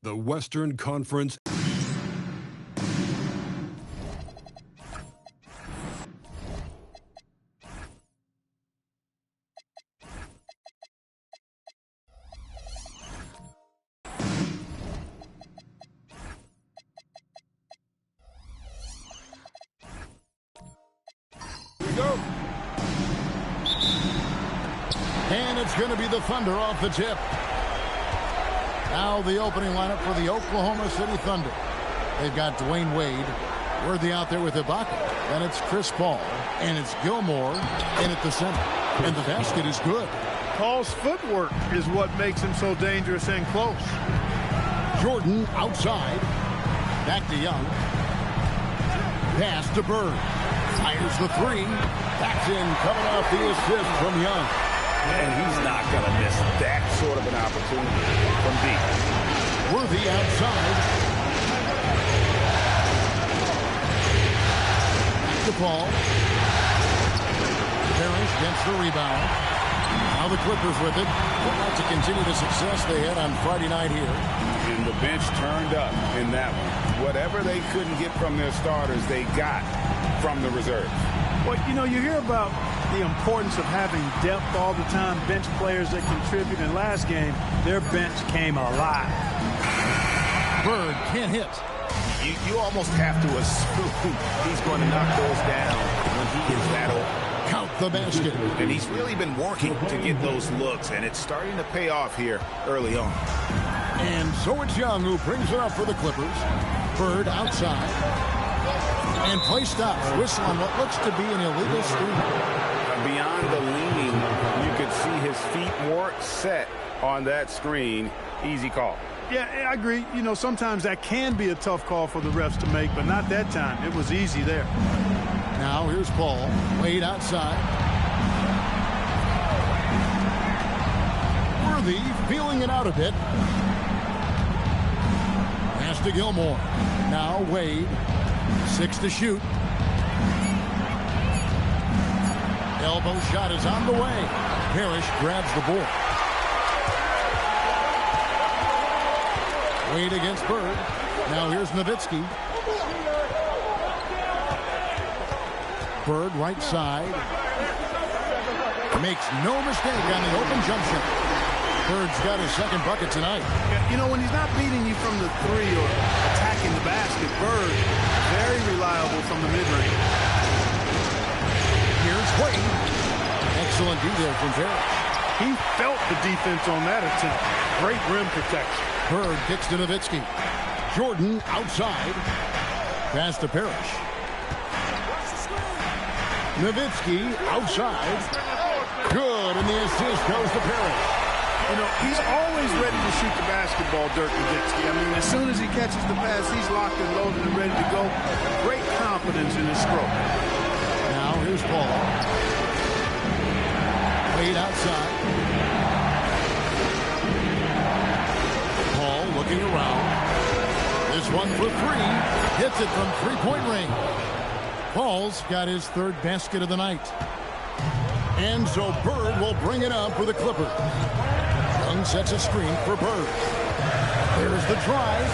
The Western Conference. Go. And it's going to be the Thunder off the tip. Now the opening lineup for the Oklahoma City Thunder. They've got Dwayne Wade, Worthy out there with Ibaka. Then it's Chris Paul, and it's Gilmore in at the center. And the basket is good. Paul's footwork is what makes him so dangerous and close. Jordan outside. Back to Young. Pass to Bird. Fires the three. Backs in, coming off the assist from Young. And he's not going to miss that sort of an opportunity from deep. Worthy outside. Back to Paul. Parrish gets the rebound. Now the Clippers with it. Would like to continue the success they had on Friday night here. And the bench turned up in that one. Whatever they couldn't get from their starters, they got from the reserves. Well, you know, you hear about the importance of having depth all the time, bench players that contribute. In last game, their bench came alive. Bird can't hit. You almost have to assume he's going to knock those down when he is that old. Count the basket. And he's really been working to get those looks, and it's starting to pay off here early on. And so it's Young who brings it up for the Clippers. Bird outside. And play stops. Whistle on what looks to be an illegal screen. Beyond the leaning, you could see his feet more set on that screen. Easy call. Yeah, I agree. You know, sometimes that can be a tough call for the refs to make, but not that time. It was easy there. Now here's Paul. Wade outside. Worthy feeling it out a bit. Pass to Gilmore. Now Wade. 6 to shoot. Elbow shot is on the way. Parrish grabs the board. Wade against Bird. Now here's Nowitzki. Bird right side. Makes no mistake on the open jump shot. Bird's got his second bucket tonight. Yeah, you know, when he's not beating you from the three or attacking the basket, Bird, very reliable from the mid-range. Here's Wade. Excellent D there from Parrish. He felt the defense on that attempt. Great rim protection. Bird kicks to Nowitzki. Jordan outside. Pass to Parrish. Nowitzki outside. Good, and the assist goes to Parrish. You know, he's always ready to shoot the basketball, Dirk Nowitzki. I mean, as soon as he catches the pass, he's locked and loaded and ready to go. Great confidence in his stroke. Now here's Paul. Wade outside. Paul looking around. This one for three. Hits it from three-point range. Paul's got his third basket of the night. And so Bird will bring it up for the Clippers. Young sets a screen for Bird. There's the drive.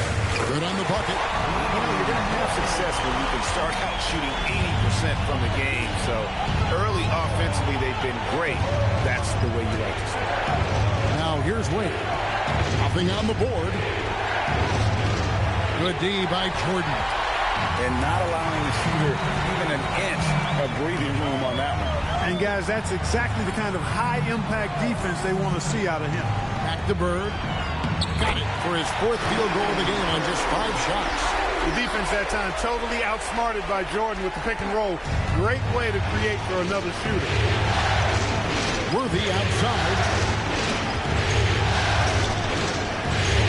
Good on the bucket. You know, you're going to have success when you can start out shooting 80% from the game. So early offensively, they've been great. That's the way you like to start. Now here's Wade. Nothing on the board. Good D by Jordan. And not allowing the shooter even an inch of breathing room on that one. And, guys, that's exactly the kind of high-impact defense they want to see out of him. Back to Bird. Got it for his fourth field goal of the game on just 5 shots. The defense that time totally outsmarted by Jordan with the pick and roll. Great way to create for another shooter. Worthy outside.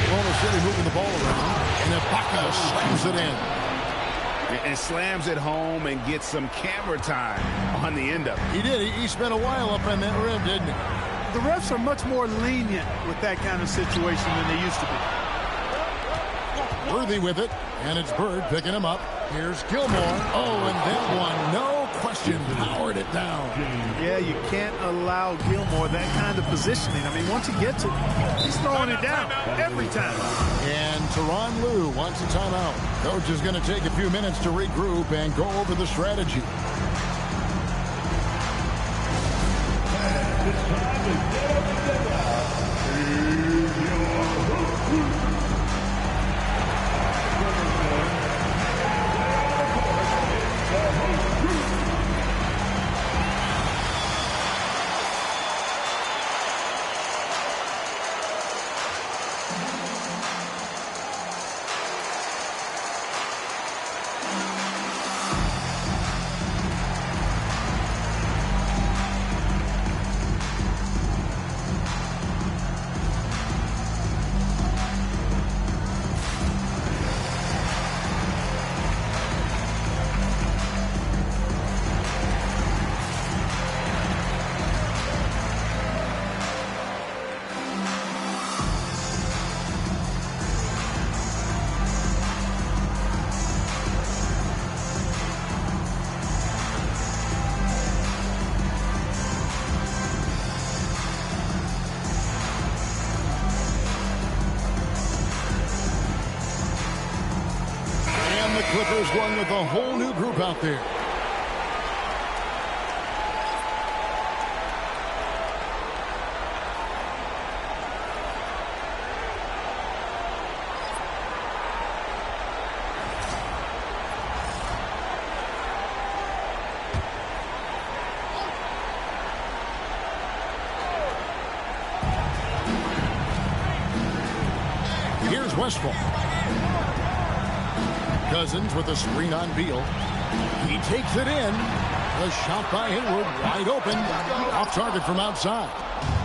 Oklahoma City moving the ball around. And Ibaka slams it in. And slams it home and gets some camera time on the end of it. He did. He spent a while up on that rim, didn't he? The refs are much more lenient with that kind of situation than they used to be. Worthy with it, and it's Bird picking him up. Here's Gilmore. Oh, and that one, no question. Powered it down. Yeah, you can't allow Gilmore that kind of positioning. I mean, once he gets it, he's throwing it down every time. And Tyronn Lue wants a timeout. Coach is going to take a few minutes to regroup and go over the strategy. Clippers going with a whole new group out there. Here's Westphal. Cousins with a screen on Beal. He takes it in. The shot by Hayward, wide open. Off target from outside.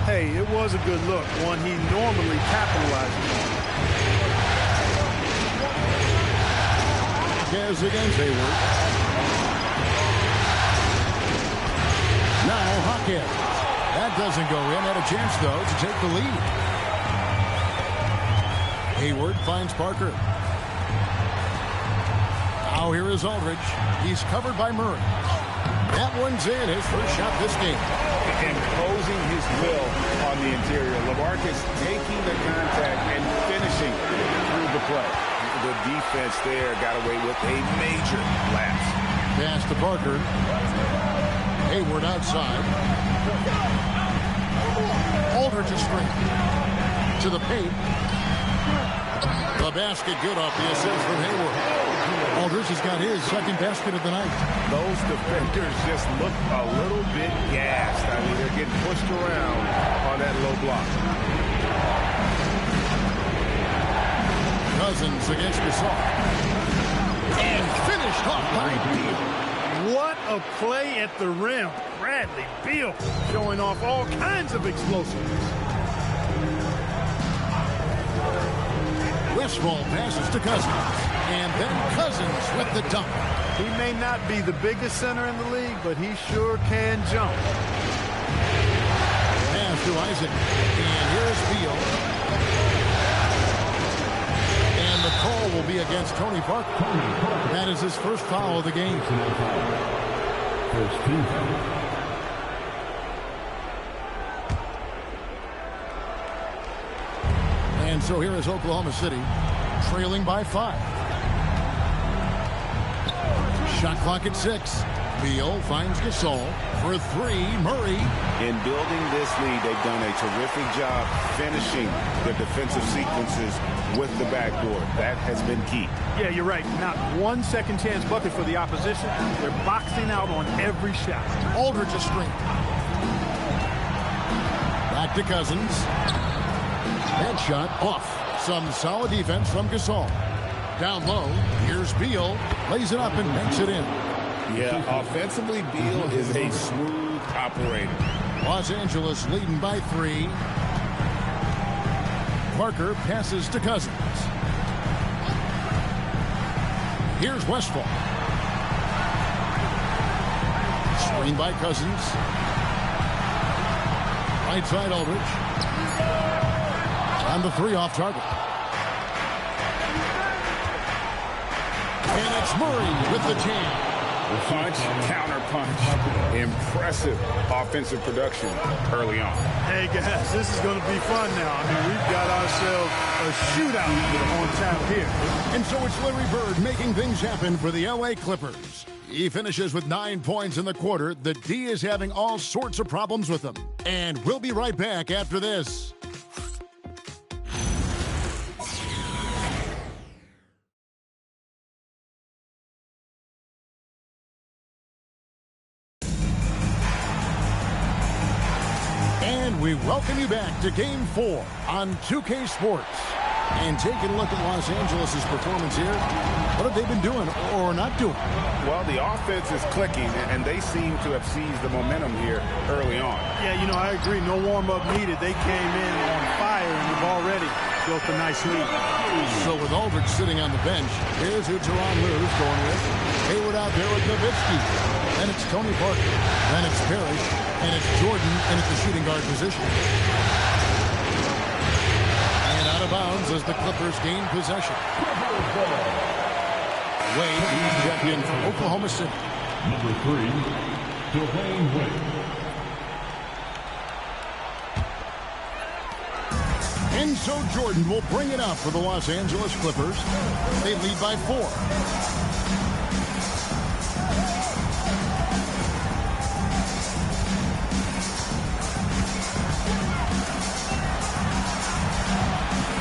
Hey, it was a good look, one he normally capitalizes on. Gaz against Hayward. Now Hawkins. That doesn't go in. Had a chance, though, to take the lead. Hayward finds Parker. Now here is Aldridge. He's covered by Murray. That one's in. His first shot this game. Imposing his will on the interior. LaMarcus taking the contact and finishing through the play. The defense there got away with a major lapse. Pass to Parker. Hayward outside. Aldridge is straight. To the paint. The basket good off the assist from Hayward. Aldridge has got his second basket of the night. Those defenders just look a little bit gassed. I mean, they're getting pushed around on that low block. Cousins against Gasol. And finished off by Beal. What a play at the rim. Bradley Beal showing off all kinds of explosiveness. Westphal passes to Cousins. And then Cousins with the dunk. He may not be the biggest center in the league, but he sure can jump. Pass to Isaac. And here's Beal. And the call will be against Tony Parker. That is his first foul of the game. And so here is Oklahoma City, trailing by 5. Shot clock at 6. Beal finds Gasol for 3. Murray. In building this lead, they've done a terrific job finishing the defensive sequences with the backdoor. That has been key. Yeah, you're right. Not one second chance bucket for the opposition. They're boxing out on every shot. Aldridge is straight. Back to Cousins. That shot off. Some solid defense from Gasol. Down low, here's Beal, lays it up and banks it in. Yeah, offensively, Beal is a smooth operator. Los Angeles leading by 3. Parker passes to Cousins. Here's Westphal. Screen by Cousins. Right side Aldridge. On the 3 off target. And it's Murray with the jam. Punch, counter punch. Impressive offensive production early on. Hey, guys, this is going to be fun now. I mean, we've got ourselves a shootout on tap here. And so it's Larry Bird making things happen for the LA Clippers. He finishes with 9 points in the quarter. The D is having all sorts of problems with him. And we'll be right back after this. And we welcome you back to Game 4 on 2K Sports. And taking a look at Los Angeles' performance here, what have they been doing or not doing? Well, the offense is clicking, and they seem to have seized the momentum here early on. Yeah, you know, I agree. No warm-up needed. They came in on fire and have already built a nice lead. So with Aldridge sitting on the bench, here's who Teron Lue's going with. Hayward out there with Nowitzki. Then it's Tony Parker. Then it's Parrish. And it's Jordan in at the shooting guard position. And out of bounds as the Clippers gain possession. Wade, he's checked in from Oklahoma City. Number 3, Dwayne Wade. And so Jordan will bring it up for the Los Angeles Clippers. They lead by 4.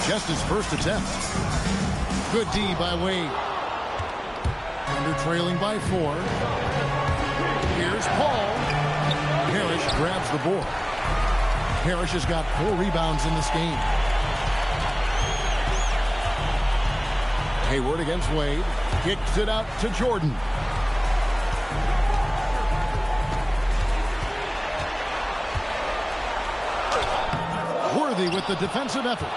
Just his first attempt. Good D by Wade. Under trailing by 4. Here's Paul. Parrish grabs the board. Parrish has got 4 rebounds in this game. Hayward against Wade. Kicks it out to Jordan. Worthy with the defensive effort.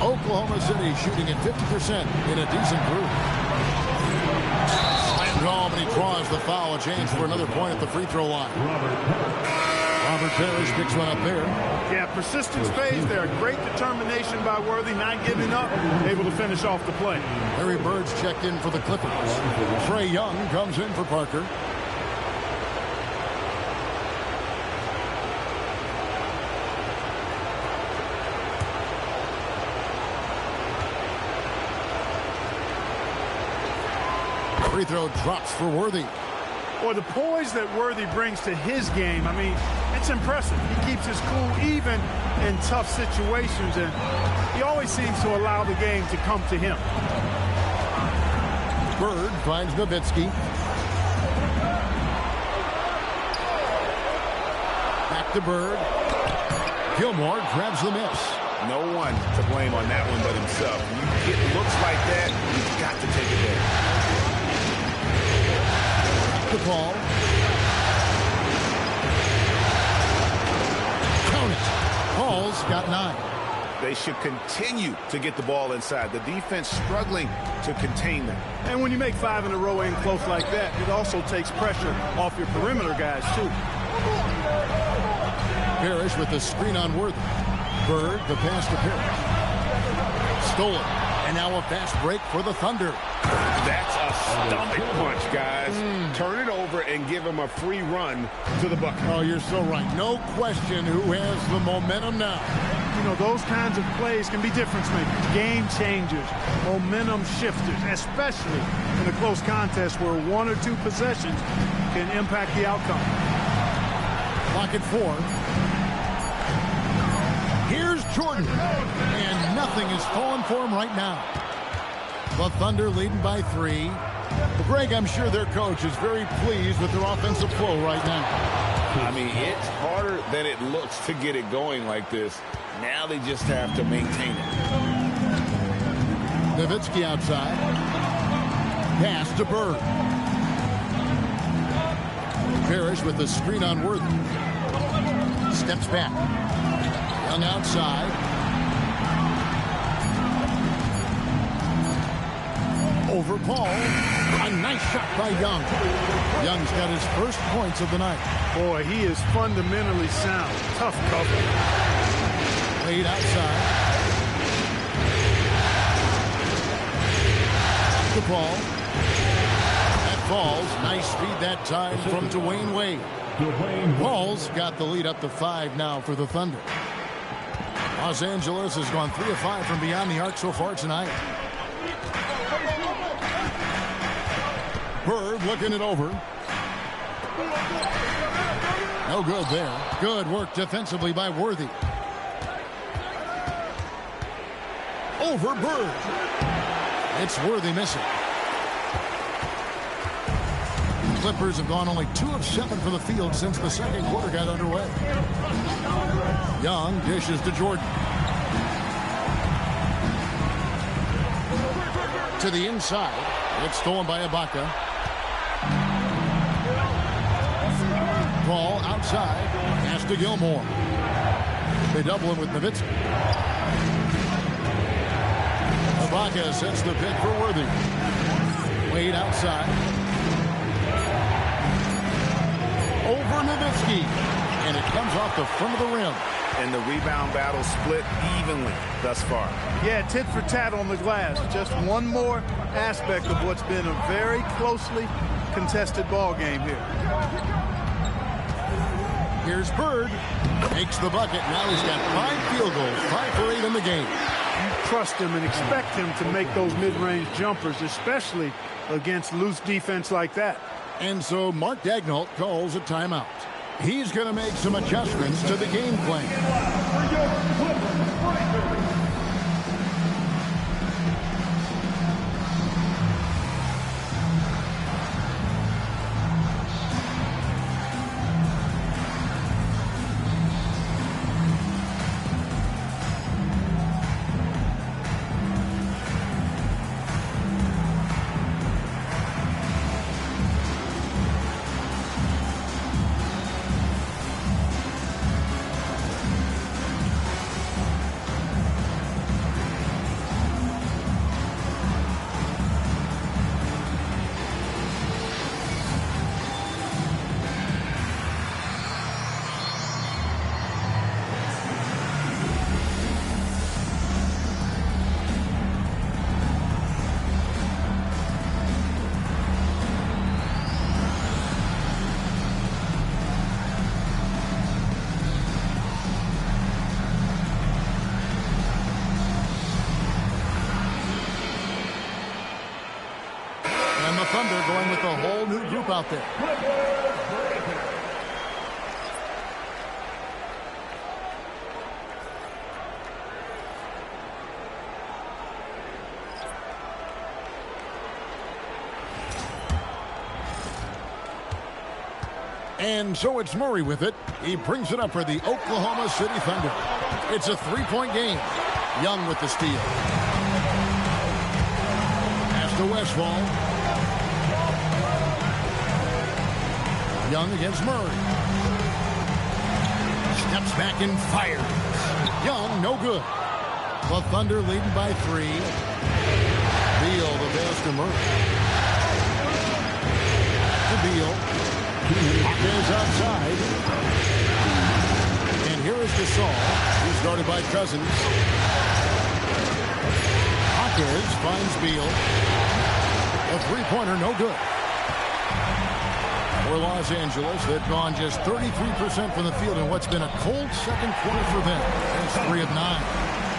Oklahoma City shooting at 50% in a decent group. Slammed home, and he draws the foul. A chance for another point at the free throw line. Robert Parrish picks one up there. Yeah, persistence pays there. Great determination by Worthy, not giving up, able to finish off the play. Larry Bird's checked in for the Clippers. Trae Young comes in for Parker. Free throw drops for Worthy. Or the poise that Worthy brings to his game, I mean, it's impressive. He keeps his cool even in tough situations, and he always seems to allow the game to come to him. Bird finds Nowitzki. Back to Bird. Gilmore grabs the miss. No one to blame on that one but himself. When you get looks like that, you've got to take it there. The ball. Count it. Paul's got 9. They should continue to get the ball inside. The defense struggling to contain them. And when you make 5 in a row in close like that, it also takes pressure off your perimeter guys, too. Parrish with the screen on Worthy. Bird, the pass to Parrish. Stolen. And now a fast break for the Thunder. That's a stomach punch, guys. Turn it over and give him a free run to the bucket. Oh, you're so right. No question who has the momentum now. You know, those kinds of plays can be difference makers, game changers, momentum shifters, especially in a close contest where 1 or 2 possessions can impact the outcome. Clock at 4. Here's Jordan. And nothing is falling for him right now. The Thunder leading by 3. But Greg, I'm sure their coach is very pleased with their offensive flow right now. I mean, it's harder than it looks to get it going like this. Now they just have to maintain it. Nowitzki outside. Pass to Bird. Parrish with the screen on Worthy. Steps back. Young outside. Over Paul. A nice shot by Young. Young's got his first points of the night. Boy, he is fundamentally sound. Tough cover. Wade outside. The ball. At falls. Nice speed that time from Dwayne Wade. Paul's got the lead up to 5 now for the Thunder. Los Angeles has gone 3 of 5 from beyond the arc so far tonight. Bird looking it over. No good there. Good work defensively by Worthy. Over Bird. It's Worthy missing. Clippers have gone only 2 of 7 from the field since the second quarter got underway. Young dishes to Jordan. To the inside. It's stolen by Ibaka. Ball outside. Pass to Gilmore. They double him with Nowitzki. Ibaka sets the pick for Worthy. Wade outside. Over Nowitzki. And it comes off the front of the rim. And the rebound battle split evenly thus far. Yeah, tit for tat on the glass. Just one more aspect of what's been a very closely contested ball game here. Here's Bird. Makes the bucket. Now he's got 5 field goals. 5 for 8 in the game. You trust him and expect him to make those mid-range jumpers, especially against loose defense like that. And so Mark Daigneault calls a timeout. He's going to make some adjustments to the game plan. Thunder going with a whole new group out there. And so it's Murray with it. He brings it up for the Oklahoma City Thunder. It's a 3-point game. Young with the steal. Pass to Westfall. Young against Murray. Steps back and fires. Young, no good. The Thunder leading by 3. Beal, the pass to Murray. To Beal. Hawkins outside. And here is Gasol. He's guarded by Cousins. Hawkins finds Beal. A 3-pointer, no good. For Los Angeles, they've gone just 33% from the field in what's been a cold second quarter for them. It's 3 of 9.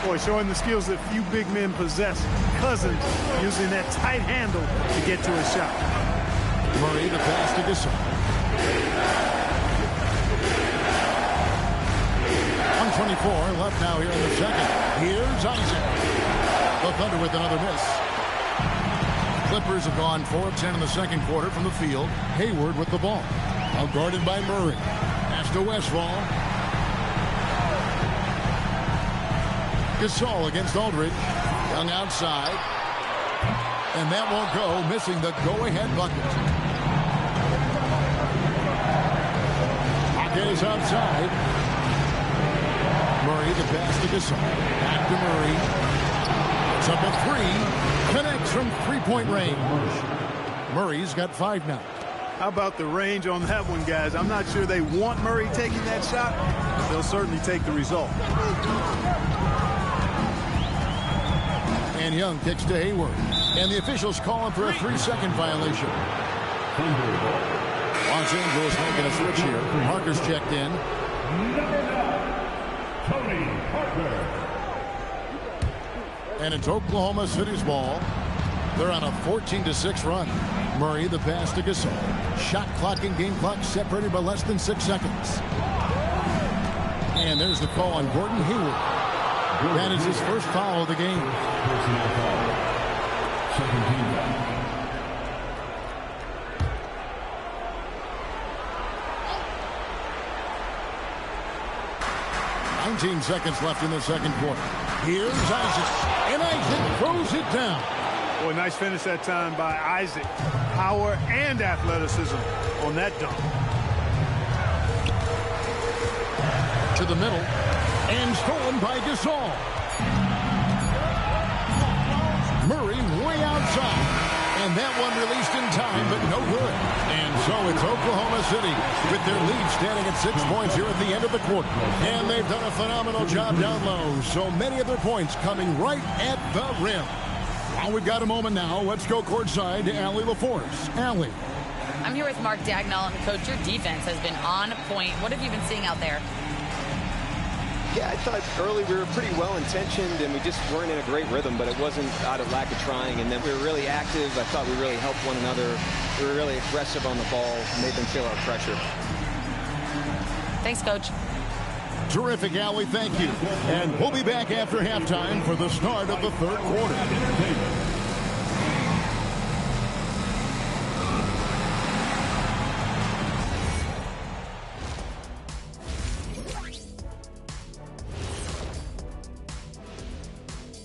Boy, showing the skills that few big men possess. Cousins using that tight handle to get to a shot. Murray the pass to Gasol. 1:24 left now here in the second. Here's Isaac. The Thunder with another miss. Clippers have gone 4 of 10 in the second quarter from the field. Hayward with the ball. Now guarded by Murray. Pass to Westfall. Gasol against Aldridge. Young outside. And that won't go, missing the go-ahead bucket. Hawkins outside. Murray the pass to Gasol. Back to Murray. It's up a 3. Connects from 3-point range. Murray's got 5 now. How about the range on that one, guys? I'm not sure they want Murray taking that shot, but they'll certainly take the result. And Young kicks to Hayward. And the officials call him for a 3-second violation. Los Angeles making a switch here. Parker's checked in. Number 9, Tony Parker. And it's Oklahoma City's ball. They're on a 14-6 run. Murray, the pass to Gasol. Shot clock and game clock separated by less than 6 seconds. And there's the call on Gordon Hayward. That is his first foul of the game. Personal foul. Second team foul. 19 seconds left in the second quarter. Here's Isaac. And Isaac throws it down. Boy, nice finish that time by Isaac. Power and athleticism on that dunk. To the middle. And stolen by Gasol. Murray way outside. And that one released in time, but no good. And so it's Oklahoma City with their lead standing at 6 points here at the end of the quarter. And they've done a phenomenal job down low. So many of their points coming right at the rim. Well, we've got a moment now. Let's go courtside to Allie LaForce. Allie. I'm here with Mark Dagnall. And Coach, your defense has been on point. What have you been seeing out there? Yeah, I thought early we were pretty well-intentioned, and we just weren't in a great rhythm, but it wasn't out of lack of trying. And then we were really active. I thought we really helped one another. We were really aggressive on the ball, made them feel our pressure. Thanks, Coach. Terrific, Allie. Thank you. And we'll be back after halftime for the start of the third quarter.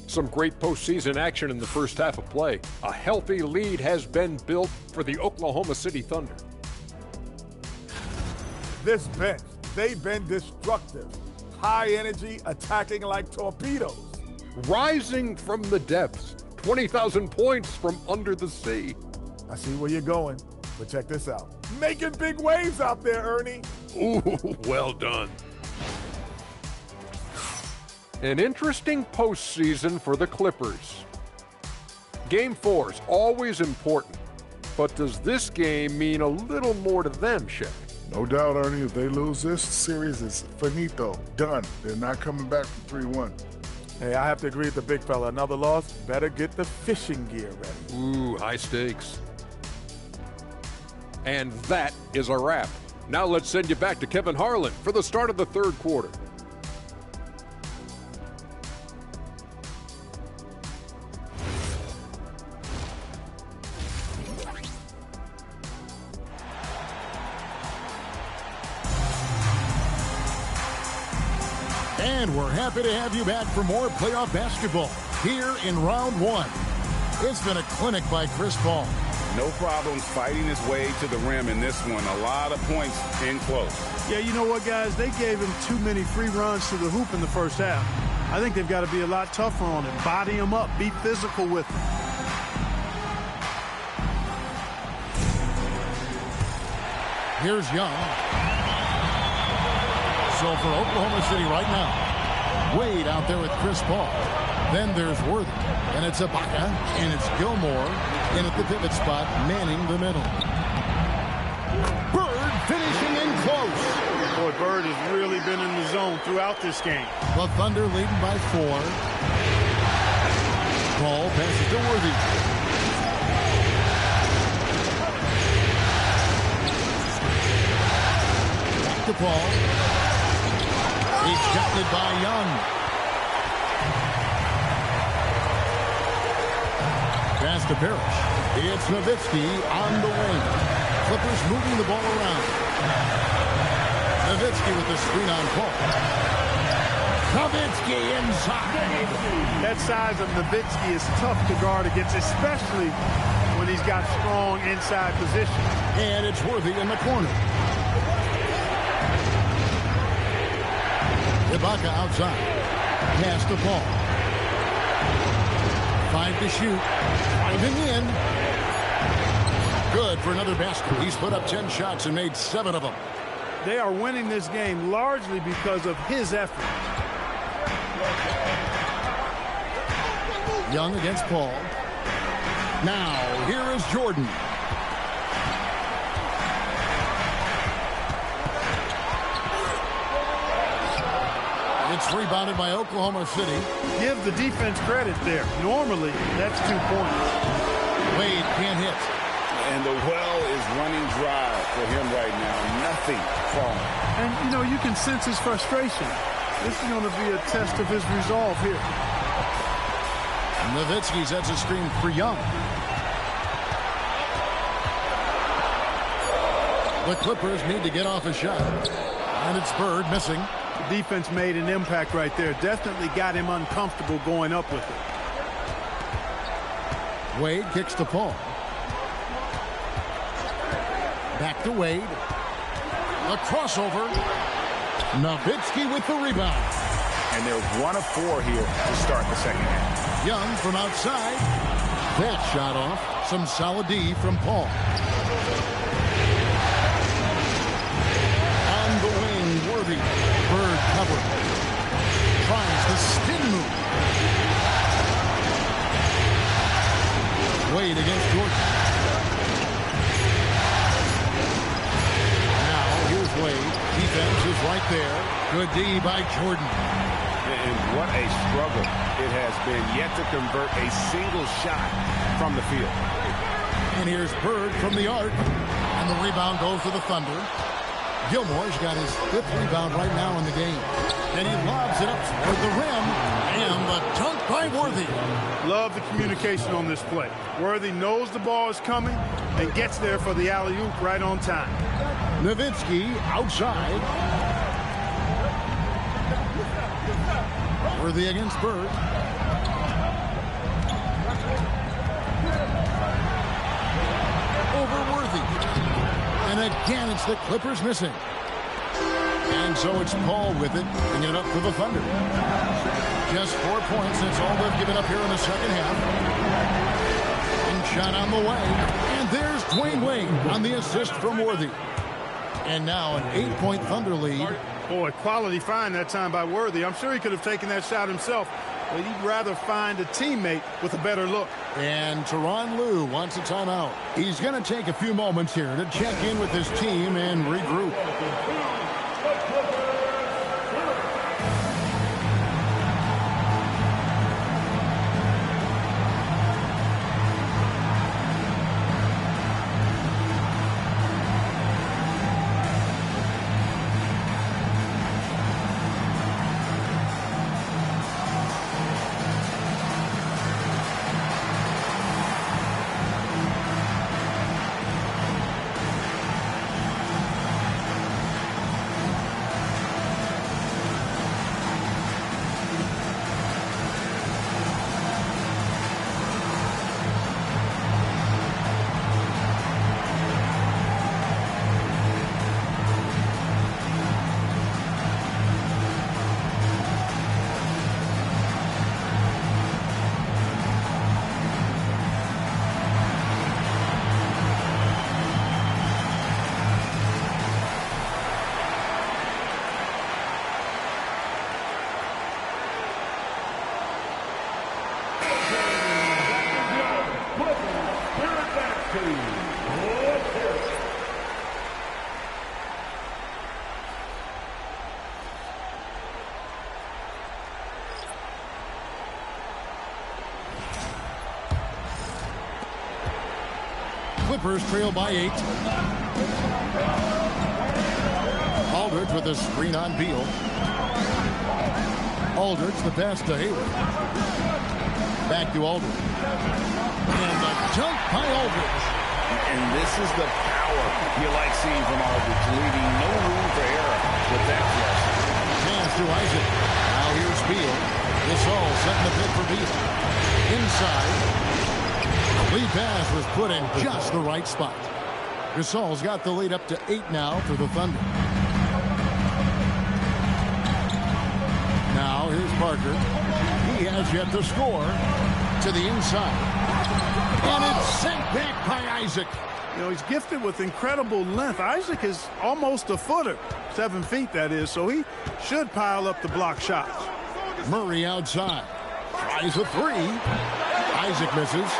Some great postseason action in the first half of play. A healthy lead has been built for the Oklahoma City Thunder. This bench, they've been destructive. High energy, attacking like torpedoes. Rising from the depths, 20,000 points from under the sea. I see where you're going, but check this out. Making big waves out there, Ernie. Ooh, well done. An interesting postseason for the Clippers. Game 4 is always important, but does this game mean a little more to them, Shaq? No doubt, Ernie, if they lose this series, it's finito, done. They're not coming back from 3-1. Hey, I have to agree with the big fella. Another loss, better get the fishing gear ready. Ooh, high stakes. And that is a wrap. Now let's send you back to Kevin Harlan for the start of the third quarter. And we're happy to have you back for more playoff basketball here in round one. It's been a clinic by Chris Paul. No problems fighting his way to the rim in this one. A lot of points in close. Yeah, you know what, guys? They gave him too many free runs to the hoop in the first half. I think they've got to be a lot tougher on him. Body him up. Be physical with him. Here's Young. So for Oklahoma City right now, Wade out there with Chris Paul. Then there's Worthy, and it's Ibaka, and it's Gilmore in at the pivot spot, manning the middle. Bird finishing in close. Boy, Bird has really been in the zone throughout this game. The Thunder leading by 4. Paul passes to Worthy. Back to Paul. Ejected by Young. Pass to Parrish. It's Nowitzki on the wing. Clippers moving the ball around. Nowitzki with the screen on Paul. Nowitzki inside. That size of Nowitzki is tough to guard against, especially when he's got strong inside position. And it's Worthy in the corner. Ibaka outside. Pass to Paul. 5 to shoot. Driving in. Good for another basket. He's put up 10 shots and made 7 of them. They are winning this game largely because of his effort. Young against Paul. Now, here is Jordan. It's rebounded by Oklahoma City. Give the defense credit there. Normally, that's 2 points. Wade can't hit. And the well is running dry for him right now. Nothing falling. And, you know, you can sense his frustration. This is going to be a test of his resolve here. Nowitzki sets a screen for Young. The Clippers need to get off a shot. And it's Bird missing. The defense made an impact right there. Definitely got him uncomfortable going up with it. Wade kicks to Paul. Back to Wade. A crossover. Nowitzki with the rebound. And they're 1 of 4 here to start the second half. Young from outside. That shot off. Some solid D from Paul. On the wing, Worthy. Bird covered. Tries the spin move. Wade against Jordan. Now, here's Wade. Defense is right there. Good D by Jordan. And what a struggle it has been yet to convert a single shot from the field. And here's Bird from the arc. And the rebound goes to the Thunder. Gilmore's got his 5th rebound right now in the game. And he lobs it up toward the rim. And the dunk by Worthy. Love the communication on this play. Worthy knows the ball is coming and gets there for the alley-oop right on time. Nowitzki outside. Worthy against Bird. Over Worthy. And again, it's the Clippers missing. And so it's Paul with it, bringing it up to the Thunder. Just 4 points. That's all they've given up here in the second half. And shot on the way. And there's Dwayne Wade on the assist from Worthy. And now an 8-point Thunder lead. Boy, quality find that time by Worthy. I'm sure he could have taken that shot himself, but he'd rather find a teammate with a better look. And Tyronn Lue wants a timeout. He's going to take a few moments here to check in with his team and regroup. Clippers trail by 8. Aldridge with a screen on Beal. Aldridge the pass to Hayward. Back to Aldridge. And the dunk by Aldridge. And this is the power you like seeing from Aldridge, leaving no room for error with that flush. Pass to Isaac. Now here's Beal. This all setting the pit for Beal. Inside. Lead pass was put in just the right spot. Gasol's got the lead up to 8 now for the Thunder. Now here's Parker. He has yet to score. To the inside. And it's sent back by Isaac. You know, he's gifted with incredible length. Isaac is almost a footer. 7 feet, that is. So he should pile up the block shots. Murray outside. Tries a 3. Isaac misses.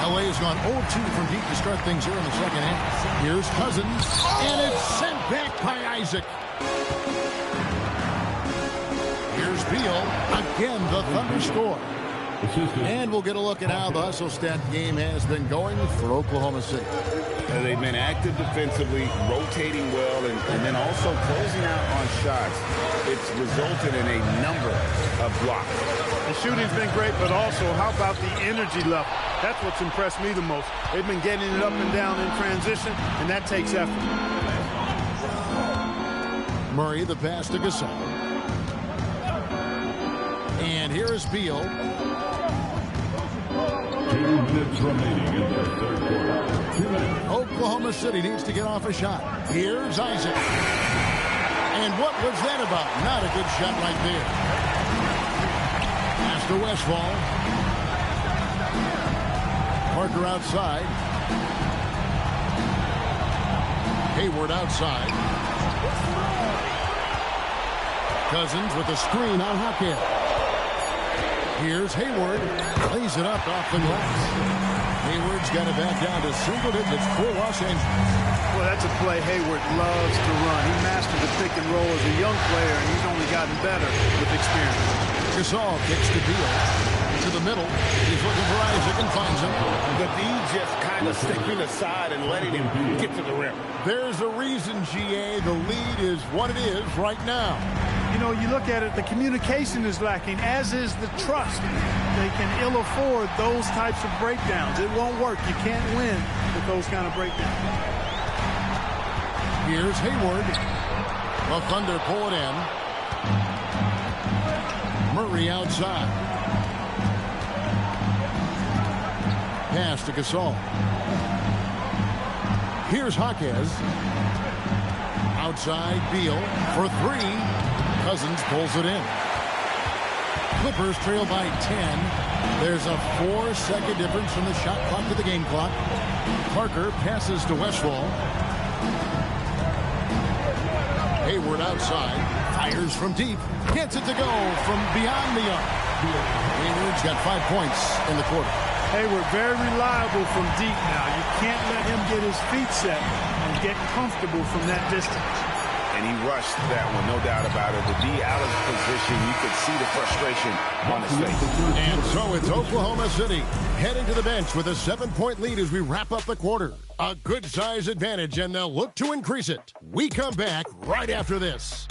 LA has gone 0-2 from deep to start things here in the second half. Here's Cousins, and it's sent back by Isaac. Here's Beal. Again, the Thunder score. And we'll get a look at how the hustle stat game has been going for Oklahoma City. They've been active defensively, rotating well, and then also closing out on shots. It's resulted in a number of blocks. The shooting's been great, but also how about the energy level? That's what's impressed me the most. They've been getting it up and down in transition, and that takes effort. Murray, the pass to Gasol. And here is Beal. 2 minutes remaining in the third quarter. 2 minutes. Oklahoma City needs to get off a shot. Here's Isaac. And what was that about? Not a good shot right there. Pass to Westfall. Parker outside. Hayward outside. Cousins with a screen on Hackett. Here's Hayward. Lays it up off the glass. Hayward's got it back down to single digits for Los Angeles. Well, that's a play Hayward loves to run. He mastered the pick and roll as a young player, and he's only gotten better with experience. Gasol kicks to Beal. To the middle. He's looking for Isaac and finds him. The D just kind of stepping aside and letting him get to the rim. There's a reason, GA, the lead is what it is right now. You know, you look at it, the communication is lacking, as is the trust. They can ill afford those types of breakdowns. It won't work. You can't win with those kind of breakdowns. Here's Hayward. The Thunder pull it in. Murray outside. Pass to Gasol. Here's Jaquez. Outside Beal for 3. Cousins pulls it in. Clippers trail by 10. There's a 4-second difference from the shot clock to the game clock. Parker passes to Westfall. Hayward outside. Fires from deep. Gets it to go from beyond the arc. Hayward's got 5 points in the quarter. Hayward very reliable from deep now. You can't let him get his feet set and get comfortable from that distance. And he rushed that one, no doubt about it. The D out of position, you could see the frustration on his face. And so it's Oklahoma City heading to the bench with a 7-point lead as we wrap up the quarter. A good size advantage, and they'll look to increase it. We come back right after this.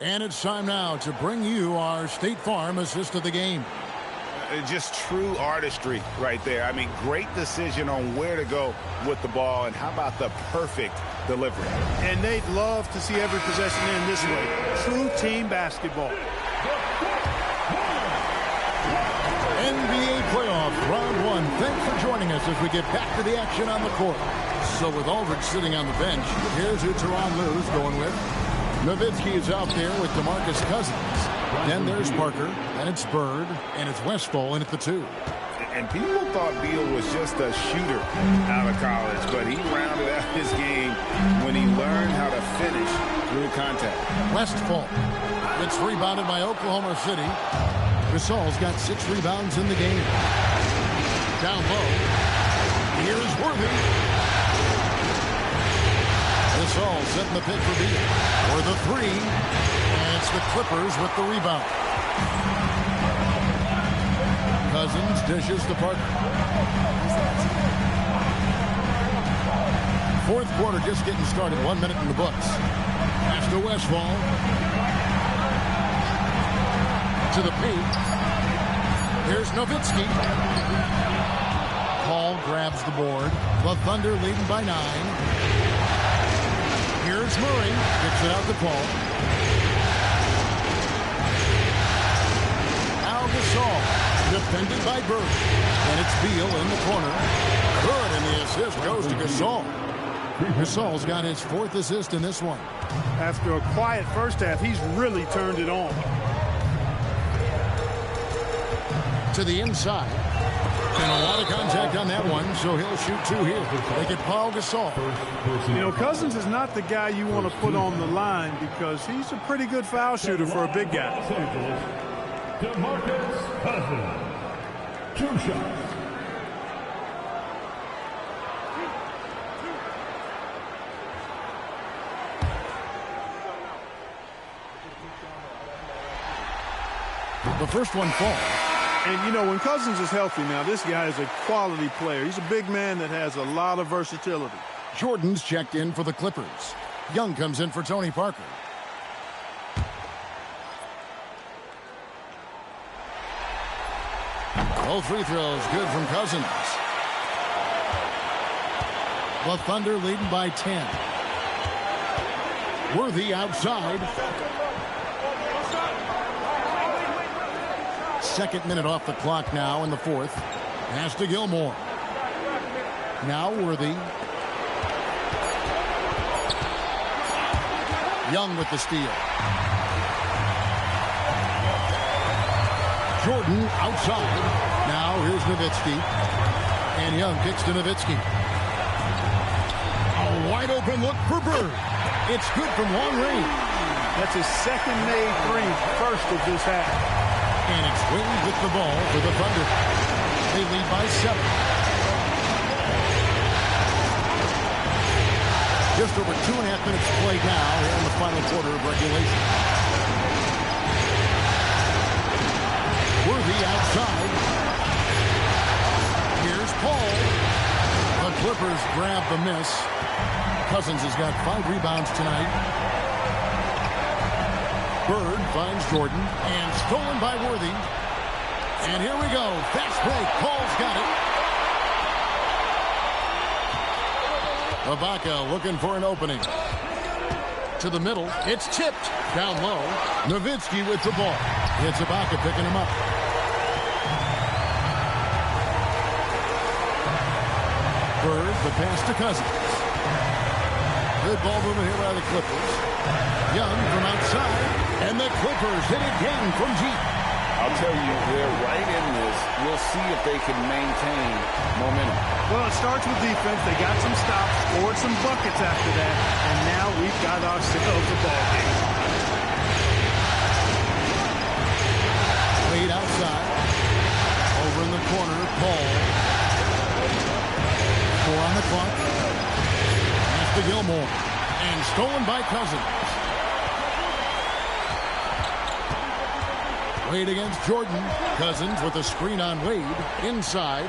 And it's time now to bring you our State Farm assist of the game. Just true artistry right there. I mean, great decision on where to go with the ball, and how about the perfect delivery. And they'd love to see every possession end this way. True team basketball. NBA playoff round 1. Thanks for joining us as we get back to the action on the court. So with Aldridge sitting on the bench, here's who Tyronn Lue's going with. Nowitzki is out there with DeMarcus Cousins. Then there's Parker, and it's Bird, and it's Westfall in at the 2. And people thought Beal was just a shooter out of college, but he rounded out his game when he learned how to finish through contact. Westfall. It's rebounded by Oklahoma City. Gasol's got 6 rebounds in the game. Down low. Here's Worthy. Gasol setting the pick for Beal. For the 3. And it's the Clippers with the rebound. Cousins dishes to Parker. 4th quarter just getting started. 1 minute in the books. Pass to Westfall. To the paint. Here's Nowitzki. Paul grabs the board. The Thunder leading by 9. Here's Murray. Kicks it out to Paul. Al Gasol. Defended by Bird. And it's Beal in the corner. Good, and the assist goes to Gasol. Gasol's got his 4th assist in this one. After a quiet first half, he's really turned it on. To the inside. And a lot of contact on that one, so he'll shoot 2 here. Make it Paul Gasol. You know, Cousins is not the guy you want to put on the line because he's a pretty good foul shooter for a big guy. DeMarcus Cousins. 2 shots. The first one falls. And, you know, when Cousins is healthy now, this guy is a quality player. He's a big man that has a lot of versatility. Jordan's checked in for the Clippers. Young comes in for Tony Parker. All free throws good from Cousins. The Thunder leading by 10. Worthy outside. 2nd minute off the clock now in the 4th. Pass to Gilmore. Now Worthy. Young with the steal. Jordan outside. Now here's Nowitzki. And Young kicks to Nowitzki. A wide open look for Bird. It's good from long range. That's his 2nd made 3, 1st of this half. And it's Wade with the ball for the Thunder. They lead by 7. Just over 2.5 minutes played now here in the final quarter of regulation. Worthy outside. Here's Paul. The Clippers grab the miss. Cousins has got 5 rebounds tonight. Bird finds Jordan and stolen by Worthy. And here we go. Fast break. Paul's got it. Ibaka looking for an opening. To the middle. It's tipped. Down low. Nowitzki with the ball. It's Ibaka picking him up. Bird, the pass to Cousins. Good ball movement here by the Clippers. Young from outside. And the Clippers hit again from deep. I'll tell you, they're right in this. We'll see if they can maintain momentum. Well, it starts with defense. They got some stops, scored some buckets after that, and now we've got ourselves a ball game. Wade outside. Over in the corner, Paul. 4 on the clock. Pass to Gilmore. And stolen by Cousins. Wade against Jordan. Cousins with a screen on Wade. Inside.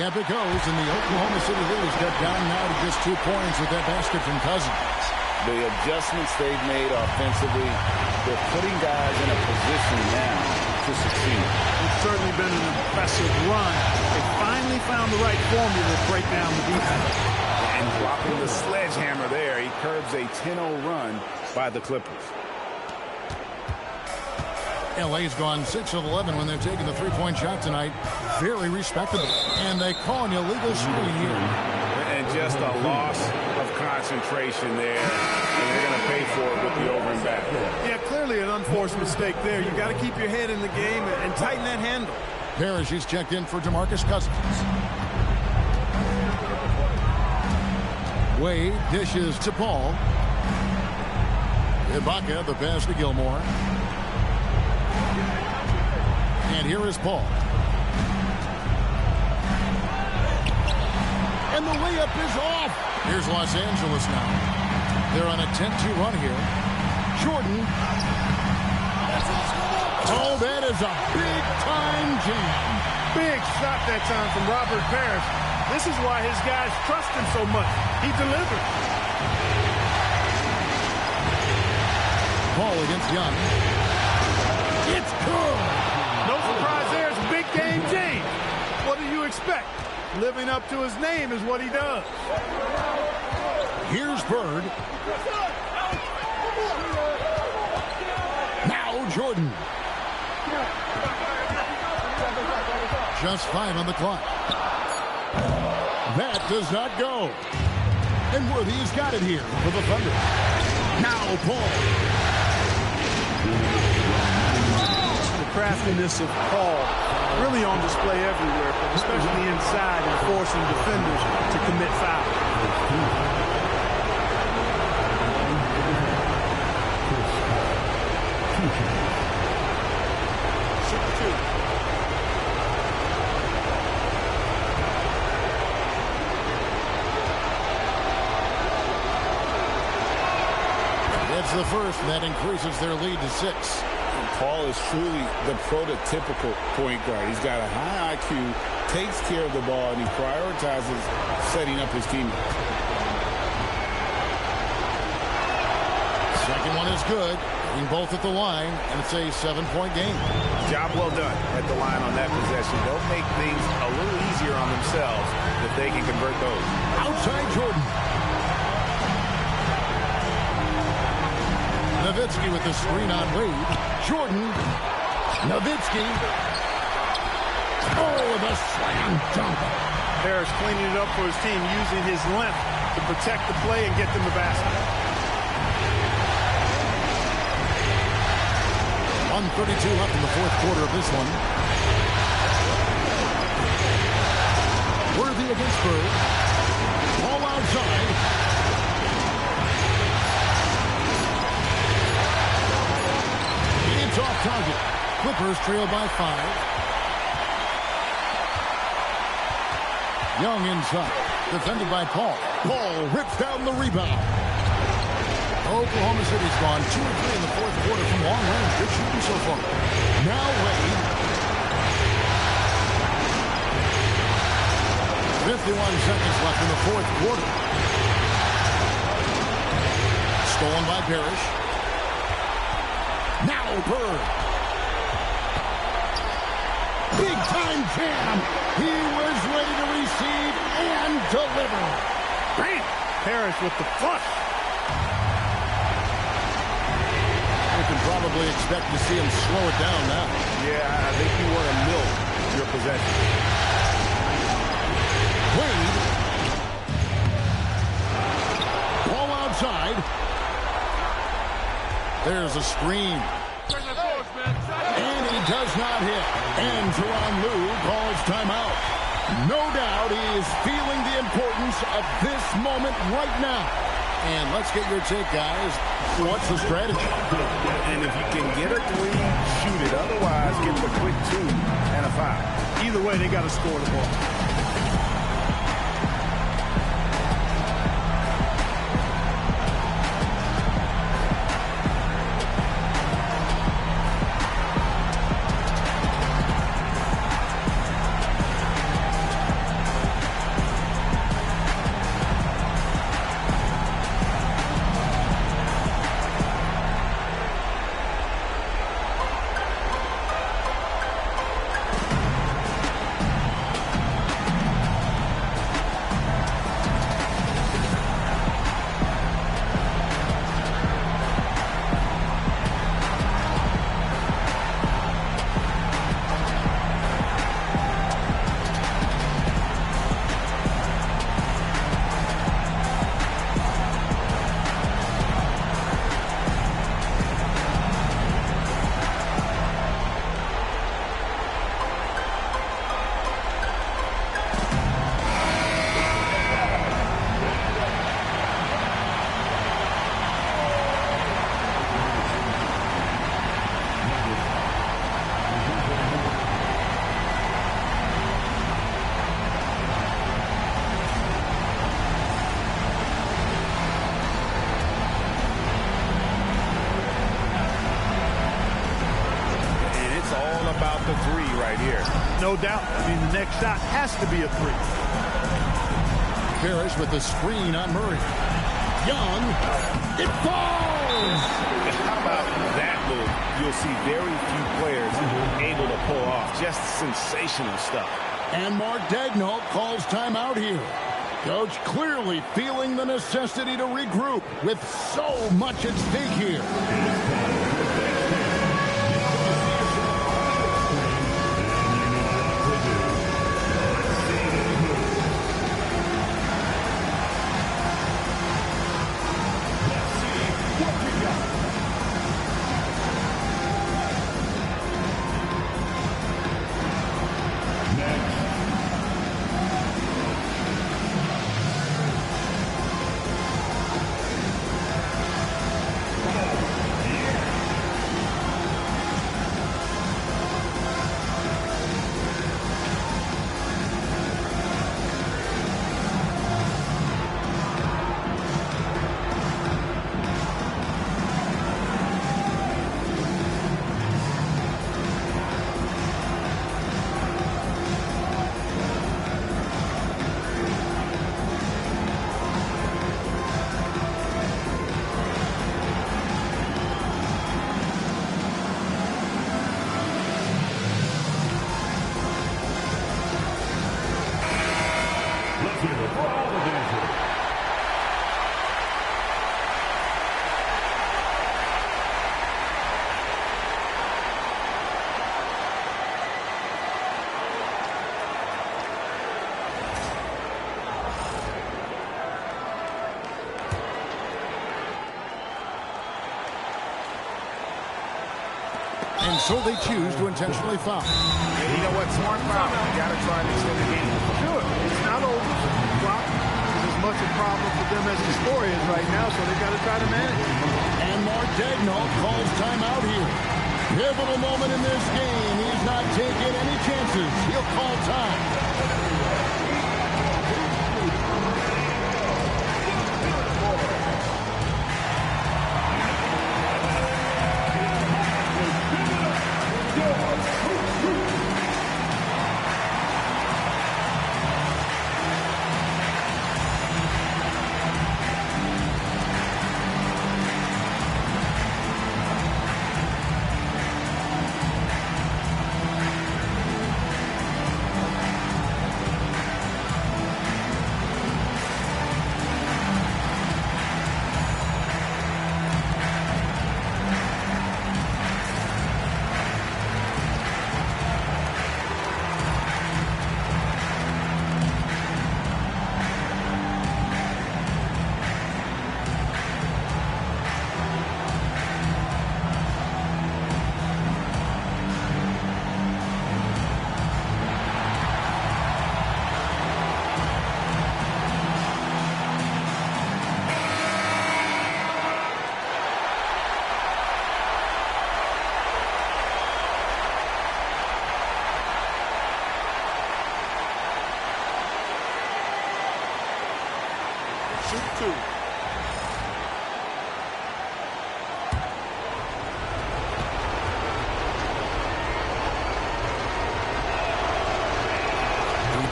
Yep, it goes. And the Oklahoma City lead is cut down now to just 2 points with that basket from Cousins. The adjustments they've made offensively, they're putting guys in a position now to succeed. It's certainly been an impressive run. They finally found the right formula to break down the defense. And dropping the sledgehammer there, he curbs a 10-0 run by the Clippers. LA's gone 6 of 11 when they're taking the 3-point shot tonight. Very respectable. And they call an illegal shooting here. And just a loss of concentration there. And they're going to pay for it with the over and back. Yeah, clearly an unforced mistake there. You got to keep your head in the game and tighten that handle. Parrish, he's checked in for DeMarcus Cousins. Wade dishes to Paul. Ibaka, the pass to Gilmore. And here is Paul. And the layup is off. Here's Los Angeles now. They're on a 10-2 run here. Jordan. Oh, that is a big-time jam. Big shot that time from Robert Parrish. This is why his guys trust him so much. He delivered. Paul against Young. It's good. No surprise there. It's big game James. What do you expect? Living up to his name is what he does. Here's Bird. Now Jordan. Just 5 on the clock. That does not go. And Worthy's got it here for the Thunder. Now Paul. The craftiness of Paul really on display everywhere, but especially inside and forcing defenders to commit fouls. It's the first, and that increases their lead to 6. Paul is truly the prototypical point guard. He's got a high IQ, takes care of the ball, and he prioritizes setting up his teammates. Second one is good. Getting both at the line, and it's a 7-point game. Job well done at the line on that possession. They'll make things a little easier on themselves if they can convert those. Outside Jordan. Nowitzki with the screen on Wade. Jordan. Nowitzki. Oh, the slam dunk. Harris cleaning it up for his team, using his length to protect the play and get them the basket. 1:32 left in the fourth quarter of this one. Worthy against Bird. Ball outside. It's off target. Clippers trail by 5. Young inside. Defended by Paul. Paul rips down the rebound. Oklahoma City's gone 2 or 3 in the fourth quarter from long range. Good shooting so far. Now Wade. 51 seconds left in the fourth quarter. Stolen by Parrish. Now Bird. Big time jam. He was ready to receive and deliver. Bam! Harris with the flush. You can probably expect to see him slow it down now. Yeah, I think you want to milk your possession. Wade. Ball outside. There's a screen. And he does not hit. And Tyronn Lue calls timeout. No doubt he is feeling the importance of this moment right now. And let's get your take, guys. What's the strategy? And if you can get a 3, shoot it. Otherwise, get the quick 2 and a foul. Either way, they got to score the ball. The 3 right here. No doubt. I mean, the next shot has to be a 3. Parrish with the screen on Murray. Young. It falls! How about that move? You'll see very few players able to pull off just sensational stuff. And Mark Daigneault calls timeout here. Coach clearly feeling the necessity to regroup with so much at stake here. And so they choose to intentionally foul. You know what? Smart foul. You got to try and extend the game. Sure. It's not over. Clock is as much a problem for them as the score is right now, so they got to try to manage it. And Mark Daigneault calls timeout here. Pivotal moment in this game. He's not taking any chances. He'll call time.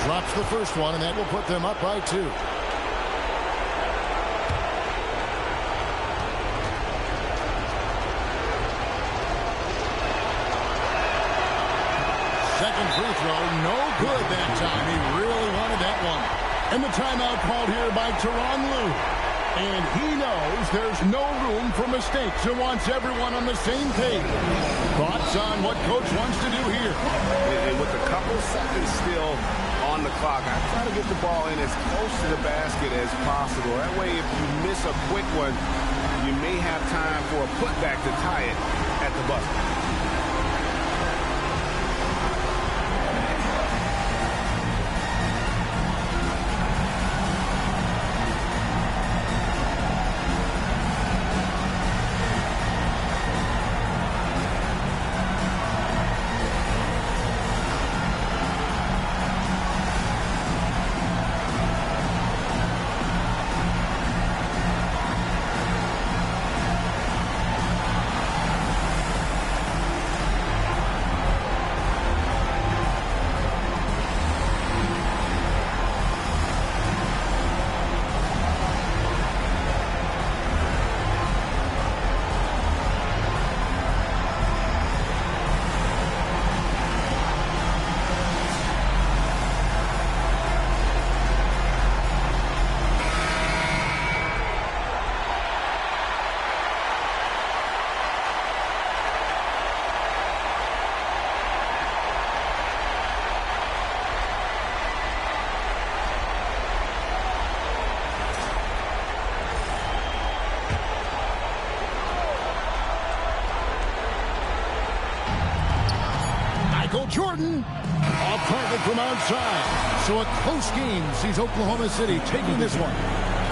Drops the first one, and that will put them up by 2. Second free throw, no good that time. He really wanted that one. And the timeout called here by Tyronn Lue. And he knows there's no room for mistakes and wants everyone on the same page. Thoughts on what Coach wants to do here? And with a couple seconds still on the clock, I try to get the ball in as close to the basket as possible. That way, if you miss a quick one, you may have time for a putback to tie it at the buzzer. Michael Jordan. Off target from outside. So a close game sees Oklahoma City taking this one.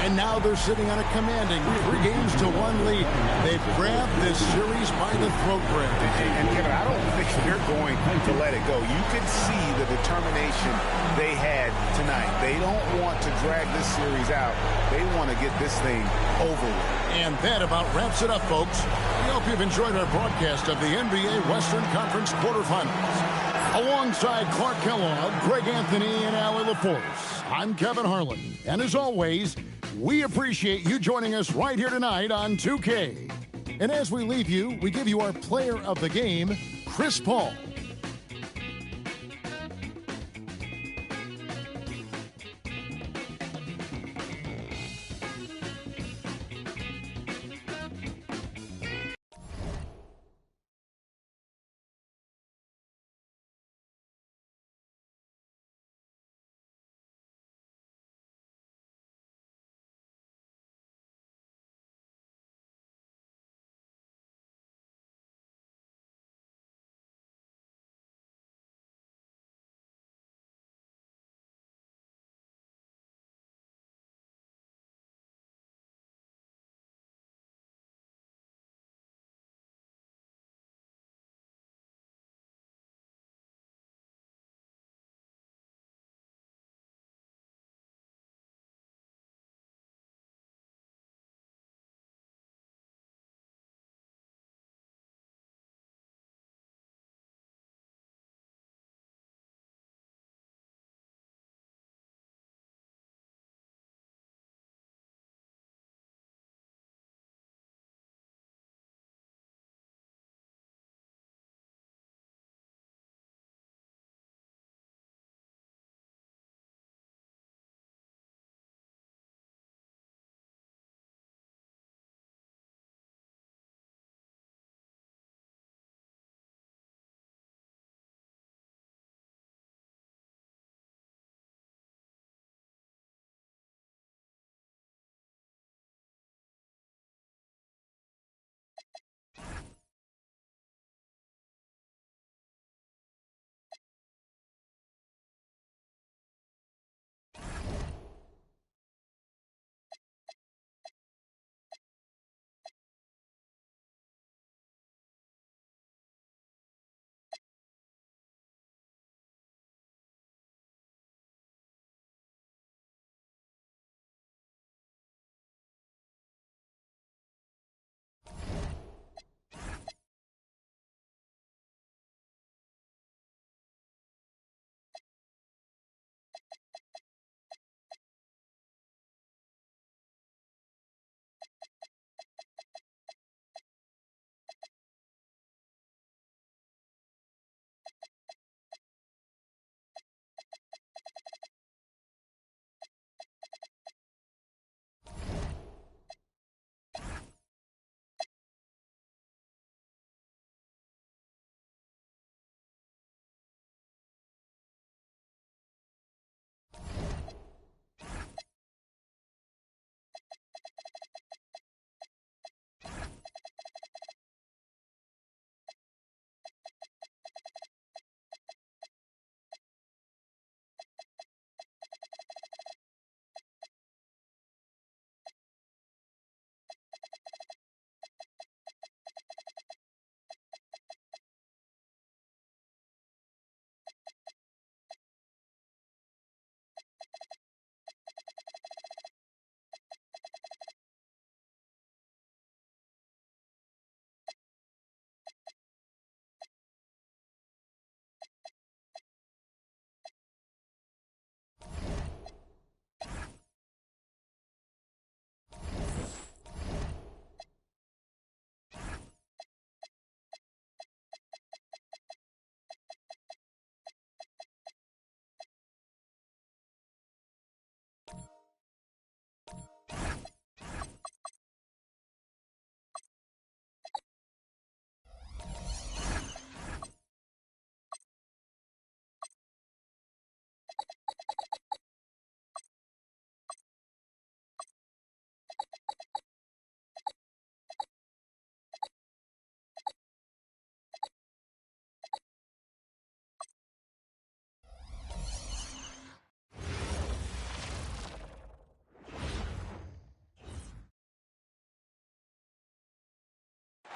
And now they're sitting on a commanding 3-1 lead. They've grabbed this series by the throat, Greg. And Kevin, I don't think they're going to let it go. You can see the determination they had tonight. They don't want to drag this series out. They want to get this thing over with. And that about wraps it up, folks. We hope you've enjoyed our broadcast of the NBA Western Conference quarterfinals. Alongside Clark Kellogg, Greg Anthony, and Allie LaForce, I'm Kevin Harlan. And as always, we appreciate you joining us right here tonight on 2K. And as we leave you, we give you our player of the game, Chris Paul.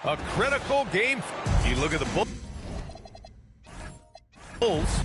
A critical game. You look at the Bulls.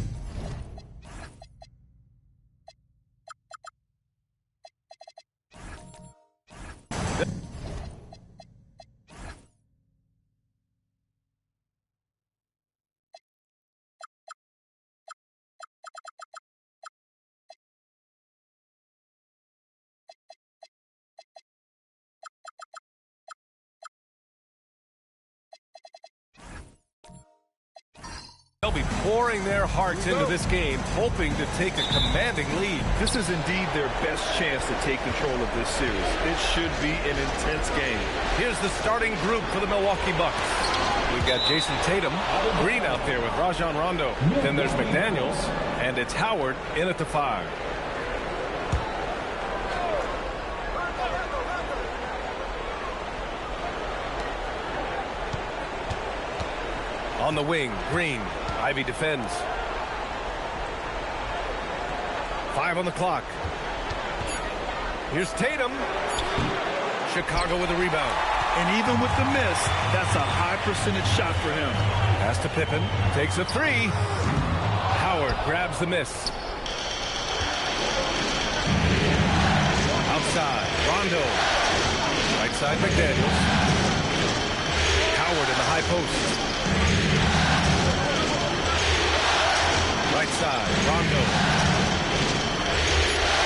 They'll be pouring their hearts into this game, hoping to take a commanding lead. This is indeed their best chance to take control of this series. It should be an intense game. Here's the starting group for the Milwaukee Bucks. We've got Jason Tatum, Green out there with Rajon Rondo. Then there's McDaniels, and it's Howard in at the 5. On the wing, Green. Ivy defends. 5 on the clock. Here's Tatum. Chicago with a rebound. And even with the miss, that's a high percentage shot for him. Pass to Pippen. Takes a 3. Howard grabs the miss. Outside, Rondo. Right side, McDaniels. Howard in the high post. Right side, Rondo.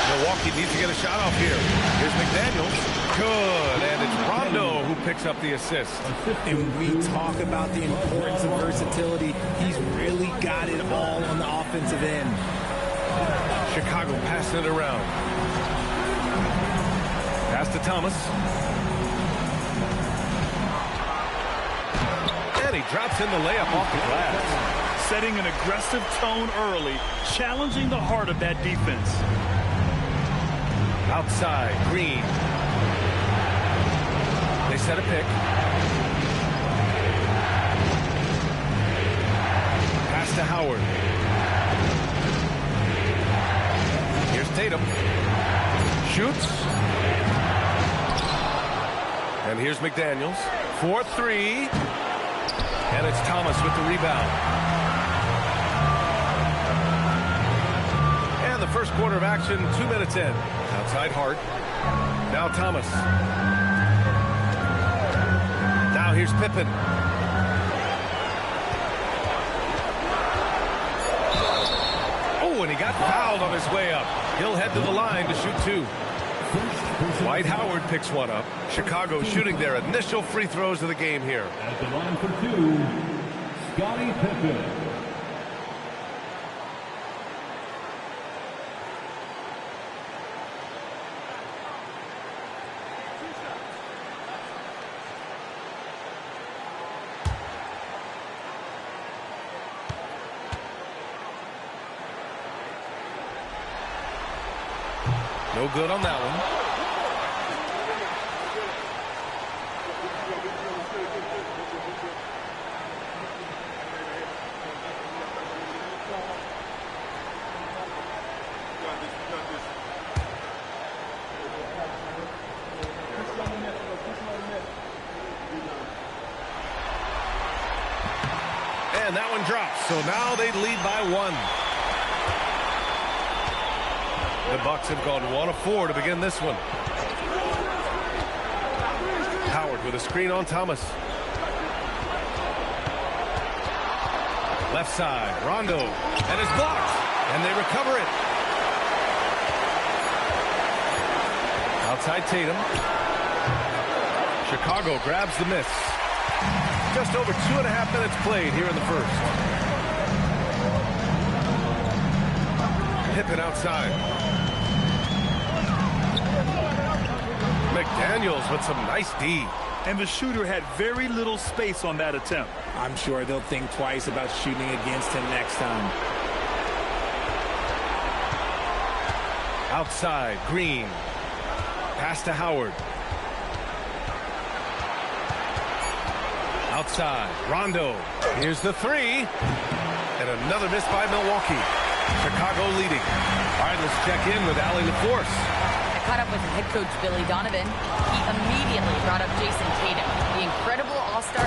Milwaukee needs to get a shot off here. Here's McDaniels. Good, and it's Rondo who picks up the assist. And we talk about the importance of versatility. He's really got it all on the offensive end. Chicago passing it around. Pass to Thomas. And he drops in the layup off the glass. Setting an aggressive tone early, challenging the heart of that defense. Outside, Green. They set a pick. Pass to Howard. Here's Tatum. Shoots. And here's McDaniels. 4-3. And it's Thomas with the rebound. The first quarter of action, 2 minutes in. Outside Hart. Now Thomas. Now here's Pippen. Oh, and he got fouled on his way up. He'll head to the line to shoot 2. Dwight Howard picks one up. Chicago shooting their initial free throws of the game here. At the line for 2, Scottie Pippen. No good on that one. And that one drops. So now they lead by 1. The Bucks have gone 1 of 4 to begin this one. Howard with a screen on Thomas. Left side, Rondo, and it's blocked, and they recover it. Outside Tatum. Chicago grabs the miss. Just over 2.5 minutes played here in the first. Pippen outside. McDaniels with some nice D. And the shooter had very little space on that attempt. I'm sure they'll think twice about shooting against him next time. Outside, Green. Pass to Howard. Outside, Rondo. Here's the 3. And another miss by Milwaukee. Chicago leading. All right, let's check in with Allie LaForce. Caught up with head coach Billy Donovan. He immediately brought up Jason Tatum, the incredible all-star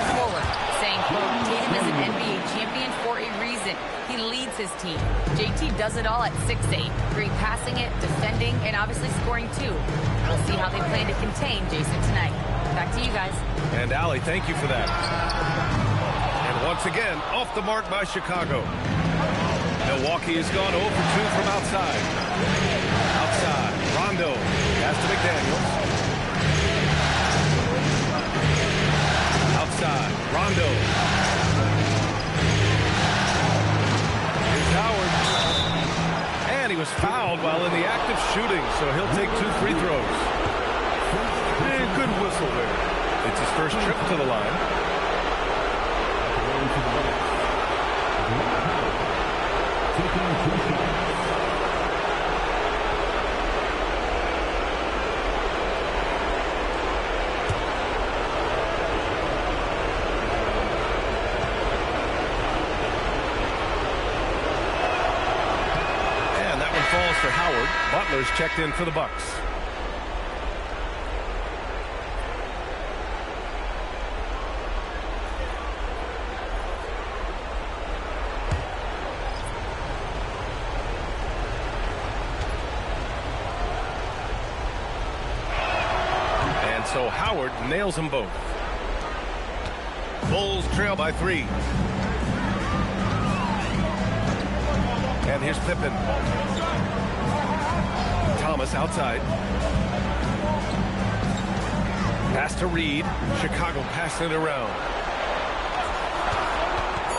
his team. JT does it all at 6'8". Great passing it, defending, and obviously scoring too. We'll see how they plan to contain Jason tonight. Back to you guys. And Allie, thank you for that. And once again, off the mark by Chicago. Milwaukee has gone 0 for 2 from outside. Outside, Rondo. Pass to McDaniels. Outside, Rondo. Here's Howard. And he was fouled while in the act of shooting, so he'll take 2 free throws. And good whistle there. It's his first trip to the line. And that one falls for Howard. Butler's checked in for the Bucks. So Howard nails them both. Bulls trail by 3. And here's Pippen. Thomas outside. Pass to Reed. Chicago passing it around.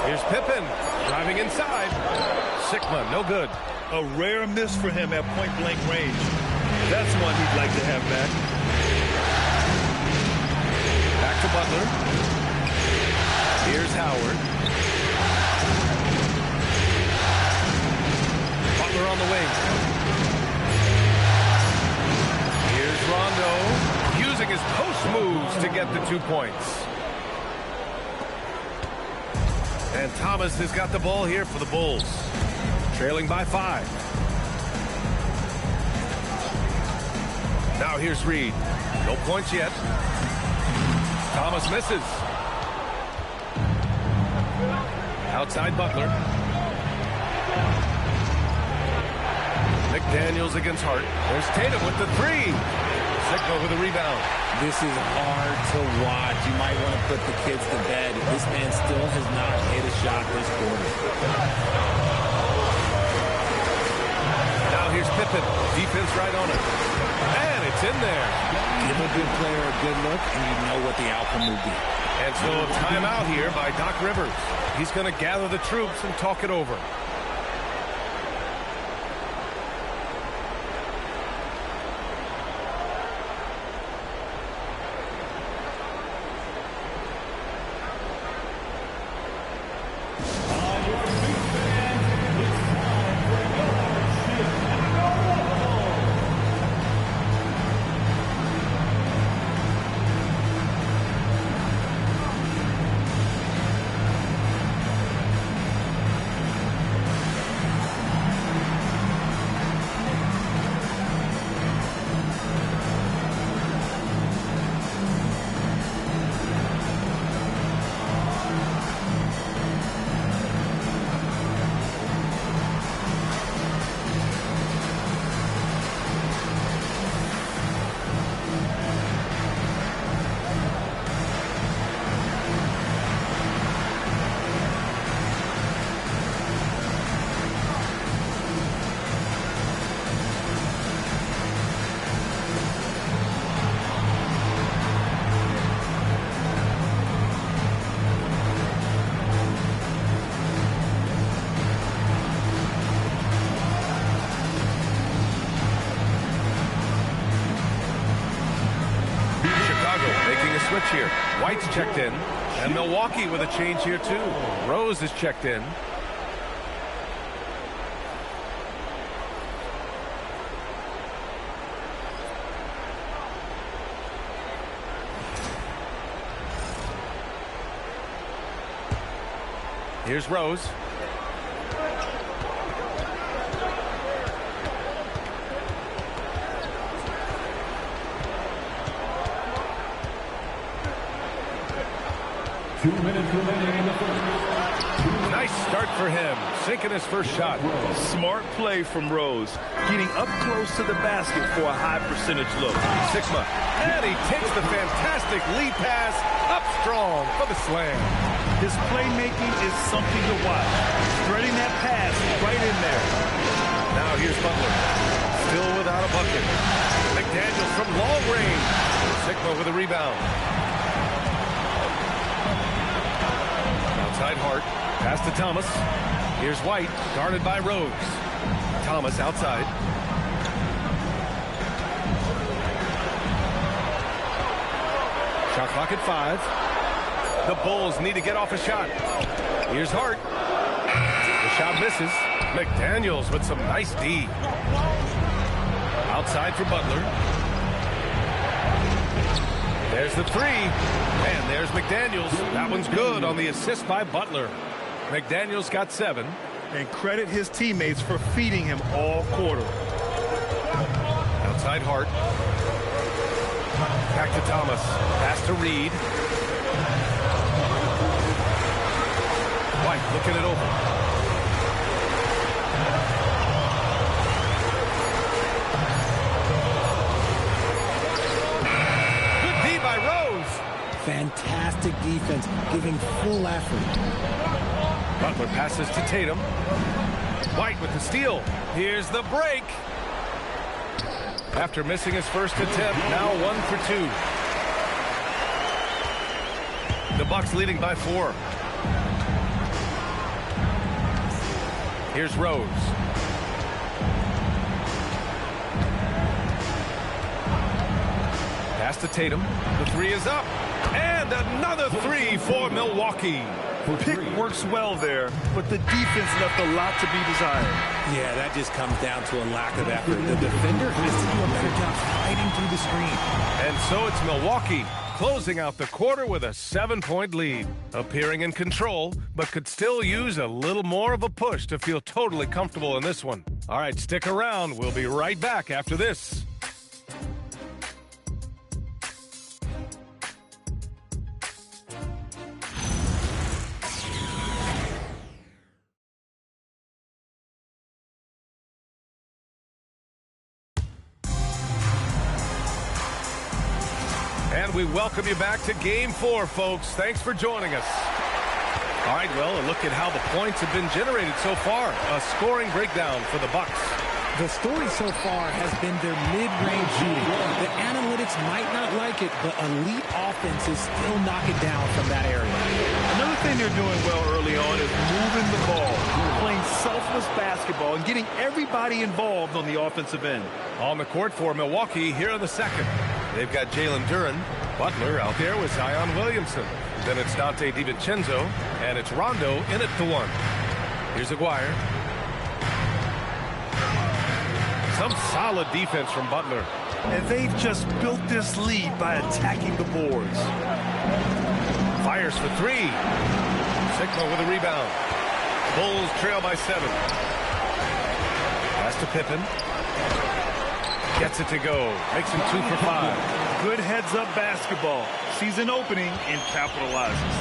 Here's Pippen driving inside. Sigma, no good. A rare miss for him at point-blank range. That's one he'd like to have back. Back to Butler. Here's Howard. Butler on the wing. Here's Rondo, using his post moves to get the 2 points. And Thomas has got the ball here for the Bulls. Trailing by 5. Now here's Reed. No points yet. Thomas misses. Outside Butler. McDaniels against Hart. There's Tatum with the 3. Sigma with a rebound. This is hard to watch. You might want to put the kids to bed. This man still has not hit a shot this quarter. Now here's Pippen. Defense right on it. And it's in there. Give a good player a good look, and you know what the outcome will be. And so a timeout here by Doc Rivers. He's going to gather the troops and talk it over. Switch here. White's checked in. And Milwaukee with a change here too. Rose is checked in. Here's Rose. Two minutes remaining in the first. Nice start for him, sinking his first shot. Smart play from Rose, getting up close to the basket for a high percentage look. Sigma, and he takes the fantastic lead pass up strong for the slam. His playmaking is something to watch. Threading that pass right in there. Now here's Butler, still without a bucket. McDaniels from long range. Sigma with a rebound. Outside Hart. Pass to Thomas. Here's White, guarded by Rose. Thomas outside. Shot clock at 5. The Bulls need to get off a shot. Here's Hart. The shot misses. McDaniels with some nice D. Outside for Butler. There's the 3. And there's McDaniels. That one's good on the assist by Butler. McDaniels got 7. And credit his teammates for feeding him all quarter. Outside Hart. Back to Thomas. Pass to Reed. White looking it over. Good D by Rose. Fantastic defense, giving full effort. Butler passes to Tatum. White with the steal. Here's the break. After missing his first attempt, now 1 for 2. The Bucks leading by 4. Here's Rose. Pass to Tatum. The 3 is up. And another 3 for Milwaukee. Pick works well there, but the defense left a lot to be desired. Yeah, that just comes down to a lack of effort. The defender has to do a better job fighting through the screen. And so it's Milwaukee closing out the quarter with a 7-point lead. Appearing in control, but could still use a little more of a push to feel totally comfortable in this one. All right, stick around. We'll be right back after this. And we welcome you back to Game 4, folks. Thanks for joining us. All right, well, a look at how the points have been generated so far. A scoring breakdown for the Bucks. The story so far has been their mid-range shooting. The analytics might not like it, but elite offenses still knock it down from that area. Another thing they're doing well early on is moving the ball, playing selfless basketball, and getting everybody involved on the offensive end. On the court for Milwaukee here in the second. They've got Jalen Duren. Butler out there with Zion Williamson. Then it's Dante DiVincenzo, and it's Rondo in at the 1. Here's Aguirre. Some solid defense from Butler. And they've just built this lead by attacking the boards. Fires for 3. Sigma with a rebound. Bulls trail by 7. Pass to Pippen. Gets it to go. Makes him 2 for 5. Good heads-up basketball. Sees an opening and capitalizes.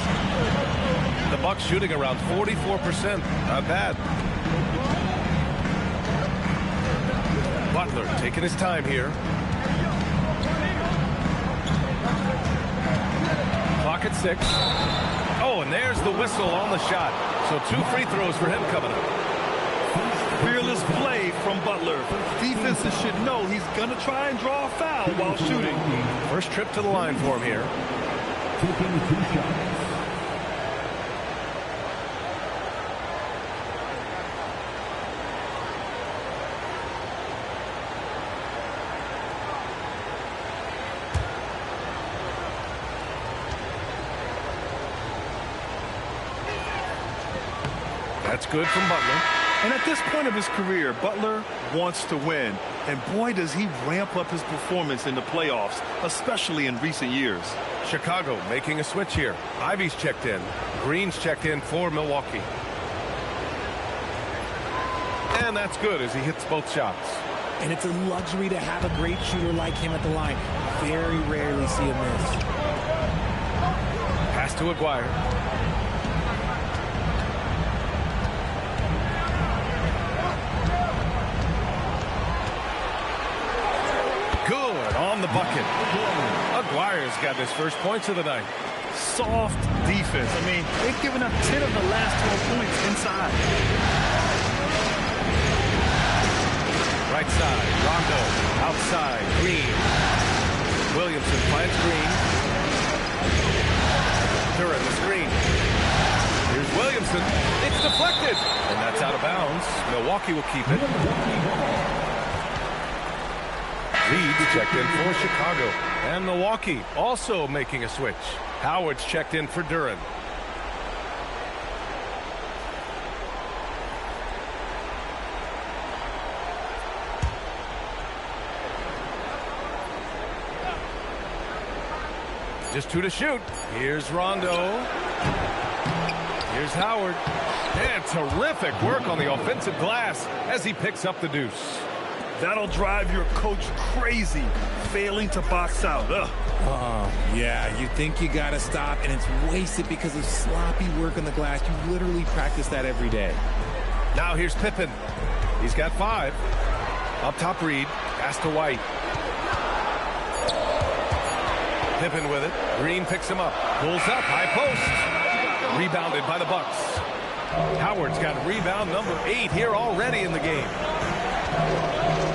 The Bucks shooting around 44%. Not bad. Butler taking his time here. Clock at 6. Oh, and there's the whistle on the shot. So 2 free throws for him coming up. Fearless play from Butler. Defenses should know he's going to try and draw a foul while shooting. First trip to the line for him here. Taking 2 shots. That's good from Butler. And at this point of his career, Butler wants to win. And boy, does he ramp up his performance in the playoffs, especially in recent years. Chicago making a switch here. Ivy's checked in. Green's checked in for Milwaukee. And that's good as he hits both shots. And it's a luxury to have a great shooter like him at the line. Very rarely see a miss. Pass to Aguirre. bucket. Aguirre's got his first points of the night. Soft defense. I mean, they've given up 10 of the last 12 points inside. Right side, Rondo. Outside, Green. Williamson finds Green. Duran the screen. Here's Williamson. It's deflected. And that's out of bounds. Milwaukee will keep it. Reed checked in for Chicago. And Milwaukee also making a switch. Howard's checked in for Duran. Just 2 to shoot. Here's Rondo. Here's Howard. And terrific work on the offensive glass as he picks up the deuce. That'll drive your coach crazy, failing to box out. Ugh. Oh, yeah, you think you got to stop, and it's wasted because of sloppy work on the glass. You literally practice that every day. Now here's Pippen. He's got 5. Up top, Reed. Pass to White. Pippen with it. Green picks him up. Pulls up. High post. Rebounded by the Bucks. Howard's got rebound number 8 here already in the game.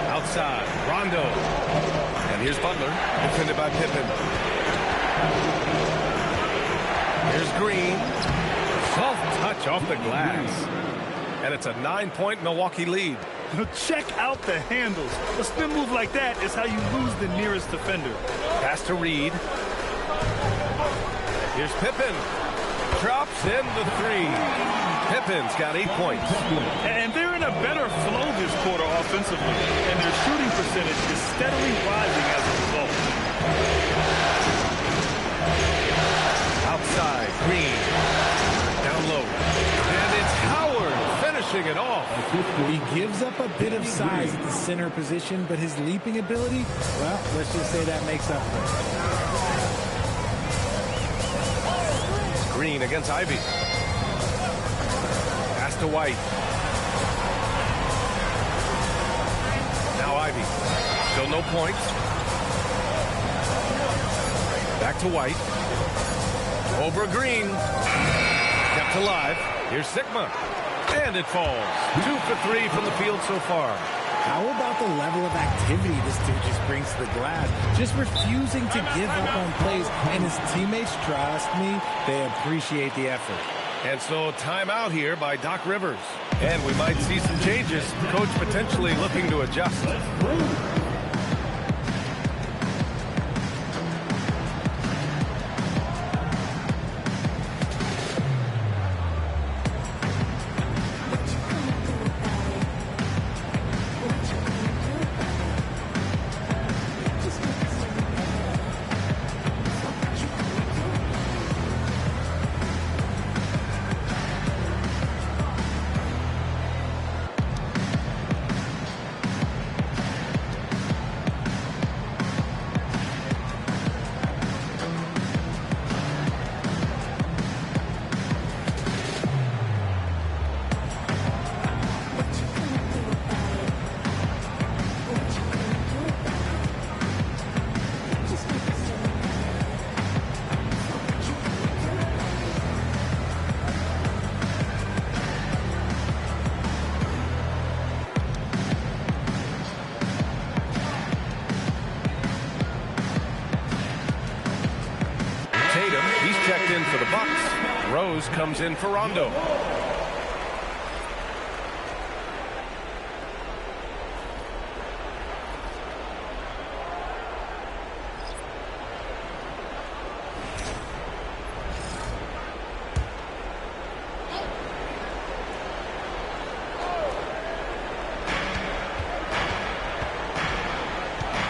Outside. Rondo. And here's Butler. Defended by Pippen. Here's Green. Soft touch off the glass. And it's a 9-point Milwaukee lead. Check out the handles. A spin move like that is how you lose the nearest defender. Pass to Reed. Here's Pippen. Drops in the 3. Pippin's got 8 points. And they're in a better flow this quarter offensively. And their shooting percentage is steadily rising as a result. Outside, Green. Down low. And it's Howard finishing it off. He gives up a bit of size at the center position, but his leaping ability, well, let's just say that makes up for it. Green against Ivy. Pass to White. Now Ivy. Still no points. Back to White. Over Green. Kept alive. Here's Sigma. And it falls. 2 for 3 from the field so far. How about the level of activity this dude just brings to the glass? Just refusing to give up on plays. And his teammates, trust me, they appreciate the effort. And so timeout here by Doc Rivers. And we might see some changes. Coach potentially looking to adjust. In for the Bucks. Rose comes in for Rondo.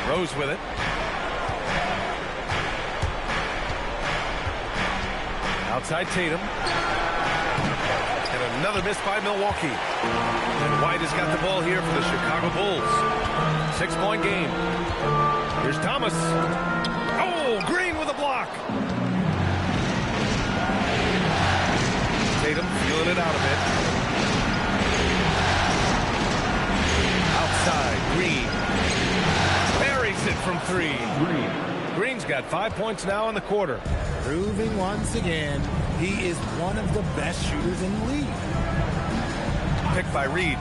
Rose with it. Outside Tatum. And another miss by Milwaukee. And White has got the ball here for the Chicago Bulls. 6-point game. Here's Thomas. Oh, Green with a block. Tatum feeling it out a bit. Outside, Green. Buries it from 3. Green's got 5 points now in the quarter. Proving once again, he is one of the best shooters in the league. Picked by Reed.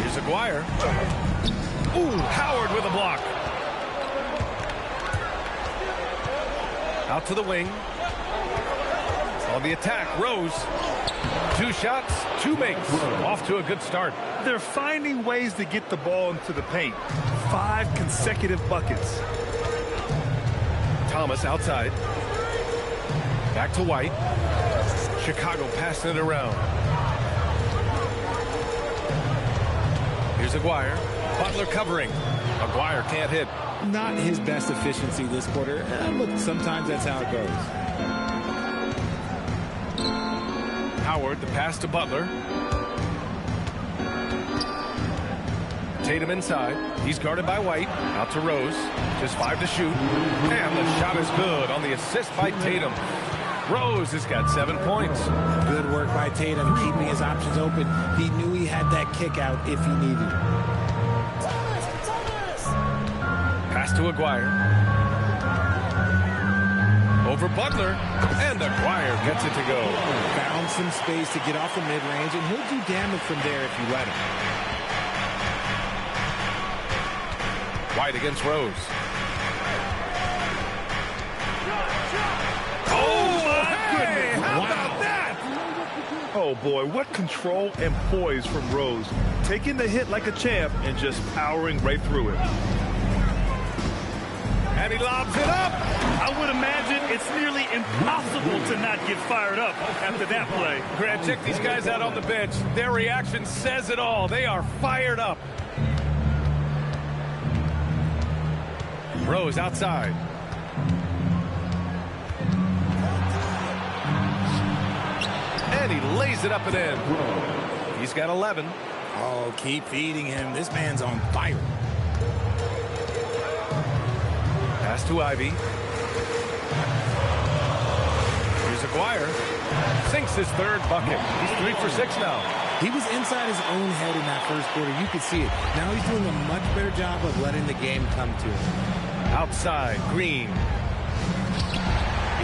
Here's Aguirre. Ooh, Howard with a block. Out to the wing. On the attack, Rose. 2 shots, 2 makes. Off to a good start. They're finding ways to get the ball into the paint. 5 consecutive buckets. Thomas outside. Back to White. Chicago passing it around. Here's Aguirre. Butler covering. Aguirre can't hit. Not his best efficiency this quarter. Look, sometimes that's how it goes. Howard, the pass to Butler. Tatum inside. He's guarded by White. Out to Rose. Just 5 to shoot. And the shot is good on the assist by Tatum. Rose has got 7 points. Good work by Tatum, keeping his options open. He knew he had that kick out if he needed it. Pass to Aguirre. Over Butler. And Aguirre gets it to go. Found some space to get off the mid-range, and he'll do damage from there if you let him. White against Rose. Oh, my goodness. How about that? Oh, boy, what control and poise from Rose. Taking the hit like a champ and just powering right through it. And he lobs it up. I would imagine it's nearly impossible to not get fired up after that play. Grant, check these guys out on the bench. Their reaction says it all. They are fired up. Rose outside. And he lays it up and in. He's got 11. Oh, keep feeding him. This man's on fire. Pass to Ivy. Here's Aguirre. Sinks his 3rd bucket. He's 3 for 6 now. He was inside his own head in that first quarter. You could see it. Now he's doing a much better job of letting the game come to him. Outside, Green.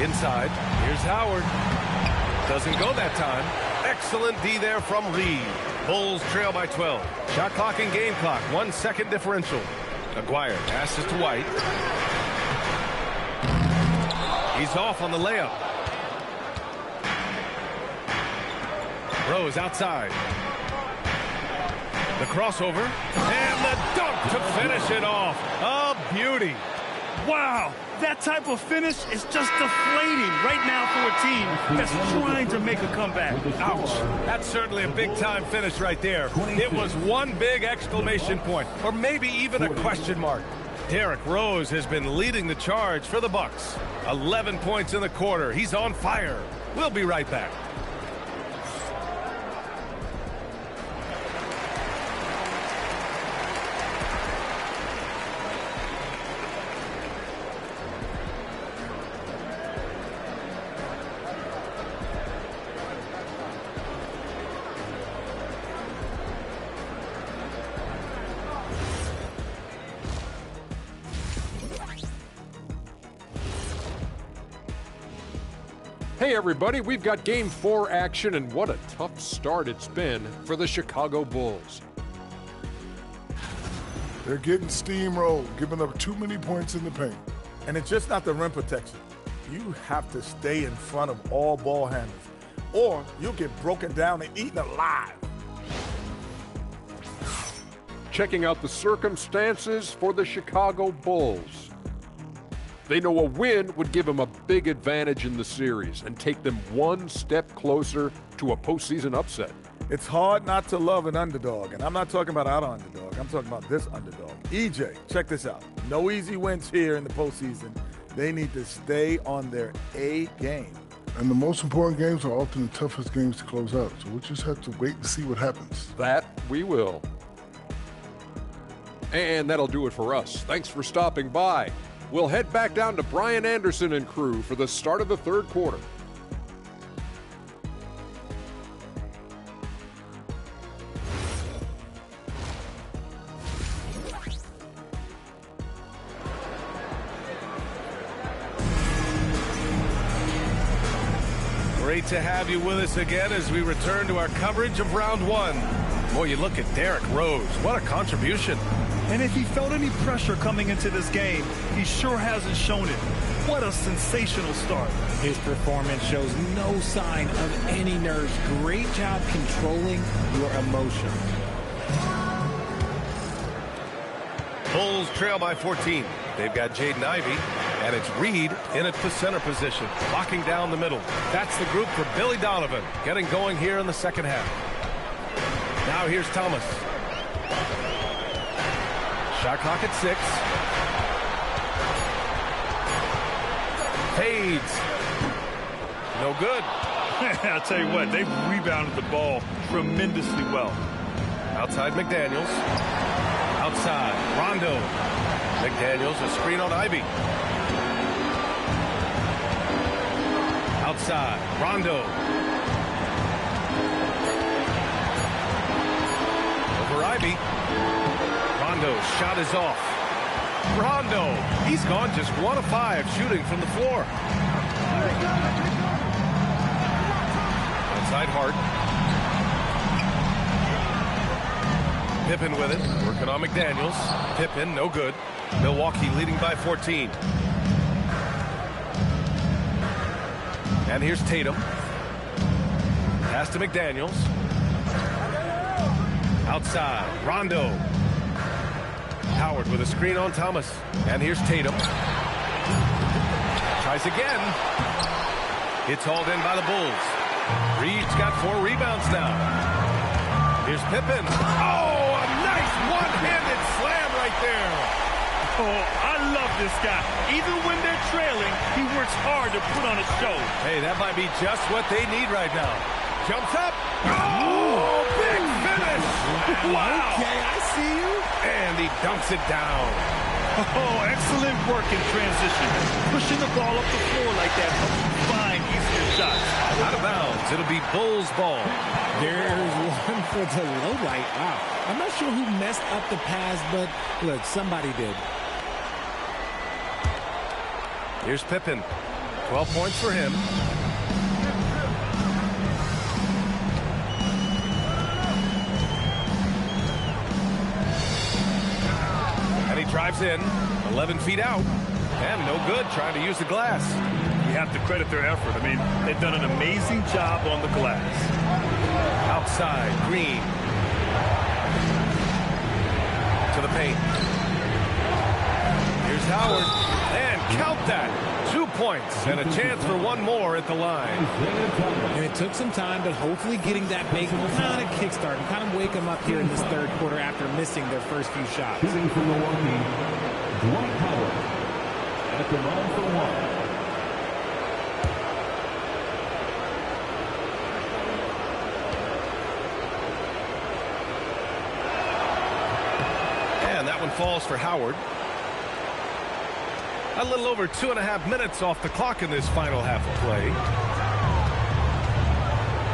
Inside, here's Howard. Doesn't go that time. Excellent D there from Reed. Bulls trail by 12. Shot clock and game clock. 1 second differential. Aguirre passes to White. He's off on the layup. Rose outside. The crossover. And the dunk to finish it off. A beauty. Wow, that type of finish is just deflating right now for a team that's trying to make a comeback. Ouch. That's certainly a big-time finish right there. It was one big exclamation point, or maybe even a question mark. Derrick Rose has been leading the charge for the Bucks. 11 points in the quarter. He's on fire. We'll be right back. Hey everybody, we've got Game 4 action, and what a tough start it's been for the Chicago Bulls. They're getting steamrolled, giving up too many points in the paint. And it's just not the rim protection. You have to stay in front of all ball handlers, or you'll get broken down and eaten alive. Checking out the circumstances for the Chicago Bulls. They know a win would give them a big advantage in the series and take them one step closer to a postseason upset. It's hard not to love an underdog, and I'm not talking about our underdog. I'm talking about this underdog. EJ, check this out. No easy wins here in the postseason. They need to stay on their A game. And the most important games are often the toughest games to close out, so we'll just have to wait and see what happens. That we will. And that'll do it for us. Thanks for stopping by. We'll head back down to Brian Anderson and crew for the start of the third quarter. Great to have you with us again as we return to our coverage of round one. Boy, you look at Derrick Rose. What a contribution. And if he felt any pressure coming into this game, he sure hasn't shown it. What a sensational start. His performance shows no sign of any nerves. Great job controlling your emotions. Bulls trail by 14. They've got Jaden Ivey, and it's Reed in at the center position, locking down the middle. That's the group for Billy Donovan, getting going here in the second half. Now here's Thomas. Shot clock at 6. Fades. No good. I'll tell you what, they've rebounded the ball tremendously well. Outside McDaniels. Outside Rondo. McDaniels, a screen on Ivey. Outside Rondo. Over Ivey. Rondo's shot is off. Rondo, he's gone just 1 of 5 shooting from the floor. Outside Hart. Pippen with it, working on McDaniels. Pippen, no good. Milwaukee leading by 14. And here's Tatum. Pass to McDaniels. Outside, Rondo. Howard with a screen on Thomas. And here's Tatum. Tries again. It's hauled in by the Bulls. Reed's got 4 rebounds now. Here's Pippen. Oh, a nice one-handed slam right there. Oh, I love this guy. Even when they're trailing, he works hard to put on a show. Hey, that might be just what they need right now. Jumps up. Oh, big finish. Wow. Okay, I see you. And he dumps it down. Oh, excellent work in transition. Pushing the ball up the floor like that helps you find easier shots. Out of bounds. It'll be Bulls ball. There's one for the low light. Wow. I'm not sure who messed up the pass, but look, somebody did. Here's Pippen. 12 points for him. And he drives in. 11 feet out. And no good trying to use the glass. You have to credit their effort. I mean, they've done an amazing job on the glass. Outside, Green. To the paint. Here's Howard. And count that. 2 points and a chance for one more at the line. And it took some time, but hopefully getting that big kind of kickstart and kind of wake them up here in this third quarter after missing their first few shots. Shooting from Milwaukee, Dwight Howard at the line for 1. Falls for Howard. A little over 2.5 minutes off the clock in this final half of play.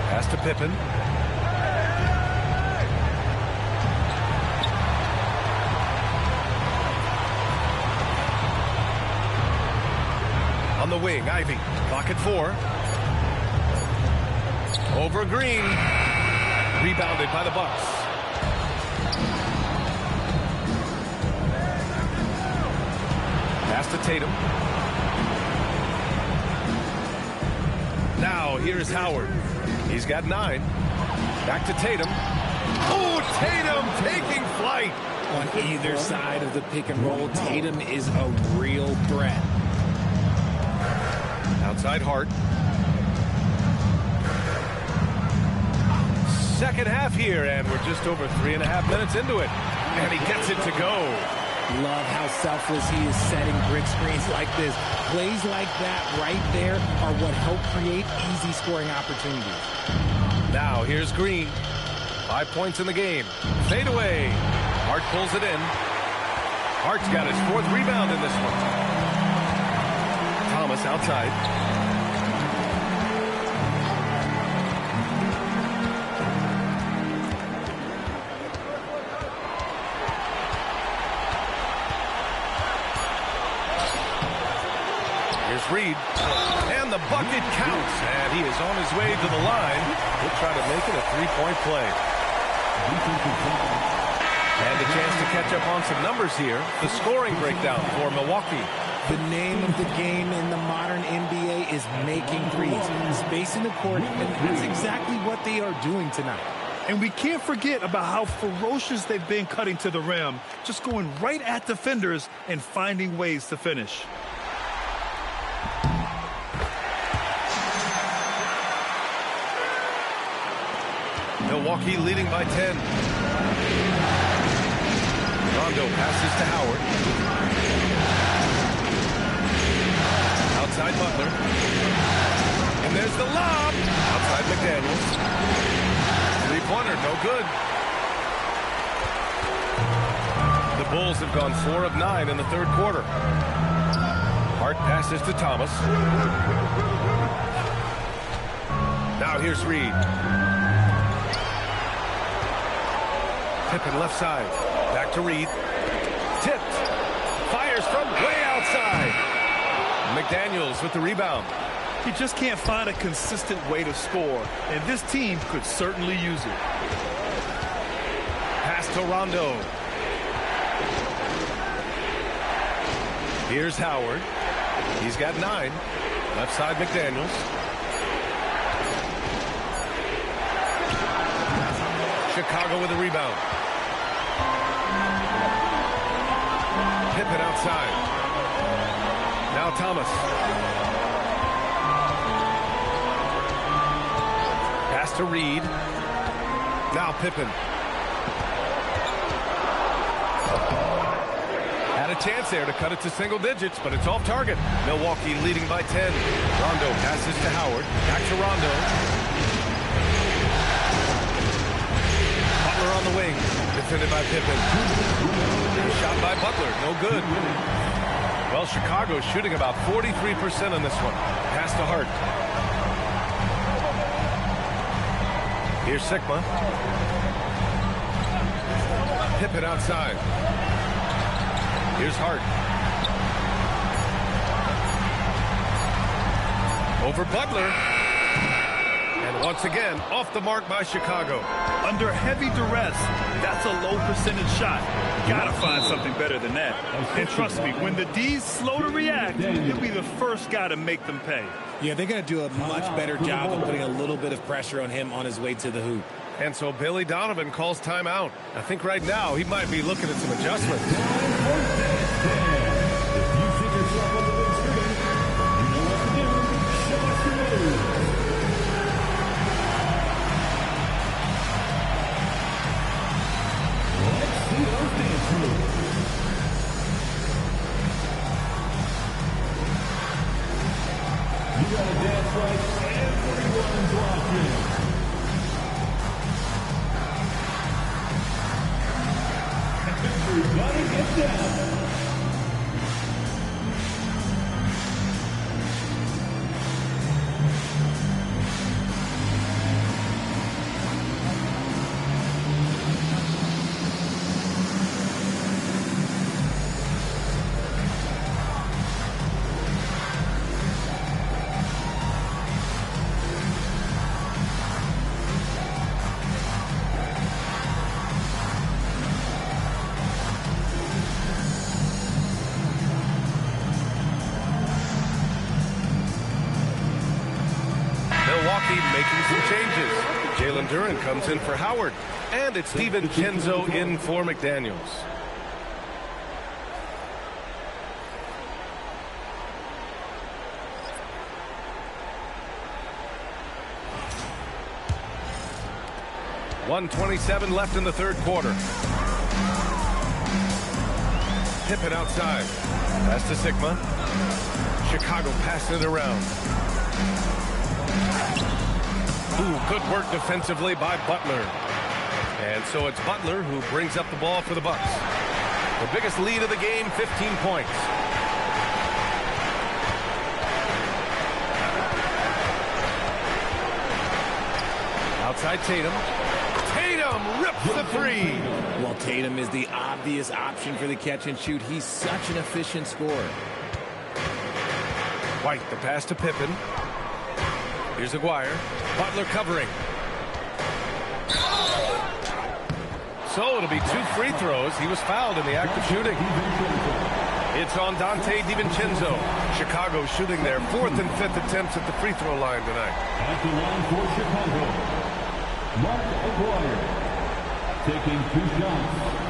Pass to Pippen. On the wing, Ivey. Clock at 4. Over Green. Rebounded by the Bucks. Pass to Tatum. Now here's Howard. He's got 9. Back to Tatum. Oh, Tatum taking flight. On either side of the pick and roll, Tatum is a real threat. Outside Hart. Second half here, and we're just over 3.5 minutes into it. And he gets it to go. Love how selfless he is setting brick screens like this. Plays like that right there are what help create easy scoring opportunities. Now here's Green. 5 points in the game. Fade away. Hart pulls it in. Hart's got his 4th rebound in this one. Thomas outside. Here's Reed. And the bucket counts. And he is on his way to the line. He'll try to make it a three-point play. And a chance to catch up on some numbers here. The scoring breakdown for Milwaukee. The name of the game in the modern NBA is making threes, spacing the court, and that's exactly what they are doing tonight. And we can't forget about how ferocious they've been cutting to the rim, just going right at defenders and finding ways to finish. Milwaukee leading by 10. Rondo passes to Howard. Outside Butler. And there's the lob. Outside McDaniels. Three-pointer, no good. The Bulls have gone 4 of 9 in the third quarter. Hart passes to Thomas. Now here's Reed. Pippen left side. Back to Reed. Tipped. Fires from way outside. McDaniels with the rebound. He just can't find a consistent way to score, and this team could certainly use it. Pass to Rondo. Here's Howard. He's got 9. Left side McDaniels. Chicago with a rebound. Pippen outside. Now Thomas. Pass to Reed. Now Pippen. Had a chance there to cut it to single digits, but it's off target. Milwaukee leading by 10. Rondo passes to Howard. Back to Rondo. Butler on the wing. Defended by Pippen. Shot by Butler. No good. Well, Chicago's shooting about 43% on this one. Pass to Hart. Here's Sigma. Pippen outside. Here's Hart. Over Butler. And once again, off the mark by Chicago. Under heavy duress, that's a low percentage shot. Gotta find something better than that. And trust me, when the D's slow to react, he'll be the first guy to make them pay. Yeah, they're going to do a much better job of putting a little bit of pressure on him on his way to the hoop. And so Billy Donovan calls timeout. I think right now he might be looking at some adjustments. You gotta dance like everyone's watching. Everybody get down. Making some changes. Jalen Duren comes in for Howard. And it's Steven Kenzo in for McDaniels. .127 left in the third quarter. Pippen outside. Pass to Sigma. Chicago passing it around. Ooh, good work defensively by Butler. And so it's Butler who brings up the ball for the Bucks. The biggest lead of the game, 15 points. Outside Tatum. Tatum rips the three. Well, Tatum is the obvious option for the catch and shoot. He's such an efficient scorer. White, the pass to Pippen. Here's Aguirre. Butler covering. So it'll be 2 free throws. He was fouled in the act of shooting. It's on Dante DiVincenzo. Chicago shooting their 4th and 5th attempts at the free throw line tonight. At the line for Chicago, Mark Aguirre taking 2 shots.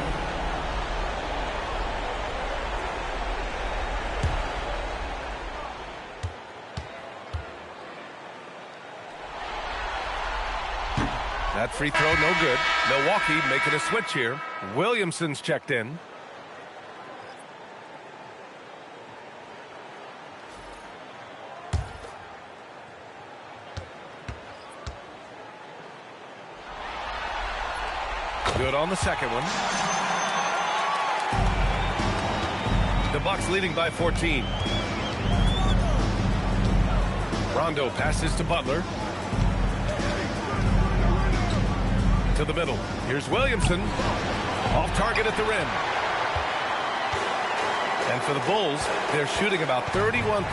That free throw no good. Milwaukee making a switch here. Williamson's checked in. Good on the second one. The Bucks leading by 14. Rondo passes to Butler. To the middle. Here's Williamson. Off target at the rim. And for the Bulls, they're shooting about 31%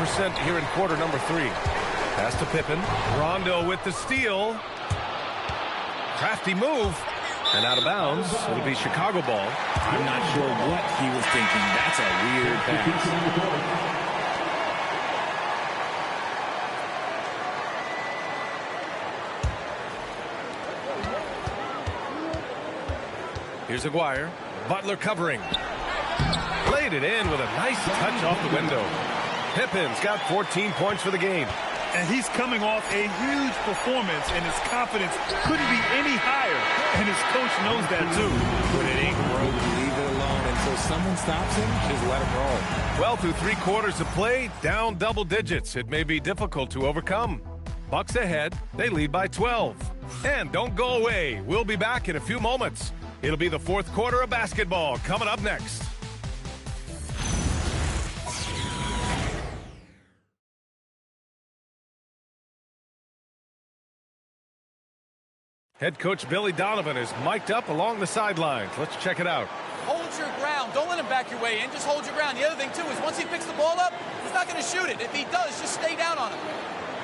here in quarter number 3. Pass to Pippen. Rondo with the steal. Crafty move. And out of bounds. It'll be Chicago ball. I'm not sure what he was thinking. That's a weird pass. Here's Aguirre. Butler covering. Played it in with a nice touch off the window. Pippen's got 14 points for the game. And he's coming off a huge performance, and his confidence couldn't be any higher. And his coach knows that, too. When it ain't broke, leave it alone. Until someone stops him, just let him roll. Well, through 3 quarters of play, down double digits. It may be difficult to overcome. Bucks ahead. They lead by 12. And don't go away. We'll be back in a few moments. It'll be the 4th quarter of basketball coming up next. Head coach Billy Donovan is mic'd up along the sidelines. Let's check it out. Hold your ground. Don't let him back your way in. Just hold your ground. The other thing, too, is once he picks the ball up, he's not going to shoot it. If he does, just stay down on him.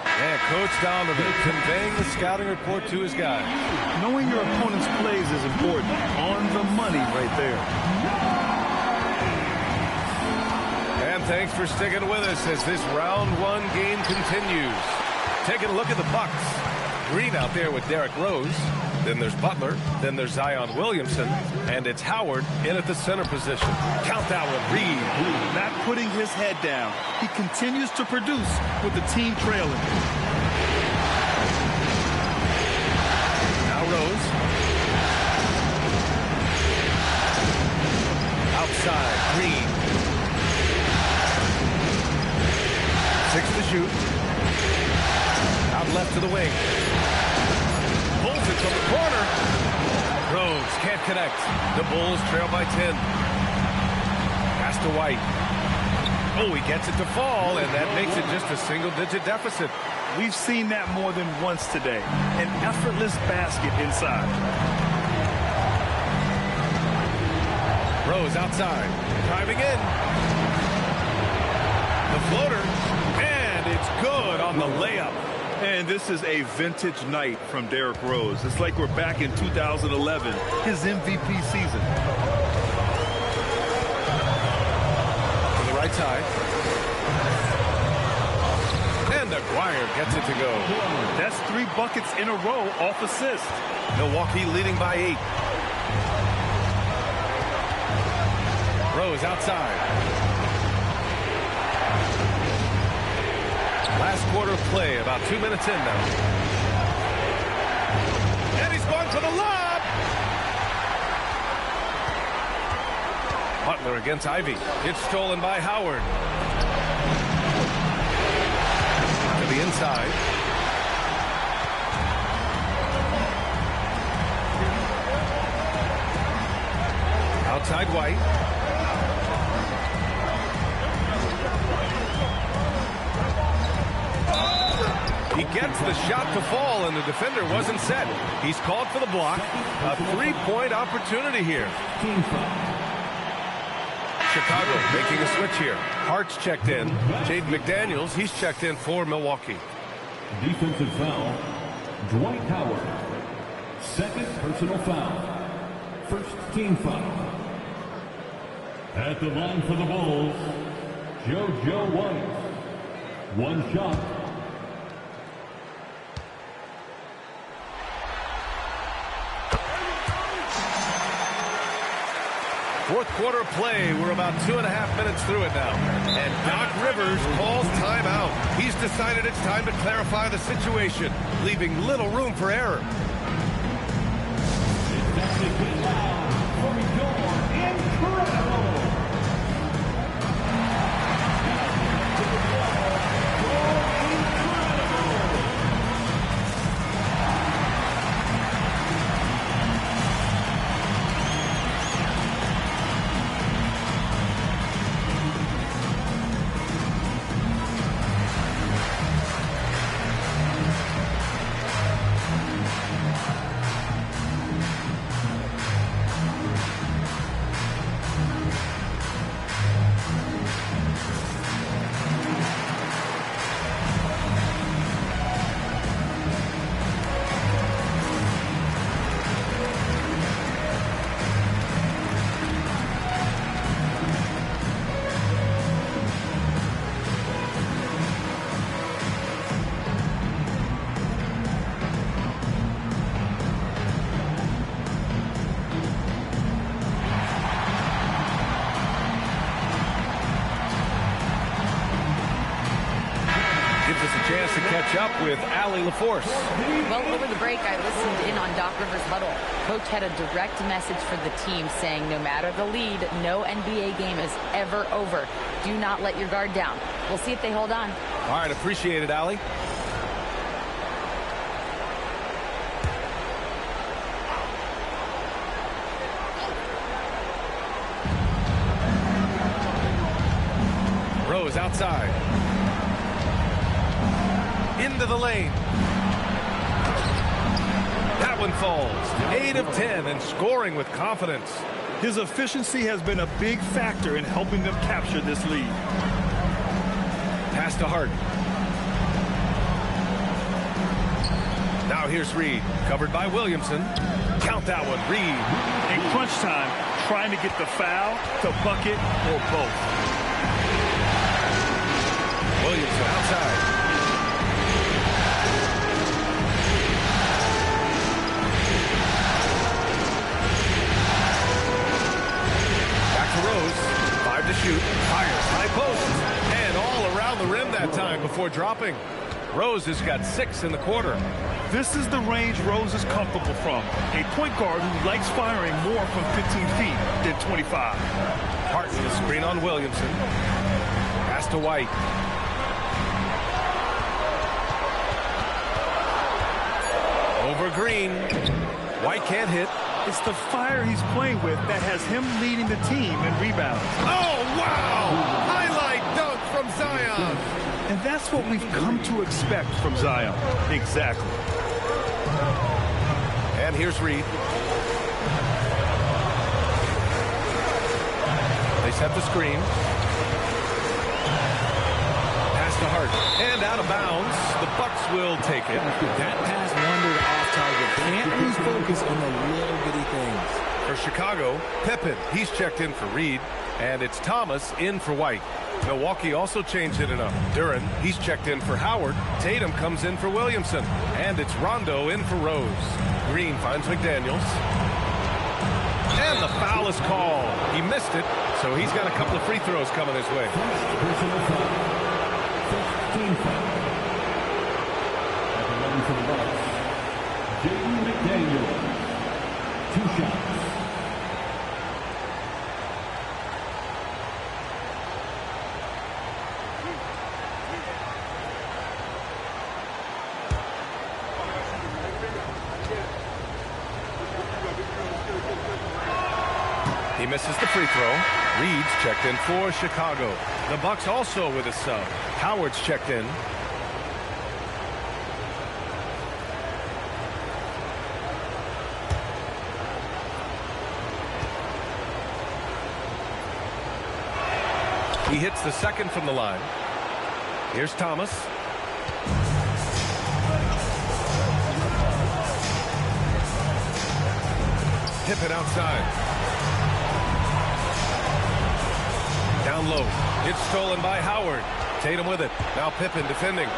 Yeah, Coach Donovan conveying the scouting report to his guys. Knowing your opponent's plays is important. On the money right there. And thanks for sticking with us as this round 1 game continues. Taking a look at the Bucks. Green out there with Derrick Rose. Then there's Butler. Then there's Zion Williamson. And it's Howard in at the center position. Count that one. Reed. Not putting his head down. He continues to produce with the team trailing. Now Rose. Outside. Green. 6 to shoot. Out left to the wing. Pulls it from the corner. Rose can't connect. The Bulls trail by 10. Pass to White. Oh, he gets it to fall, and that makes it just a single-digit deficit. We've seen that more than once today. An effortless basket inside. Rose outside. Driving in. The floater. And it's good on the layup. And this is a vintage night from Derrick Rose. It's like we're back in 2011, his MVP season. To the right side. And Aguirre gets it to go. That's 3 buckets in a row off assist. Milwaukee leading by 8. Rose outside. Last quarter of play, about 2 minutes in now. And he's going for the lob. Butler against Ivy. It's stolen by Howard. To the inside. Outside White. He gets the shot to fall, and the defender wasn't set. He's called for the block. A 3-point opportunity here. Chicago making a switch here. Hart's checked in. Jaden McDaniels, he's checked in for Milwaukee. Defensive foul, Dwight Howard. Second personal foul. First team foul. At the line for the Bulls, JoJo White. One shot. Fourth quarter play. We're about 2.5 minutes through it now. And Doc Rivers calls timeout. He's decided it's time to clarify the situation, leaving little room for error. Chance to catch up with Allie LaForce. Well, over the break, I listened in on Doc Rivers' huddle. Coach had a direct message for the team saying no matter the lead, no NBA game is ever over. Do not let your guard down. We'll see if they hold on. All right, appreciate it, Allie. Rose outside. Into the lane. That one falls. 8 of 10 and scoring with confidence. His efficiency has been a big factor in helping them capture this lead. Pass to Hart. Now here's Reed. Covered by Williamson. Count that one, Reed. In crunch time, trying to get the foul, the bucket, or both. Williamson outside. Rose, 5 to shoot, fires, high post, and all around the rim that time before dropping. Rose has got 6 in the quarter. This is the range Rose is comfortable from. A point guard who likes firing more from 15 feet than 25. Hart with a screen on Williamson. Pass to White. Over Green. White can't hit. It's the fire he's playing with that has him leading the team in rebounds. Oh, wow! Highlight dunk from Zion. And that's what we've come to expect from Zion. Exactly. And here's Reed. They set the screen. Pass to Hart. And out of bounds. The Bucks will take it. That pass wandered off target. Can't lose focus on the little bitty things. For Chicago, Pippen, he's checked in for Reed. And it's Thomas in for White. Milwaukee also changed it up. Duran, he's checked in for Howard. Tatum comes in for Williamson. And it's Rondo in for Rose. Green finds McDaniels. And the foul is called. He missed it, so he's got a couple of free throws coming his way. Personal foul. First team foul. At the line for the Bucks, Jaden McDaniels. 2 shots. He misses the free throw. Reed's checked in for Chicago. The Bucks also with a sub. Howard's checked in. He hits the second from the line. Here's Thomas. Pippen outside. Down low. It's stolen by Howard. Tatum with it. Now Pippen defending.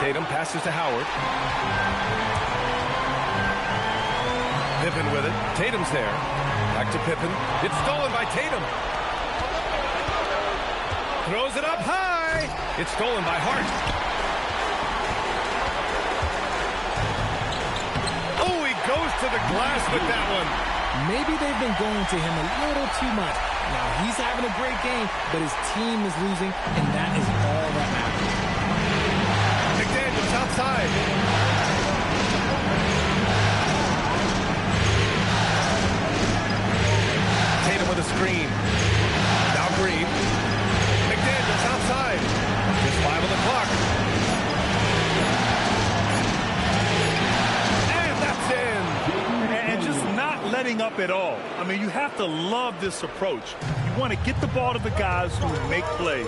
Tatum passes to Howard. Pippen with it. Tatum's there. Back to Pippen. It's stolen by Tatum. Throws it up high. It's stolen by Hart. Oh, he goes to the glass with that one. Maybe they've been going to him a little too much. Now, he's having a great game, but his team is losing, and that is all that matters. McDaniels outside. Tatum with a screen. Now Green. McDaniels outside. Just 5 on the clock. And that's in. And just not letting up at all. I mean, you have to love this approach. You want to get the ball to the guys who make plays.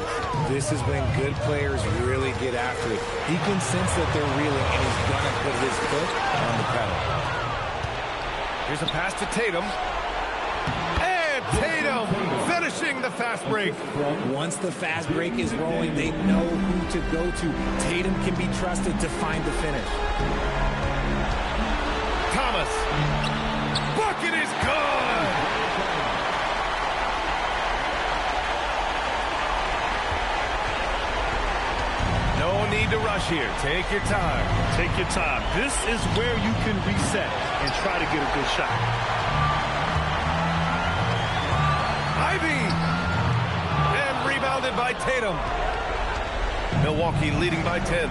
This is when good players really get after it. He can sense that they're reeling, and he's going to put his foot on the pedal. Here's a pass to Tatum. And Tatum finishing the fast break. Once the fast break is rolling, they know who to go to. Tatum can be trusted to find the finish. Thomas. Bucket is good. No need to rush here. Take your time. Take your time. This is where you can reset and try to get a good shot. Ivy. And rebounded by Tatum. Milwaukee leading by 10.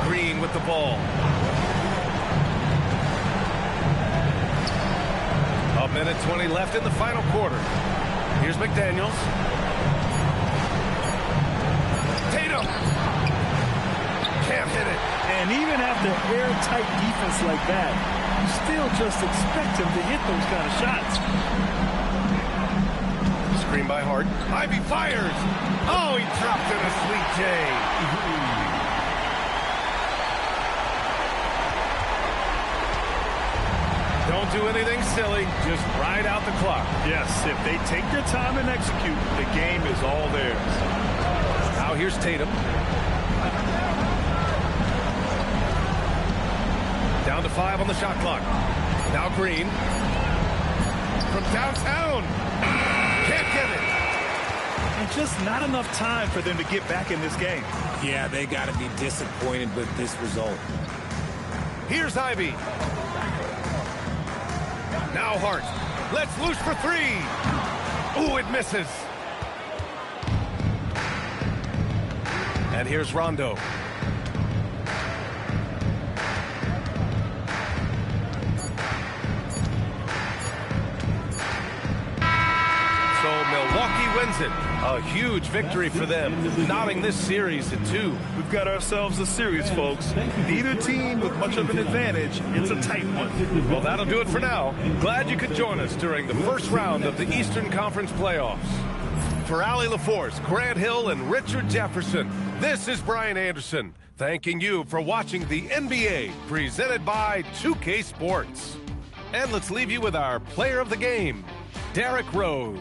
Green with the ball. A minute 20 left in the final quarter. Here's McDaniels. Tatum. Can't hit it. And even after airtight defense like that, you still just expect him to hit those kind of shots. Screen by Hart. Ivy fires. Oh, he dropped in a sweet J. Don't do anything silly. Just ride out the clock. Yes, if they take their time and execute, the game is all theirs. Now here's Tatum. Down to 5 on the shot clock. Now Green. From downtown. Can't get it. And just not enough time for them to get back in this game. Yeah, they got to be disappointed with this result. Here's Ivy. Now Hart. Let's loose for 3. Ooh, it misses. And here's Rondo. So Milwaukee wins it. A huge victory for them, knotting this series to 2. We've got ourselves a series, folks. Neither team with much of an advantage. It's a tight one. Well, that'll do it for now. Glad you could join us during the first round of the Eastern Conference playoffs. For Allie LaForce, Grant Hill, and Richard Jefferson, this is Brian Anderson, thanking you for watching the NBA presented by 2K Sports. And let's leave you with our player of the game, Derrick Rose.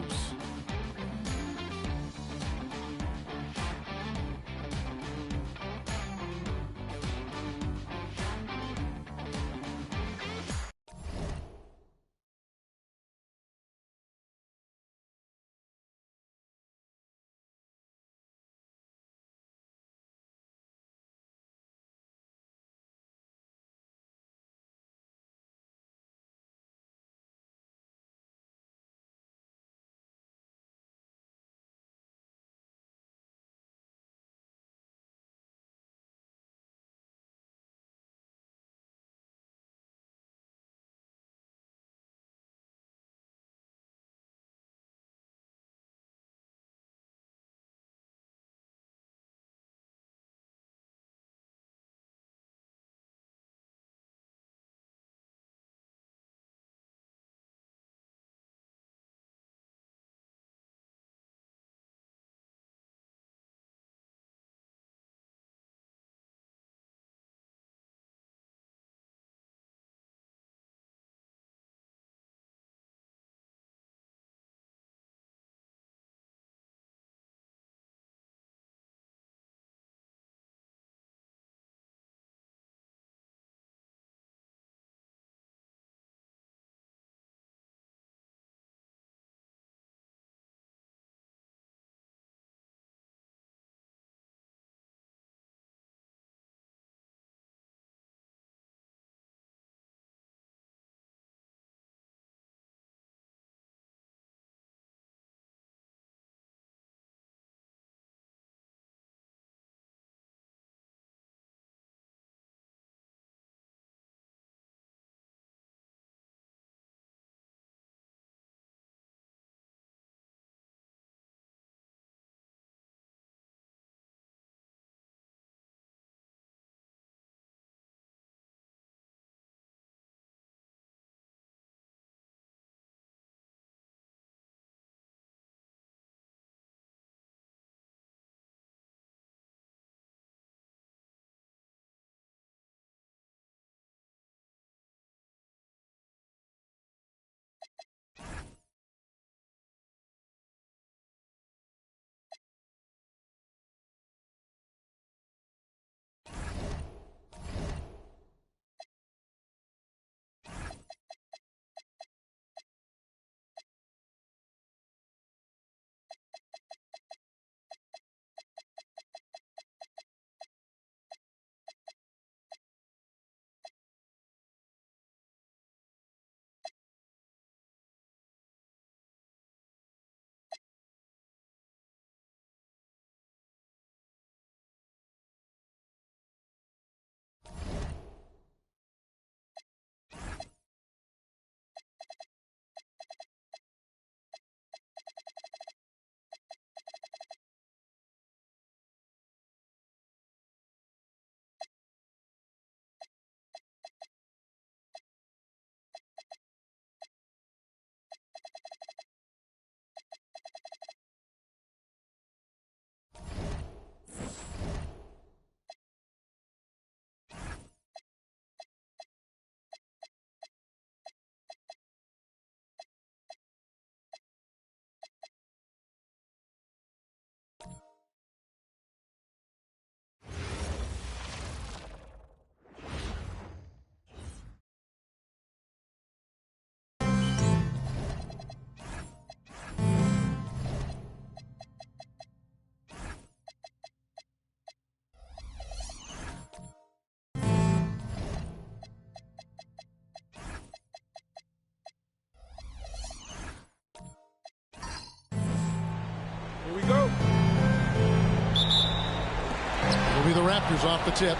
It'll be the Raptors off the tip.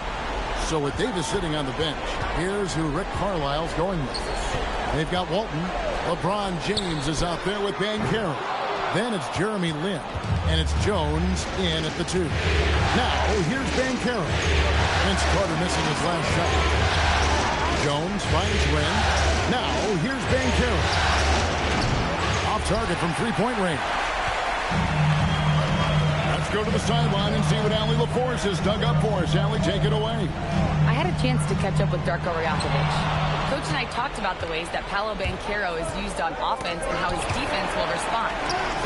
So with Davis sitting on the bench, here's who Rick Carlisle's going with. They've got Walton. LeBron James is out there with Banchero. Then it's Jeremy Lin. And it's Jones in at the 2. Now, here's Banchero. Vince Carter missing his last shot. Jones finds Lin. Now, here's Banchero. Off target from three-point range. Let's go to the sideline and see what Allie LaForce has dug up for us. Allie, take it away. I had a chance to catch up with Darko Rajakovic. Coach and I talked about the ways that Paolo Banchero is used on offense and how his defense will respond.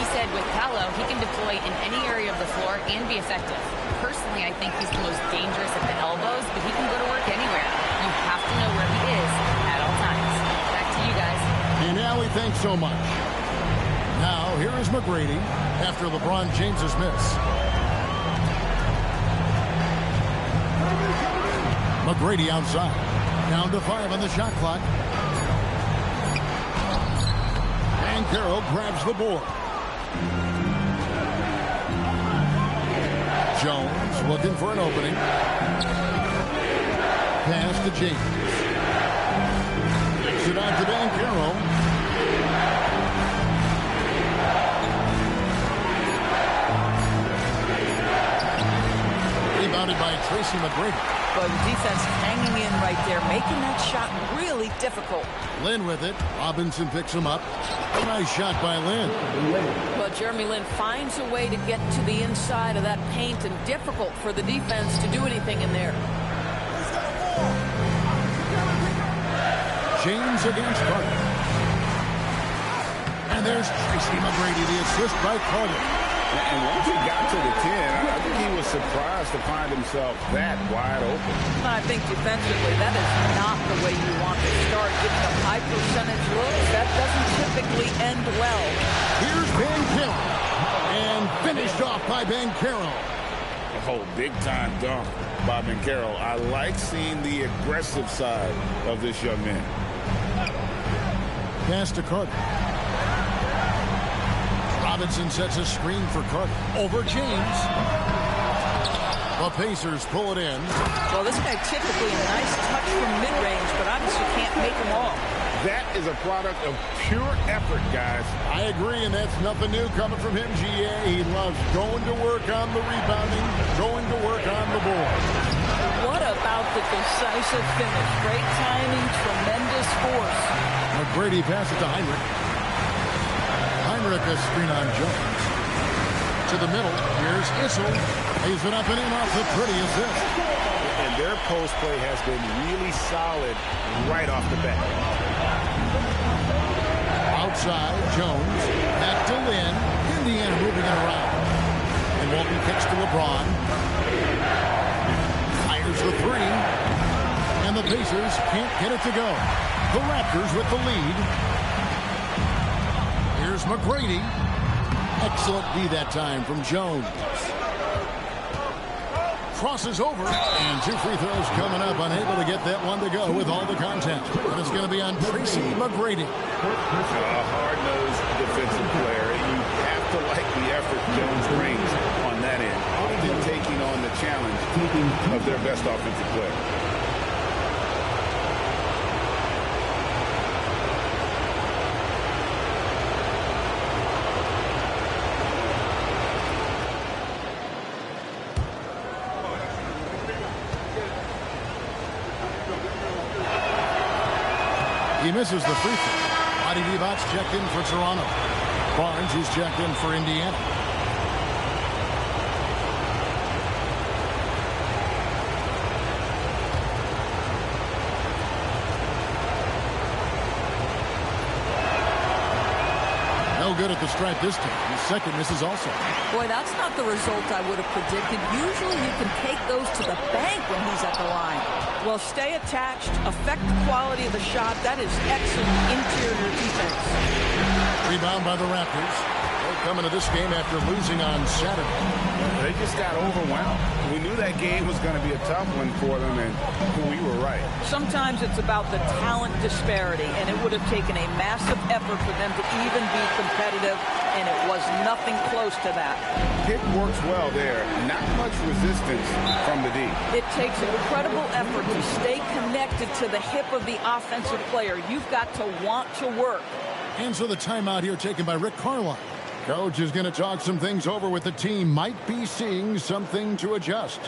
He said with Paolo, he can deploy in any area of the floor and be effective. Personally, I think he's the most dangerous at the elbows, but he can go to work anywhere. You have to know where he is at all times. Back to you guys. And Allie, thanks so much. Now, here is McGrady after LeBron James's miss. McGrady outside. Down to 5 on the shot clock. Banchero grabs the board. Jones looking for an opening. Pass to James. Kicks it out to Banchero. Rebounded by Tracy McGrady. Well, the defense hanging in right there, making that shot really difficult. Lin with it. Robinson picks him up. A nice shot by Lin. Well, Jeremy Lin finds a way to get to the inside of that paint, and difficult for the defense to do anything in there. James against Carter. And there's Tracy McGrady, the assist by Carter. And once he got to the 10, I think he was surprised to find himself that wide open. I think defensively, that is not the way you want to start. Giving up high percentage looks, that doesn't typically end well. Here's Banchero. And finished off by Banchero. Oh, big-time dunk by Banchero. I like seeing the aggressive side of this young man. Pass to Carter. Robinson sets a screen for Carter. Over James. The Pacers pull it in. Well, this guy typically a nice touch from mid-range, but obviously can't make them all. That is a product of pure effort, guys. I agree, and that's nothing new coming from him, GA. He loves going to work on the rebounding, going to work on the board. What about the decisive finish? Great timing, tremendous force. McGrady passes to Heinrich. Heinrich a screen on Jones. To the middle. Here's Issel. Lays it up and in off the pretty assist. And their post play has been really solid right off the bat. Outside, Jones. Back to Lin. Indiana moving it around. And Walton kicks to LeBron. Fires the 3. And the Pacers can't get it to go. The Raptors with the lead. Here's McGrady. Excellent D that time from Jones. Crosses over, and 2 free throws coming up. Unable to get that one to go with all the contact. And it's going to be on Tracy McGrady. A hard-nosed defensive player. You have to like the effort Jones brings on that end. Often taking on the challenge of their best offensive player. He misses the free throw. Adi Divac's checked in for Toronto. Barnes is checked in for Indiana. No good at the stripe this time. His second misses also. Boy, that's not the result I would have predicted. Usually you can take those to the bank when he's at the line. Well, stay attached, affect the quality of the shot. That is excellent interior defense. Rebound by the Raptors. coming to this game after losing on Saturday. They just got overwhelmed. We knew that game was going to be a tough one for them, and we were right. Sometimes it's about the talent disparity, and it would have taken a massive effort for them to even be competitive, and it was nothing close to that. Pick works well there. Not much resistance from the D. It takes incredible effort to stay connected to the hip of the offensive player. You've got to want to work. And so the timeout here taken by Rick Carlisle. Coach is going to talk some things over with the team. Might be seeing something to adjust.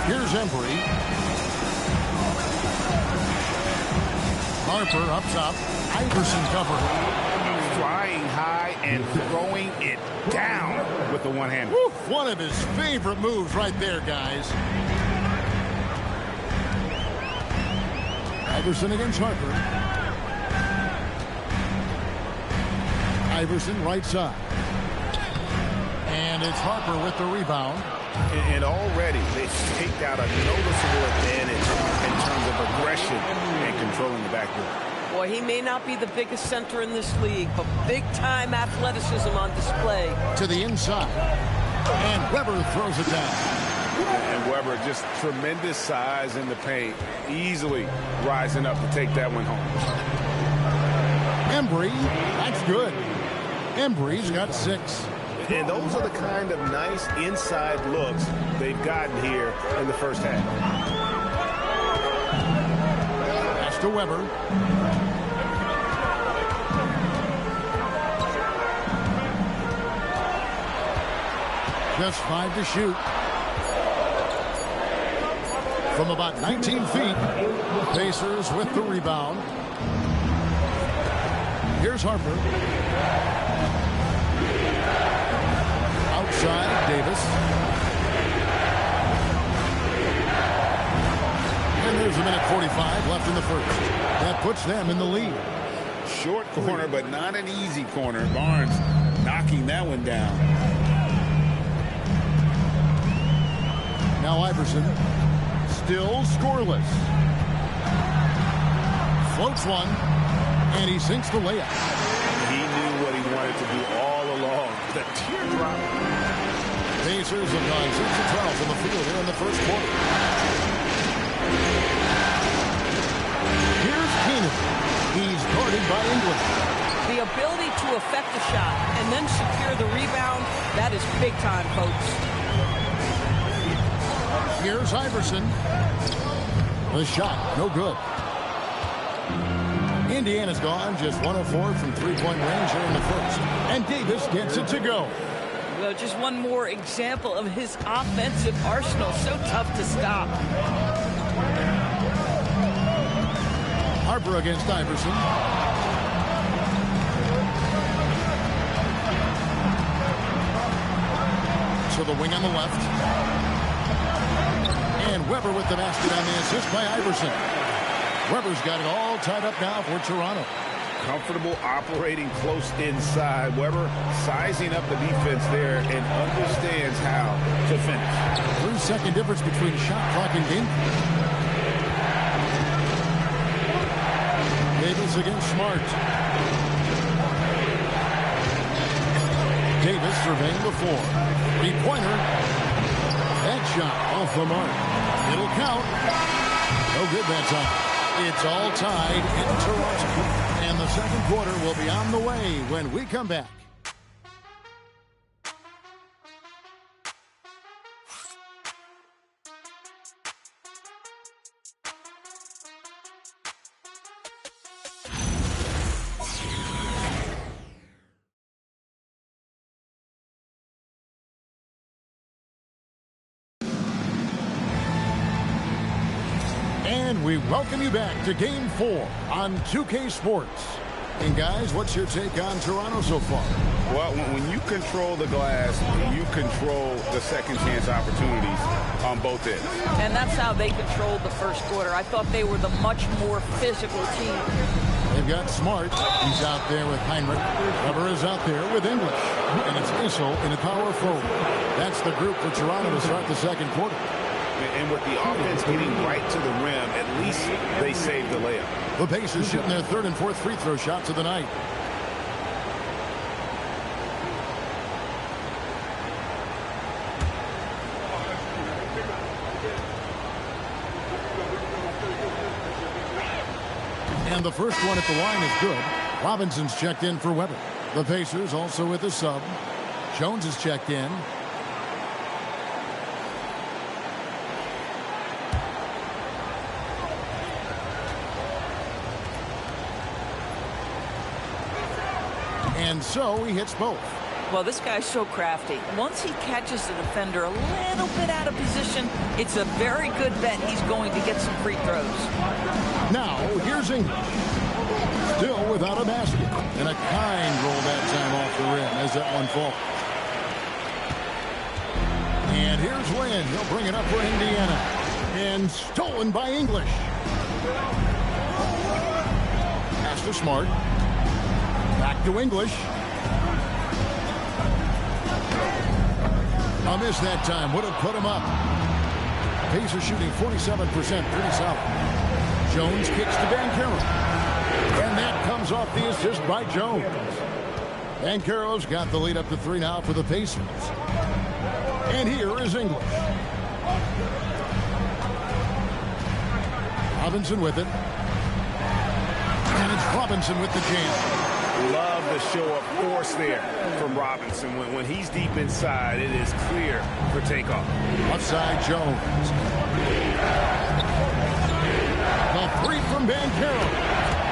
Here's Embry. Harper up top. Iverson covered. Flying high and throwing it down with the one-hander. One of his favorite moves right there, guys. Iverson against Harper. Iverson right side. And it's Harper with the rebound. And already they've staked out a noticeable advantage in terms of aggression and controlling the backboard. Boy, he may not be the biggest center in this league, but big-time athleticism on display. To the inside. And Weber throws it down. And Weber, just tremendous size in the paint, easily rising up to take that one home. Embry, that's good. Embry's got 6. And those are the kind of nice inside looks they've gotten here in the first half. Pass to Weber. Just 5 to shoot. From about 19 feet, Pacers with the rebound. Here's Harper. Outside, Davis. And there's a minute 45 left in the first. That puts them in the lead. Short corner, but not an easy corner. Barnes knocking that one down. Now Iverson. Still scoreless. Floats one. And he sinks the layup. He knew what he wanted to do all along. The teardrop. Pacers have gone 6 of 12 from the field here in the first quarter. Here's Keenan. He's guarded by England. The ability to affect the shot and then secure the rebound, that is big time, folks. Here's Iverson. The shot, no good. Indiana's gone just 1 of 4 from three-point range here in the first. And Davis gets it to go. Well, just one more example of his offensive arsenal. So tough to stop. Harper against Iverson. To the wing on the left. And Weber with the basket on the assist by Iverson. Weber's got it all tied up now for Toronto. Comfortable operating close inside. Weber sizing up the defense there and understands how to finish. 3-second difference between shot clock and game. Davis against Smart. Davis surveying the floor. Three-pointer. That shot off the mark. It'll count. No good that time. It's all tied in Toronto. And the second quarter will be on the way when we come back. And we welcome you back to Game 4 on 2K Sports. And guys, what's your take on Toronto so far? Well, when you control the glass, you control the second chance opportunities on both ends. And that's how they controlled the first quarter. I thought they were the much more physical team. They've got Smart. He's out there with Heinrich. Weber is out there with English. And it's Issel in a power forward. That's the group for Toronto to start the second quarter. And with the offense getting right to the rim, at least they saved the layup. The Pacers shooting their third and fourth free throw shots of the night. And the first one at the line is good. Robinson's checked in for Weber. The Pacers also with a sub. Jones is checked in. And so he hits both. Well, this guy's so crafty. Once he catches the defender a little bit out of position, it's a very good bet he's going to get some free throws. Now, here's English. Still without a basket. And a kind roll that time off the rim as that one falls. And here's Lynn. He'll bring it up for Indiana. And stolen by English. Pass to Smart. Back to English. A miss that time. Would have put him up. Pacers shooting 47%. Pretty solid. Jones kicks to Banchero. And that comes off the assist by Jones. Banchero's got the lead up to 3 now for the Pacers. And here is English. Robinson with it. And it's Robinson with the jam. Love the show of force there from Robinson. When he's deep inside, it is clear for takeoff. Left side, Jones. The three from Banchero.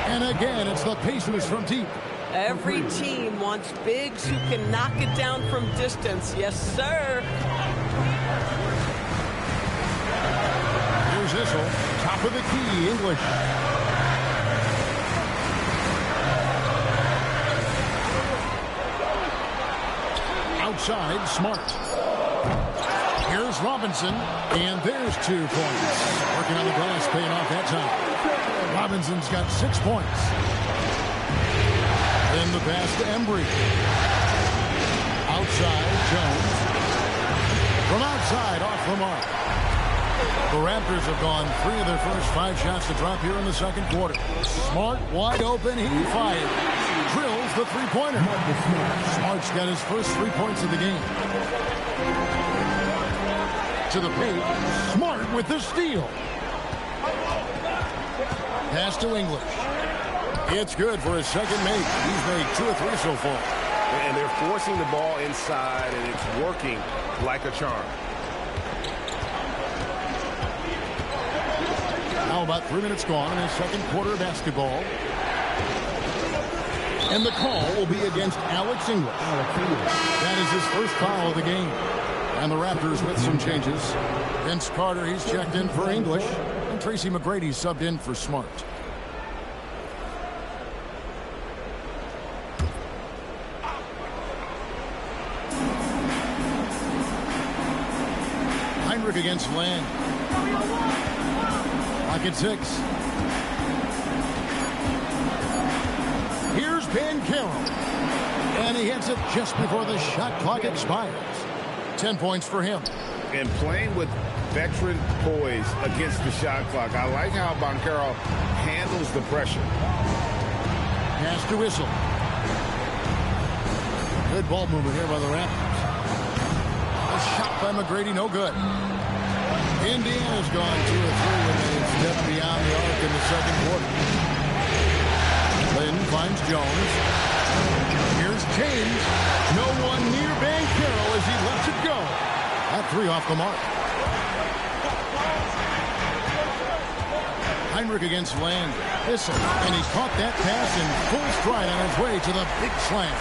And again, it's the Pacers from deep. Every team wants bigs who can knock it down from distance. Yes, sir. Here's Issel. Top of the key, English. Outside, Smart. Here's Robinson, and there's 2 points. Working on the glass, paying off that time. Robinson's got 6 points. Then the pass to Embry. Outside, Jones. From outside, off the mark. The Raptors have gone 3 of their first 5 shots to drop here in the second quarter. Smart, wide open, he fired. Drills the three-pointer. Smart's got his first 3 points of the game. To the paint. Smart with the steal. Pass to English. It's good for his second make. He's made 2 or 3 so far. And they're forcing the ball inside, and it's working like a charm. Now about 3 minutes gone in his second quarter of basketball. And the call will be against Alex English. That is his first foul of the game. And the Raptors with some changes. Vince Carter, he's checked in for English. And Tracy McGrady subbed in for Smart. Heinrich against Land. Lock at 6. Banchero. And he hits it just before the shot clock expires. 10 points for him. And playing with veteran poise against the shot clock. I like how Banchero handles the pressure. Pass to Whistle. Good ball movement here by the Raptors. A shot by McGrady, no good. Indiana's gone 2 of 3 when they step beyond the arc in the second quarter. Lynn finds Jones. Here's James. No one near Banchero as he lets it go. That 3 off the mark. Heinrich against Land. And he caught that pass in full stride on his way to the big slam.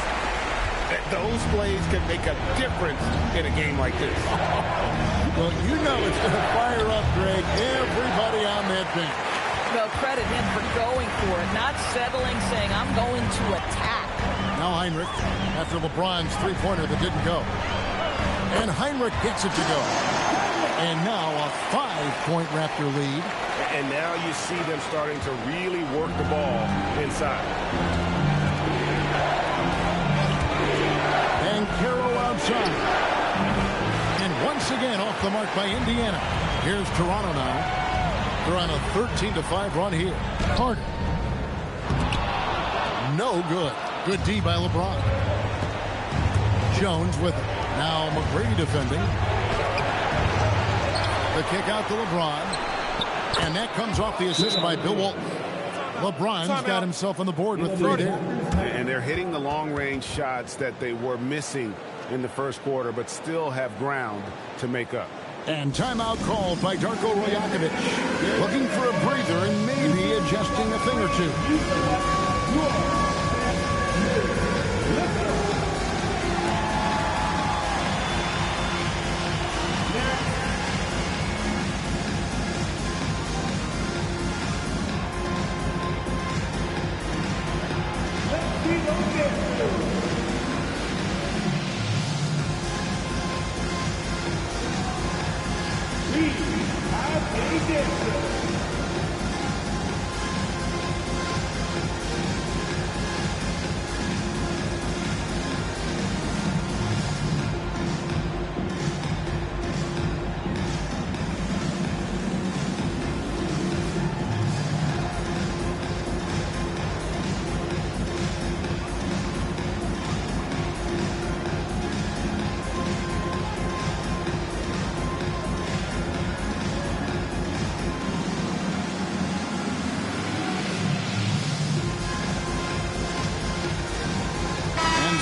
Those plays can make a difference in a game like this. Well, you know it's going to fire up, Greg, everybody on that bench. Well, credit him for going for it, not settling, saying, I'm going to attack. Now Heinrich, after LeBron's three-pointer that didn't go. And Heinrich gets it to go. And now a 5-point Raptor lead. And now you see them starting to really work the ball inside. Banchero outside. And once again off the mark by Indiana. Here's Toronto now. They're on a 13-5 run here. Carter. No good. Good D by LeBron. Jones with it. Now McGrady defending. The kick out to LeBron. And that comes off the assist by Bill Walton. LeBron's got himself on the board with 3 there. And they're hitting the long-range shots that they were missing in the first quarter, but still have ground to make up. And timeout called by Darko Rajakovic. Looking for a breather and maybe adjusting a thing or two.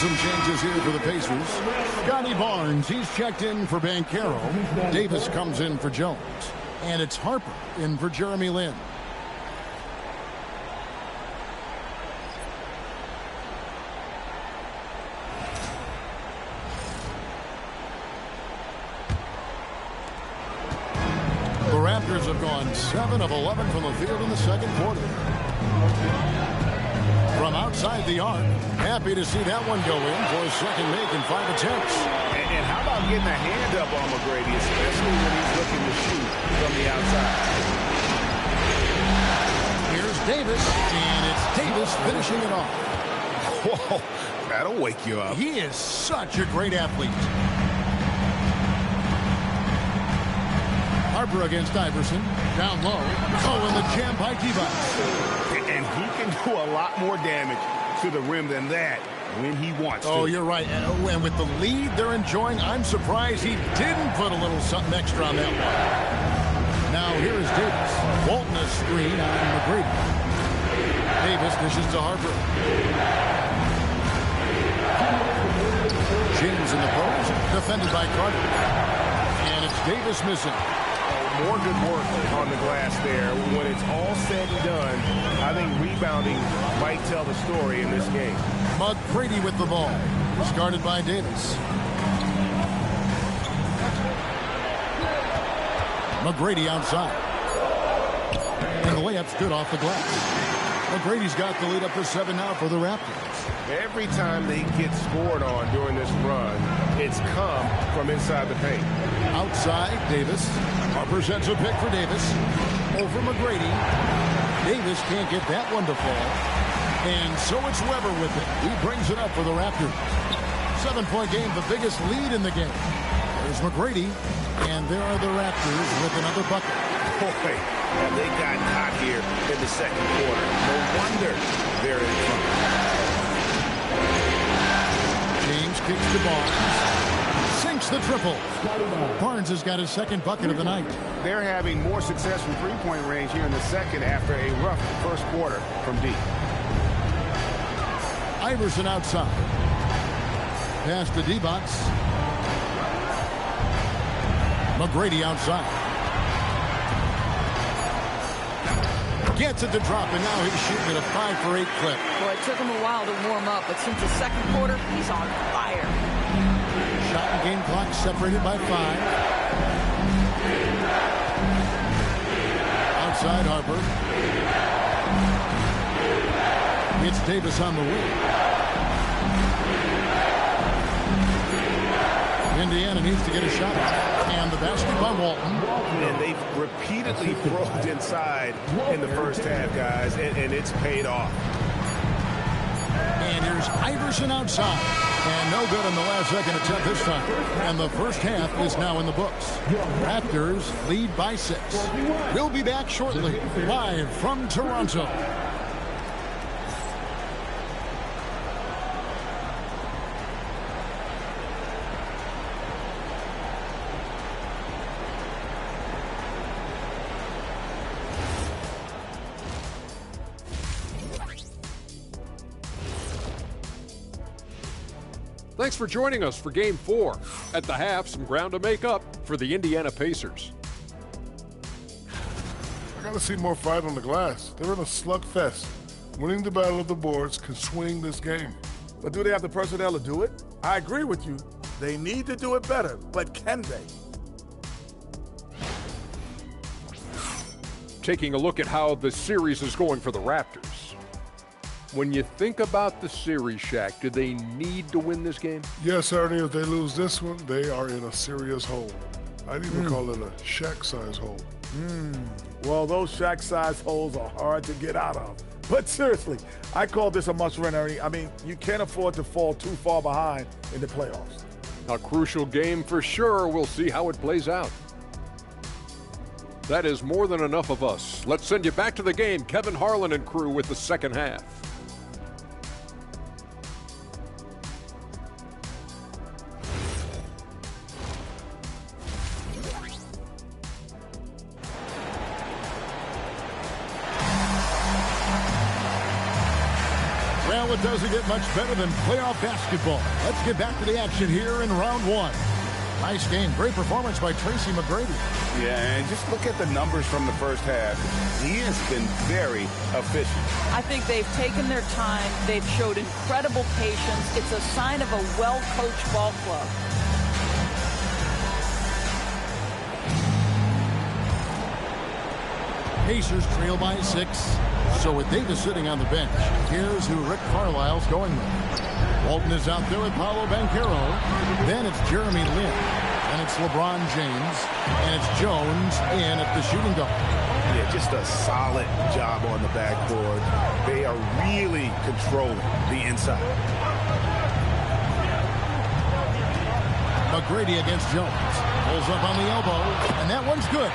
Some changes here for the Pacers. Scotty Barnes, he's checked in for Banchero. Davis comes in for Jones. And it's Harper in for Jeremy Lin. The Raptors have gone 7 of 11 from the field in the second quarter. From outside the arc, happy to see that one go in for a second make in 5 attempts. And how about getting a hand up on McGrady, especially when he's looking to shoot from the outside. Here's Davis, and it's Davis finishing it off. Whoa, that'll wake you up. He is such a great athlete. Harper against Iverson. Down low. Oh, and the jam by T-Box. And he can do a lot more damage to the rim than that when he wants to. Oh, you're right. And with the lead they're enjoying, I'm surprised he didn't put a little something extra on that one. Now here is Davis. Walton a screen on McGrady. Davis dishes to Harper. James in the post. Defended by Carter. And it's Davis missing. More good work on the glass there. When it's all said and done, I think rebounding might tell the story in this game. McGrady with the ball. Guarded by Davis. McGrady outside. And the layup's good off the glass. McGrady's got the lead up to 7 now for the Raptors. Every time they get scored on during this run, it's come from inside the paint. Outside, Davis. Harper sends a pick for Davis. Over McGrady. Davis can't get that one to fall. And so it's Weber with it. He brings it up for the Raptors. 7-point game, the biggest lead in the game. There's McGrady, and there are the Raptors with another bucket. Boy, have they gotten hot here in the second quarter. No wonder they're in front. James kicks to Barnes. Sinks the triple. Barnes has got his second bucket of the night. They're having more success from three-point range here in the second after a rough first quarter from deep. Iverson outside. Pass to D-Box. McGrady outside. Gets it to drop, and now he's shooting at a 5-for-8 clip. Boy, it took him a while to warm up, but since the second quarter, he's on fire. Shot and game clock separated by 5. Outside Harper. It's Davis on the wing. Indiana needs to get a shot off. And the basket by Walton. And they've repeatedly probed inside in the first half, guys, and it's paid off. And here's Iverson outside. And no good on the last second attempt this time. And the first half is now in the books. Raptors lead by 6. We'll be back shortly, live from Toronto. Thanks for joining us for Game 4. At the half, some ground to make up for the Indiana Pacers. I gotta see more fight on the glass. They're in a slugfest. Winning the battle of the boards can swing this game. But do they have the personnel to do it? I agree with you. They need to do it better, but can they? Taking a look at how the series is going for the Raptors. When you think about the series, Shaq, do they need to win this game? Yes, Ernie, if they lose this one, they are in a serious hole. I'd even call it a Shaq-size hole. Well, those Shaq-size holes are hard to get out of. But seriously, I call this a must-win, Ernie. I mean, you can't afford to fall too far behind in the playoffs. A crucial game for sure. We'll see how it plays out. That is more than enough of us. Let's send you back to the game. Kevin Harlan and crew with the second half. Well, it doesn't get much better than playoff basketball. Let's get back to the action here in round 1. Nice game. Great performance by Tracy McGrady. Yeah, and just look at the numbers from the first half. He has been very efficient. I think they've taken their time. They've showed incredible patience. It's a sign of a well-coached ball club. Pacers trail by 6. So with Davis sitting on the bench, here's who Rick Carlisle's going with. Walton is out there with Paolo Banchero. Then it's Jeremy Lin. And it's LeBron James. And it's Jones in at the shooting guard. Yeah, just a solid job on the backboard. They are really controlling the inside. McGrady against Jones. Pulls up on the elbow. And that one's good.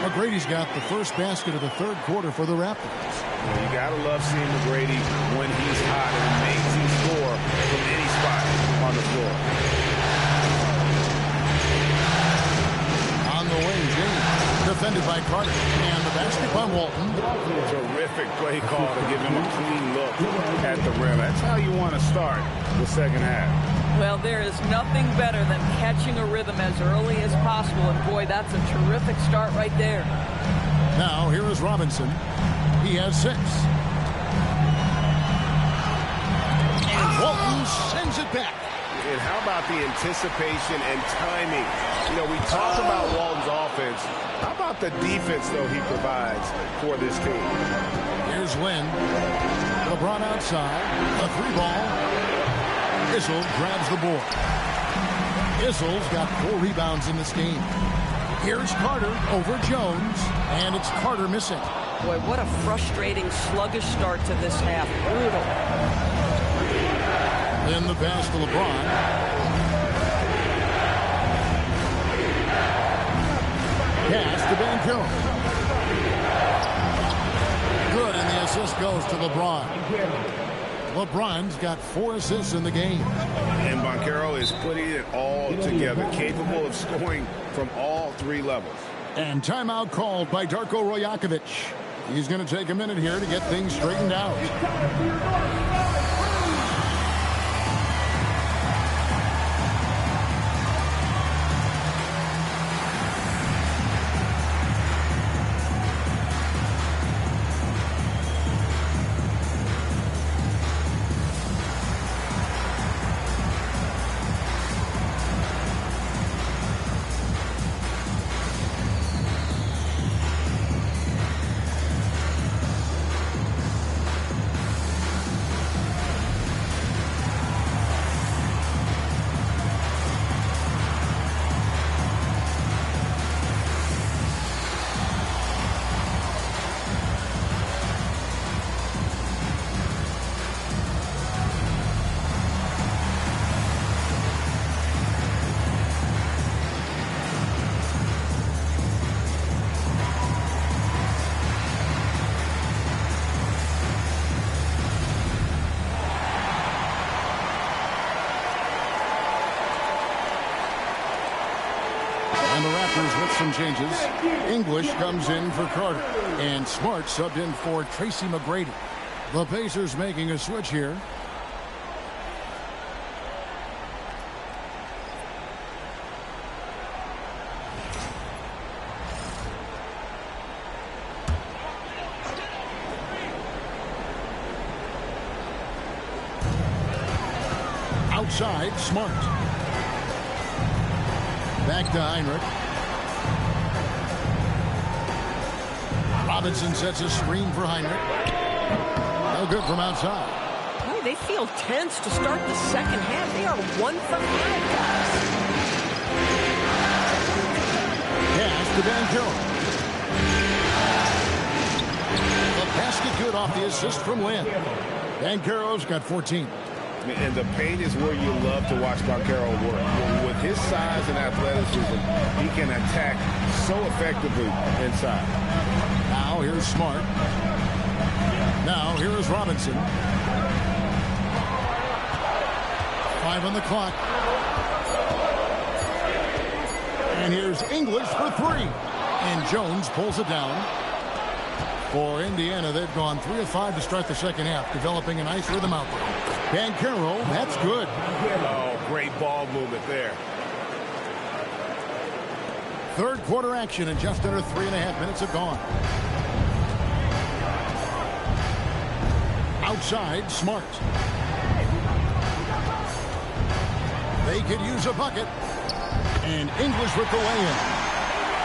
McGrady's got the first basket of the third quarter for the Raptors. You gotta love seeing McGrady when he's hot. An amazing score from any spot on the floor. On the wing, James. Defended by Carter. And the basket by Walton. Terrific play call to give him a clean look at the rim. That's how you want to start the second half. Well, there is nothing better than catching a rhythm as early as possible. And boy, that's a terrific start right there. Now, here is Robinson. He has 6. And Walton sends it back. And how about the anticipation and timing? You know, we talk about Walton's offense. How about the defense, though, he provides for this team? Here's Lin. LeBron outside. A 3-ball. Issel grabs the board. Issel's got 4 rebounds in this game. Here's Carter over Jones, and it's Carter missing. Boy, what a frustrating, sluggish start to this half. Brutal. In the pass to LeBron. Pass to Banchero. Good, and the assist goes to LeBron. LeBron's got 4 assists in the game. And Banchero is putting it all together, capable of scoring from all 3 levels. And timeout called by Darko Rajakovic. He's going to take a minute here to get things straightened out. And the Raptors with some changes. English comes in for Carter. And Smart subbed in for Tracy McGrady. The Pacers making a switch here. Outside, Smart. Back to Heinrich. Robinson sets a screen for Heinrich. No good from outside. Boy, they feel tense to start the second half. They are 1 from 5, guys. Pass to Banchero. The basket good off the assist from Lynn. Banchero's got 14. And the paint is where you love to watch Banchero work. With his size and athleticism, he can attack so effectively inside. Now here's Smart. Now here is Robinson. 5 on the clock. And here's English for 3. And Jones pulls it down. For Indiana, they've gone 3 of 5 to start the second half, developing a nice rhythm out there. Banchero, that's good. Oh, great ball movement there. Third quarter action, and just under 3.5 minutes have gone. Outside, Smart. They could use a bucket. And English with the lay-in.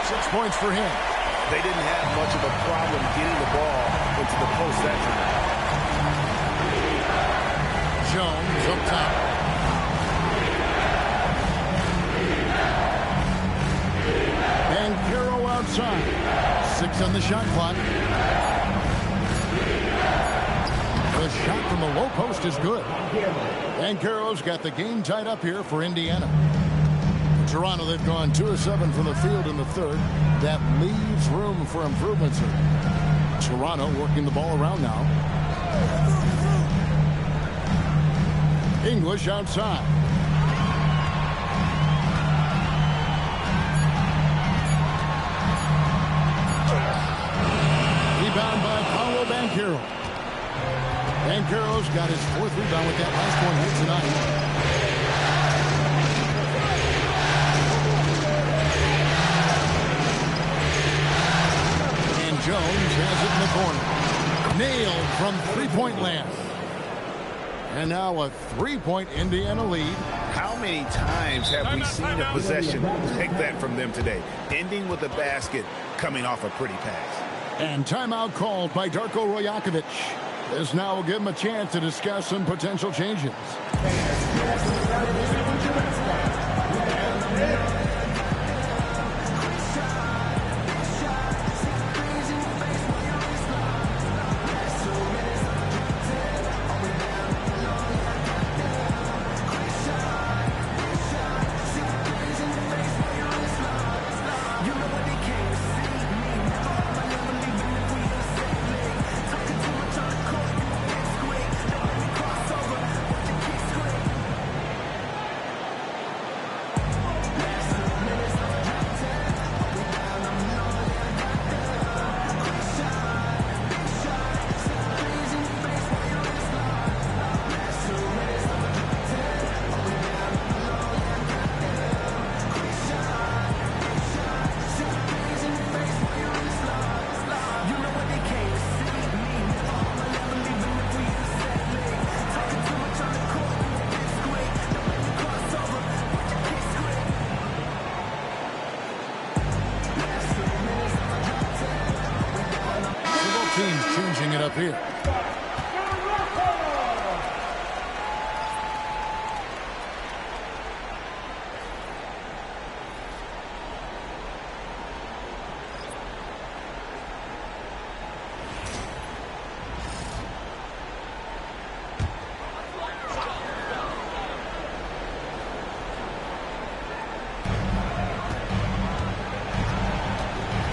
6 points for him. They didn't have much of a problem getting the ball into the post that time. Jones up top. Banchero outside. 6 on the shot clock. The shot from the low post is good. Banchero's got the game tied up here for Indiana. Toronto, they've gone 2 of 7 from the field in the third. That leaves room for improvements here. Toronto working the ball around now. English outside. Rebound by Paolo Banchero. Banchero's got his 4th rebound with that last one here tonight. Jones has it in the corner. Nailed from three-point land. And now a 3-point Indiana lead. How many times have we seen a possession take that from them today? Ending with a basket, coming off a pretty pass. And timeout called by Darko Rajakovic. This now will give him a chance to discuss some potential changes. up here.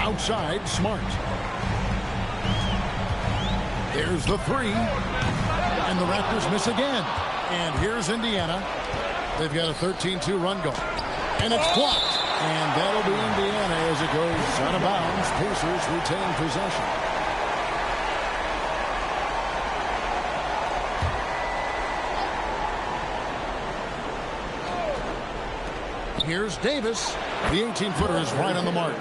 Outside, Smart. There's the three. And the Raptors miss again. And here's Indiana. They've got a 13-2 run going. And it's blocked. And that'll be Indiana as it goes out of bounds. Pacers retain possession. Here's Davis. The 18-footer is right on the mark.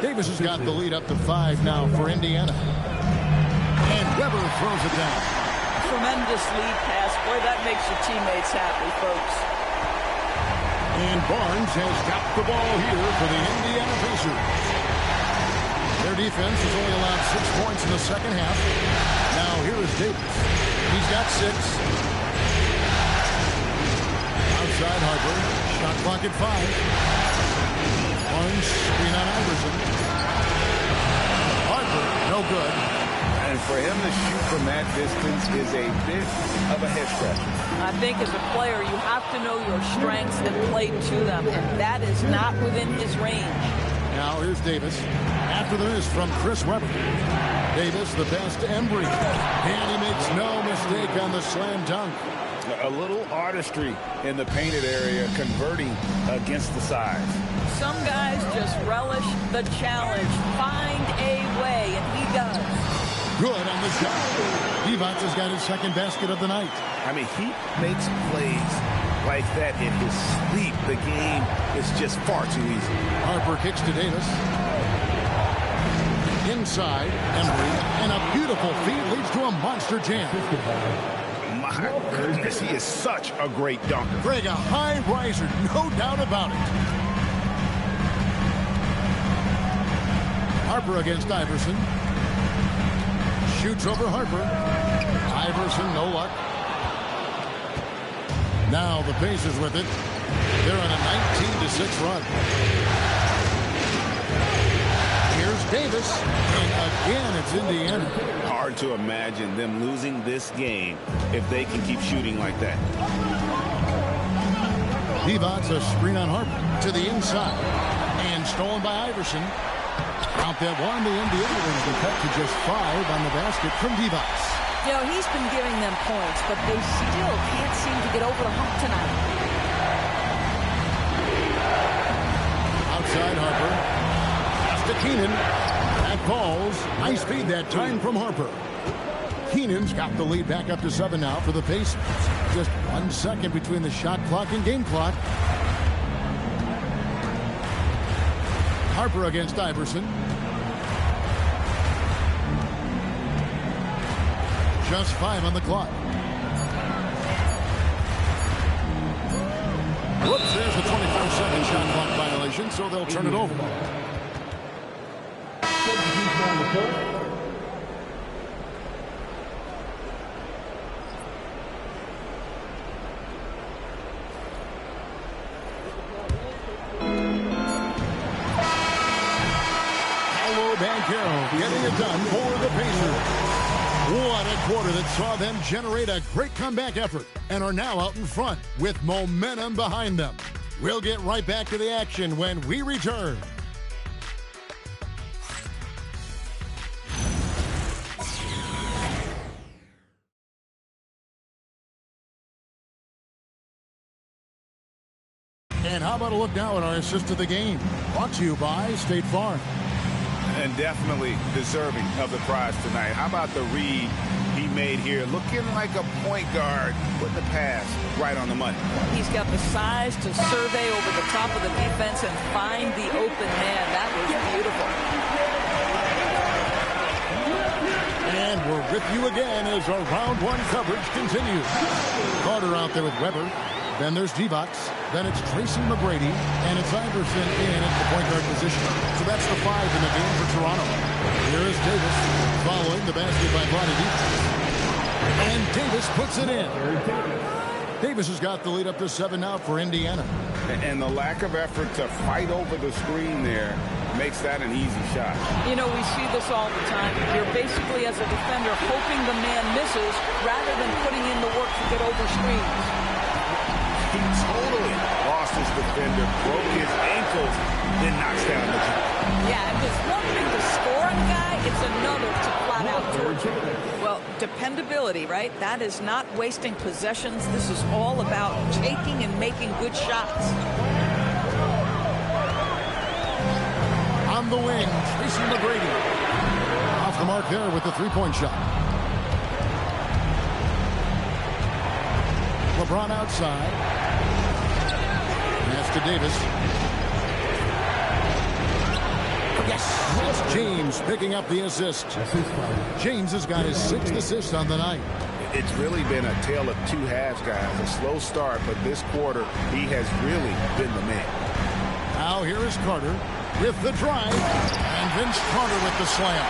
Davis has got the lead up to 5 now for Indiana. And Weber throws it down. Tremendous lead pass. Boy, that makes your teammates happy, folks. And Barnes has got the ball here for the Indiana Pacers. Their defense has only allowed 6 points in the second half. Now here is Davis. He's got 6. Outside Harper. Shot clock at 5. Barnes, screen on Iverson. Harper, no good. And for him to shoot from that distance is a bit of a head scratcher. I think as a player, you have to know your strengths and play to them, and that is not within his range. Now here's Davis. After the miss from Chris Webber. Davis, the best Embry. And he makes no mistake on the slam dunk. A little artistry in the painted area, converting against the size. Some guys just relish the challenge. Find a way, and he does. Good on the shot. Divac has got his second basket of the night. I mean, he makes plays like that in his sleep. The game is just far too easy. Harper kicks to Davis. Inside, Embry, and a beautiful feed leads to a monster jam. My goodness, he is such a great dunker. Greg, a high riser, no doubt about it. Harper against Iverson. Shoots over Harper. Iverson, no luck. Now the Pacers with it. They're on a 19-6 run. Here's Davis. And again, it's Indiana. Hard to imagine them losing this game if they can keep shooting like that. Divac, a screen on Harper to the inside. And stolen by Iverson. Count that one. The Indiana wins the cut to just 5 on the basket from Divac. You know, he's been giving them points, but they still can't seem to get over the hump tonight. Outside Harper. Pass to Keenan. That falls. Nice feed that time from Harper. Keenan's got the lead back up to 7 now for the Pacers. Just 1 second between the shot clock and game clock. Harper against Iverson. Just 5 on the clock. Whoops, there's the 24-second shot clock violation, so they'll turn it over. Getting it done for the Pacers. What a quarter that saw them generate a great comeback effort and are now out in front with momentum behind them. We'll get right back to the action when we return. And how about a look now at our assist of the game? Brought to you by State Farm. And definitely deserving of the prize tonight. How about the read he made here? Looking like a point guard, putting the pass right on the money. He's got the size to survey over the top of the defense and find the open man. That was beautiful. And we're with you again as our round 1 coverage continues. Carter out there with Weber. Then there's D-Box. Then it's Tracy McGrady. And it's Iverson in at the point guard position. So that's the 5 in the game for Toronto. Here is Davis following the basket by Bonnie Deep. And Davis puts it in. Davis has got the lead up to 7 now for Indiana. And the lack of effort to fight over the screen there makes that an easy shot. You know, we see this all the time. You're basically, as a defender, hoping the man misses rather than putting in the work to get over screens. He totally lost his defender, broke his ankles, then knocks down the shot. Yeah, and it's one thing to score on a guy, it's another to flat out torture. Well, dependability, right? That is not wasting possessions. This is all about taking and making good shots. On the wing, Tracy McGrady. Off the mark there with the three-point shot. LeBron outside. Pass to Davis. Yes! It's James picking up the assist. James has got his 6th assist on the night. It's really been a tale of two halves, guys. A slow start, but this quarter, he has really been the man. Now here is Carter with the drive. And Vince Carter with the slam.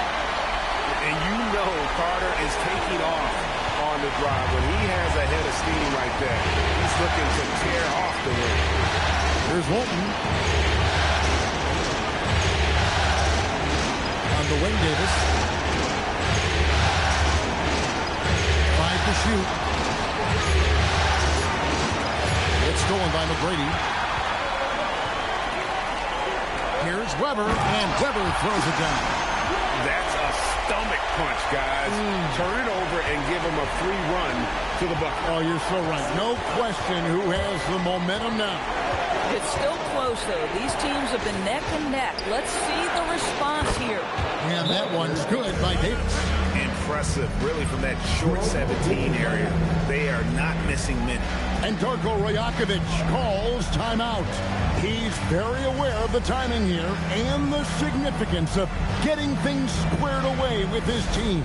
And you know Carter is taking off on the drive. When he has a head of steam like that, he's looking to tear off the rim. Here's Walton. On the wing, Davis. 5 to shoot. It's stolen by McGrady. Here's Weber, and Weber throws it down. That's a stomach punch, guys. Turn it over and give him a free run to the bucket. Oh, you're so right. No question who has the momentum now. It's still close, though. These teams have been neck and neck. Let's see the response here. And that one's good by Davis. Impressive, really, from that short 17 area. They are not missing many. And Darko Rajakovic calls timeout. He's very aware of the timing here and the significance of getting things squared away with his team.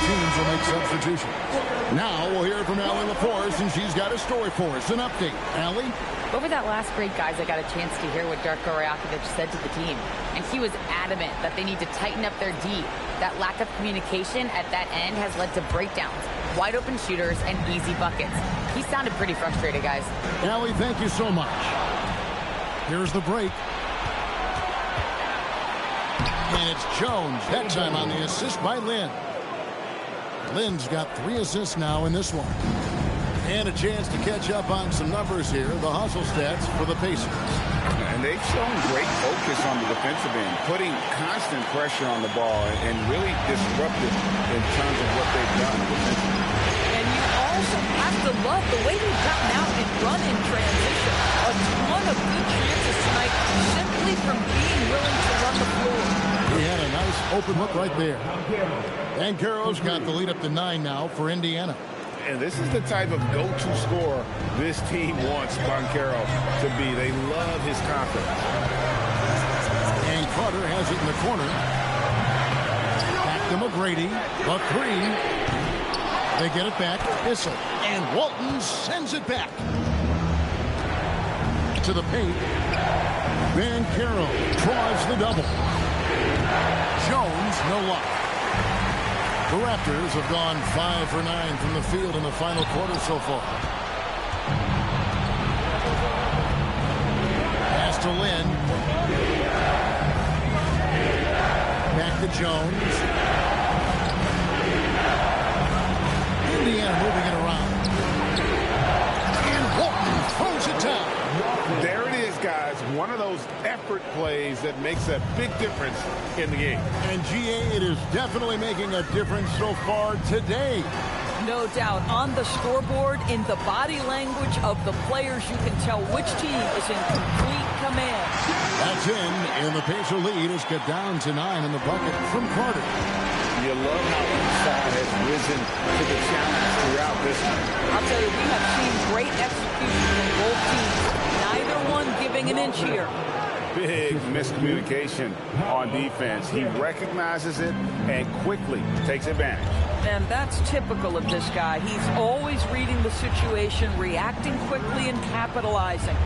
Teams will make substitutions. Now we'll hear from Allie LaForce, and she's got a story for us. An update. Allie? Over that last break, guys, I got a chance to hear what Darko Rajakovic said to the team. And he was adamant that they need to tighten up their D. That lack of communication at that end has led to breakdowns, wide open shooters, and easy buckets. He sounded pretty frustrated, guys. Allie, thank you so much. Here's the break. And it's Jones. That time on the assist by Lynn. Lynn's got 3 assists now in this one. And a chance to catch up on some numbers here, the hustle stats for the Pacers. And they've shown great focus on the defensive end, putting constant pressure on the ball and really disruptive in terms of what they've done defensively. And you also have to love the way they've gotten out and run in transition. A ton of good chances tonight simply from being willing to run the floor. He had a nice open look right there. Banchero's got the lead up to 9 now for Indiana. And this is the type of go-to scorer this team wants Banchero to be. They love his confidence. And Carter has it in the corner. Back to McGrady. The 3. They get it back. Issel. And Walton sends it back. To the paint. Banchero draws the double. Jones No luck. The Raptors have gone 5 for 9 from the field in the final quarter so far. Pass to Lynn. Back to Jones. Indiana moving it around. And Walton throws it down. There it is, guys. One of those effort plays that makes a big difference in the game. And GA, it is definitely making a difference so far today. No doubt. On the scoreboard, in the body language of the players, you can tell which team is in complete command. That's in, and the Pacer lead has got down to 9 in the bucket from Carter. You love how each side has risen to the challenge throughout this one. I'll tell you, we have seen great execution from both teams. Neither one giving an inch here. Big miscommunication on defense. He recognizes it and quickly takes advantage. And that's typical of this guy. He's always reading the situation, reacting quickly, and capitalizing.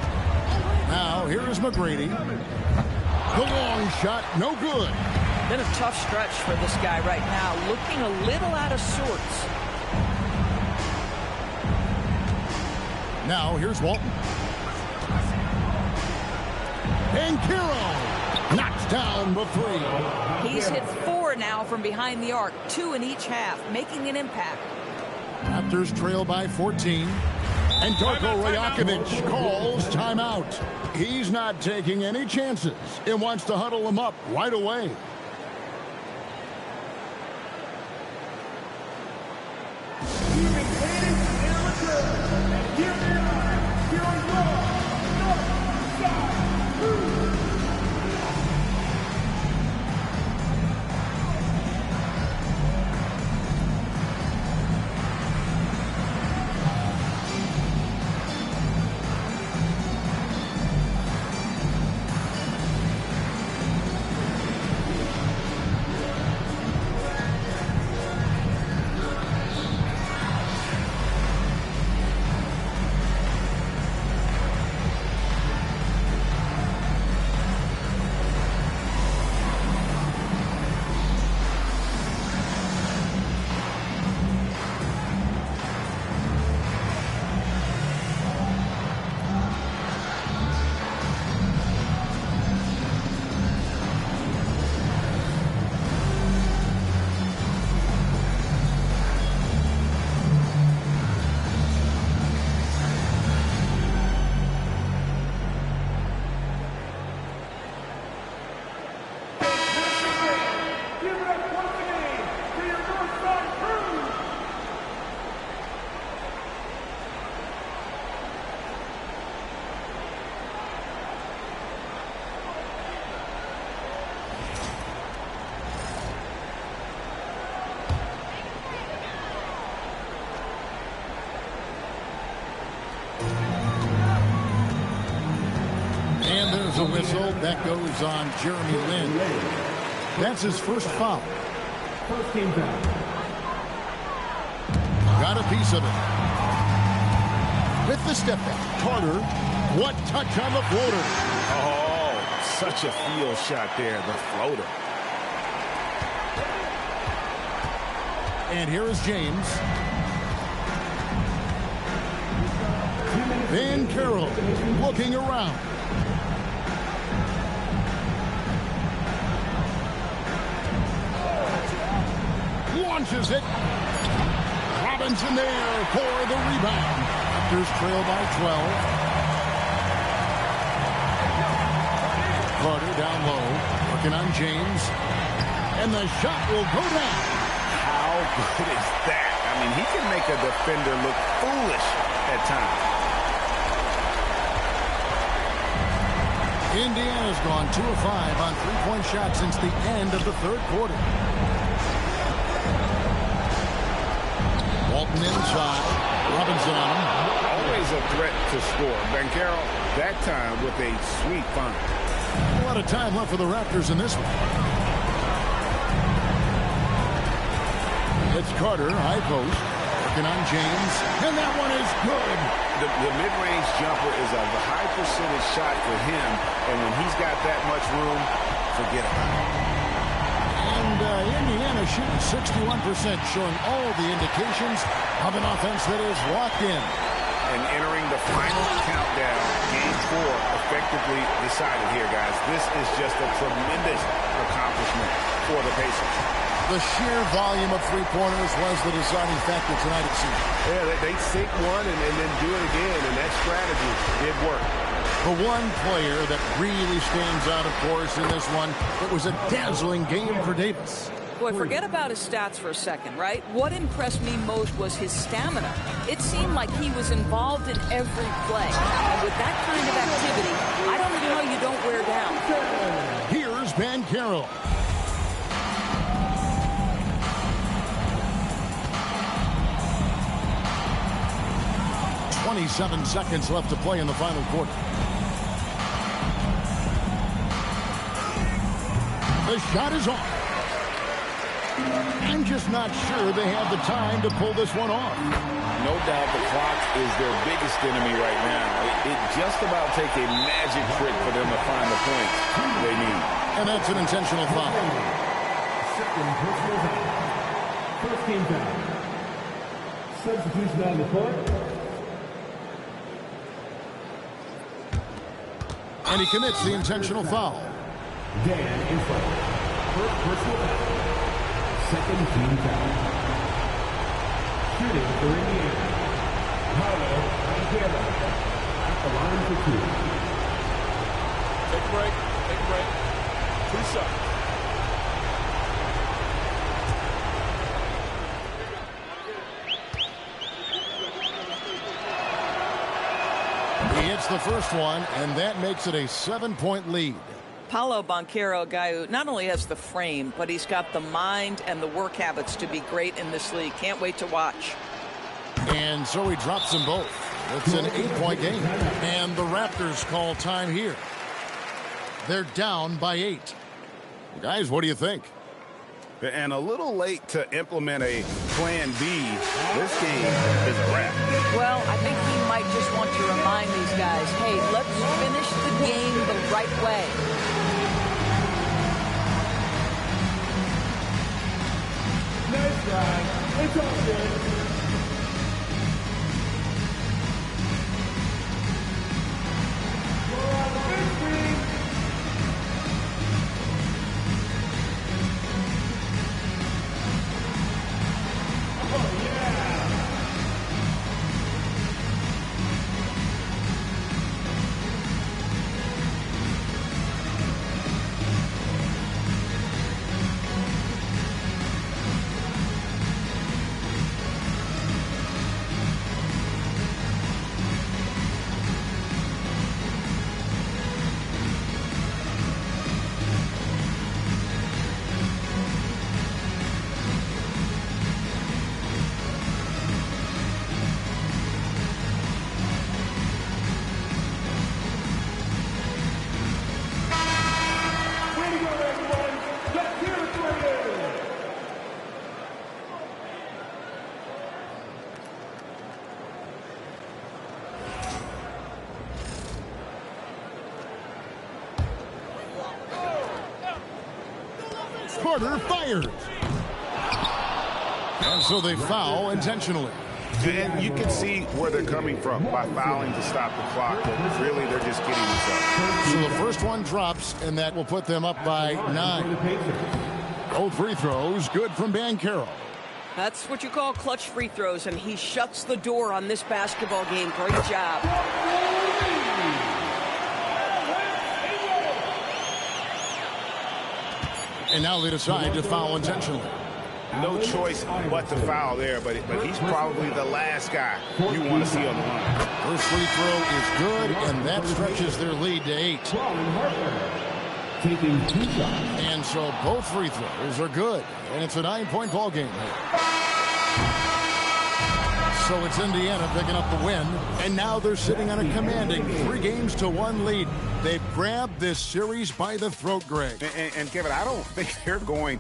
Now, here is McGrady. The long shot, no good. Been a tough stretch for this guy right now, looking a little out of sorts. Now, here's Walton. And Kiro knocks down the three. He's hit 4 now from behind the arc, 2 in each half, making an impact. Raptors trail by 14. And Darko Rajakovic calls timeout. He's not taking any chances and wants to huddle them up right away. A whistle that goes on Jeremy Lin. That's his first foul. First team foul. Got a piece of it. With the step back, Carter. What touch on the floater. Oh, such a field shot there, the floater. And here is James. Van Carroll looking around. Launches it. Robinson there for the rebound. Raptors trail by 12. Carter down low. Working on James. And the shot will go down. How good is that? I mean, he can make a defender look foolish at times. Indiana's gone 2 of 5 on three-point shots since the end of the third quarter. Walton inside. Robinson on him. Always a threat to score. Banchero, that time with a sweet find. A lot of time left for the Raptors in this one. It's Carter, high post. Working on James. And that one is good. The mid-range jumper is a high percentage shot for him. And when he's got that much room, forget about it. And Indiana shooting 61%, showing all the indications of an offense that is locked in. And entering the final countdown, Game 4 effectively decided here, guys. This is just a tremendous accomplishment for the Pacers. The sheer volume of three-pointers was the deciding factor tonight, it seems. Yeah, they sink one and then do it again, and that strategy did work. The one player that really stands out, of course, in this one, it was a dazzling game for Davis. Boy, forget about his stats for a second, right? What impressed me most was his stamina. It seemed like he was involved in every play. And with that kind of activity, I don't know how you don't wear down. Here's Banchero. "27 seconds left to play in the final quarter. The shot is off. I'm just not sure they have the time to pull this one off. No doubt the clock is their biggest enemy right now. It just about take a magic trick for them to find the points they need. And that's an intentional foul. Second personal foul. First team foul. Substitution on the court. And he commits the intentional foul. Dan in front. First personal foul. Second team foul. Shooting for Indiana. Paolo Banchero at the line for two. Take a break. Take a break. 2 shots. He hits the first one, and that makes it a 7-point lead. Paolo Banchero, a guy who not only has the frame, but he's got the mind and the work habits to be great in this league. Can't wait to watch. And so he drops them both. It's an 8-point game. And the Raptors call time here. They're down by 8. Guys, what do you think? And a little late to implement a plan B. This game is a wrap. Well, I think he might just want to remind these guys, hey, let's finish the game the right way. Nice drive. It's all good. We're on the big screen. Oh, yeah. Carter fires. And so they foul intentionally. And you can see where they're coming from by fouling to stop the clock, but really they're just getting this up. So the first one drops, and that will put them up by 9. Both free throws good from Banchero. That's what you call clutch free throws, and he shuts the door on this basketball game. Great job. And now they decide to foul intentionally. No choice but to foul there, but he's probably the last guy you want to see on the line. First free throw is good, and that stretches their lead to 8. Taking 2 shots. And so both free throws are good, and it's a 9-point ball game here. So it's Indiana picking up the win, and now they're sitting on a commanding 3-1 lead. They've grabbed this series by the throat, Greg. And Kevin, I don't think they're going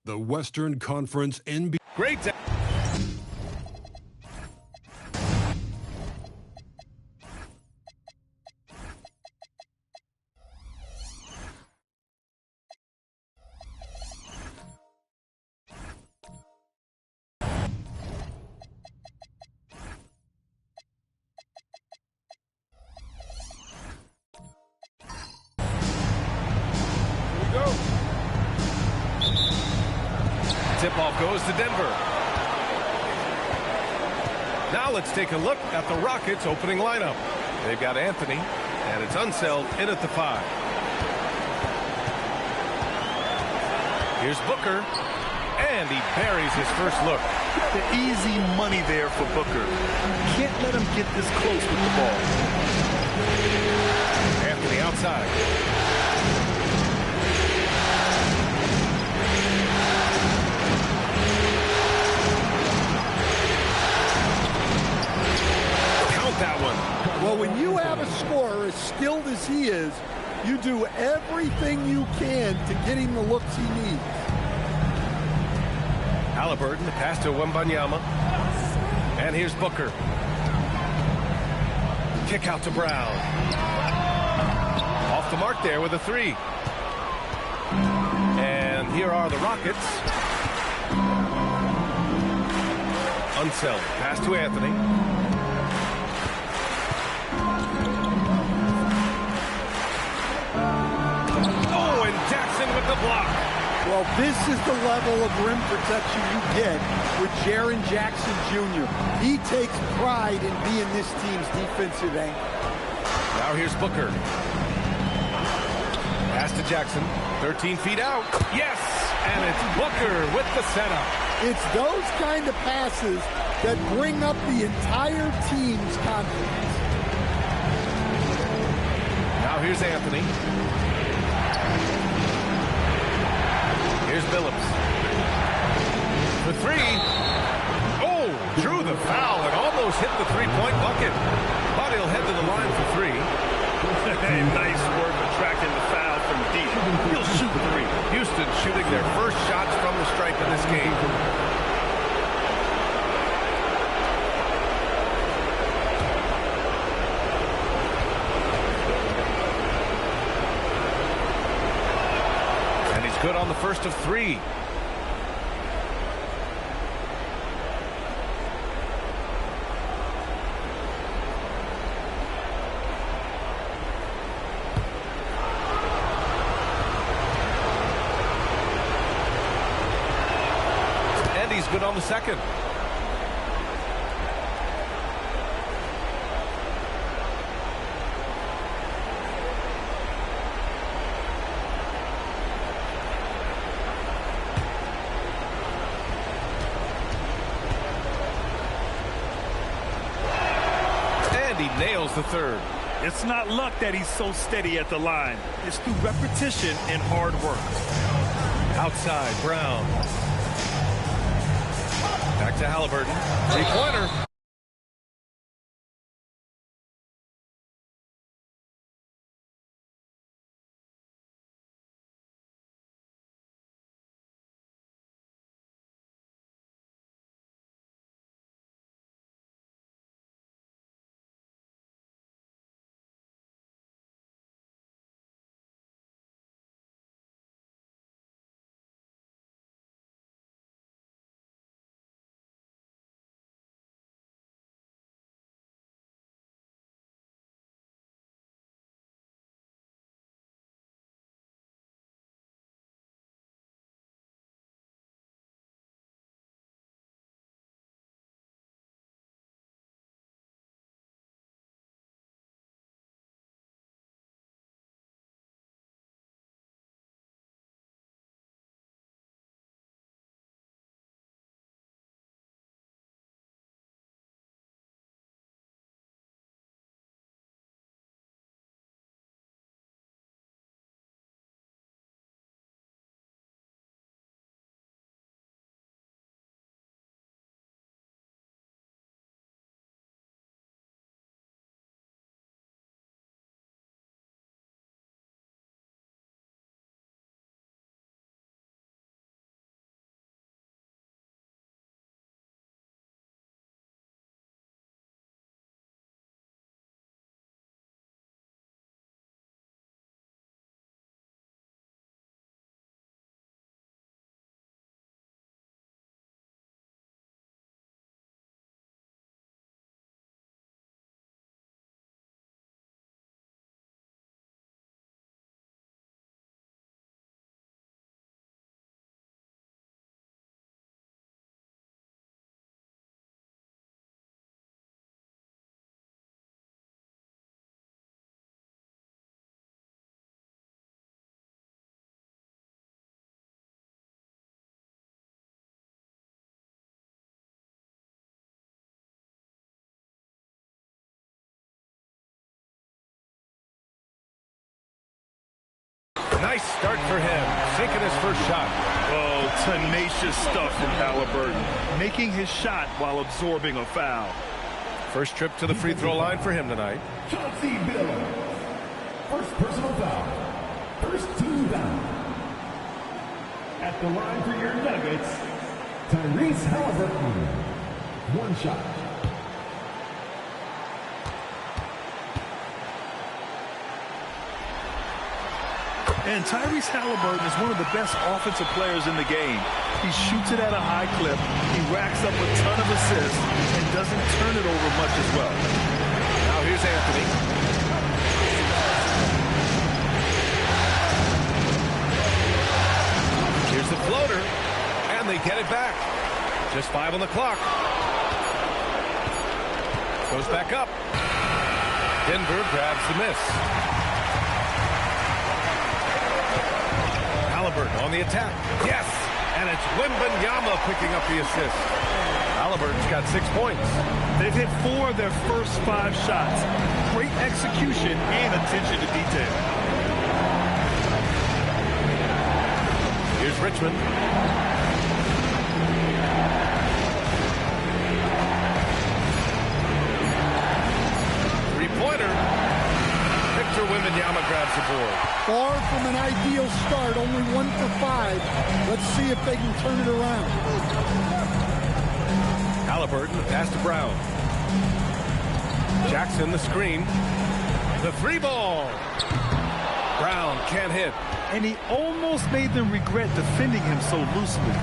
The Western Conference NBA. Great. Tip-off goes to Denver. Now let's take a look at the Rockets' opening lineup. They've got Anthony, and it's Unseld in at the 5. Here's Booker, and he buries his first look. The easy money there for Booker. Can't let him get this close with the ball. Anthony outside. That one. Well, when you have a scorer as skilled as he is, you do everything you can to get him the looks he needs. Halliburton, the pass to Wembanyama. And here's Booker. Kick out to Brown. Off the mark there with a 3. And here are the Rockets. Unseld. Pass to Anthony. With the block. Well, this is the level of rim protection you get with Jaren Jackson Jr. He takes pride in being this team's defensive anchor. Now here's Booker. Pass to Jackson. 13 feet out. Yes! And it's Booker with the setup. It's those kind of passes that bring up the entire team's confidence. Now here's Anthony. Here's Billups. For 3. Oh, drew the foul and almost hit the three-point bucket. But he'll head to the line for 3. Nice work attracting the foul from deep. He'll shoot 3. Houston shooting their first shots from the stripe in this game. Good on the first of 3. And he's good on the second. Nails the third. It's not luck that he's so steady at the line. It's through repetition and hard work. Outside, Brown. Back to Halliburton. Three-pointer. Nice start for him, sinking his first shot. Oh, tenacious stuff from Halliburton, making his shot while absorbing a foul. First trip to the free throw line for him tonight. Sebio. First personal foul. First team foul. At the line for your Nuggets, Tyrese Halliburton. One shot. And Tyrese Halliburton is one of the best offensive players in the game. He shoots it at a high clip, he racks up a ton of assists, and doesn't turn it over much as well. Now here's Anthony. Here's the floater, and they get it back. Just 5 on the clock. Goes back up. Denver grabs the miss. Halliburton on the attack. Yes! And it's Wembanyama picking up the assist. Halliburton's got 6 points. They've hit 4 of their first 5 shots. Great execution and attention to detail. Here's Richmond. Three-pointer. Victor Wembanyama grabs the board. Far from an ideal start, only 1 for 5. Let's see if they can turn it around. Halliburton, the pass to Brown. Jackson, the screen. The 3-ball. Brown can't hit. And he almost made them regret defending him so loosely.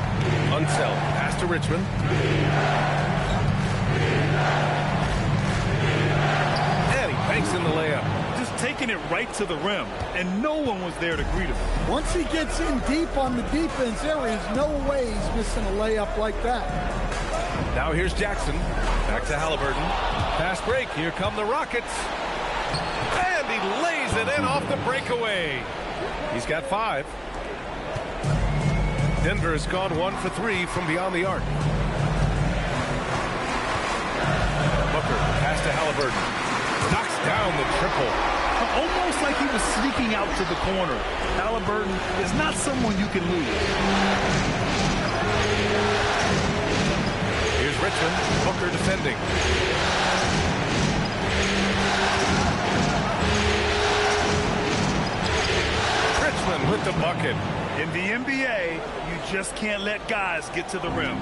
Unseld, pass to Richmond. And he banks in the layup. Just taking it right to the rim, and no one was there to greet him. Once he gets in deep on the defense, there is no way he's missing a layup like that. Now here's Jackson. Back to Halliburton. Fast break. Here come the Rockets. And he lays it in off the breakaway. He's got 5. Denver has gone 1 for 3 from beyond the arc. Booker, pass to Halliburton. Knocks down the triple. Almost like he was sneaking out to the corner. Halliburton is not someone you can lose. Here's Richmond. Booker defending. Richmond with the bucket. In the NBA, you just can't let guys get to the rim.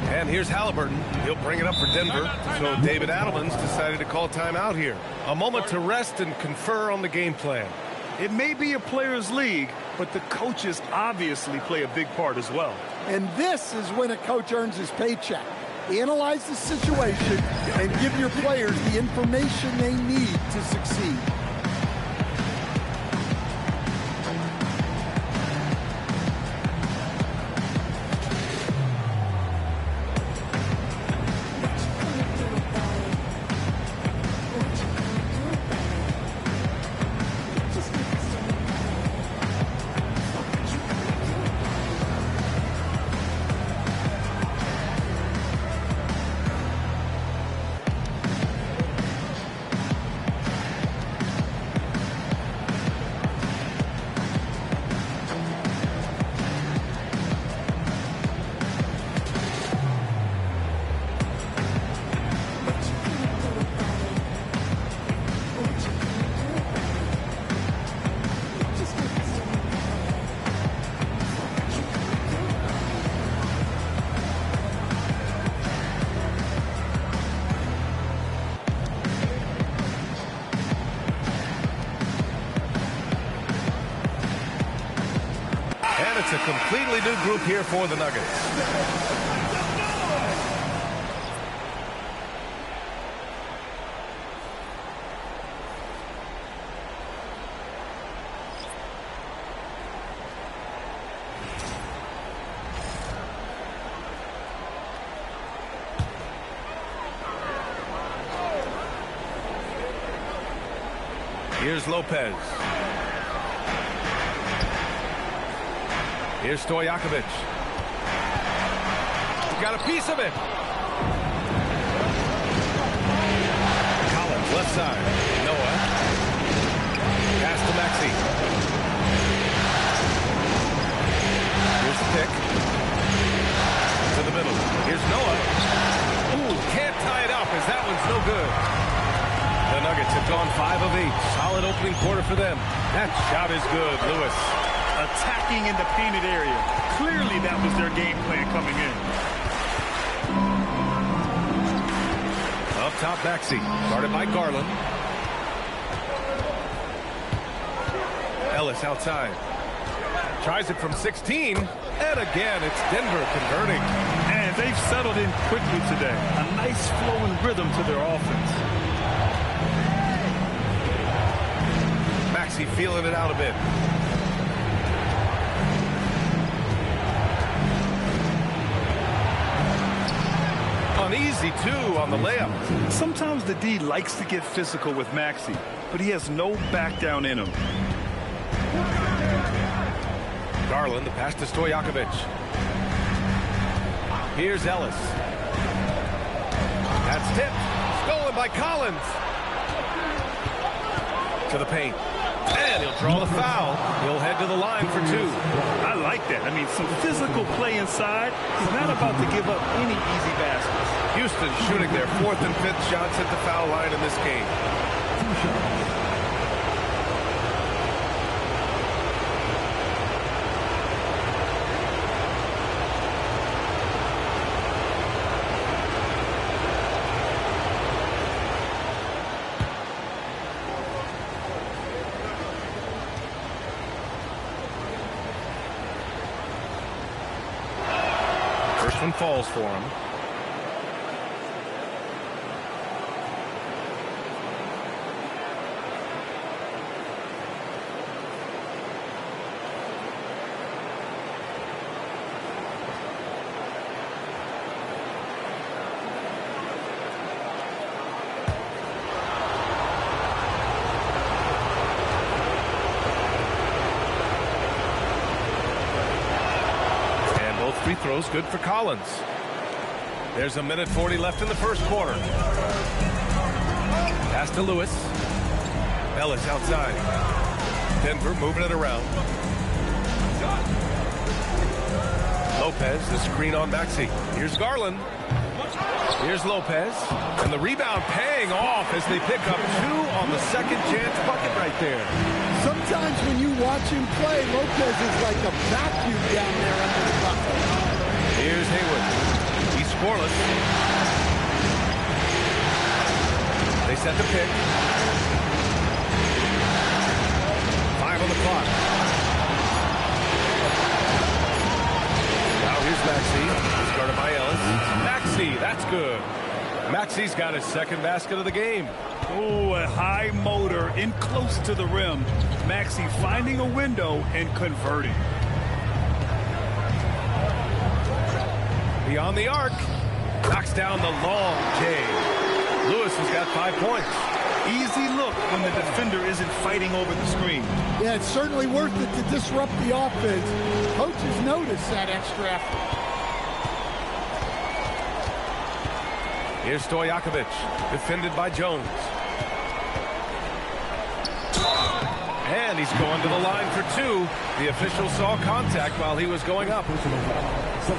And here's Halliburton. He'll bring it up for Denver. So David Adelman's decided to call timeout here. A moment to rest and confer on the game plan. It may be a players' league, but the coaches obviously play a big part as well. And this is when a coach earns his paycheck. Analyze the situation and give your players the information they need to succeed. It's a completely new group here for the Nuggets. Here's Lopez. Here's Stojakovic. He got a piece of it. Collins, left side. Noah. Pass to Maxey. Nuggets have gone 5 of 8. Solid opening quarter for them. That shot is good, Lewis. Attacking in the painted area. Clearly that was their game plan coming in. Up top, Maxey. Guarded by Garland. Ellis outside. Tries it from 16. And again, it's Denver converting. And they've settled in quickly today. A nice flowing rhythm to their offense. Maxey feeling it out a bit. Uneasy, too, on the layup. Sometimes the D likes to get physical with Maxey, but he has no back down in him. Garland, the pass to Stojakovic. Here's Ellis. That's tipped. Stolen by Collins. To the paint. And he'll draw the foul. He'll head to the line for 2. I like that. I mean, some physical play inside. He's not about to give up any easy baskets. Houston shooting their 4th and 5th shots at the foul line in this game. First one falls for him. Free throws good for Collins. There's 1:40 left in the first quarter. Pass to Lewis. Ellis outside. Denver moving it around. Lopez, the screen on Maxey. Here's Garland. Here's Lopez. And the rebound paying off as they pick up 2 on the second chance bucket right there. Sometimes when you watch him play, Lopez is like a vacuum down there under the bucket. Here's Haywood. He's scoreless. They set the pick. 5 on the clock. Now here's Maxey. He's guarded by Ellis. Maxey, that's good. Maxey's got his 2nd basket of the game. Oh, a high motor in close to the rim. Maxey finding a window and converting. Beyond the arc. Knocks down the long J. Lewis has got 5 points. Easy look when the defender isn't fighting over the screen. Yeah, it's certainly worth it to disrupt the offense. Coaches notice that extra effort. Here's Stojakovic, defended by Jones. And he's going to the line for 2. The official saw contact while he was going up.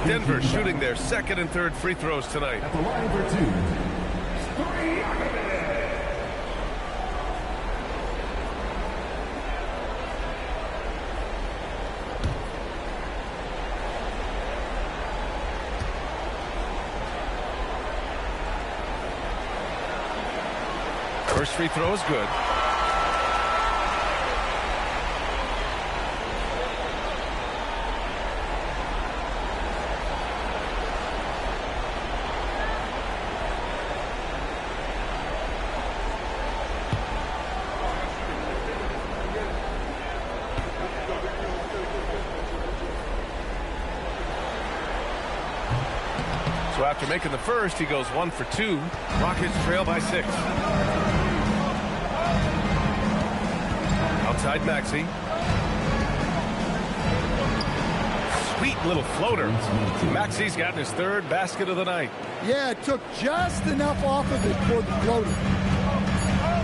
Denver shooting their 2nd and 3rd free throws tonight. At the line for 2. First free throw is good. So after making the first, he goes 1 for 2. Rockets trail by 6. Outside Maxey. Sweet little floater. Maxey's gotten his 3rd basket of the night. Yeah, it took just enough off of it for the floater.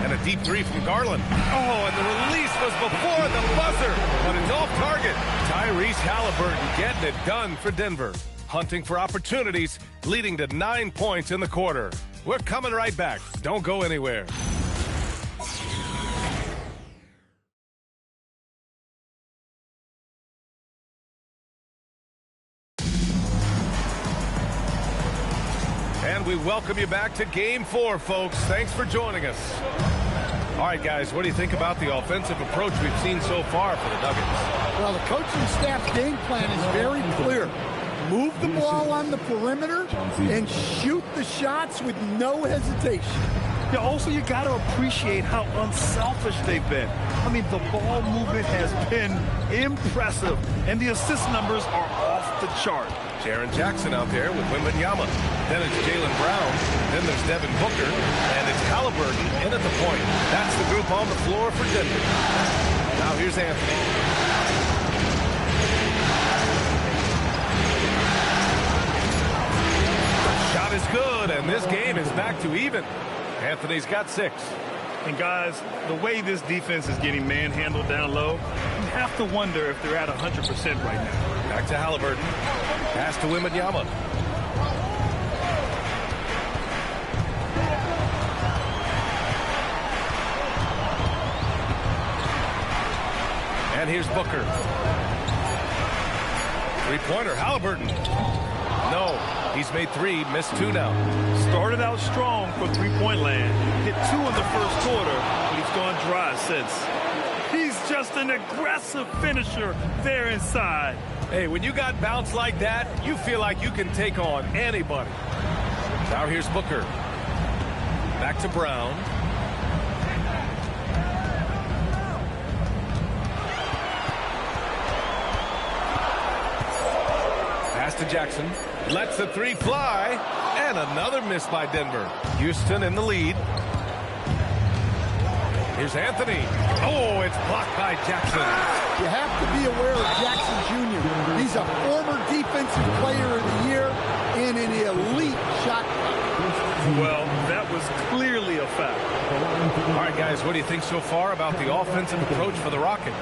And a deep 3 from Garland. Oh, and the release was before the buzzer, but it's off target. Tyrese Halliburton getting it done for Denver. Hunting for opportunities, leading to 9 points in the quarter. We're coming right back. Don't go anywhere. we welcome you back to Game 4, folks. Thanks for joining us. All right, guys, what do you think about the offensive approach we've seen so far for the Nuggets? Well, the coaching staff's game plan is very clear. Move the ball on the perimeter and shoot the shots with no hesitation. Yeah, also, you got to appreciate how unselfish they've been. I mean, the ball movement has been impressive, and the assist numbers are off the chart. Jaren Jackson out there with Wembanyama. Then it's Jaylen Brown. Then there's Devin Booker. And it's Halliburton in at the point. That's the group on the floor for Denver. Now here's Anthony. The shot is good, and this game is back to even. Anthony's got 6. And guys, the way this defense is getting manhandled down low, you have to wonder if they're at 100% right now. Back to Halliburton. Pass to Wembanyama. And here's Booker. Three-pointer, Halliburton. No, he's made 3, missed 2 now. Started out strong for three-point land. Hit 2 in the first quarter, but he's gone dry since. He's just an aggressive finisher there inside. Hey, when you got bounce like that, you feel like you can take on anybody. Now here's Booker. Back to Brown. Pass to Jackson. Lets the 3 fly. And another miss by Denver. Houston in the lead. Here's Anthony. Oh, it's blocked by Jackson. You have to be aware of Jackson Jr. He's a former defensive player of the year and an elite shot. Well, that was clearly a foul. All right, guys, what do you think so far about the offensive approach for the Rockets?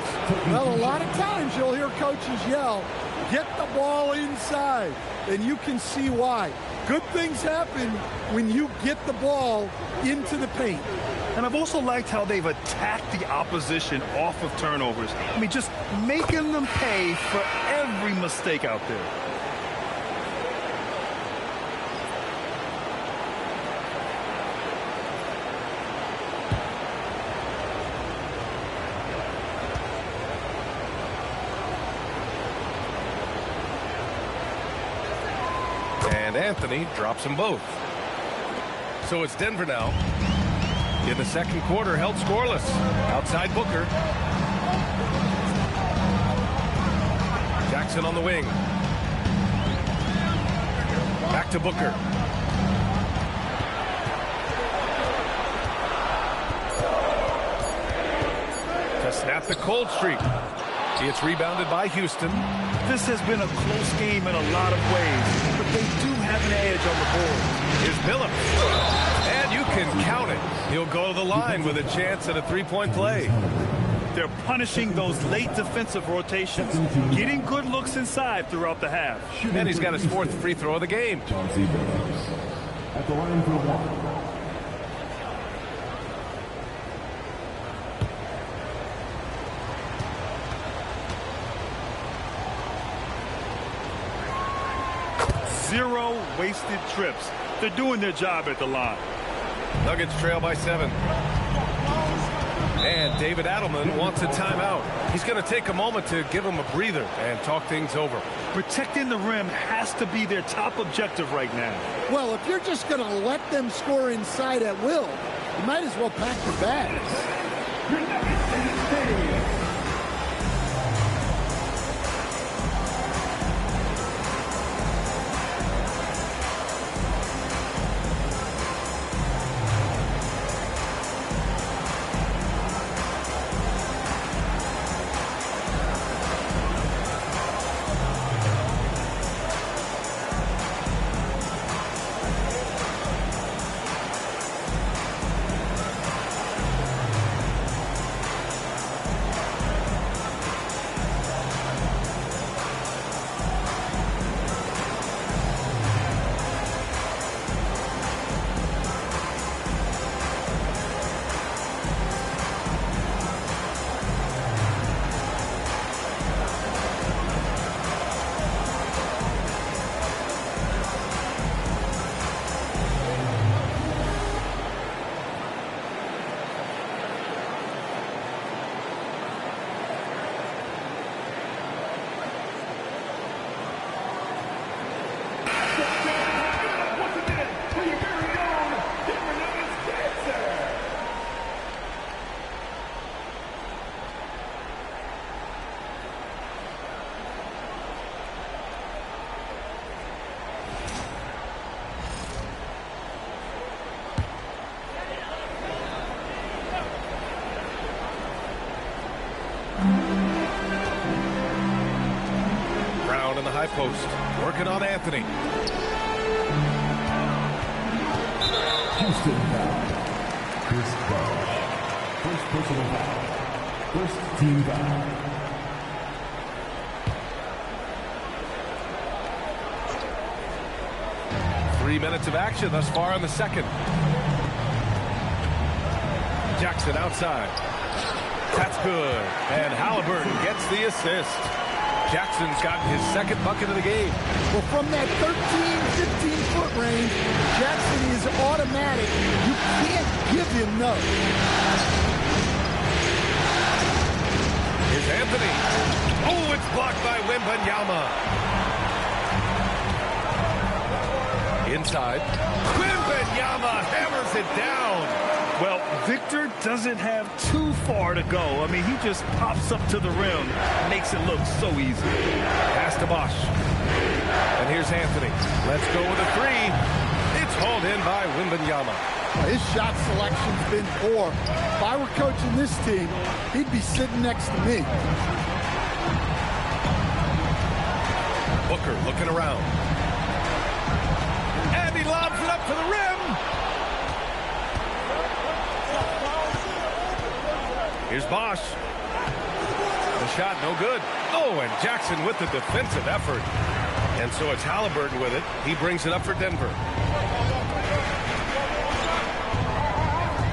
Well, a lot of times you'll hear coaches yell, get the ball inside, and you can see why. Good things happen when you get the ball into the paint. And I've also liked how they've attacked the opposition off of turnovers. I mean, just making them pay for every mistake out there. And Anthony drops them both. So it's Denver now. In the second quarter, held scoreless. Outside Booker. Jackson on the wing. Back to Booker. To snap the cold streak. It's rebounded by Houston. This has been a close game in a lot of ways, but they do have an edge on the board. Here's Billups. And you can count it. He'll go to the line with a chance at a three-point play. They're punishing those late defensive rotations, getting good looks inside throughout the half. And he's got his 4th free throw of the game. At the line for 1. Zero wasted trips. They're doing their job at the line. Nuggets trail by 7. And David Adelman wants a timeout. He's going to take a moment to give him a breather and talk things over. Protecting the rim has to be their top objective right now. Well, if you're just going to let them score inside at will, you might as well pack your bags. high post. Working on Anthony. Houston foul. Chris Bosh. First personal foul. First team foul. Three minutes of action thus far in the second. Jackson outside. That's good. And Halliburton gets the assist. Jackson's gotten his second bucket of the game. Well, from that 13, 15-foot range, Jackson is automatic. You can't give him no. Here's Anthony. Oh, it's blocked by Wembanyama. Inside. Wembanyama hammers it down. Well, Victor doesn't have too far to go. I mean, he just pops up to the rim, makes it look so easy. Pass to Bosh. And here's Anthony. Let's go with a three. It's hauled in by Wembanyama. His shot selection's been poor. If I were coaching this team, he'd be sitting next to me. Booker looking around. And he lobs it up to the rim. Here's Bosh. The shot no good. Oh, and Jackson with the defensive effort. And so it's Halliburton with it. He brings it up for Denver.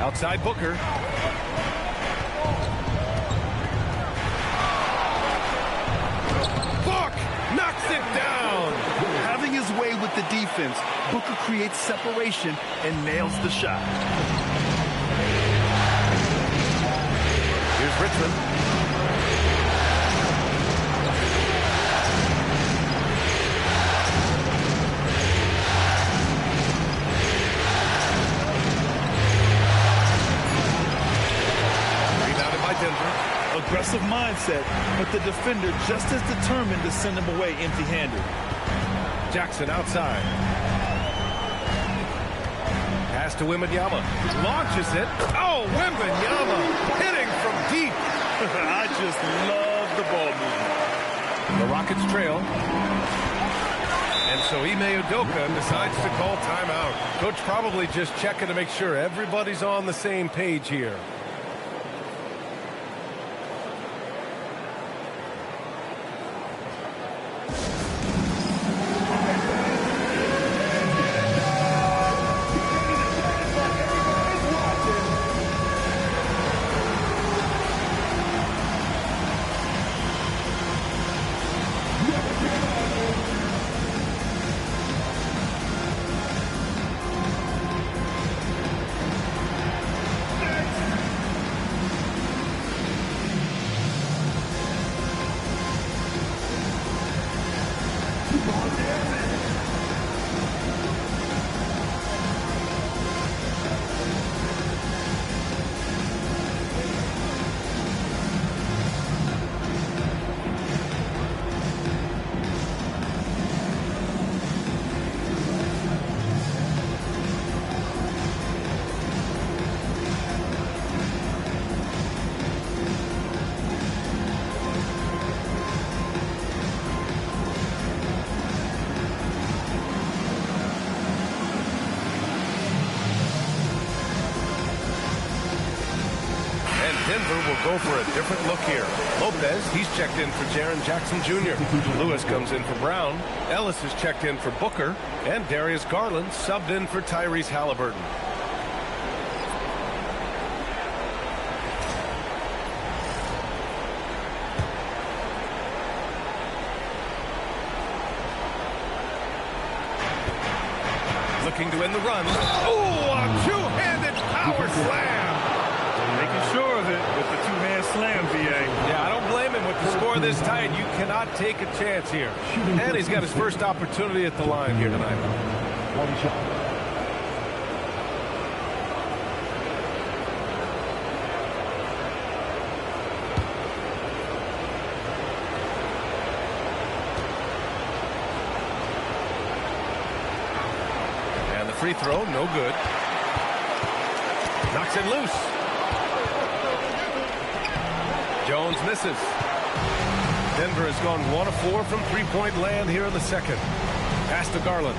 Outside Booker. Book knocks it down. Having his way with the defense, Booker creates separation and nails the shot. Here's Richmond. Rebounded by Denver. Aggressive mindset, but the defender just as determined to send him away empty-handed. Jackson outside. Pass to Wembanyama. Launches it. Oh, Wembanyama hitting from deep. I just love the ball movement. The Rockets trail. And so Ime Udoka decides to call timeout. Coach probably just checking to make sure everybody's on the same page here. Denver will go for a different look here. Lopez, he's checked in for Jaren Jackson Jr. Lewis comes in for Brown. Ellis is checked in for Booker. And Darius Garland subbed in for Tyrese Halliburton. Looking to end the run. Oh, a two-handed power slam. Making sure of it with the two-hand slam, VA. Yeah, I don't blame him with the score this tight. You cannot take a chance here. And he's got his first opportunity at the line here tonight. One shot. And the free throw, no good. Knocks it loose. Jones misses. Denver has gone 1 of 4 from three-point land here in the second. Pass to Garland.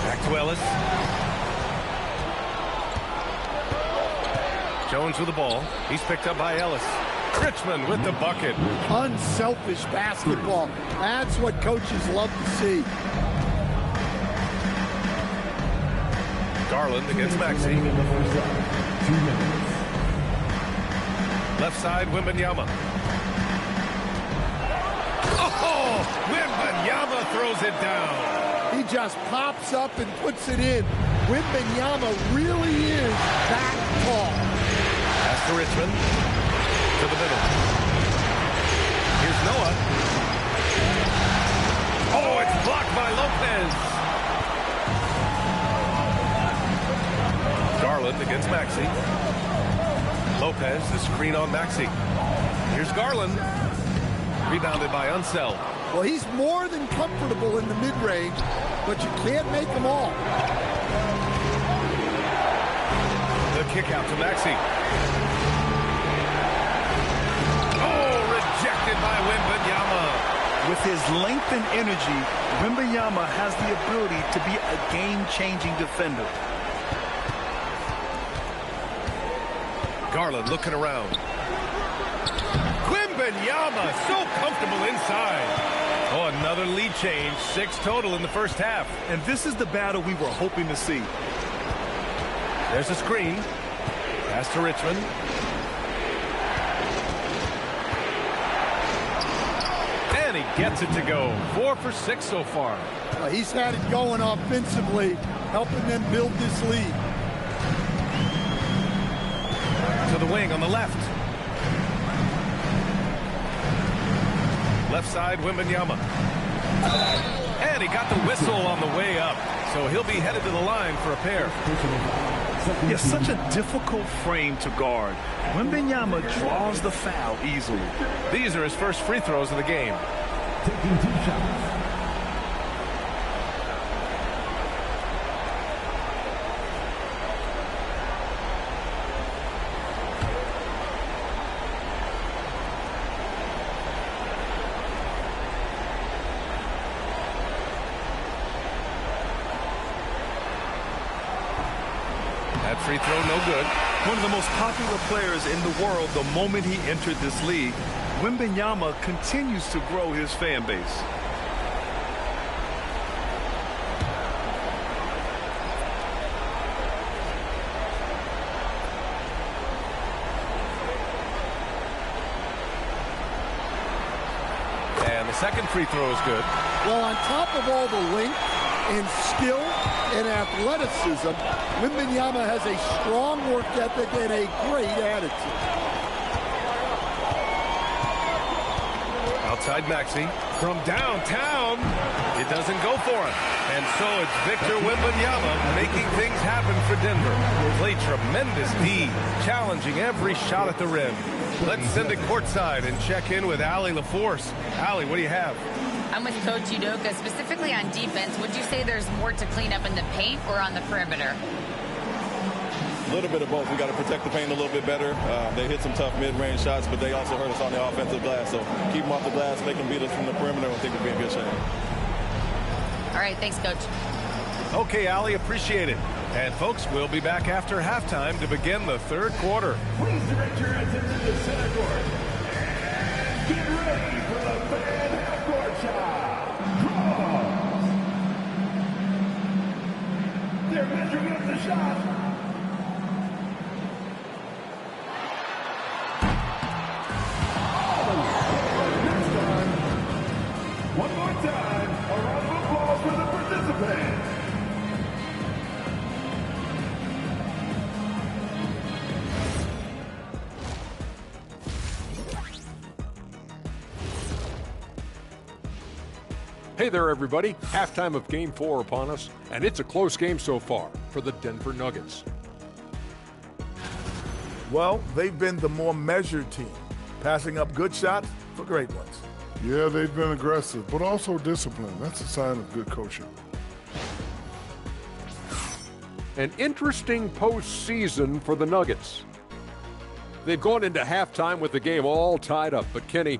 Back to Ellis. Jones with the ball. He's picked up by Ellis. Richmond with the bucket. Unselfish basketball. That's what coaches love to see. Garland against Maxey. 2 minutes. Left side, Wembanyama. Oh, Wembanyama throws it down. He just pops up and puts it in. Wembanyama really is that tall. Pass to Richmond. To the middle. Here's Noah. Oh, it's blocked by Lopez. Garland against Maxey. Lopez, the screen on Maxey. Here's Garland. Rebounded by Unseld. Well, he's more than comfortable in the mid-range, but you can't make them all. The kick out to Maxey. Rejected by Wembanyama. With his length and energy, Wembanyama has the ability to be a game-changing defender. Garland looking around. Wembanyama so comfortable inside. Oh, another lead change. 6 total in the first half. And this is the battle we were hoping to see. There's a screen. Pass to Richmond. And he gets it to go. 4 for 6 so far. He's had it going offensively, helping them build this lead. To the wing on the left. Left side, Wembanyama. And he got the whistle on the way up. So he'll be headed to the line for a pair. Yeah, such a difficult frame to guard. Wembanyama draws the foul easily. These are his first free throws of the game. Taking 2 shots. That free throw no good. One of the most popular players in the world the moment he entered this league, Wembanyama continues to grow his fan base. And the second free throw is good. Well, on top of all the length and skill and athleticism, Wembanyama has a strong work ethic and a great attitude. Outside Maxey from downtown. It doesn't go for him. And so it's Victor Wembanyama making things happen for Denver. Played tremendous D, challenging every shot at the rim. Let's send it courtside and check in with Allie LaForce. Allie, what do you have? I'm with Coach Udoka. Specifically on defense, would you say there's more to clean up in the paint or on the perimeter? A little bit of both. We got to protect the paint a little bit better. They hit some tough mid-range shots, but they also hurt us on the offensive glass. So keep them off the glass, make them beat us from the perimeter, and I think we'll be in good shape. All right, thanks, Coach. Okay, Allie, appreciate it. And, folks, we'll be back after halftime to begin the third quarter. Please direct your attention to center court. And get ready for the fan half-court shot. Draws. They're measuring up the shot. One more time, a round of applause for the participants. Hey there, everybody. Halftime of Game 4 upon us, and it's a close game so far for the Denver Nuggets. Well, they've been the more measured team, passing up good shots for great ones. Yeah, they've been aggressive, but also disciplined. That's a sign of good coaching. An interesting postseason for the Nuggets. They've gone into halftime with the game all tied up. But, Kenny,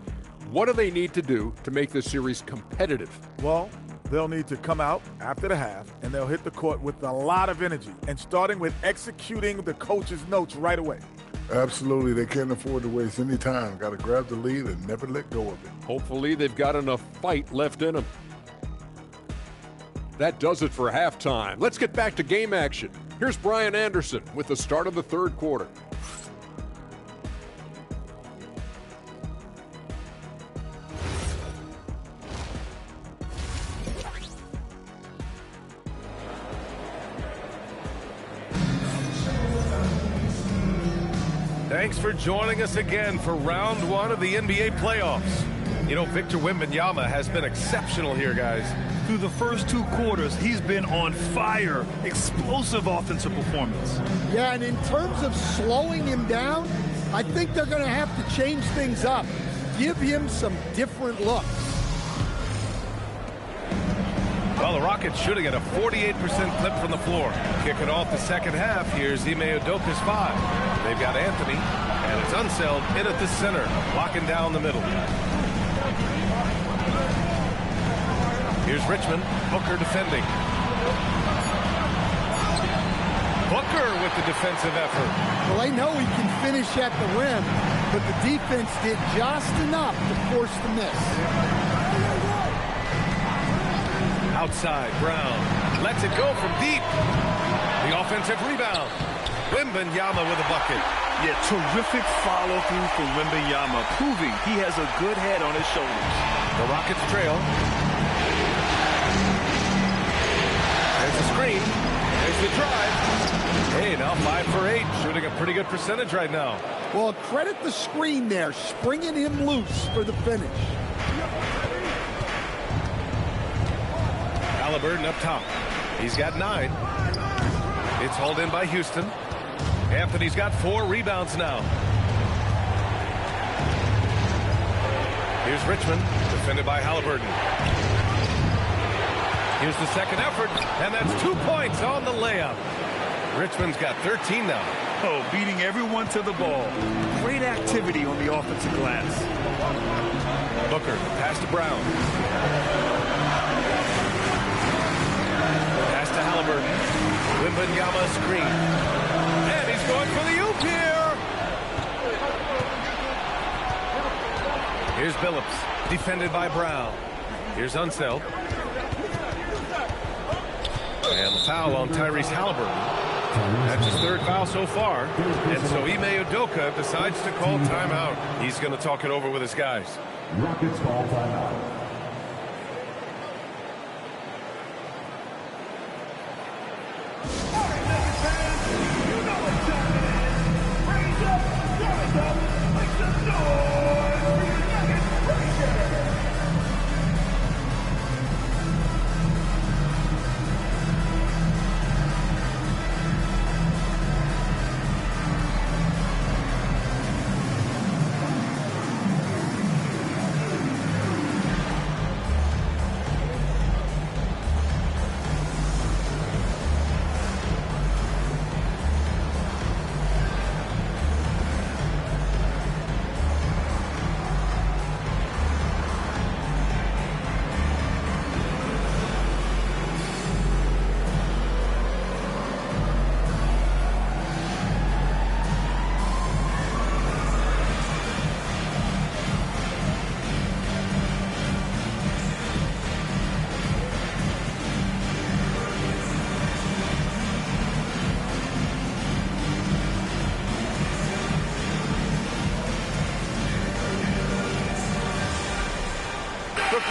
what do they need to do to make this series competitive? Well, they'll need to come out after the half, and they'll hit the court with a lot of energy, and starting with executing the coach's notes right away. Absolutely. They can't afford to waste any time. Got to grab the lead and never let go of it. Hopefully they've got enough fight left in them. That does it for halftime. Let's get back to game action. Here's Brian Anderson with the start of the third quarter. Thanks for joining us again for round one of the NBA playoffs. You know, Victor Wembanyama has been exceptional here, guys. Through the first two quarters, he's been on fire. Explosive offensive performance. Yeah, and in terms of slowing him down, I think they're going to have to change things up. Give him some different looks. Well, the Rockets shooting at a 48% clip from the floor. Kicking off the second half, here's Ime Udoka's 5. They've got Anthony, and it's Unseld in at the center, locking down the middle. Here's Richmond, Booker defending. Booker with the defensive effort. Well, I know he can finish at the rim, but the defense did just enough to force the miss. Outside, Brown lets it go from deep. The offensive rebound. Wembanyama with a bucket. Yeah, terrific follow-through for Wembanyama, proving he has a good head on his shoulders. The Rockets trail. There's the screen. There's the drive. Hey, now 5 for 8, shooting a pretty good percentage right now. Well, credit the screen there, springing him loose for the finish. Halliburton up top. He's got 9. It's hauled in by Houston. Anthony's got 4 rebounds now. Here's Richmond, defended by Halliburton. Here's the second effort, and that's 2 points on the layup. Richmond's got 13 now. Oh, beating everyone to the ball. Great activity on the offensive glass. Booker, pass to Brown. Pass to Halliburton. Wembanyama screen. And he's going for the oop here. Here's Billups, defended by Brown. Here's Unseld. And the foul on Tyrese Halliburton. That's his 3rd foul so far. And so Ime Udoka decides to call timeout. He's going to talk it over with his guys. Rockets call timeout.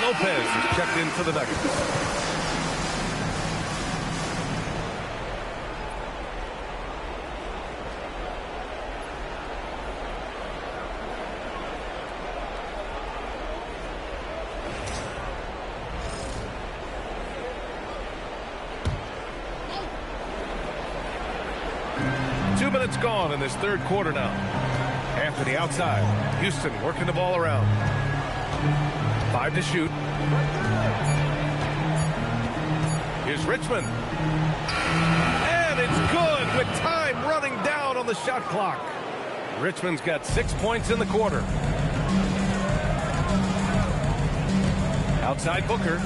Lopez is checked in for the Nuggets. Two minutes gone in this third quarter now. Anthony outside. Houston working the ball around. 5 to shoot. Here's Richmond. And it's good with time running down on the shot clock. Richmond's got 6 points in the quarter. Outside Booker.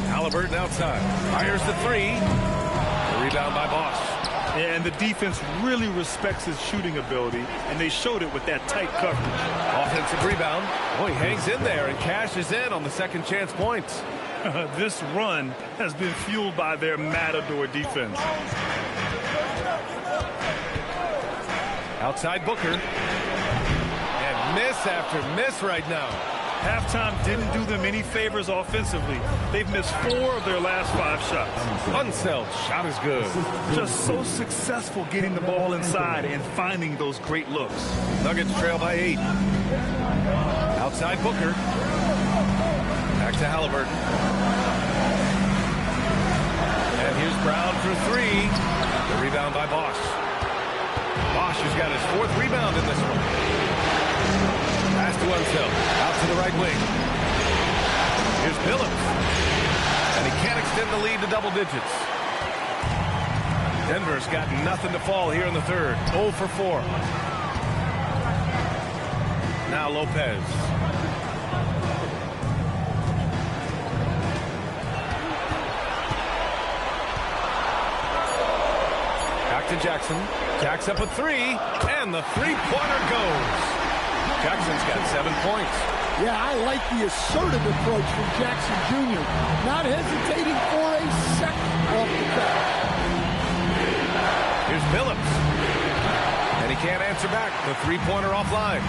Halliburton outside. Fires the three. The rebound by Bosch. And the defense really respects his shooting ability, and they showed it with that tight coverage. Offensive rebound. Oh, he hangs in there and cashes in on the second chance points. This run has been fueled by their matador defense. Outside Booker. And miss after miss right now. Halftime didn't do them any favors offensively. They've missed 4 of their last 5 shots. Unseld shot is good. Just so successful getting the ball inside and finding those great looks. Nuggets trail by 8. Outside Booker. Back to Halliburton. And here's Brown for 3. The rebound by Bosch. Bosch has got his 4th rebound in this one. Pass to Unseld. Out to the right wing. Here's Billups. And he can't extend the lead to double digits. Denver's got nothing to fall here in the third. 0 for 4. Now Lopez. Back to Jackson. Jacks up a 3. And the three-pointer goes. Jackson's got 7 points. Yeah, I like the assertive approach from Jackson Jr. Not hesitating for a second off the cut. Here's Billups. And he can't answer back. The three-pointer offline.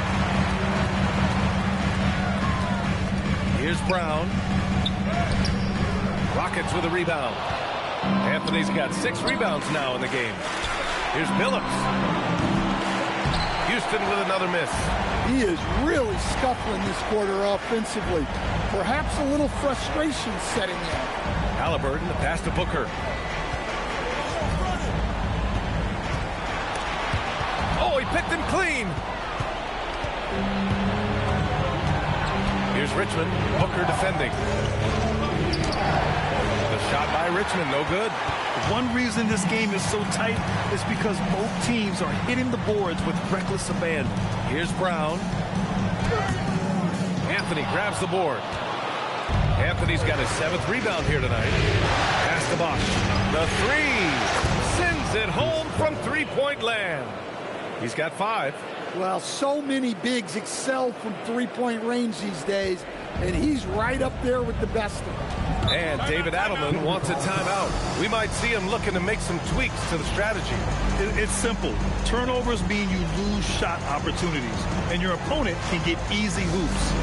Here's Brown. Rockets with a rebound. Anthony's got 6 rebounds now in the game. Here's Billups. Houston with another miss. He is really scuffling this quarter offensively. Perhaps a little frustration setting in. Halliburton, the pass to Booker. Oh, he picked him clean. Here's Richmond. Booker defending. The shot by Richmond, no good. One reason this game is so tight is because both teams are hitting the boards with reckless abandon. Here's Brown. Anthony grabs the board. Anthony's got his 7th rebound here tonight. Pass to Bosch. The 3 sends it home from three-point land. He's got 5. Well, so many bigs excel from three-point range these days, and he's right up there with the best of them. And David Adelman wants a timeout. We might see him looking to make some tweaks to the strategy. It's simple. Turnovers mean you lose shot opportunities, and your opponent can get easy hoops.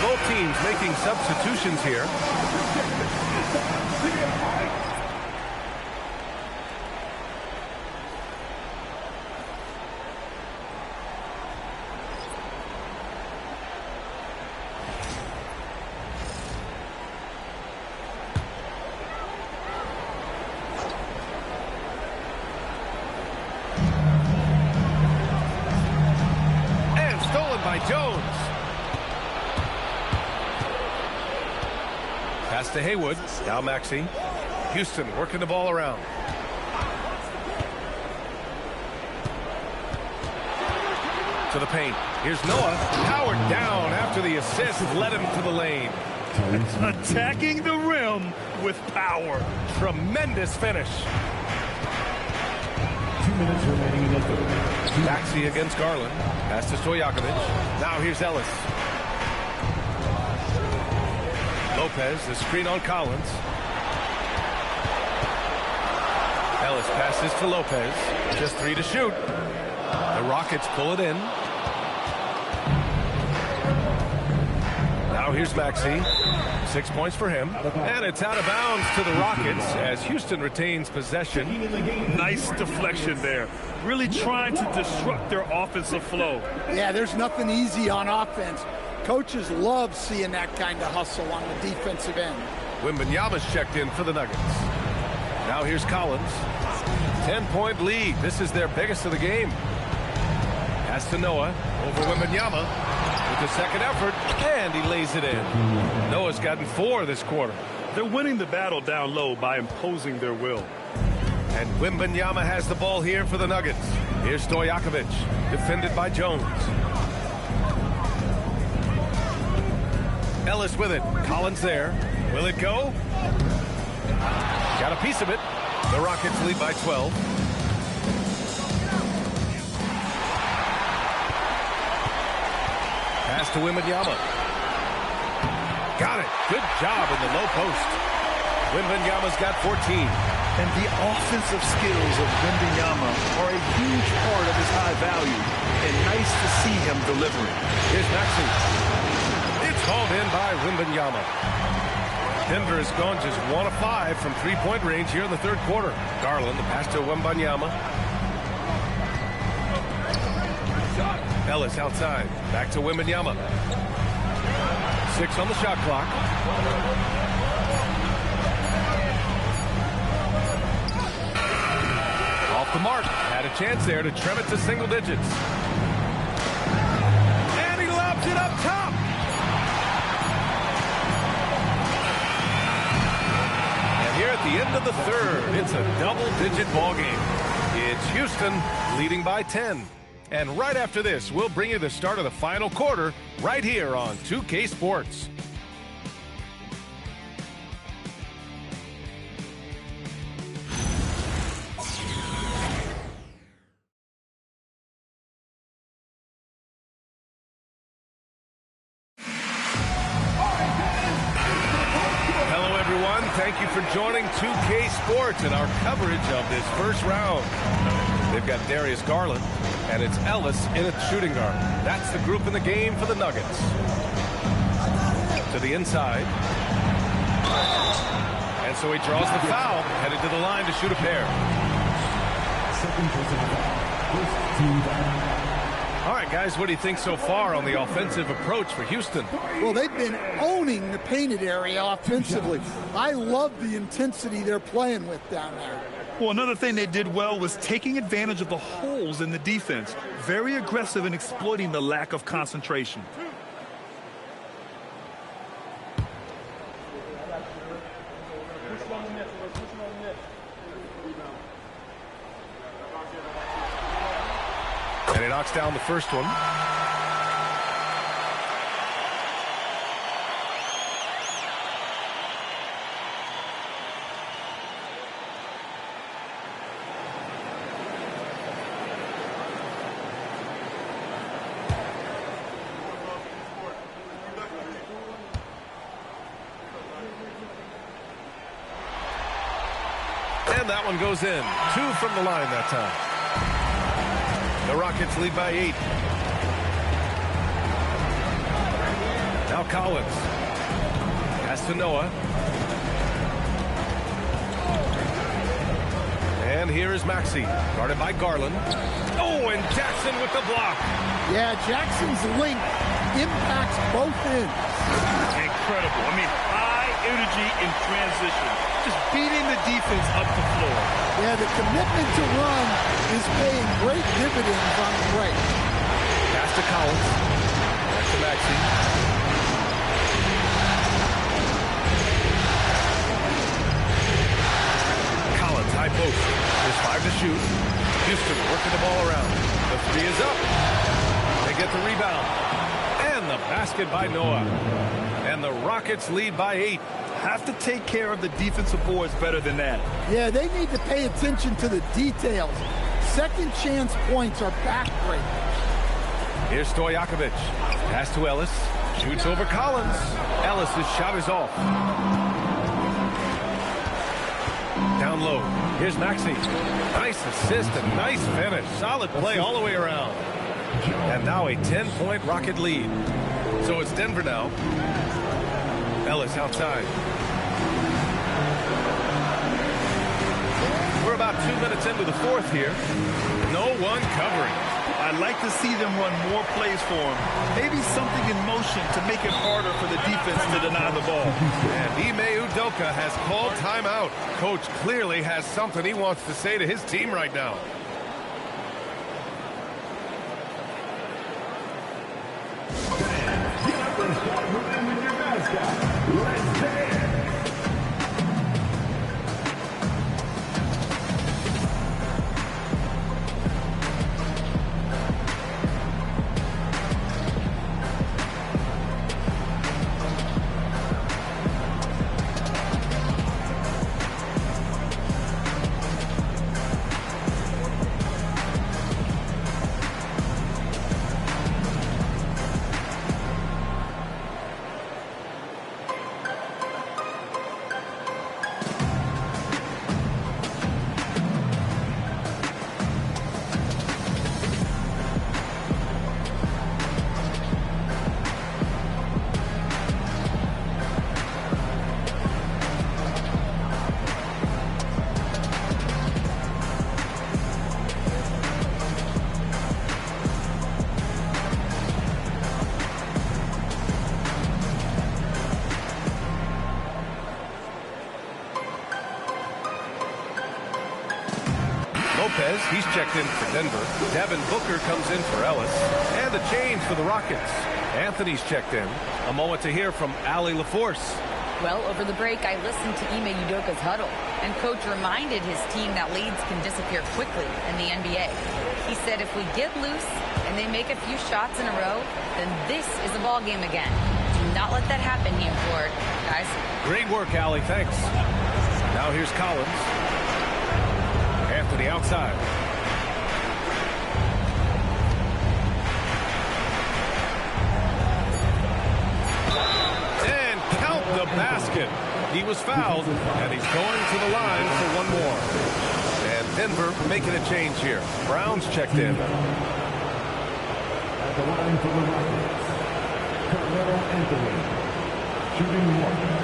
Both teams making substitutions here. And stolen by Jones. Pass to Haywood. Now Maxey. Houston working the ball around. To the paint. Here's Noah. Powered down after the assist led him to the lane. Attacking the rim with power. Tremendous finish. 2 minutes remaining in the third. Maxey against Garland. Pass to Stojakovic. Now here's Ellis. Lopez, the screen on Collins. Ellis passes to Lopez. Just 3 to shoot. The Rockets pull it in. Now here's Maxey. 6 points for him. And it's out of bounds to the Rockets as Houston retains possession. Nice deflection there. Really trying to disrupt their offensive flow. Yeah, there's nothing easy on offense. Coaches love seeing that kind of hustle on the defensive end. Wembanyama's checked in for the Nuggets. Now here's Collins. 10-point lead. This is their biggest of the game. Pass to Noah over Wembanyama with the second effort, and he lays it in. Noah's gotten 4 this quarter. They're winning the battle down low by imposing their will. And Wembanyama has the ball here for the Nuggets. Here's Stojakovic, defended by Jones. Ellis with it. Collins there. Will it go? Got a piece of it. The Rockets lead by 12. Pass to Wembanyama. Got it. Good job in the low post. Wembanyama's got 14. And the offensive skills of Wembanyama are a huge part of his high value. And nice to see him delivering. Here's Maxey. It's hauled in by Wembanyama. Denver has gone just 1 of 5 from 3-point range here in the third quarter. Garland, the pass to Wembanyama. Ellis outside. Back to Wembanyama. 6 on the shot clock. Off the mark. Had a chance there to trim it to single digits. And he lobs it up top. And here at the end of the third, it's a double-digit ball game. It's Houston leading by 10. And right after this, we'll bring you the start of the final quarter right here on 2K Sports. Hello, everyone. Thank you for joining 2K Sports and our coverage of this first round. They've got Darius Garland, and it's Ellis in a shooting guard. That's the group in the game for the Nuggets. To the inside. And so he draws the foul, headed to the line to shoot a pair. All right, guys, what do you think so far on the offensive approach for Houston? Well, they've been owning the painted area offensively. I love the intensity they're playing with down there. Well, another thing they did well was taking advantage of the holes in the defense. Very aggressive in exploiting the lack of concentration. And he knocks down the first one. And that one goes in. 2 from the line that time. The Rockets lead by 8. Now Collins. Pass to Noah. And here is Maxey, guarded by Garland. Oh, and Jackson with the block. Yeah, Jackson's length impacts both ends. Incredible. I mean, high energy in transition. Just beating the defense up the floor. Yeah, the commitment to run is paying great dividends on the break. Pass to Collins. Back to Maxey. Collins, high post. There's 5 to shoot. Houston working the ball around. The 3 is up. They get the rebound. And the basket by Noah. And the Rockets lead by 8. Have to take care of the defensive boards better than that. Yeah, they need to pay attention to the details. Second chance points are backbreakers. Here's Stojakovic. Pass to Ellis. Shoots over Collins. Ellis' shot is off. Down low. Here's Maxey. Nice assist and nice finish. Solid play all the way around. And now a 10-point Rocket lead. So it's Denver now. Ellis outside. We're about 2 minutes into the fourth here. No one covering. I'd like to see them run more plays for him. Maybe something in motion to make it harder for the defense to deny the ball. And Ime Udoka has called timeout. Coach clearly has something he wants to say to his team right now. He's checked in for Denver. Devin Booker comes in for Ellis. And a change for the Rockets. Anthony's checked in. A moment to hear from Allie LaForce. Well, over the break, I listened to Ime Udoka's huddle, and Coach reminded his team that leads can disappear quickly in the NBA. He said if we get loose and they make a few shots in a row, then this is a ball game again. Do not let that happen, he implored. Guys. Great work, Allie. Thanks. Now here's Collins. Anthony outside. And count the basket. He was fouled, and he's going to the line for one more. And Denver making a change here. Brown's checked in. At the line for the Rockets, Carmelo Anthony, shooting 1.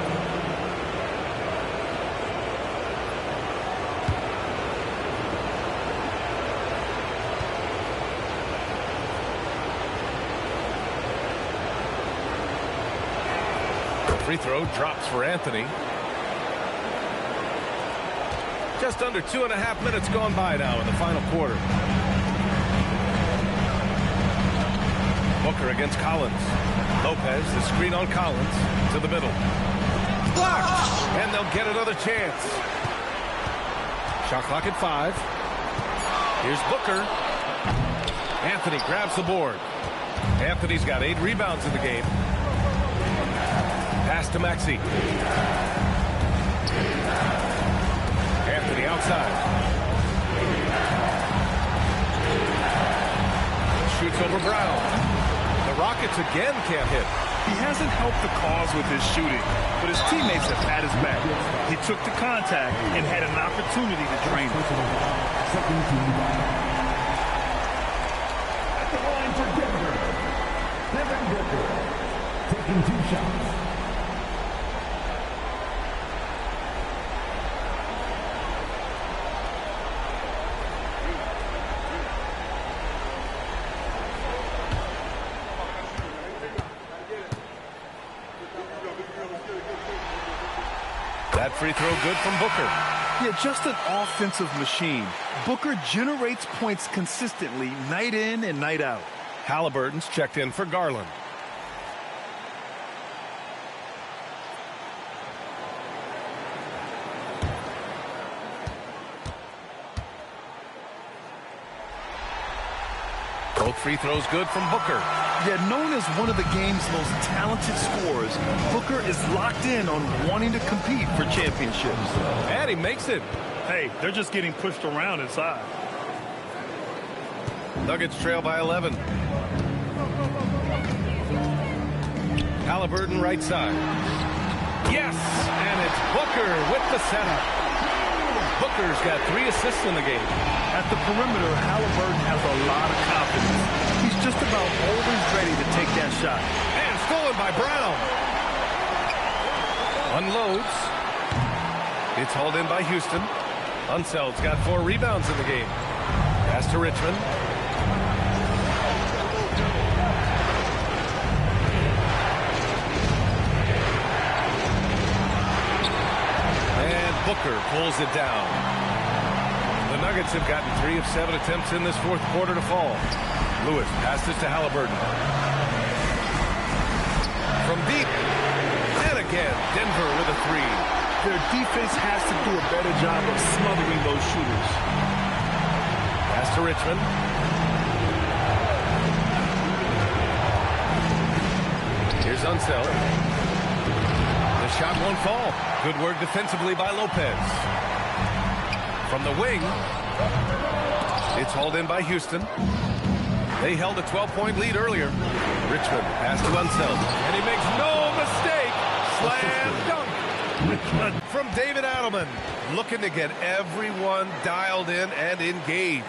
Free throw drops for Anthony. Just under 2.5 minutes gone by now in the final quarter. Booker against Collins. Lopez, the screen on Collins, to the middle. Blocked! And they'll get another chance. Shot clock at 5. Here's Booker. Anthony grabs the board. Anthony's got 8 rebounds in the game. Pass to Maxey. Anthony outside. Shoots over Brown. The Rockets again can't hit. He hasn't helped the cause with his shooting, but his teammates have had his back. He took the contact and had an opportunity to drain it. At the line for Denver, Devin Booker, taking 2 shots. That free throw good from Booker. Yeah, just an offensive machine. Booker generates points consistently, night in and night out. Halliburton's checked in for Garland. Both free throws good from Booker. Yeah, known as one of the game's most talented scorers, Booker is locked in on wanting to compete for championships. And he makes it. Hey, they're just getting pushed around inside. Nuggets trail by 11. Halliburton right side. Yes, and it's Booker with the setup. Booker's got 3 assists in the game. At the perimeter, Halliburton has a lot of confidence. He's just about always ready to take that shot. And stolen by Brown. Unloads. It's hauled in by Houston. Unseld's got 4 rebounds in the game. Pass to Richmond. And Booker pulls it down. The Nuggets have gotten 3 of 7 attempts in this fourth quarter to fall. Lewis passes to Halliburton. From deep. And again, Denver with a 3. Their defense has to do a better job of smothering those shooters. Pass to Richmond. Here's Unseld. The shot won't fall. Good work defensively by Lopez. From the wing. It's hauled in by Houston. They held a 12-point lead earlier. Richmond pass to Unseld. And he makes no mistake. Slam dunk. From David Adelman, looking to get everyone dialed in and engaged.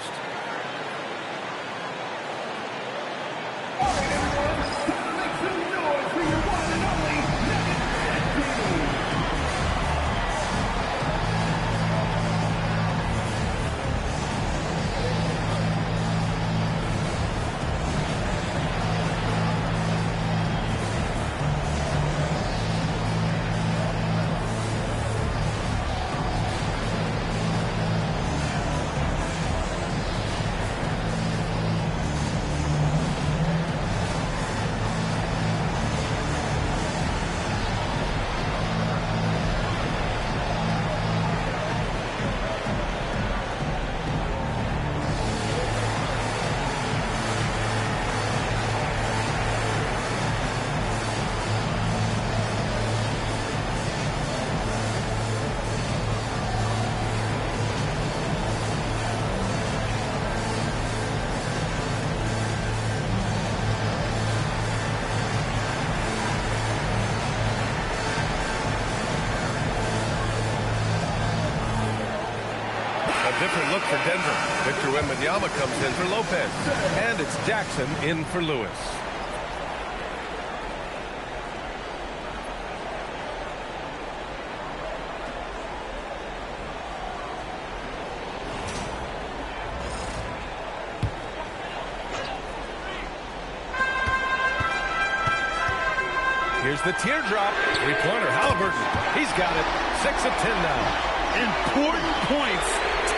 Different look for Denver. Victor Wembanyama comes in for Lopez. And it's Jackson in for Lewis. Here's the teardrop. 3-pointer, Halliburton. He's got it. 6 of 10 now. Important points.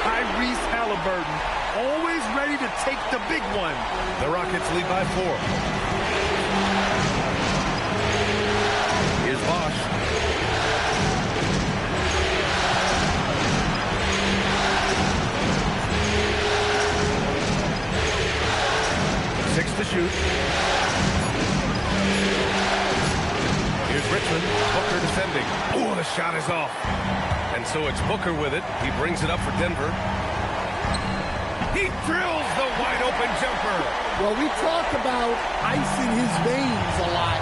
Tyrese Halliburton, always ready to take the big one. The Rockets lead by 4. Here's Bosch. Six to shoot. Here's Richmond. Booker defending. Oh, the shot is off. And so it's Booker with it. He brings it up for Denver. He drills the wide-open jumper. Well, we talk about ice in his veins a lot,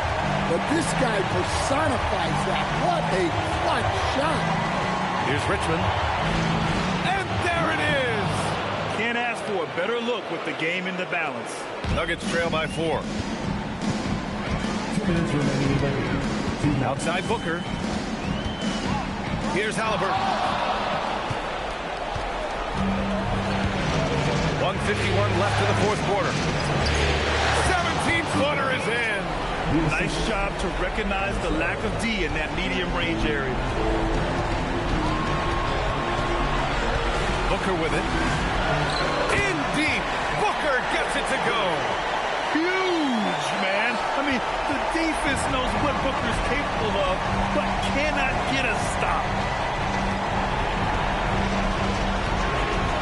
but this guy personifies that. What a clutch shot. Here's Richmond. And there it is. Can't ask for a better look with the game in the balance. Nuggets trail by 4. 2 minutes remaining. Outside Booker. Here's Halliburton. 1:51 left in the fourth quarter. 17-footer is in. Nice job to recognize the lack of D in that medium range area. Booker with it. In deep. Booker gets it to go. Huge, man. I mean, the defense knows what Booker's capable of, but cannot get a stop.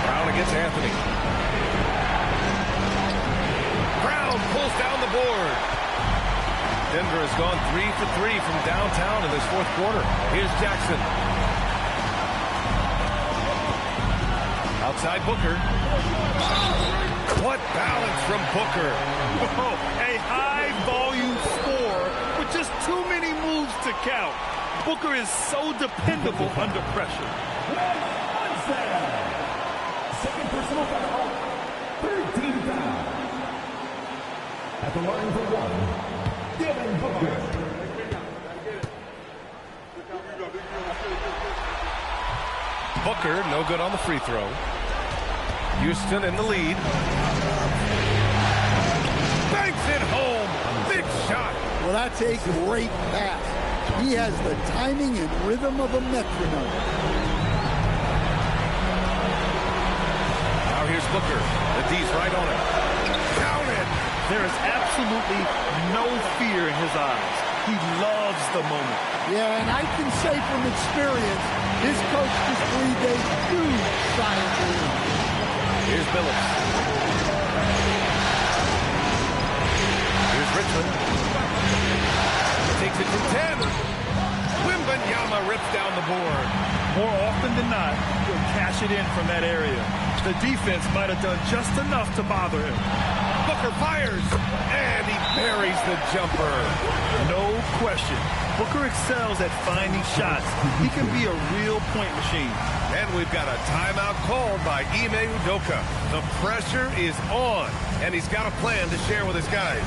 Brown against Anthony. Brown pulls drills down the board. Denver has gone 3 for 3 from downtown in this fourth quarter. Here's Jackson. Outside Booker. What balance from Booker. Oh, a high-volume score with just too many moves to count. Booker is so dependable under pressure. Second personal foul. 13 foul. At the line for one, Devin Booker. Booker, no good on the free throw. Houston in the lead. Banks it home. Big shot. Well, that's a great pass. He has the timing and rhythm of a metronome. Now here's Booker. The D's right on it. Count it. There is absolutely no fear in his eyes. He loves the moment. Yeah, and I can say from experience, his coach just believed a huge sign of relief. Here's Billups. Here's Richmond. Takes it from 10. Wembanyama rips down the board. More often than not, he'll cash it in from that area. The defense might have done just enough to bother him. Booker fires, and he buries the jumper. No question. Booker excels at finding shots. He can be a real point machine. And we've got a timeout called by Ime Udoka. The pressure is on, and he's got a plan to share with his guys.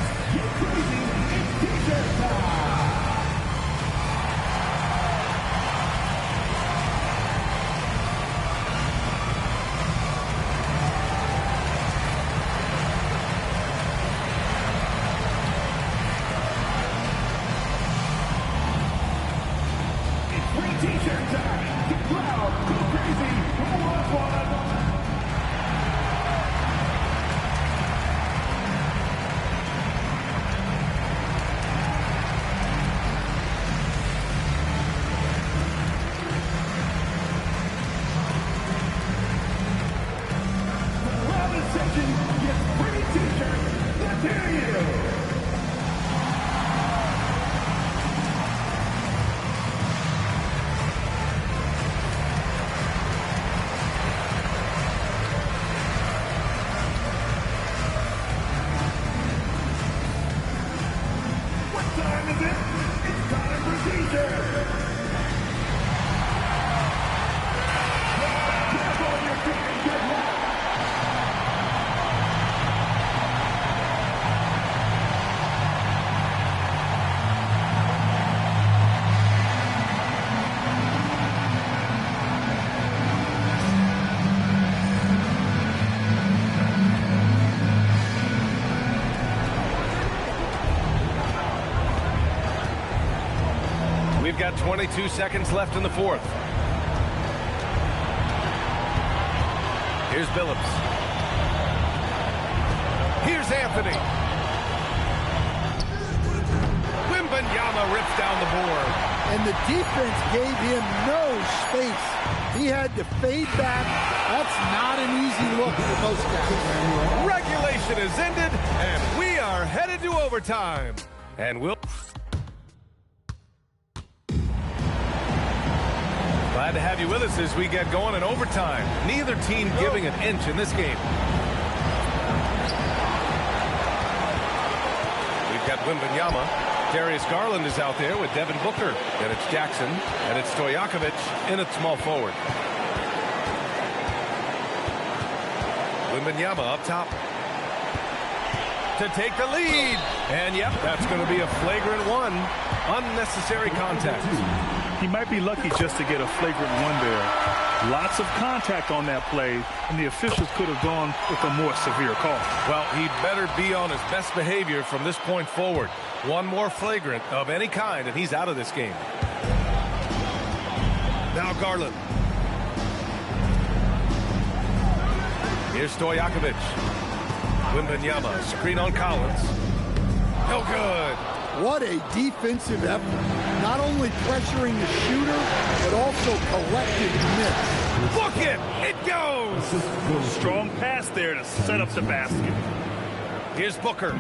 We've got 22 seconds left in the fourth. Here's Billups. Here's Anthony. Wembanyama rips down the board. And the defense gave him no space. He had to fade back. That's not an easy look for most guys. Regulation is ended, and we are headed to overtime. And we'll... Glad to have you with us as we get going in overtime. Neither team giving an inch in this game. We've got Wembanyama. Darius Garland is out there with Devin Booker. And it's Jackson. And it's Stojakovic in at small forward. Wembanyama up top to take the lead. And yep, that's going to be a flagrant one. Unnecessary contact. He might be lucky just to get a flagrant one there. Lots of contact on that play, and the officials could have gone with a more severe call. Well, he'd better be on his best behavior from this point forward. One more flagrant of any kind, and he's out of this game. Now Garland. Here's Stojakovic. Wembanyama, screen on Collins. No good. What a defensive effort. Not only pressuring the shooter, but also collecting miss. Book it! It goes! Strong pass there to set up the basket. Here's Booker.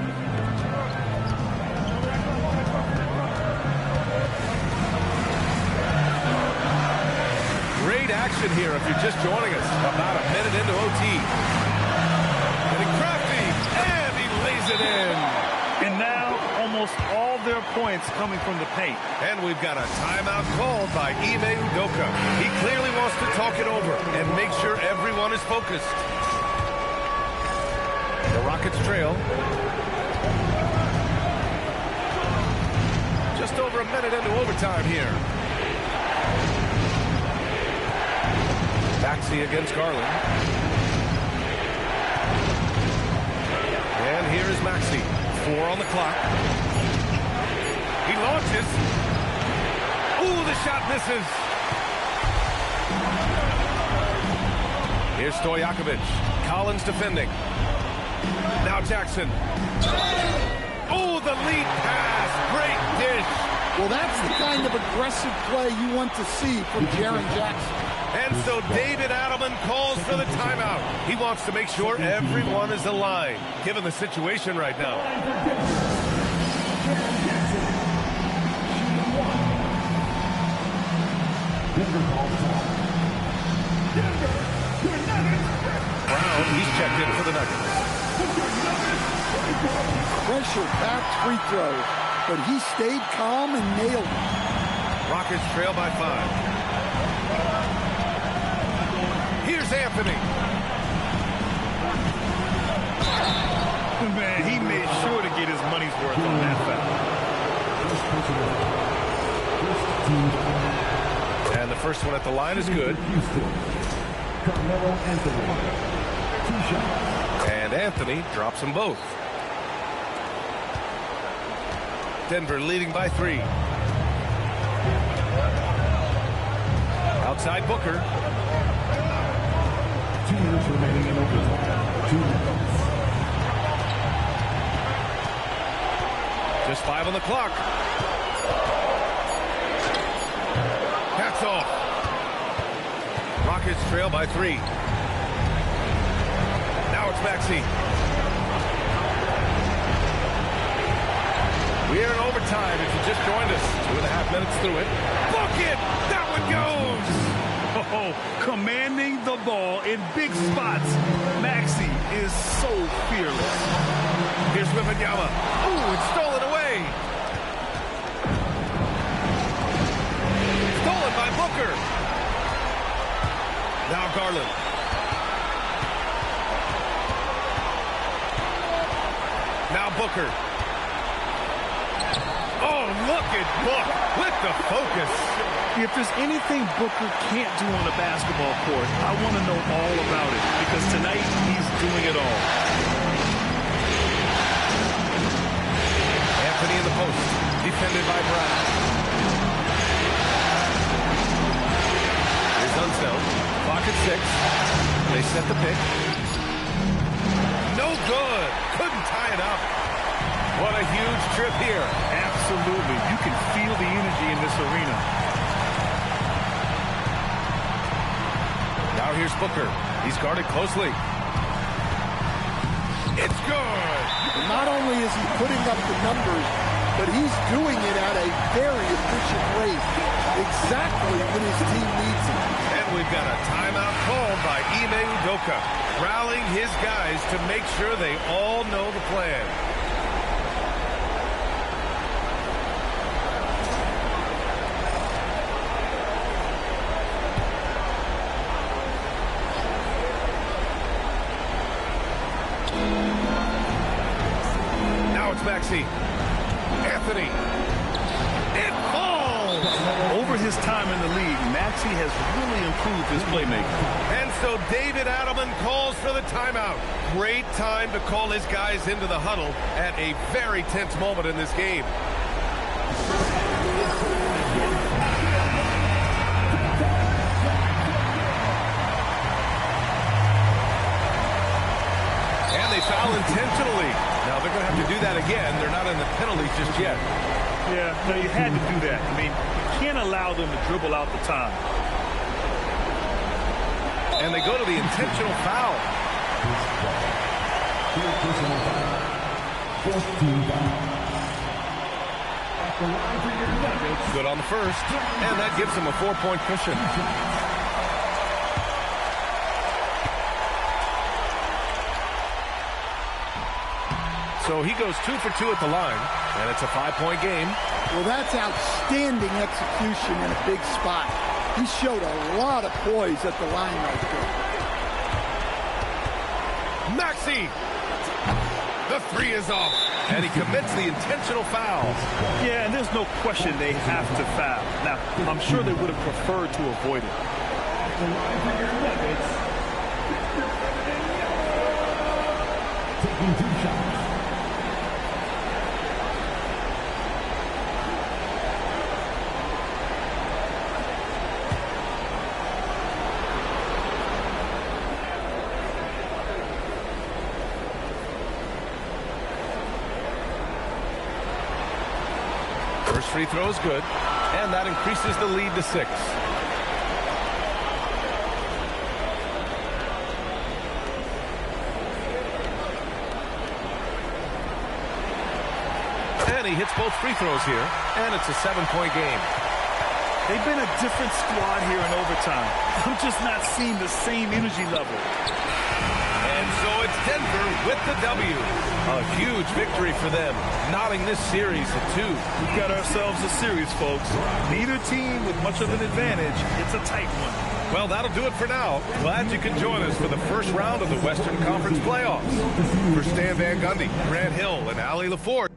action here if you're just joining us. About a minute into OT. Getting crafty, and he lays it in. And now almost all their points coming from the paint. And we've got a timeout called by Ime Udoka. He clearly wants to talk it over and make sure everyone is focused. The Rockets trail. Just over a minute into overtime here. Maxey against Garland. And here is Maxey. 4 on the clock. He launches. Ooh, the shot misses. Here's Stojakovic. Collins defending. Now Jackson. Oh, the lead pass. Great dish. Well, that's the kind of aggressive play you want to see from Jaren Jackson. And so David Adelman calls for the timeout. He wants to make sure everyone is aligned, given the situation right now. Brown, he's checked in for the Nuggets. Pressure-packed free throw, but he stayed calm and nailed it. Rockets trail by 5. Here's Anthony. Man, he made sure to get his money's worth on that foul. And the first one at the line is good. And Anthony drops them both. Denver leading by 3. Outside Booker. 2 minutes remaining in overtime. 2 minutes. Just 5 on the clock. That's off. Rockets trail by 3. Now it's Maxey. We are in overtime if you just joined us. 2.5 minutes through it. Book it! That one goes! Oh, commanding the ball in big spots. Maxey is so fearless. Here's Wembanyama. Ooh, it's stolen away. Stolen by Booker. Now Garland. Now Booker. Oh, look at Book with the focus. If there's anything Booker can't do on the basketball court, I want to know all about it, because tonight he's doing it all. Anthony in the post, defended by Brown. Here's Unseld, clock at 6. They set the pick. No good, couldn't tie it up. What a huge trip here. Absolutely, you can feel the energy in this arena. Now here's Booker. He's guarded closely. It's good. Not only is he putting up the numbers, but he's doing it at a very efficient rate. Exactly when his team needs him. And we've got a timeout called by Ime Udoka, rallying his guys to make sure they all know the plan. Maxey. Anthony. It falls! Over his time in the league, Maxey has really improved his playmaking. And so David Adelman calls for the timeout. Great time to call his guys into the huddle at a very tense moment in this game. And they foul intentionally. Now, they're going to have to do that again. They're not in the penalties just yet. Yeah, no, you had to do that. I mean, you can't allow them to dribble out the time. And they go to the intentional foul. Good on the first. And that gives them a 4-point cushion. So he goes 2 for 2 at the line, and it's a 5-point game. Well, that's outstanding execution in a big spot. He showed a lot of poise at the line right there. Maxey! The 3 is off, and he commits the intentional foul. Yeah, and there's no question they have to foul. Now, I'm sure they would have preferred to avoid it. Taking 2 shots. First free throw is good, and that increases the lead to 6. And he hits both free throws here, and it's a 7-point game. They've been a different squad here in overtime. I'm just not seeing the same energy level. And so it's Denver with the W. A huge victory for them, knotting this series at 2. We've got ourselves a series, folks. Neither team with much of an advantage. It's a tight one. Well, that'll do it for now. Glad you can join us for the first round of the Western Conference playoffs. For Stan Van Gundy, Grant Hill, and Allie LaForge.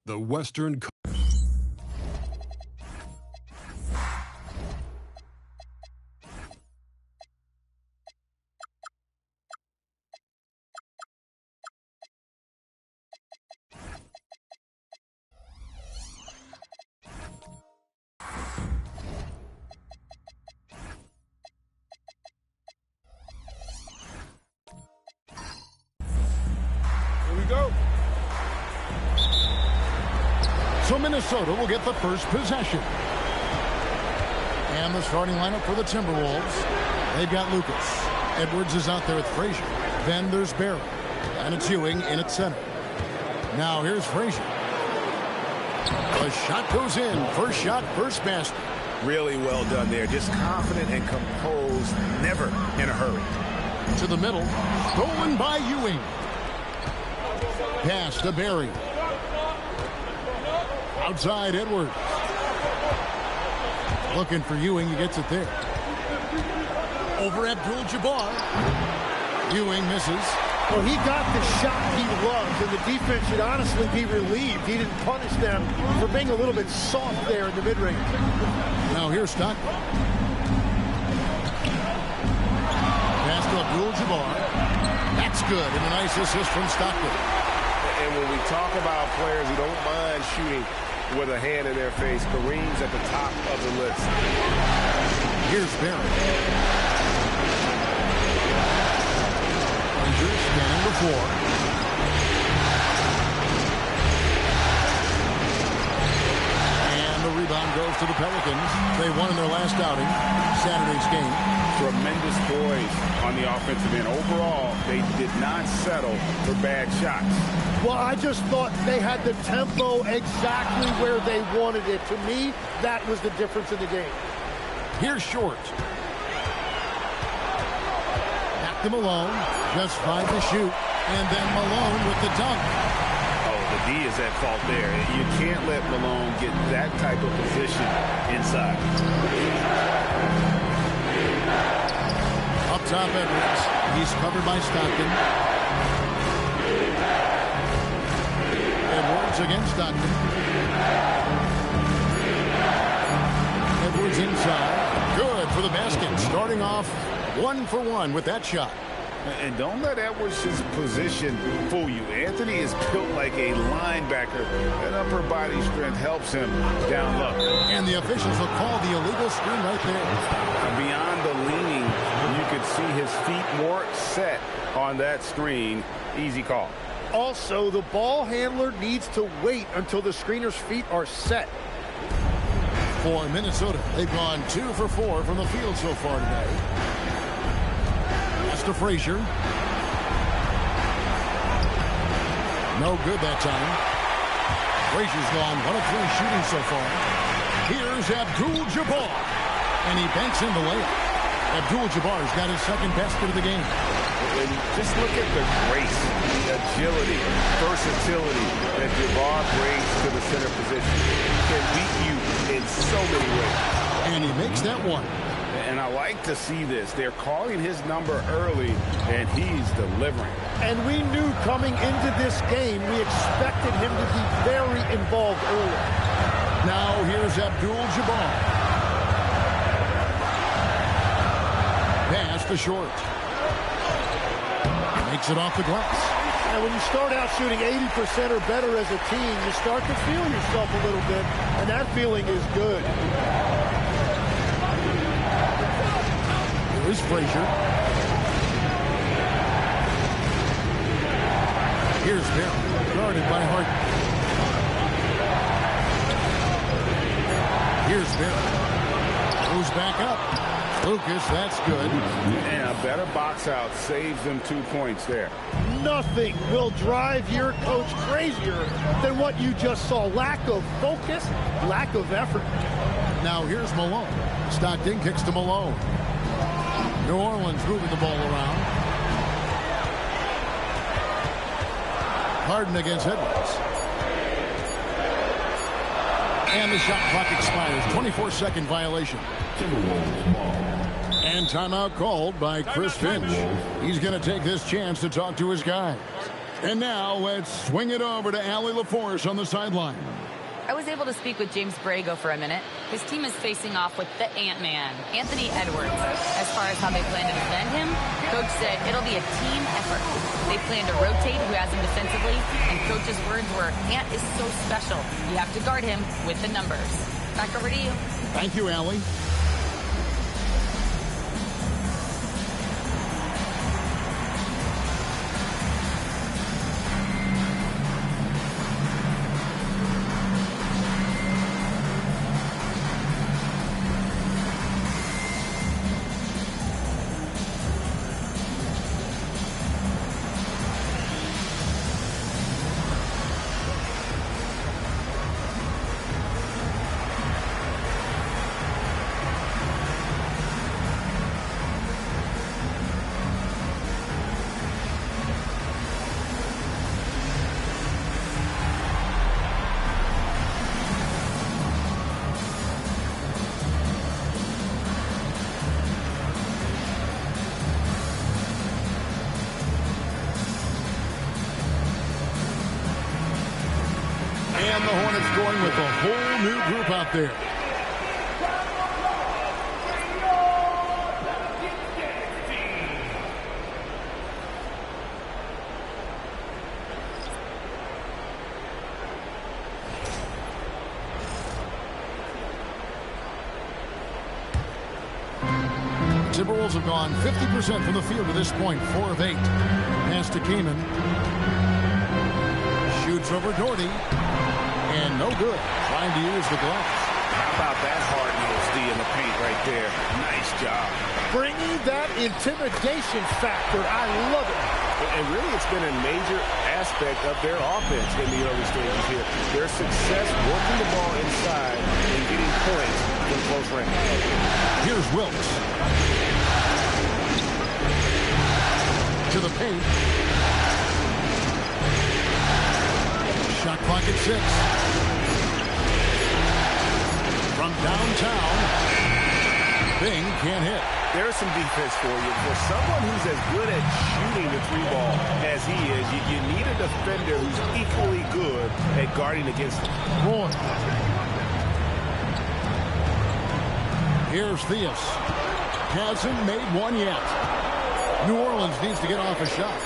The Western Here we go. So Minnesota will get the first possession. And the starting lineup for the Timberwolves. They've got Lucas. Edwards is out there with Frazier. Then there's Barry. And it's Ewing in at center. Now here's Frazier. The shot goes in. First shot, first basket. Really well done there. Just confident and composed. Never in a hurry. To the middle. Stolen by Ewing. Pass to Barry. Outside Edwards. Looking for Ewing. He gets it there. Over Abdul-Jabbar. Ewing misses. Well, he got the shot he loves, and the defense should honestly be relieved. He didn't punish them for being a little bit soft there in the mid-range. Now here's Stockton. Pass to Abdul-Jabbar. That's good, and a nice assist from Stockton. And when we talk about players who don't mind shooting with a hand in their face, Kareem's at the top of the list. Here's Barrett. Frazier scanning the floor. And the rebound goes to the Pelicans. They won in their last outing, Saturday's game. Tremendous poise on the offensive end. Overall, they did not settle for bad shots. Well, I just thought they had the tempo exactly where they wanted it. To me, that was the difference in the game. Here's Short. Back to Malone. Just 5 to shoot. And then Malone with the dunk. Oh, the D is at fault there. You can't let Malone get that type of position inside. Up top, Edwards. He's covered by Stockton. Edwards against Stockton. Edwards inside. Good for the basket. Starting off 1 for 1 with that shot. And don't let Edwards' position fool you. Anthony is built like a linebacker. That upper body strength helps him down low. And the officials will call the illegal screen right there. Beyond the leaning, you could see his feet more set on that screen. Easy call. Also, the ball handler needs to wait until the screener's feet are set. For Minnesota, they've gone 2 for 4 from the field so far today. Pass to Frazier. No good that time. Frazier's gone 1 of 3 shooting so far. Here's Abdul-Jabbar. And he banks in the layup. Abdul-Jabbar's got his second basket of the game. And just look at the grace, the agility, versatility that Jabbar brings to the center position. He can beat you in so many ways. And he makes that one. And I like to see this. They're calling his number early, and he's delivering. And we knew coming into this game, we expected him to be very involved early. Now here's Abdul-Jabbar. Pass to Short. Makes it off the glass. And when you start out shooting 80% or better as a team, you start to feel yourself a little bit, and that feeling is good. Here's Frazier. Here's Barrett, guarded by Harden. Here's Barrett. Goes back up. Lucas, that's good. And a better box out saves them 2 points there. Nothing will drive your coach crazier than what you just saw. Lack of focus, lack of effort. Now here's Malone. Stockton kicks to Malone. New Orleans moving the ball around. Harden against Edwards. And the shot clock expires. 24-second violation. And timeout called by Chris Finch. He's going to take this chance to talk to his guys. And now let's swing it over to Allie LaForce on the sideline. I was able to speak with James Borrego for a minute. His team is facing off with the Ant-Man, Anthony Edwards. As far as how they plan to defend him, Coach said it'll be a team effort. They plan to rotate who has him defensively, and Coach's words were, Ant is so special. You have to guard him with the numbers. Back over to you. Thank you, Allie. And the Hornets going with a whole new group out there. Timberwolves have gone 50% from the field to this point, 4 of 8. Pass to Kaman. Shoots over Doherty. And no good. Trying to use the glass. How about that hard-nosed D in the paint right there? Nice job. Bringing that intimidation factor. I love it. And really, it's been a major aspect of their offense in the early stages here. Their success working the ball inside and getting points from close range. Here's Wilkes. To the paint. Shot clock at 6. From downtown, Bing can't hit. There's some defense for you. For someone who's as good at shooting the 3-ball as he is, you need a defender who's equally good at guarding against him. Roy. Here's Theus. Hasn't made one yet. New Orleans needs to get off a shot.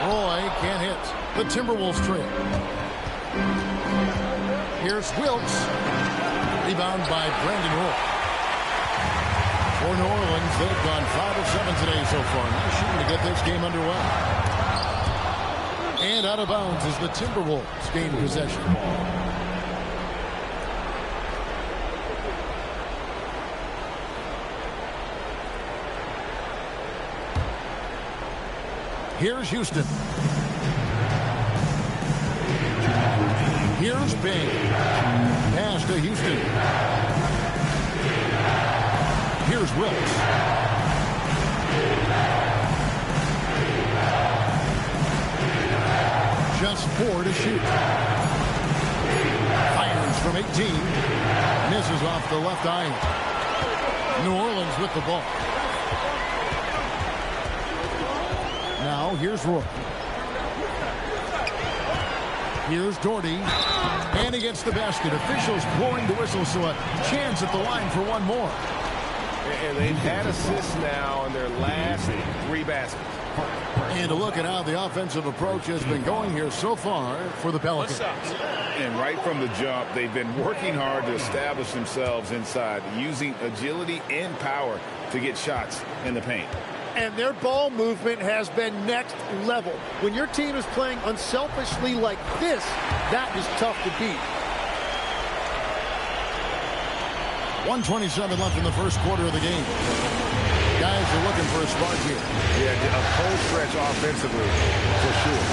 Roy can't hit. The Timberwolves trail. Here's Wilkes. Rebound by Brandon Roy. For New Orleans, they've gone 5 of 7 today so far. Nice shooting to get this game underway. And out of bounds as the Timberwolves gain possession. Here's Houston. Here's Bing. Pass to Houston. Here's Wilkes. Just 4 to shoot. Fires from 18. Misses off the left eye. New Orleans with the ball. Now here's Roy. Here's Doherty. And against the basket. Officials blowing the whistle, so a chance at the line for one more. And they've had assists now on their last 3 baskets. And a look at how the offensive approach has been going here so far for the Pelicans. And right from the jump, they've been working hard to establish themselves inside, using agility and power to get shots in the paint. And their ball movement has been next level. When your team is playing unselfishly like this, that is tough to beat. 1:27 left in the first quarter of the game. Guys are looking for a spark here. Yeah, a cold stretch offensively, for sure.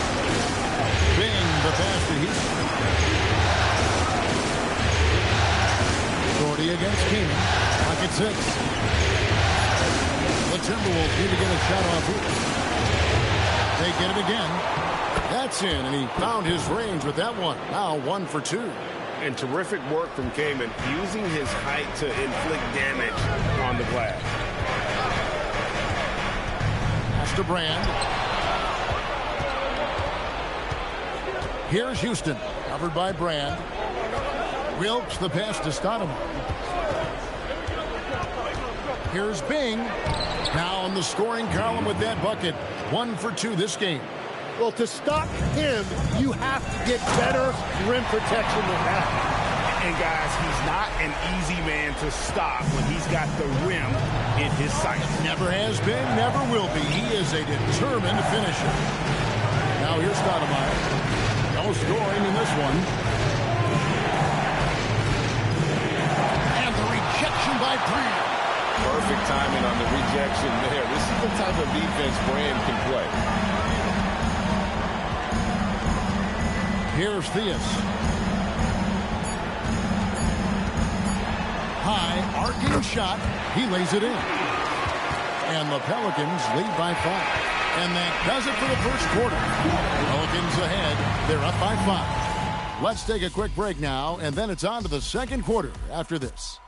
Bing, the pass to Houston. Doherty against Kaman. Clock at 6. The Timberwolves need to get a shot off here. They get it again. That's in, and he found his range with that one. Now 1 for 2. And terrific work from Kaman, using his height to inflict damage on the glass. Pass to Brand. Here's Houston, covered by Brand. Wilkes, the pass to Stoudemire. Here's Bing. Now in the scoring column with that bucket. 1 for 2 this game. Well, to stop him, you have to get better rim protection than that. And guys, he's not an easy man to stop when he's got the rim in his sights. Never has been, never will be. He is a determined finisher. Now here's Stoudemire. No scoring in this one. And the rejection by Brand. Perfect timing on the rejection there. This is the type of defense Brand can play. Here's Theus. High, arcing shot. He lays it in. And the Pelicans lead by 5. And that does it for the first quarter. Pelicans ahead. They're up by 5. Let's take a quick break now, and then it's on to the second quarter after this.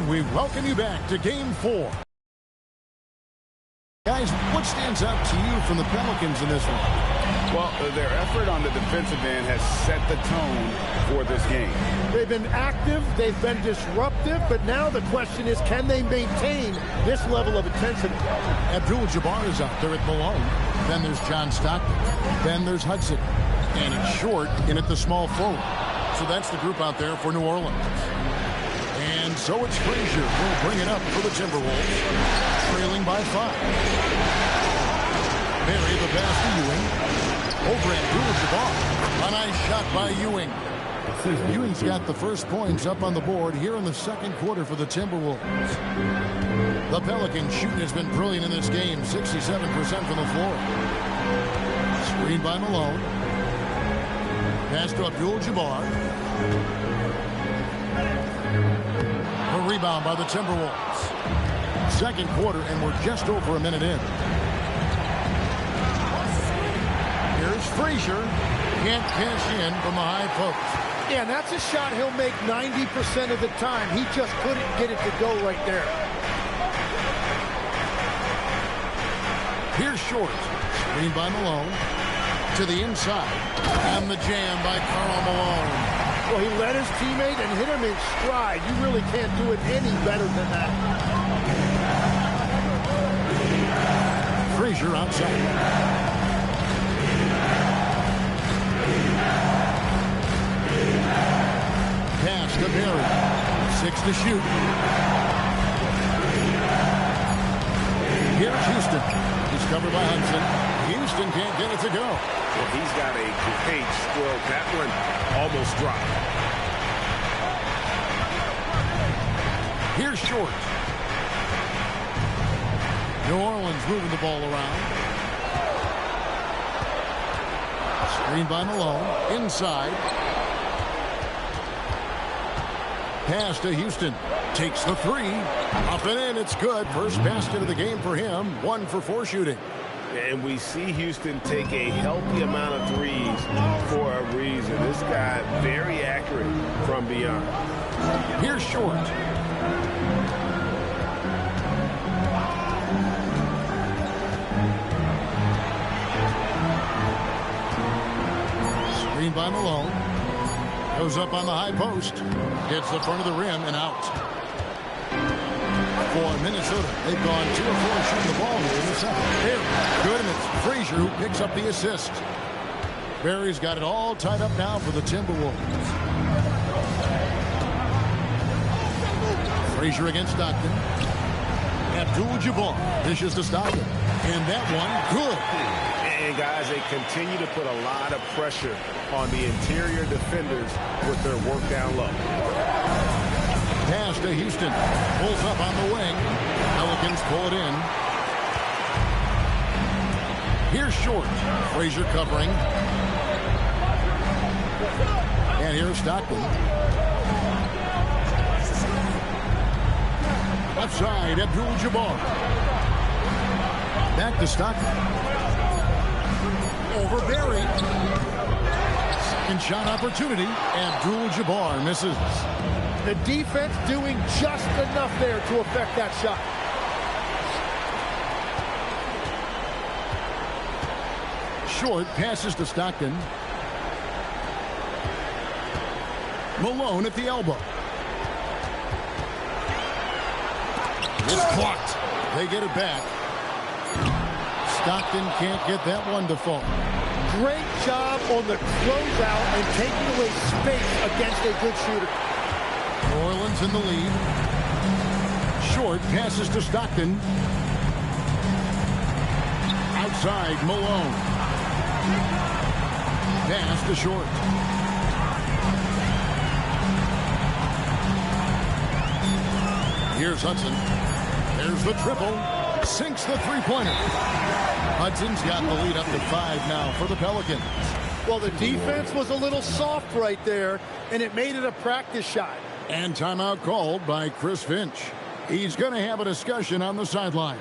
We welcome you back to Game 4. Guys, what stands out to you from the Pelicans in this one? Well, their effort on the defensive end has set the tone for this game. They've been active, they've been disruptive, but now the question is, can they maintain this level of intensity? Abdul-Jabbar is out there at Malone. Then there's John Stockton. Then there's Hudson. And it's Short in at the small forward. So that's the group out there for New Orleans. And so it's Frazier who'll bring it up for the Timberwolves, trailing by 5. Barry the pass to Ewing. Over Abdul-Jabbar. A nice shot by Ewing. Ewing's got the first points up on the board here in the second quarter for the Timberwolves. The Pelicans shooting has been brilliant in this game, 67% from the floor. Screen by Malone. Pass to Abdul-Jabbar. A rebound by the Timberwolves. Second quarter, and we're just over a minute in. Here's Frazier. Can't cash in from the high post. Yeah, and that's a shot he'll make 90% of the time. He just couldn't get it to go right there. Here's Short. Screen by Malone. To the inside. And the jam by Karl Malone. Well, he led his teammate and hit him in stride. You really can't do it any better than that. Frazier outside. Pass to Barry. 6 to shoot. Here's Houston. He's covered by Hudson. Houston can't get it to go. Well, he's got a great squirrel. That one almost dropped. Here's Short. New Orleans moving the ball around. Screen by Malone. Inside. Pass to Houston. Takes the 3. Up and in. It's good. First basket of the game for him. 1 for 4 shooting. And we see Houston take a healthy amount of threes for a reason. This guy very accurate from beyond. Here's Short. Screen by Malone. Goes up on the high post. Hits the front of the rim and out. For Minnesota, they've gone 2 of 4 shooting the ball here in the second. Here, good, and it's Frazier who picks up the assist. Barry's got it all tied up now for the Timberwolves. Frazier against Stockton. Abdul-Jabbar dishes to Stockton. And that one, good. And guys, they continue to put a lot of pressure on the interior defenders with their work down low. Pass to Houston. Pulls up on the wing. Pelicans pull it in. Here's Short. Frazier covering. And here's Stockton. Left side, Abdul-Jabbar. Back to Stockton. Over Barry. Second shot opportunity. Abdul-Jabbar misses. The defense doing just enough there to affect that shot. Short passes to Stockton. Malone at the elbow. It's blocked. They get it back. Stockton can't get that one to fall. Great job on the closeout and taking away space against a good shooter. New Orleans in the lead. Short passes to Stockton. Outside, Malone. Pass to Short. Here's Hudson. There's the triple. Sinks the three-pointer. Hudson's got the lead up to 5 now for the Pelicans. Well, the defense was a little soft right there, and it made it a practice shot. And timeout called by Chris Finch. He's going to have a discussion on the sideline.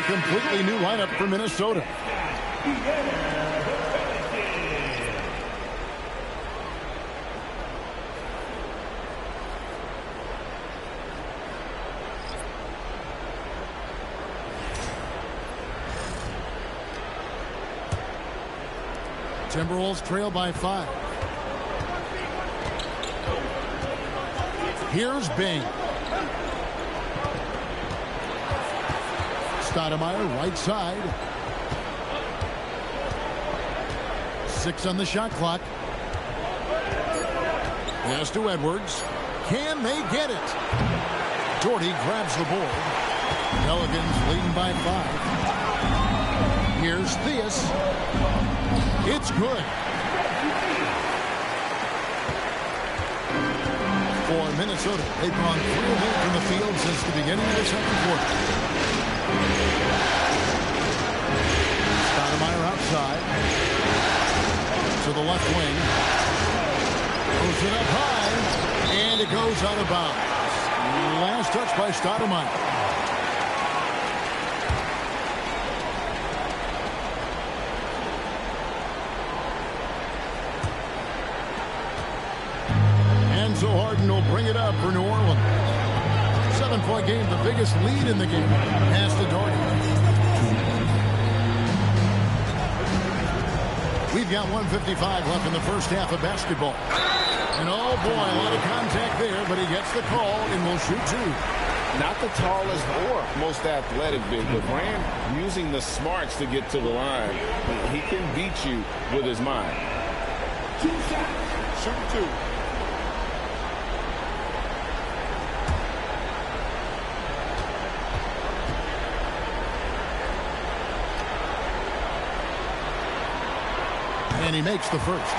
completely new lineup for Minnesota. Timberwolves trail by 5. Here's Bing. Stoudemire, right side. 6 on the shot clock. Pass to Edwards. Can they get it? Doherty grabs the board. Pelicans leading by 5. Here's Theus. It's good. For Minnesota, they've gone 3 of 8 from the field since the beginning of the second quarter. Stoudemire outside. To the left wing. Throws it up high. And it goes out of bounds. Last touch by Stoudemire. So Harden will bring it up for New Orleans. 7-point game, the biggest lead in the game. Pass to Doherty. We've got 1:55 left in the first half of basketball. And oh boy, a lot of contact there, but he gets the call and will shoot 2. Not the tallest or most athletic big, but Brand using the smarts to get to the line. He can beat you with his mind. Shoot 2. And he makes the first.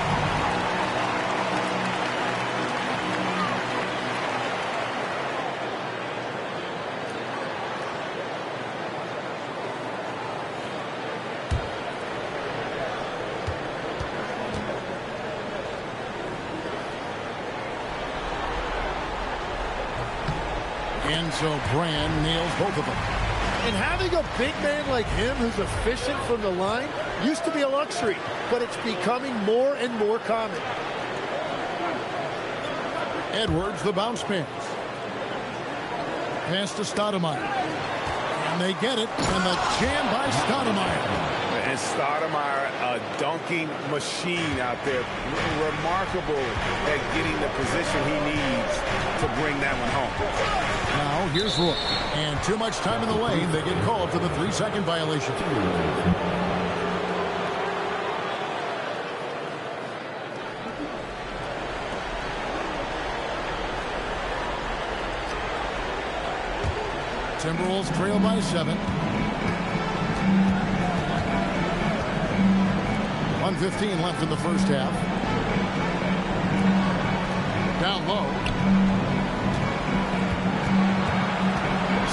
And so Brand nails both of them. And having a big man like him who's efficient from the line used to be a luxury, but it's becoming more and more common. Edwards, the bounce pass. Pass to Stoudemire. And they get it, and the jam by Stoudemire. And Stoudemire, a dunking machine out there. Remarkable at getting the position he needs to bring that one home. Now, here's Rook. And too much time in the lane. They get called for the 3-second violation. Timberwolves trail by 7. 1:15 left in the first half. Down low.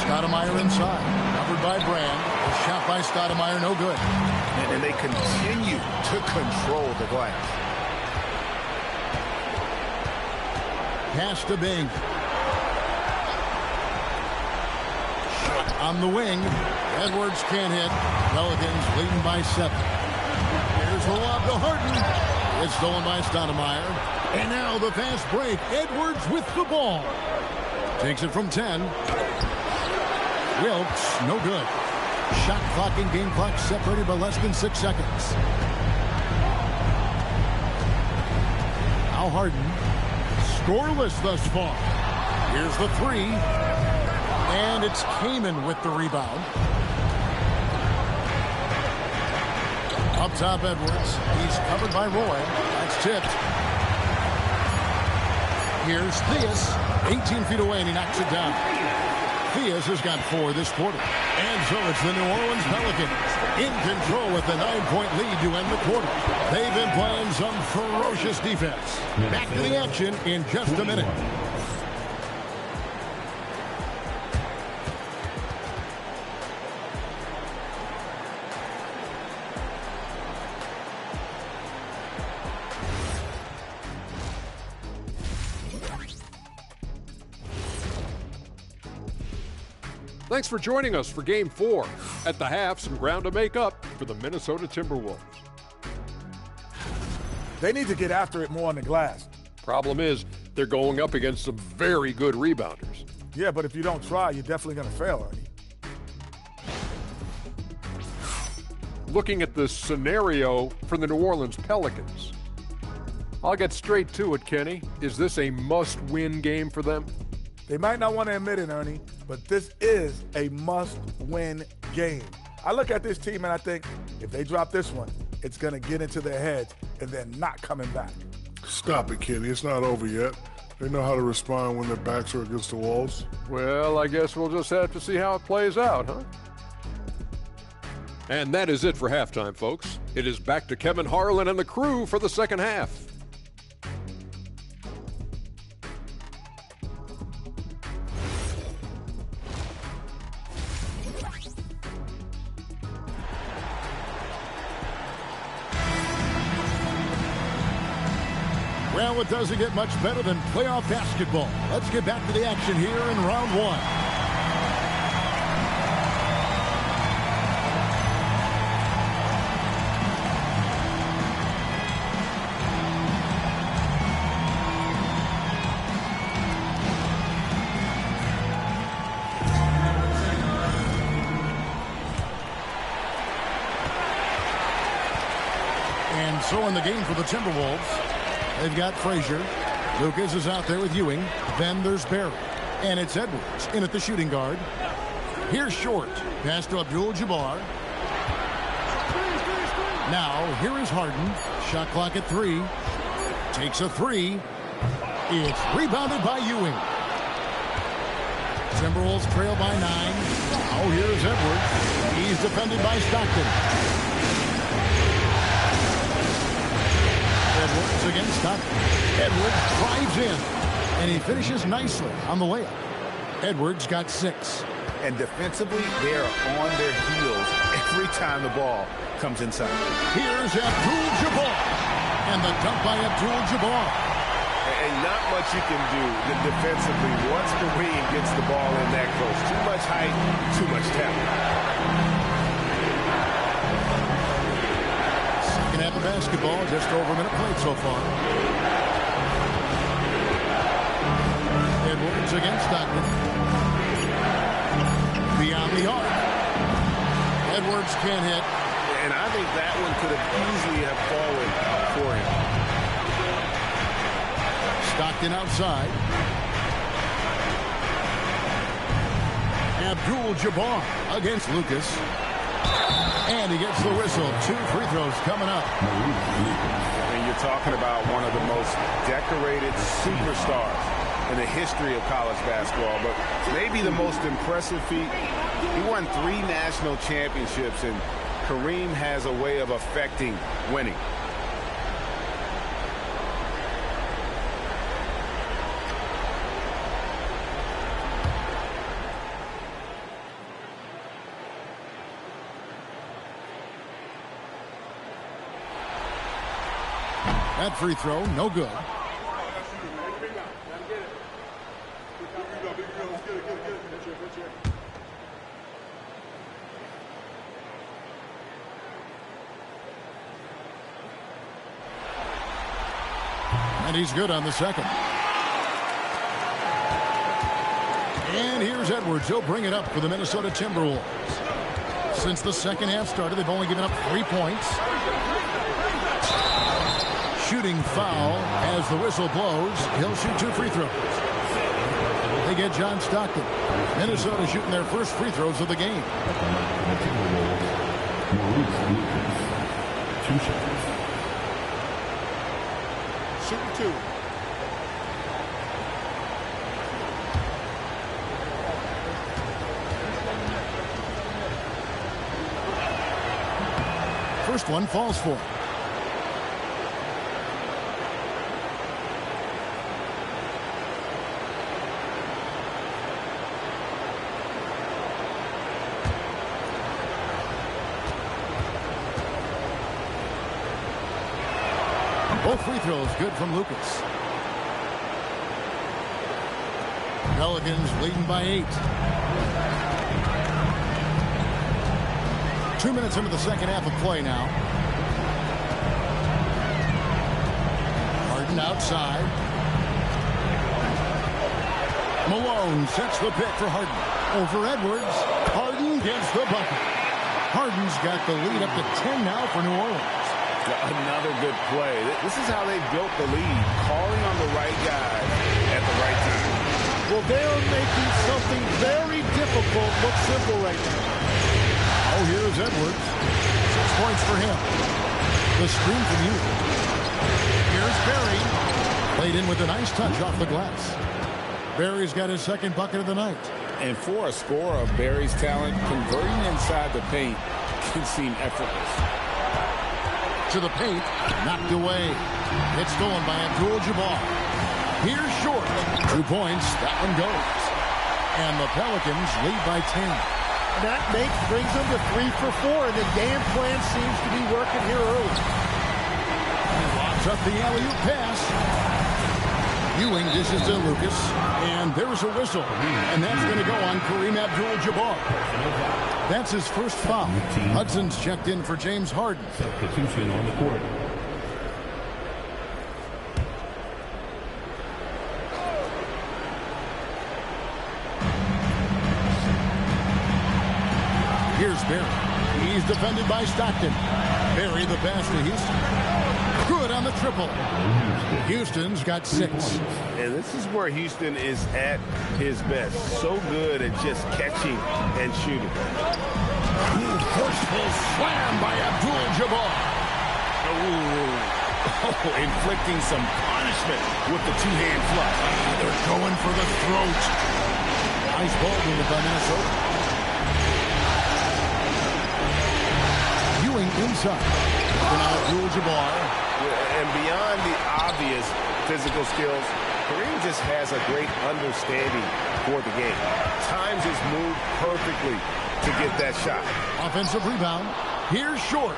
Stoudemire inside. Covered by Brand. A shot by Stoudemire, no good. And they continue to control the glass. Pass to Bing. Shot on the wing. Edwards can't hit. Pelicans leading by 7. Here's the lob to Harden. It's stolen by Stoudemire. And now the fast break. Edwards with the ball. Takes it from 10. Wilkes, no good. Shot clock and game clock separated by less than 6 seconds. Now Harden. Scoreless thus far. Here's the 3. And it's Kaman with the rebound. Up top, Edwards. He's covered by Roy. That's tipped. Here's Theus. 18 feet away, and he knocks it down. Theus has got 4 this quarter. And so it's the New Orleans Pelicans in control with the 9-point lead to end the quarter. They've been playing some ferocious defense. Back to the action in just a minute. Thanks for joining us for Game 4. At the half, some ground to make up for the Minnesota Timberwolves. They need to get after it more on the glass. Problem is, they're going up against some very good rebounders. Yeah, but if you don't try, you're definitely going to fail, Ernie. Looking at the scenario for the New Orleans Pelicans. I'll get straight to it, Kenny. Is this a must-win game for them? They might not want to admit it, Ernie, but this is a must-win game. I look at this team and I think if they drop this one, it's going to get into their heads and they're not coming back. Stop it, Kenny. It's not over yet. They know how to respond when their backs are against the walls. Well, I guess we'll just have to see how it plays out, huh? And that is it for halftime, folks. It is back to Kevin Harlan and the crew for the second half. Well, it doesn't get much better than playoff basketball. Let's get back to the action here in round one. And so in the game for the Timberwolves, they've got Frazier. Lucas is out there with Ewing. Then there's Barry. And it's Edwards in at the shooting guard. Here's Short. Pass to Abdul-Jabbar. Now, here is Harden. Shot clock at 3. Takes a 3. It's rebounded by Ewing. Timberwolves trail by 9. Now, here's Edwards. He's defended by Stockton. Edwards against Stockton. Edwards drives in, and he finishes nicely on the layup. Edwards got 6. And defensively, they are on their heels every time the ball comes inside. Here's Abdul-Jabbar, and the dunk by Abdul-Jabbar. And not much you can do defensively once Kareem gets the ball in that close. Too much height, too much talent. Second half of basketball, just over a minute played so far. Edwards against Stockton. Beyond the arc. Edwards can't hit. And I think that one could have easily have fallen for him. Stockton outside. Abdul-Jabbar against Lucas. And he gets the whistle. 2 free throws coming up. And you're talking about one of the most decorated superstars in the history of college basketball, but maybe the most impressive feat. He won 3 national championships, and Kareem has a way of affecting winning. That free throw, no good. And he's good on the second. And here's Edwards. He'll bring it up for the Minnesota Timberwolves. Since the second half started, they've only given up 3 points. Shooting foul as the whistle blows. He'll shoot 2 free throws. They get John Stockton. Minnesota shooting their first free throws of the game. 2 shots. Shooting 2. First one falls for him. Both free throws good from Lucas. Pelicans leading by 8. 2 minutes into the second half of play now. Harden outside. Malone sets the pick for Harden. Over Edwards. Harden gets the bucket. Harden's got the lead up to 10 now for New Orleans. Another good play. This is how they built the lead, calling on the right guy at the right time. Well, they are making something very difficult look simple right now. Oh, here's Edwards. 6 points for him. The screen from you. Here's Barry. Played in with a nice touch off the glass. Barry's got his second bucket of the night. And for a scorer of Barry's talent, converting inside the paint can seem effortless. To the paint, knocked away. It's stolen by Abdul-Jabbar. Here's Short. 2 points. That one goes. And the Pelicans lead by 10. That brings them to 3 for 4, and the game plan seems to be working here early. He locks up the alley-oop pass. Ewing dishes to Lucas, and there's a whistle, and that's going to go on Kareem Abdul-Jabbar. That's his first foul. Hudson's checked in for James Harden. Substitution on the court. Here's Barry. He's defended by Stockton. Barry the pass to Houston. Good on the triple. Houston's got 6. And this is where Houston is at his best. So good at just catching and shooting. Forceful slam by Abdul-Jabbar. Inflicting some punishment with the two-hand flush. They're going for the throat. Nice ball movement by Minnesota. Ewing inside. Now Abdul-Jabbar. And beyond the obvious physical skills, Kareem just has a great understanding for the game. Times his move perfectly to get that shot. Offensive rebound. Here's Short.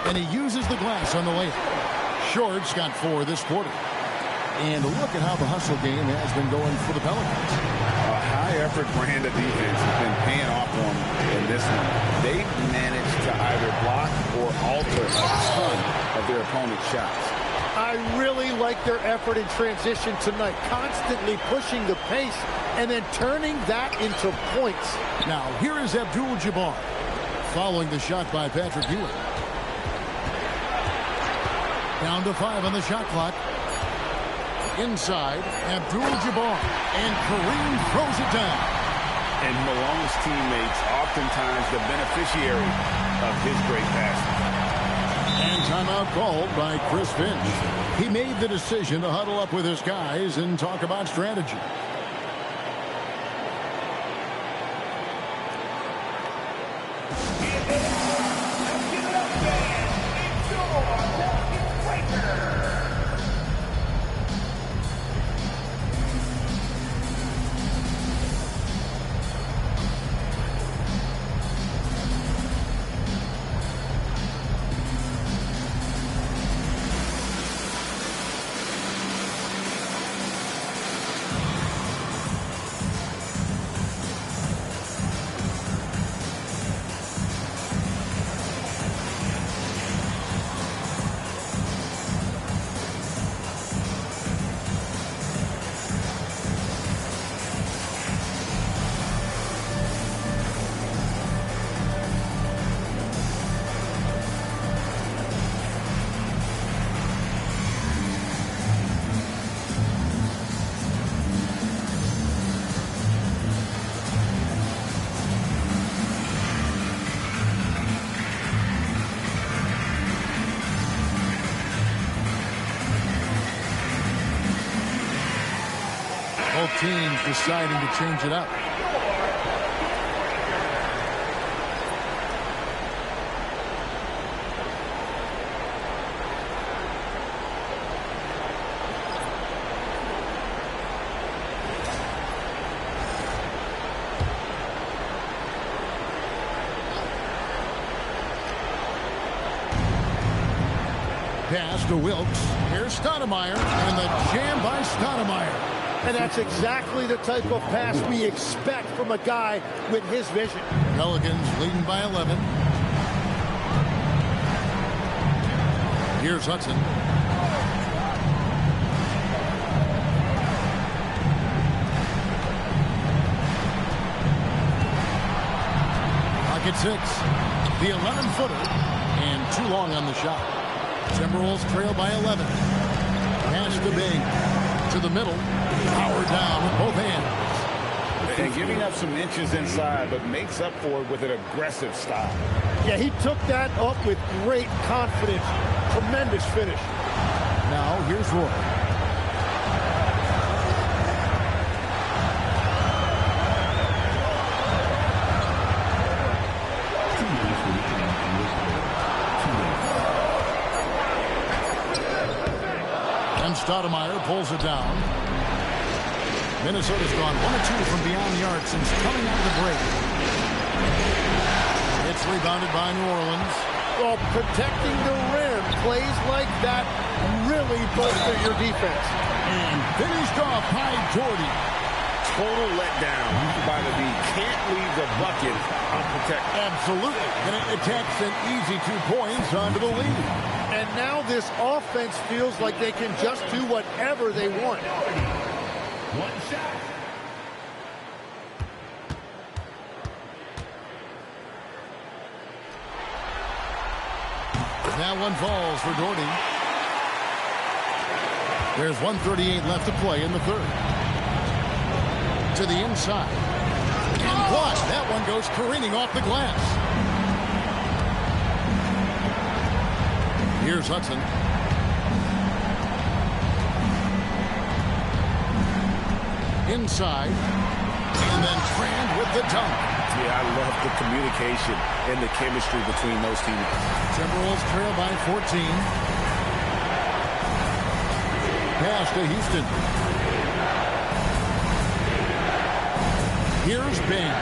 And he uses the glass on the layup. Short's got 4 this quarter. And look at how the hustle game has been going for the Pelicans. A high-effort brand of defense has been paying off for them in this one. They've managed to either block or alter a ton of their opponent's shots. I really like their effort in transition tonight, constantly pushing the pace and then turning that into points. Now, here is Abdul-Jabbar following the shot by Patrick Ewing. Down to 5 on the shot clock. Inside, Abdul-Jabbar, and Kareem throws it down. And Malone's teammates oftentimes the beneficiary of his great passing. And timeout called by Chris Finch. He made the decision to huddle up with his guys and talk about strategy. Both teams deciding to change it up. Pass to Wilkes. Here's Stoudemire, and the jam by Stoudemire. And that's exactly the type of pass we expect from a guy with his vision. Pelicans leading by 11. Here's Hudson. Pocket 6. The 11-footer. And too long on the shot. Timberwolves trail by 11. Pass to Bing. To the middle. Power down with both hands. And giving up some inches inside, but makes up for it with an aggressive style. Yeah, he took that up with great confidence. Tremendous finish. Now, here's Roy. And Stoudemire pulls it down. Minnesota's gone 1 of 2 from beyond the arc since coming out of the break. It's rebounded by New Orleans. Well, protecting the rim, plays like that really bolster your defense. And finished off by Jordy. Total letdown by the D. Can't leave the bucket unprotected. Absolutely. And it takes an easy 2 points onto the lead. And now this offense feels like they can just do whatever they want. One shot. That one falls for Doherty. There's 1:38 left to play in the third. To the inside. And blocked. That one goes careening off the glass. Here's Hudson. Inside, and then crammed with the dunk. Yeah, I love the communication and the chemistry between those teams. Timberwolves trail by 14. Pass to Houston. Here's Bing.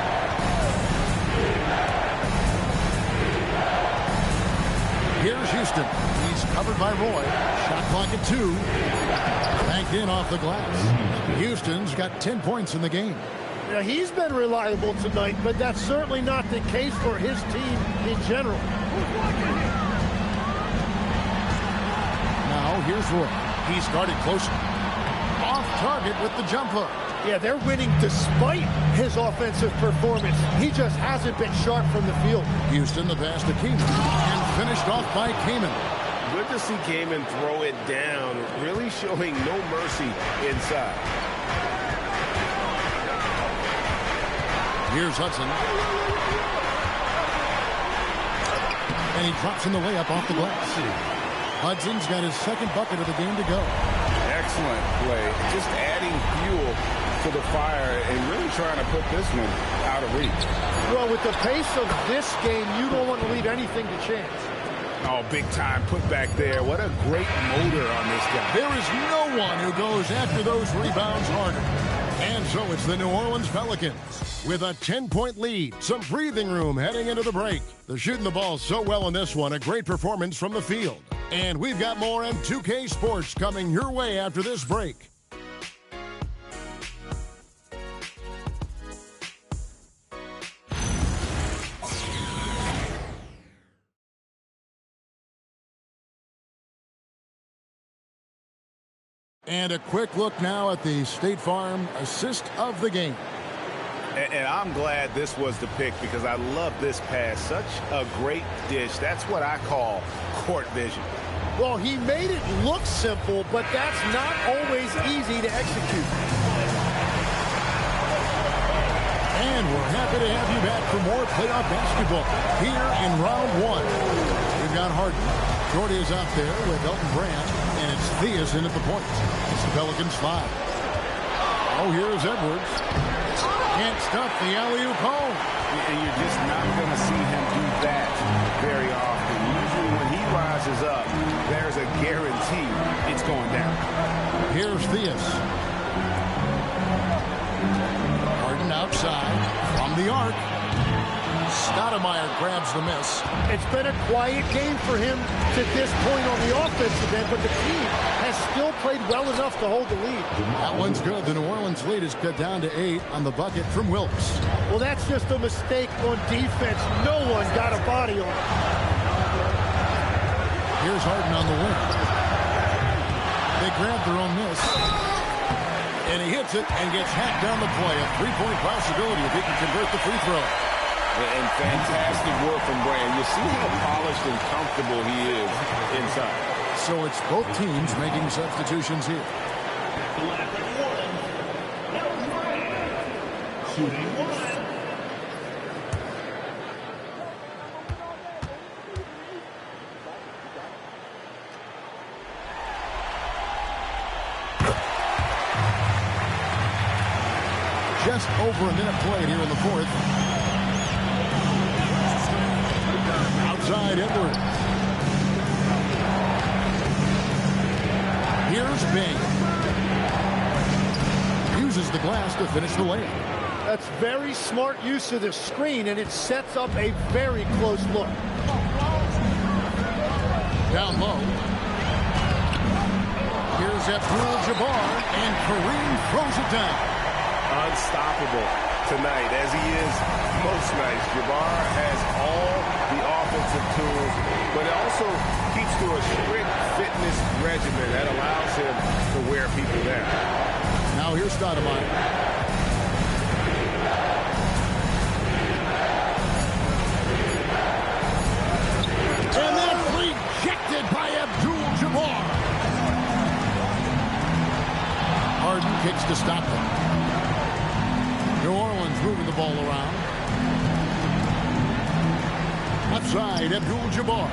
Here's Houston. He's covered by Roy. Shot clock at 2. Banked in off the glass. Houston's got 10 points in the game. Yeah, he's been reliable tonight, but that's certainly not the case for his team in general. Now here's Roy. He's guarded closer. Off target with the jump hook. Yeah, they're winning despite his offensive performance. He just hasn't been sharp from the field. Houston, the pass to Kaman. And finished off by Kaman. Good to see Kaman throw it down, really showing no mercy inside. Here's Hudson. And he drops in the layup off the glass. Hudson's got his second bucket of the game to go. Excellent play. Just adding fuel to the fire and really trying to put this one out of reach. Well, with the pace of this game, you don't want to leave anything to chance. Oh, big time put back there. What a great motor on this guy. There is no one who goes after those rebounds harder. And so it's the New Orleans Pelicans with a 10-point lead. Some breathing room heading into the break. They're shooting the ball so well in this one. A great performance from the field. And we've got more M2K Sports coming your way after this break. And a quick look now at the State Farm assist of the game. And I'm glad this was the pick because I love this pass. Such a great dish. That's what I call court vision. Well, he made it look simple, but that's not always easy to execute. And we're happy to have you back for more playoff basketball here in round 1. We've got Harden. Jordy is out there with Elton Brand, and it's Theus in at the point. It's the Pelicans 5. Oh, here's Edwards. Can't stuff the alley-oop home. And you're just not going to see him do that very often. Usually when he rises up, there's a guarantee it's going down. Here's Theus. Harden outside from the arc. Stoudemire grabs the miss. It's been a quiet game for him to this point on the offensive end, but the team has still played well enough to hold the lead. That one's good. The New Orleans lead is cut down to 8 on the bucket from Wilkes. Well, that's just a mistake on defense. No one got a body on it. Here's Harden on the wing. They grab their own miss. And he hits it and gets hacked down the play. A three-point possibility if he can convert the free throw. And fantastic work from Brand. You see how polished and comfortable he is inside. So it's both teams making substitutions here. Shooting one. Just over a minute played here in the fourth. Outside Edwards. Here's Bing. Uses the glass to finish the layup. That's very smart use of the screen, and it sets up a very close look. Down low. Here's Abdul-Jabbar, and Kareem throws it down. Unstoppable tonight, as he is most nights. Jabbar has all the offensive tools, but it also keeps to a strict fitness regimen that allows him to wear people down. Now here's Stoudemire. And that's rejected by Abdul-Jabbar. Harden kicks to stop him. New Orleans moving the ball around. Outside, Abdul-Jabbar.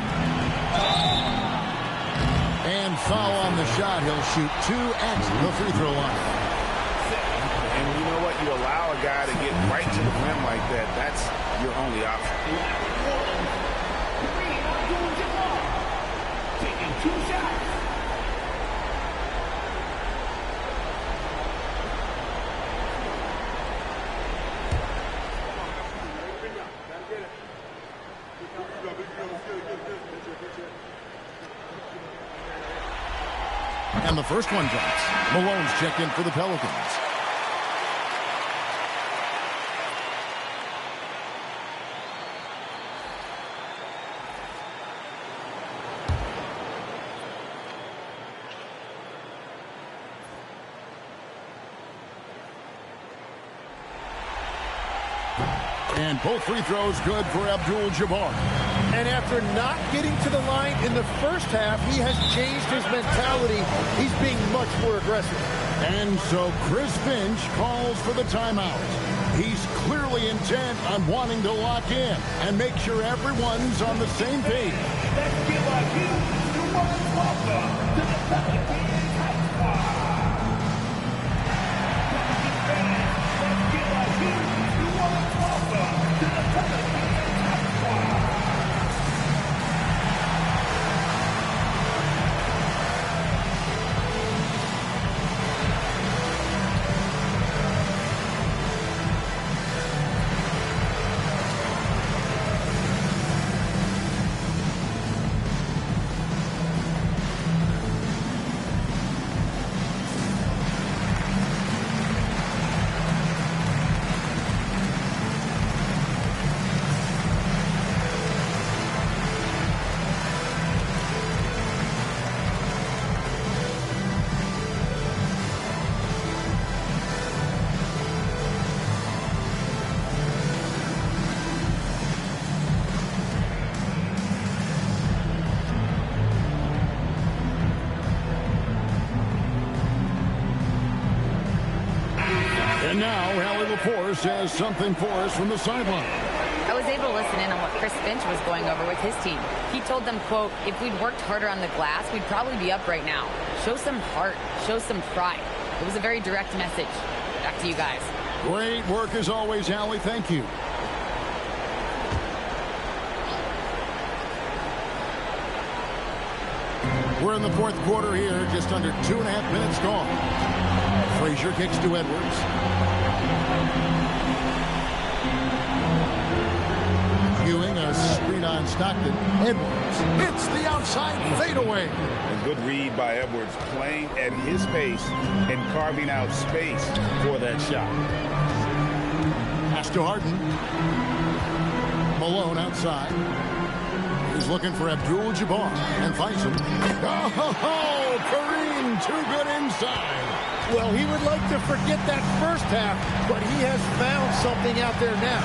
And foul on the shot. He'll shoot two at the free throw line. And you know what? You allow a guy to get right to the rim like that. That's your only option. Taking two shots. And the first one drops. Malone's checked in for the Pelicans. And both free throws good for Abdul-Jabbar. And after not getting to the line in the first half, he has changed his mentality. He's being much more aggressive. And so Chris Finch calls for the timeout. He's clearly intent on wanting to lock in and make sure everyone's on the same page. Let's give a huge welcome to the Pelicans High Squad. Let's give a huge welcome to the Pelicans High Squad. And now, Allie LaForce has something for us from the sideline. I was able to listen in on what Chris Finch was going over with his team. He told them, quote, if we'd worked harder on the glass, we'd probably be up right now. Show some heart. Show some pride. It was a very direct message. Back to you guys. Great work as always, Allie. Thank you. We're in the fourth quarter here, just under 2.5 minutes gone. Frazier kicks to Edwards. Ewing, a screen on Stockton. Edwards hits the outside fadeaway. A good read by Edwards, playing at his pace and carving out space for that shot. Pass to Harden. Malone outside. Here's He's looking for Abdul-Jabbar and finds him. Oh, Kareem, too good inside. Well, he would like to forget that first half, but he has found something out there now.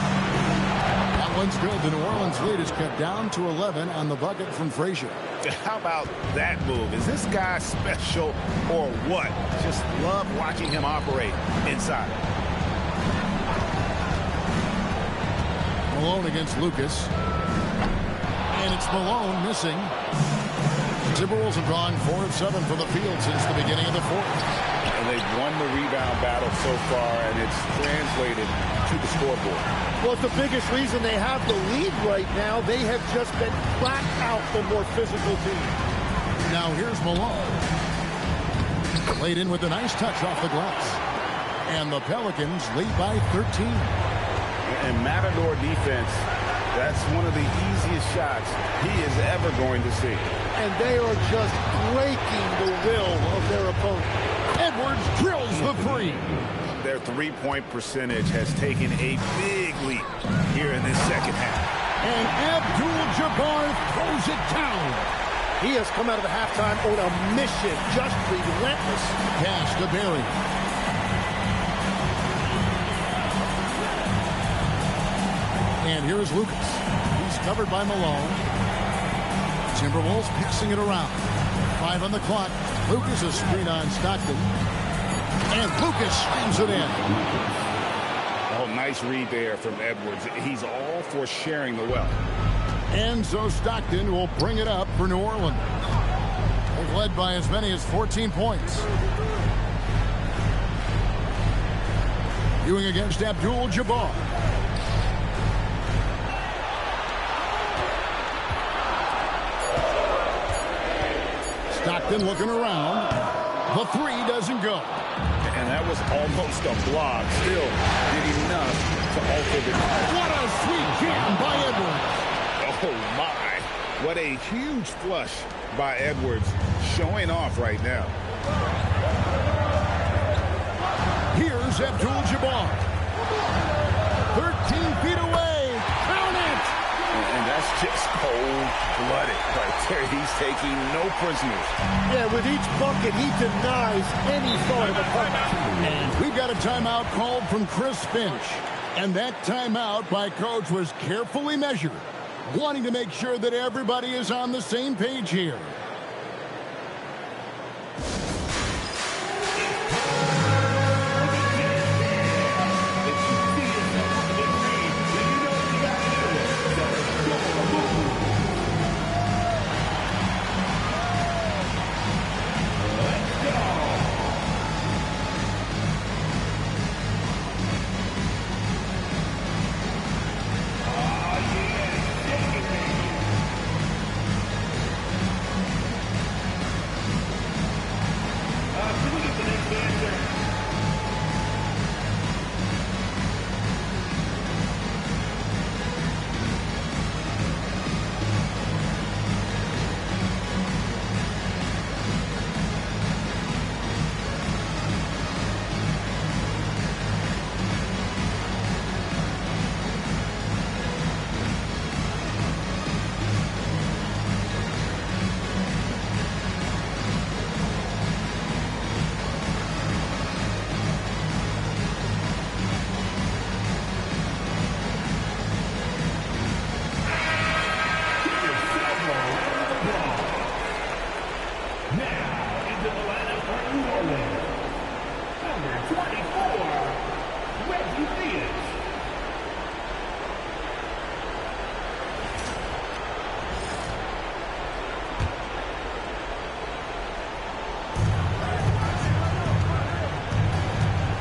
That one's good. The New Orleans lead is cut down to 11 on the bucket from Frazier. How about that move? Is this guy special or what? Just love watching him operate inside. Malone against Lucas. And it's Malone missing. Timberwolves have gone 4 of 7 from the field since the beginning of the fourth. And they've won the rebound battle so far, and it's translated to the scoreboard. Well, it's the biggest reason they have the lead right now. They have just been flat out the more physical team. Now here's Malone. Played in with a nice touch off the glass. And the Pelicans lead by 13. And Matador defense, that's one of the easiest shots he is ever going to see. And they are just breaking the will of their opponent. Edwards drills the three. Their three-point percentage has taken a big leap here in this second half. And Abdul-Jabbar throws it down. He has come out of the halftime on a mission, just relentless. Pass to Barry. And here's Lucas. He's covered by Malone. Timberwolves passing it around. 5 on the clock. Lucas is screen on Stockton. And Lucas slams it in. Oh, nice read there from Edwards. He's all for sharing the wealth. And so Stockton will bring it up for New Orleans. They've led by as many as 14 points. Ewing against Abdul-Jabbar. Stockton looking around. The three doesn't go. And that was almost a block. Still did enough to alter the... What a sweet jam by Edwards. Oh, my. What a huge flush by Edwards, showing off right now. Here's Abdul-Jabbar. 13 feet away. Count it. And that's just cold-blooded right there. He's taking no prisoners. Yeah, with each bucket, he denies any thought of a punch. And we've got a timeout called from Chris Finch. And that timeout by Coach was carefully measured, wanting to make sure that everybody is on the same page here.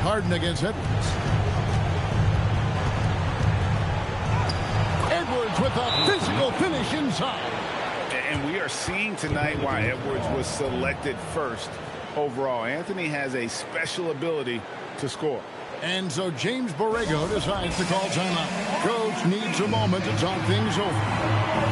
Harden against Edwards. Edwards with a physical finish inside. And we are seeing tonight why Edwards was selected first overall. Anthony has a special ability to score. And so James Borrego decides to call timeout. Coach needs a moment to talk things over.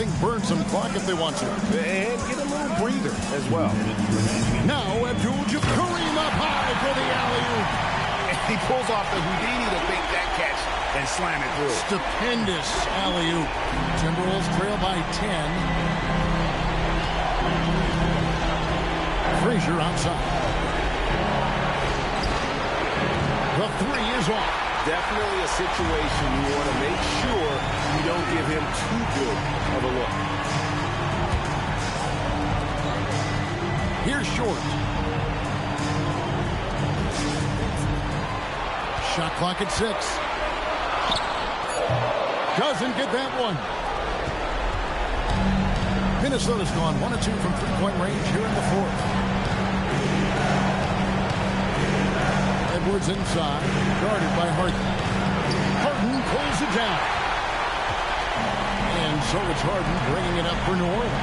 anything, burn some clock if they want to. And get a little breather as well. Now Abdul-Jabbar Kareem up high for the alley-oop. He pulls off the Houdini to make that catch and slam it through. Stupendous alley-oop. Timberwolves trail by 10. Frazier outside. The three is off. Definitely a situation you want to make sure you don't give him too good of a look. Here's Short. Shot clock at 6. Doesn't get that one. Minnesota's gone 1 of 2 from three-point range here in the fourth. Edwards inside, guarded by Harden. Harden pulls it down. And so it's Harden bringing it up for New Orleans.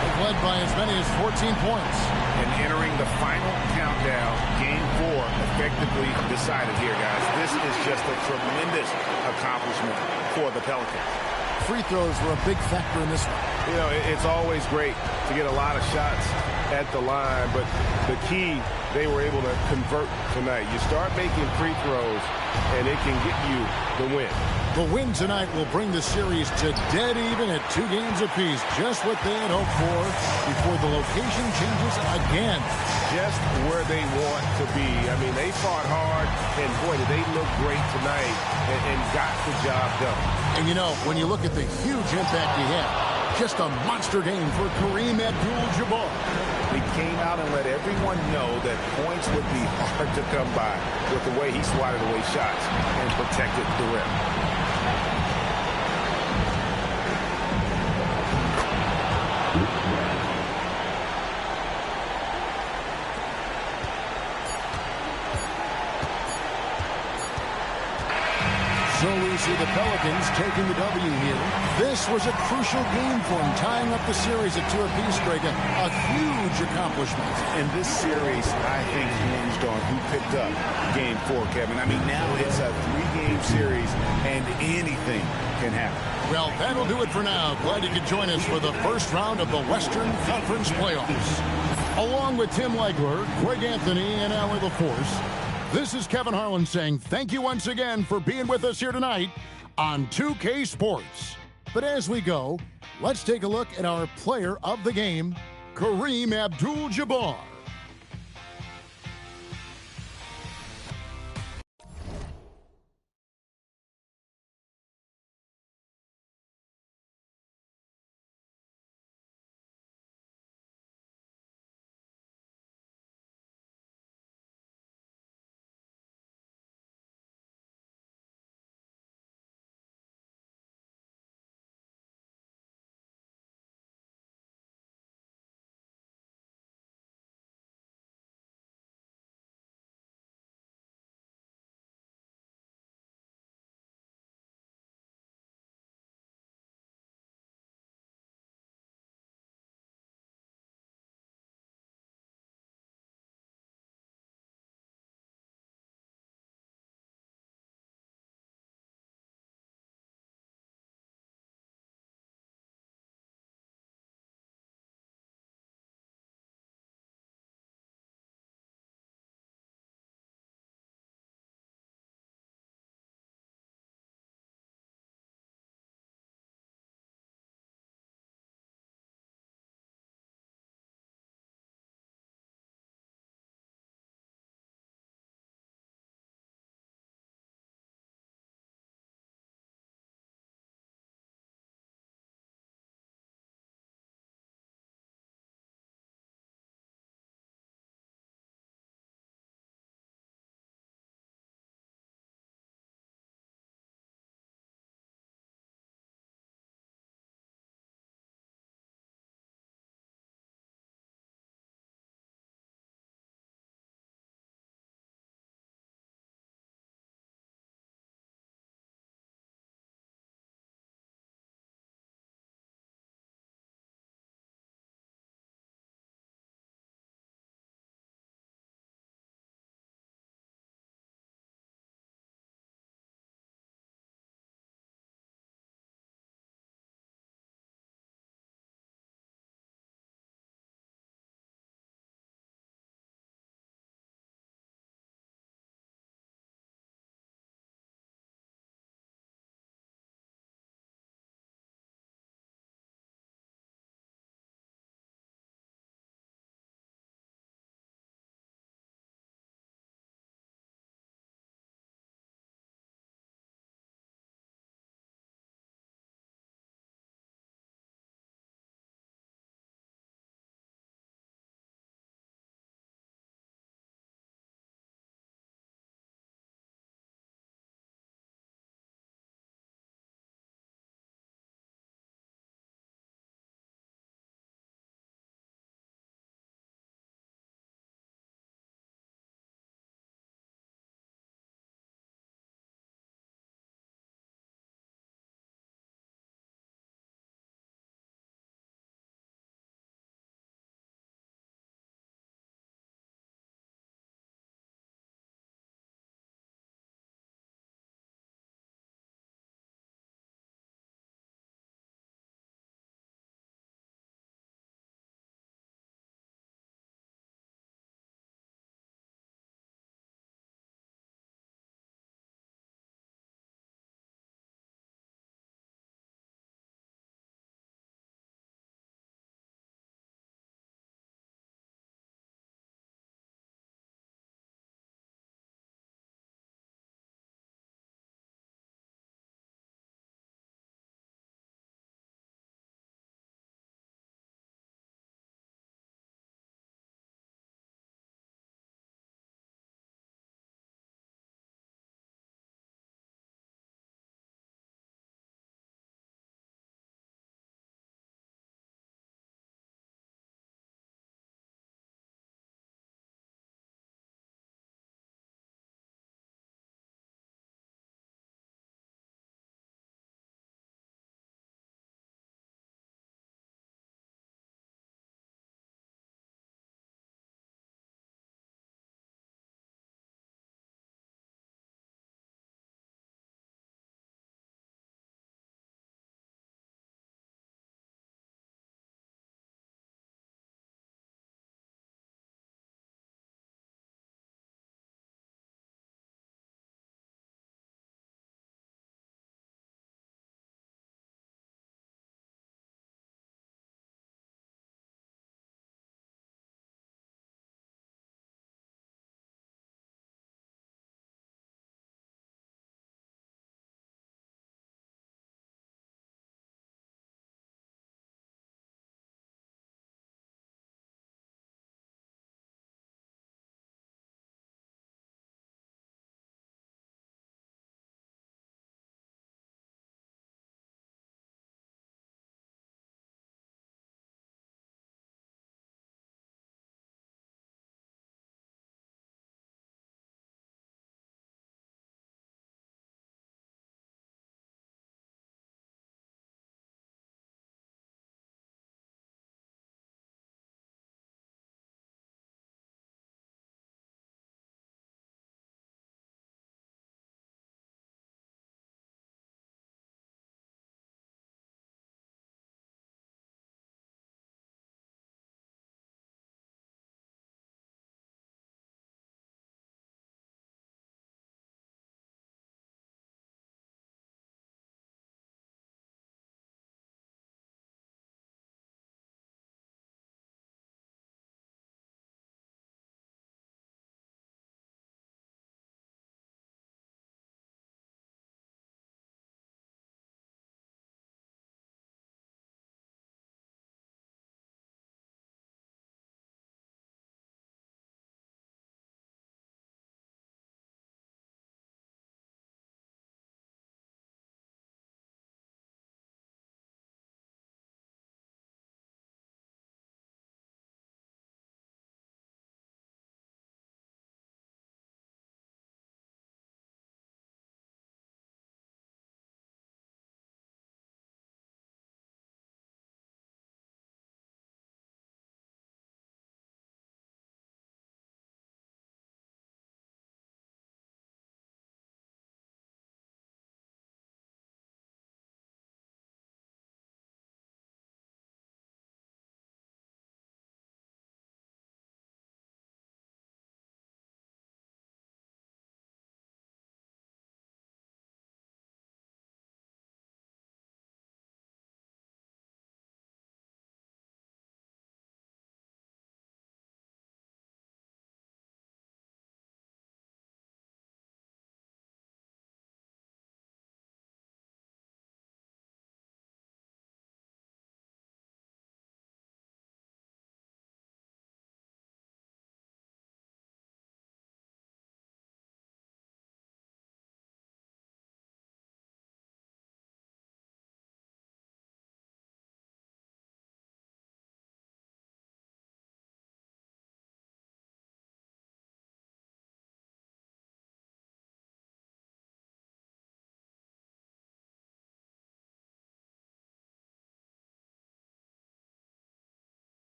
They've led by as many as 14 points. And entering the final countdown, Game 4 effectively decided here, guys. This is just a tremendous accomplishment for the Pelicans. Free throws were a big factor in this one. You know, it's always great to get a lot of shots at the line, but the key, they were able to convert tonight. You start making free throws, and it can get you the win. The win tonight will bring the series to dead even at 2 games apiece. Just what they had hoped for before the location changes again. Just where they want to be. I mean, they fought hard, and boy, did they look great tonight and got the job done. And you know, when you look at the huge impact he had, just a monster game for Kareem Abdul-Jabbar. He came out and let everyone know that points would be hard to come by with the way he swatted away shots and protected the rim. So we see the Pelicans taking the W here. This was a crucial game for them, tying up the series at 2 apiece, Greg. A huge accomplishment. And this series, I think, hinged on who picked up Game 4, Kevin. I mean, now it's a 3-game series, and anything can happen. Well, that'll do it for now. Glad you could join us for the first round of the Western Conference Playoffs. Along with Tim Legler, Greg Anthony, and Allie LaForce, this is Kevin Harlan saying thank you once again for being with us here tonight on 2K Sports. But as we go, let's take a look at our player of the game, Kareem Abdul-Jabbar.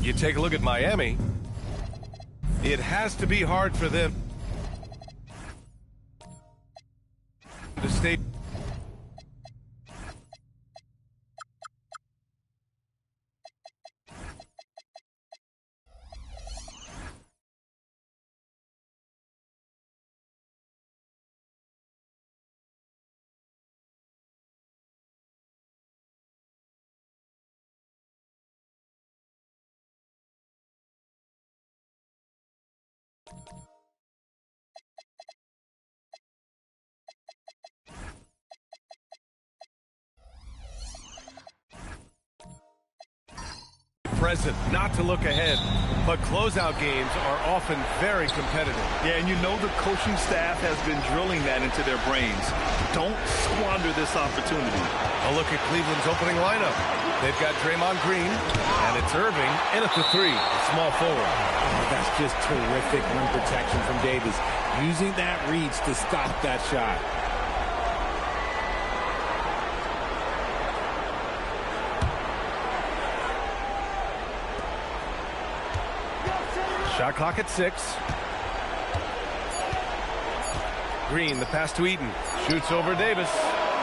You take a look at Miami. It has to be hard for them to stay. Present, not to look ahead, but closeout games are often very competitive. Yeah, and you know the coaching staff has been drilling that into their brains. Don't squander this opportunity. A look at Cleveland's opening lineup. They've got Draymond Green, and it's Irving in at the 3, small forward. Oh, that's just terrific rim protection from Davis, using that reach to stop that shot. Shot clock at 6. Green, the pass to Eaton. Shoots over Davis.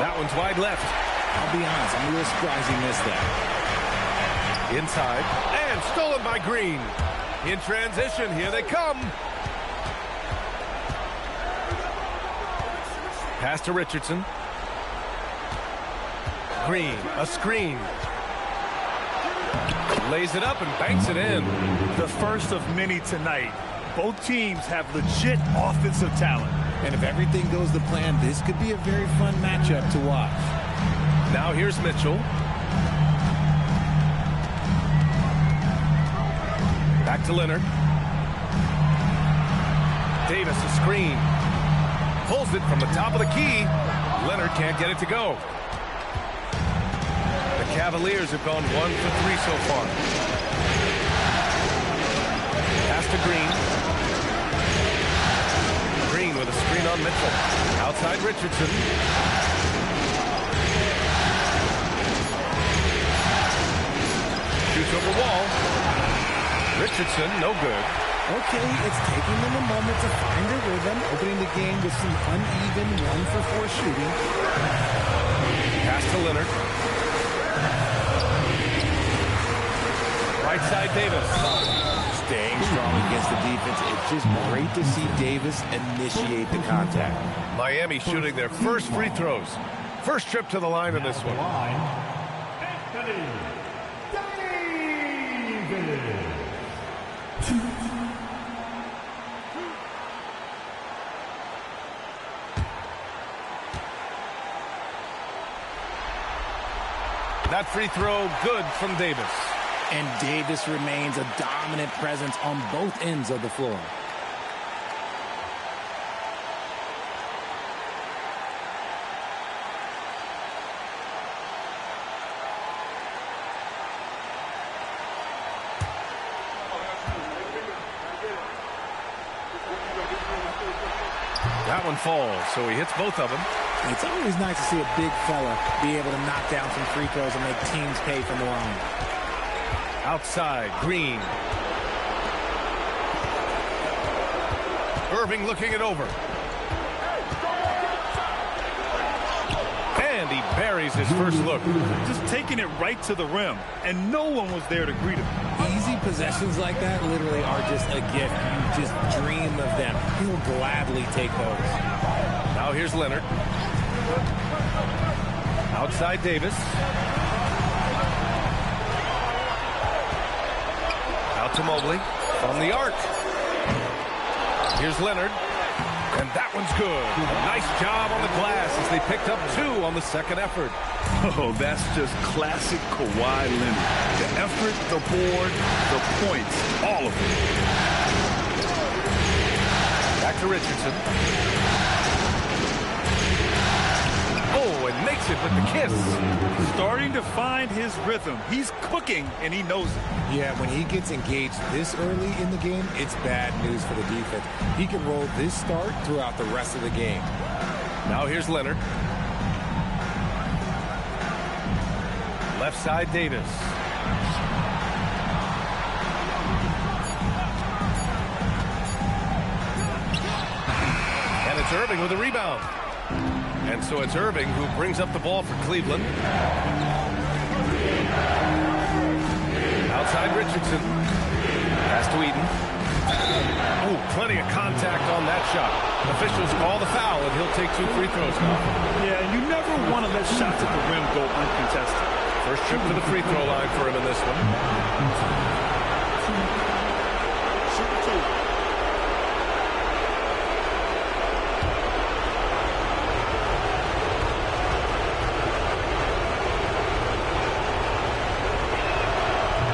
That one's wide left. I'll be honest, I'm a little surprised he missed that. Inside. And stolen by Green. In transition, here they come. Pass to Richardson. Green, a screen. Lays it up and banks it in. The first of many tonight. Both teams have legit offensive talent. And if everything goes to plan, this could be a very fun matchup to watch. Now here's Mitchell. Back to Leonard. Davis, a screen. Pulls it from the top of the key. Leonard can't get it to go. The Cavaliers have gone 1 for 3 so far. Pass to Green. Green with a screen on Mitchell. Outside Richardson. Shoots over wall. Richardson, no good. Okay, it's taking them a moment to find their rhythm, opening the game with some uneven 1 for 4 shooting. Pass to Leonard. Right side Davis. Staying strong against the defense. It's just great to see Davis initiate the contact. Miami shooting their first free throws. First trip to the line in this one. That free throw good from Davis. And Davis remains a dominant presence on both ends of the floor. That one falls, so he hits both of them. It's always nice to see a big fella be able to knock down some free throws and make teams pay for more on it. Outside, Green. Irving looking it over. And he buries his first look. Just taking it right to the rim, and no one was there to greet him. Easy possessions like that literally are just a gift. You just dream of them. He will gladly take those. Now here's Leonard. Outside Davis. Out to Mobley from the arc. Here's Leonard. And that one's good. Nice job on the glass as they picked up 2 on the second effort. Oh, that's just classic Kawhi Leonard. The effort, the board, the points, all of it. Back to Richardson. Oh, and makes it with the kiss. Starting to find his rhythm. He's cooking, and he knows it. Yeah, when he gets engaged this early in the game, it's bad news for the defense. He can roll this start throughout the rest of the game. Now here's Leonard. Left side Davis. Irving with a rebound. And so it's Irving who brings up the ball for Cleveland. Outside Richardson. Pass to Eden. Oh, plenty of contact on that shot. Officials call the foul, and he'll take 2 free throws now. Yeah, you never want to let shots at the rim go uncontested. First trip to the free throw line for him in this one.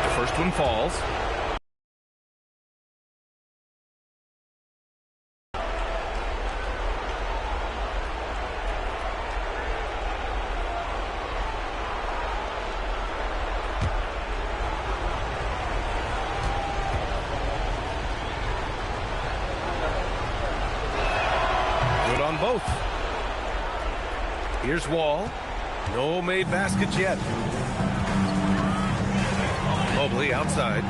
The first one falls. Both. Here's Wall. No made baskets yet. Mobley outside.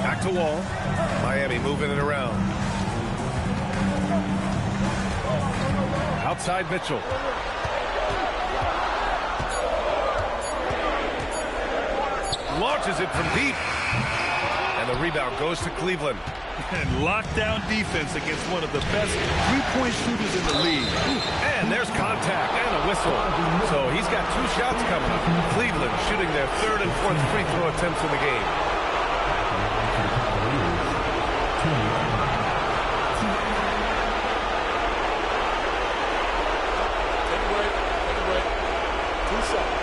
Back to Wall. Miami moving it around. Outside Mitchell. Launches it from deep. And the rebound goes to Cleveland. And lockdown defense against one of the best three-point shooters in the league. And there's contact and a whistle. So he's got 2 shots coming up. Cleveland shooting their 3rd and 4th free throw attempts in the game. Take a break. 2 shots.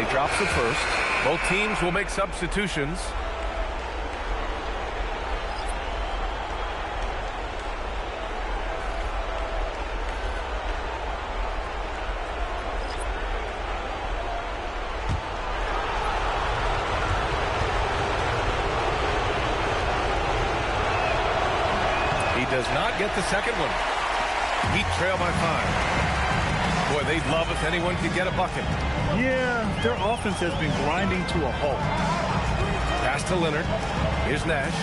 Drops the first. Both teams will make substitutions. He does not get the second one. Heat trail by 5. Boy, they'd love if anyone could get a bucket. Yeah, their offense has been grinding to a halt. Pass to Leonard. Here's Nash.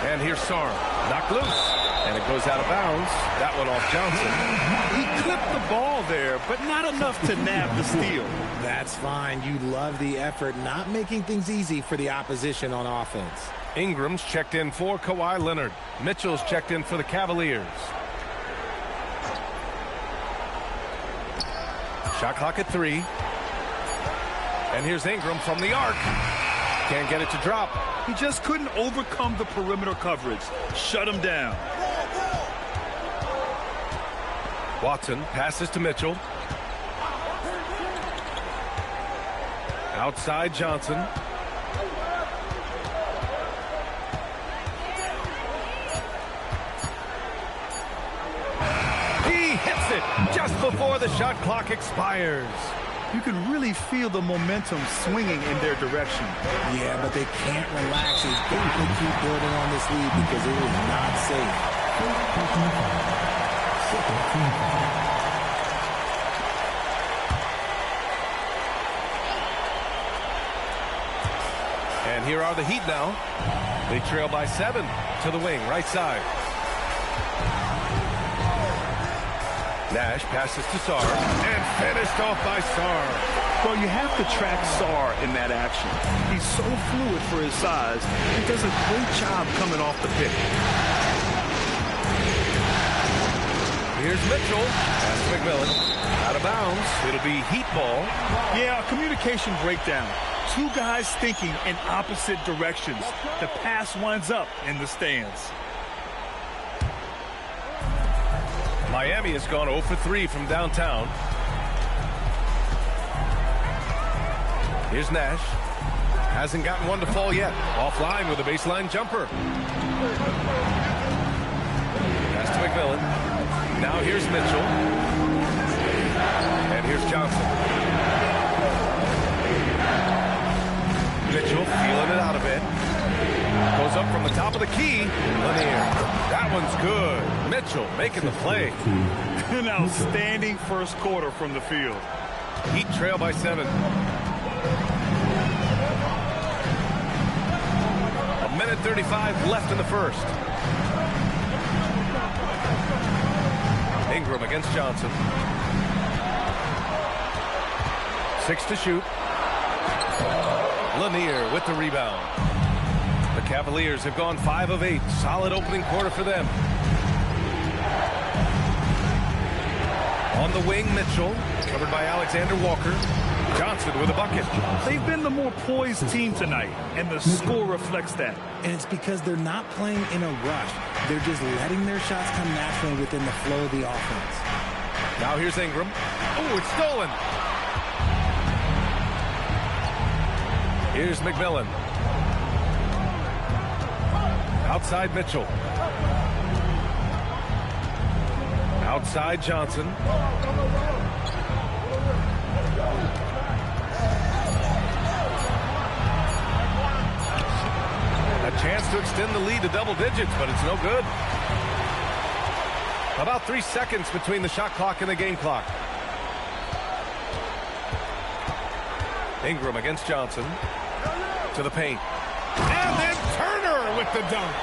And here's Sarr. Knocked loose. And it goes out of bounds. That one off Johnson. He clipped the ball there, but not enough to nab the steal. That's fine. You love the effort, not making things easy for the opposition on offense. Ingram's checked in for Kawhi Leonard. Mitchell's checked in for the Cavaliers. Shot clock at 3. And here's Ingram from the arc. Can't get it to drop. He just couldn't overcome the perimeter coverage. Shut him down. Watson passes to Mitchell. Outside Johnson. He hits it just before the shot clock expires. You can really feel the momentum swinging in their direction. Yeah, but they can't relax. They've got to keep building on this lead because it is not safe. And here are the Heat now. They trail by 7 to the wing, right side. Nash passes to Sarr, and finished off by Sarr. Well, you have to track Sarr in that action. He's so fluid for his size. He does a great job coming off the pick. Here's Mitchell. Pass to McMillan. Out of bounds. It'll be Heat ball. Yeah, a communication breakdown. 2 guys thinking in opposite directions. The pass winds up in the stands. Miami has gone 0 for 3 from downtown. Here's Nash. Hasn't gotten one to fall yet. Offline with a baseline jumper. Pass to McMillan. Now here's Mitchell. And here's Johnson. Mitchell feeling it out a bit. Goes up from the top of the key. Lanier. That one's good. Mitchell making the play. An outstanding first quarter from the field. Heat trail by 7. A minute 35 left in the first. Ingram against Johnson. 6 to shoot. Lanier with the rebound. The Cavaliers have gone 5 of 8. Solid opening quarter for them. On the wing, Mitchell, covered by Alexander Walker. Johnson with a bucket. They've been the more poised team tonight, and the score reflects that. And it's because they're not playing in a rush. They're just letting their shots come naturally within the flow of the offense. Now here's Ingram. Oh, it's stolen. Here's McMillan. Outside Mitchell. Outside Johnson. A chance to extend the lead to double digits, but it's no good. About 3 seconds between the shot clock and the game clock. Ingram against Johnson. To the paint. And then Turner with the dunk.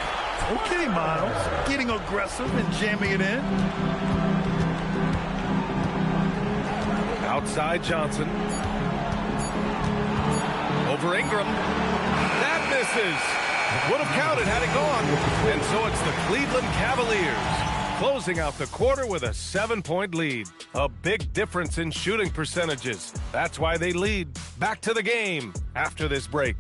Okay, Miles. Getting aggressive and jamming it in. Outside Johnson. Over Ingram. That misses. Would have counted had it gone. And so it's the Cleveland Cavaliers closing out the quarter with a 7-point lead. A big difference in shooting percentages. That's why they lead. Back to the game after this break.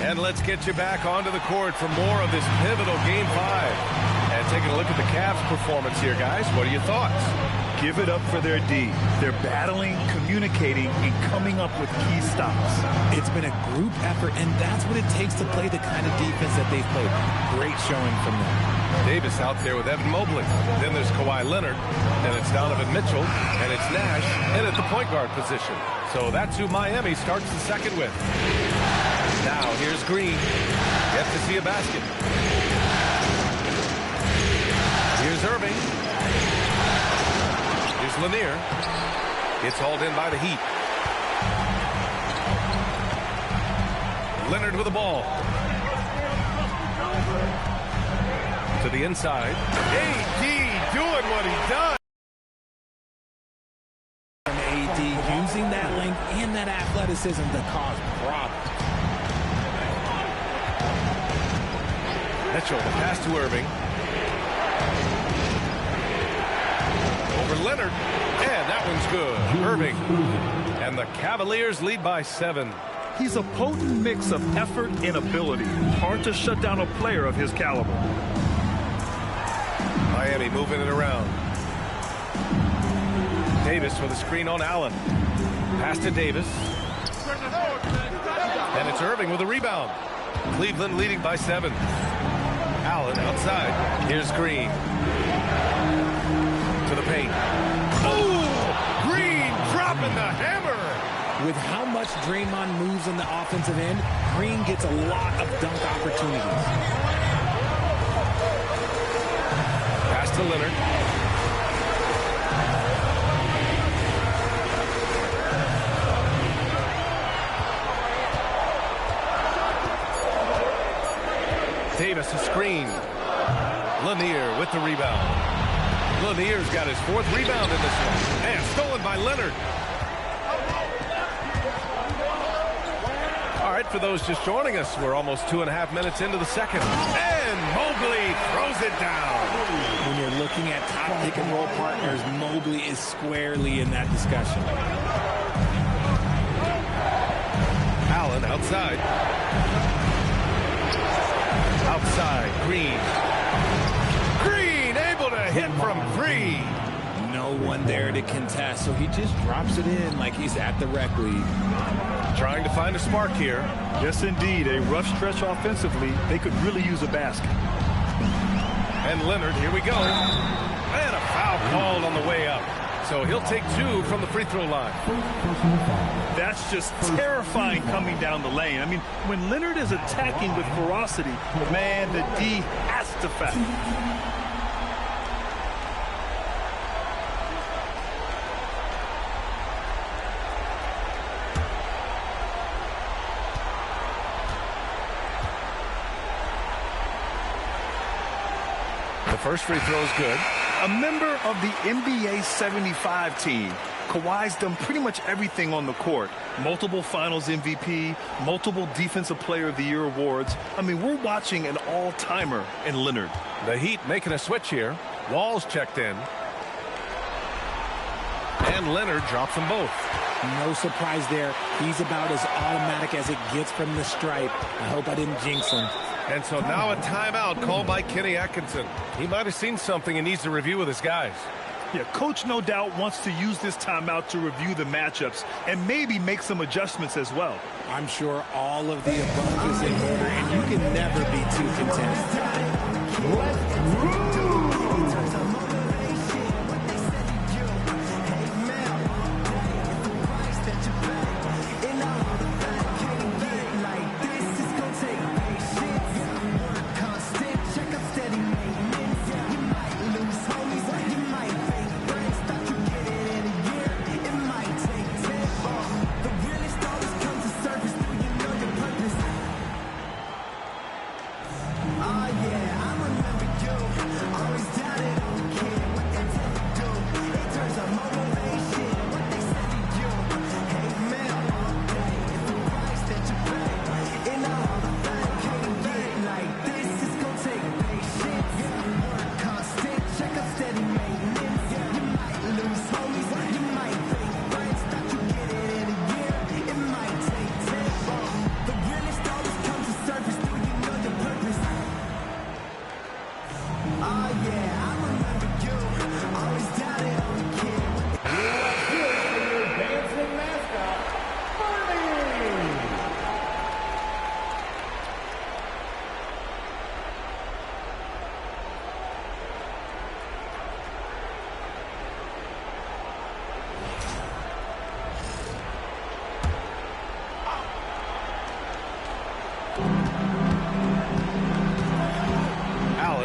And let's get you back onto the court for more of this pivotal Game 5. And taking a look at the Cavs' performance here, guys. What are your thoughts? Give it up for their D. They're battling, communicating, and coming up with key stops. It's been a group effort, and that's what it takes to play the kind of defense that they've played. Great showing from them. Davis out there with Evan Mobley. Then there's Kawhi Leonard. Then it's Donovan Mitchell. And it's Nash in at the point guard position. So that's who Miami starts the second with. Now here's Green. Yet to see a basket. Here's Irving. Here's Lanier. It's hauled in by the Heat. Leonard with the ball. To the inside. AD doing what he does. AD using that length and that athleticism to cause problems. Mitchell, the pass to Irving. Over Leonard. And that one's good. Irving. And the Cavaliers lead by 7. He's a potent mix of effort and ability. Hard to shut down a player of his caliber. Miami moving it around. Davis with a screen on Allen. Pass to Davis. And it's Irving with a rebound. Cleveland leading by 7. Allen outside. Here's Green. To the paint. Oh! Green dropping the hammer! With how much Draymond moves on the offensive end, Green gets a lot of dunk opportunities. Pass to Leonard. Davis a screen. Lanier with the rebound. Lanier's got his 4th rebound in this one. And stolen by Leonard. All right, for those just joining us, we're almost 2.5 minutes into the second. And Mobley throws it down. When you're looking at top pick and roll partners, Mobley is squarely in that discussion. Allen outside. Outside, Green. Green able to hit from 3. No no one there to contest, so he just drops it in like he's at the rec league. Trying to find a spark here. Yes, indeed. A rough stretch offensively. They could really use a basket. And Leonard, here we go. And a foul called on the way up. So he'll take 2 from the free throw line. That's just terrifying coming down the lane. I mean, when Leonard is attacking with ferocity, man, the D has to foul. The first free throw is good. A member of the NBA 75 team. Kawhi's done pretty much everything on the court. Multiple Finals MVP, multiple Defensive Player of the Year awards. I mean, we're watching an all-timer in Leonard. The Heat making a switch here. Wall's checked in. And Leonard drops them both. No surprise there. He's about as automatic as it gets from the stripe. I hope I didn't jinx him. And so now a timeout called by Kenny Atkinson. He might have seen something and needs to review with his guys. Yeah, coach no doubt wants to use this timeout to review the matchups and maybe make some adjustments as well. I'm sure all of the above is in order, and you can never be too content.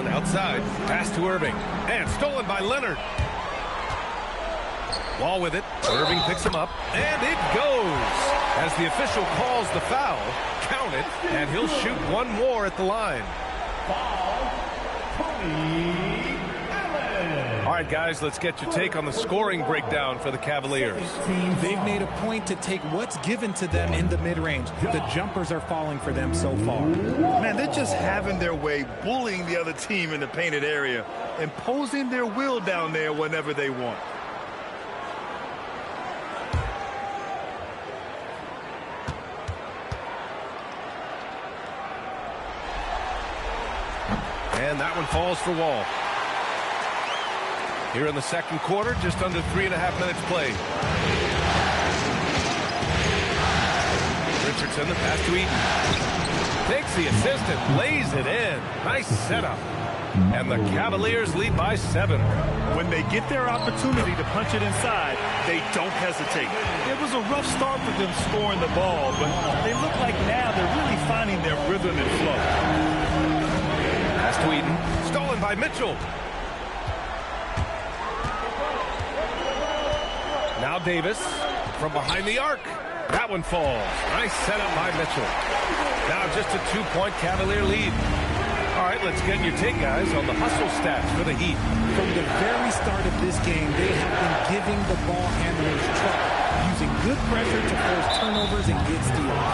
Outside, pass to Irving, and stolen by Leonard. Wall with it, Irving picks him up, and it goes. As the official calls the foul, count it, and he'll shoot one more at the line. All right, guys, let's get your take on the scoring breakdown for the Cavaliers. They've made a point to take what's given to them in the mid-range. The jumpers are falling for them so far. Man, they're just having their way, bullying the other team in the painted area, imposing their will down there whenever they want. And that one falls for Wall. Here in the second quarter, just under 3.5 minutes played. Richardson, the pass to Eaton. Takes the assist and lays it in. Nice setup. And the Cavaliers lead by 7. When they get their opportunity to punch it inside, they don't hesitate. It was a rough start for them scoring the ball, but they look like now they're really finding their rhythm and flow. Pass to Eaton. Stolen by Mitchell. Now Davis from behind the arc. That one falls. Nice setup by Mitchell. Now just a 2-point Cavalier lead. All right, let's get your take, guys, on the hustle stats for the Heat. From the very start of this game, they have been giving the ball handlers trouble, using good pressure to force turnovers and get steals.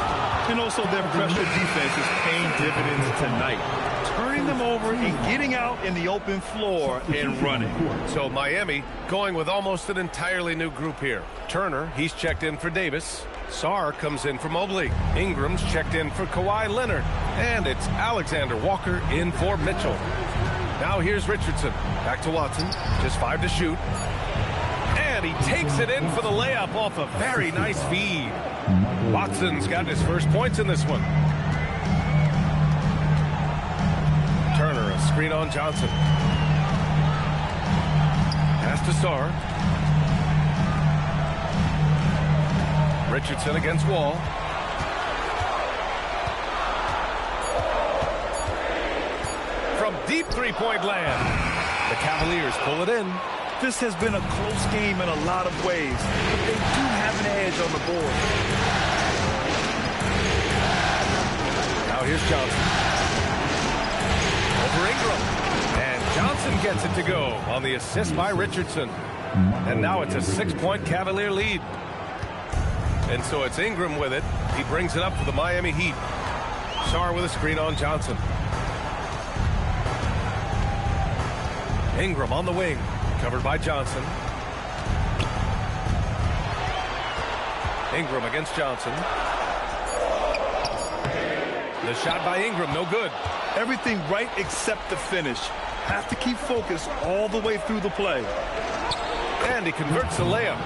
And also their pressure defense is paying dividends tonight, turning them over and getting out in the open floor and running. So Miami going with almost an entirely new group here. Turner, he's checked in for Davis. Sarr comes in for Mobley. Ingram's checked in for Kawhi Leonard. And it's Alexander Walker in for Mitchell. Now here's Richardson. Back to Watson. Just 5 to shoot. And he takes it in for the layup off a very nice feed. Watson's gotten his first points in this one. Turner, a screen on Johnson. Pass to Sarr. Richardson against Wall. From deep three-point land. The Cavaliers pull it in. This has been a close game in a lot of ways, but they do have an edge on the board. Now here's Johnson. Over Ingram. And Johnson gets it to go on the assist by Richardson. And now it's a 6-point Cavalier lead. And so it's Ingram with it. He brings it up for the Miami Heat. Sarr with a screen on Johnson. Ingram on the wing. Covered by Johnson. Ingram against Johnson. The shot by Ingram, no good. Everything right except the finish. Have to keep focused all the way through the play. And he converts the layup.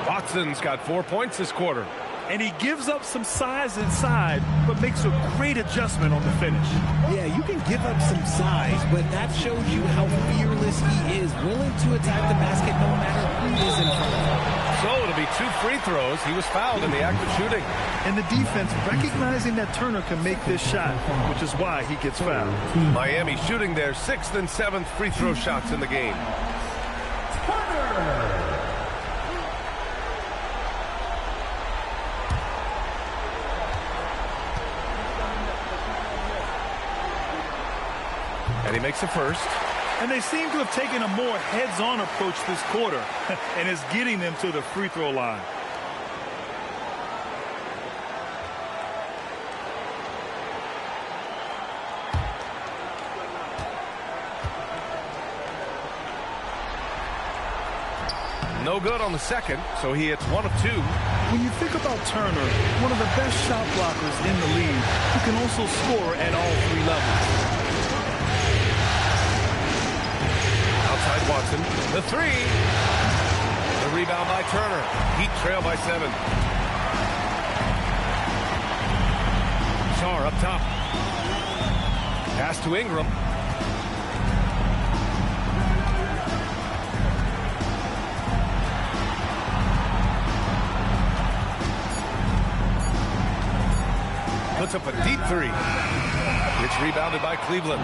Watson's got 4 points this quarter. And he gives up some size inside, but makes a great adjustment on the finish. Yeah, you can give up some size, but that shows you how fearless he is, willing to attack the basket no matter who is in front of him. So it'll be 2 free throws. He was fouled in the act of shooting. And the defense recognizing that Turner can make this shot, which is why he gets fouled. Miami shooting their 6th and 7th free throw shots in the game. And he makes the first. And they seem to have taken a more heads-on approach this quarter, and is getting them to the free throw line. No good on the second, so he hits 1 of 2. When you think about Turner, one of the best shot blockers in the league, who can also score at all 3 levels. Outside Watson, the 3. The rebound by Turner. Heat trail by 7. Sarr up top. Pass to Ingram. Puts up a deep 3. It's rebounded by Cleveland.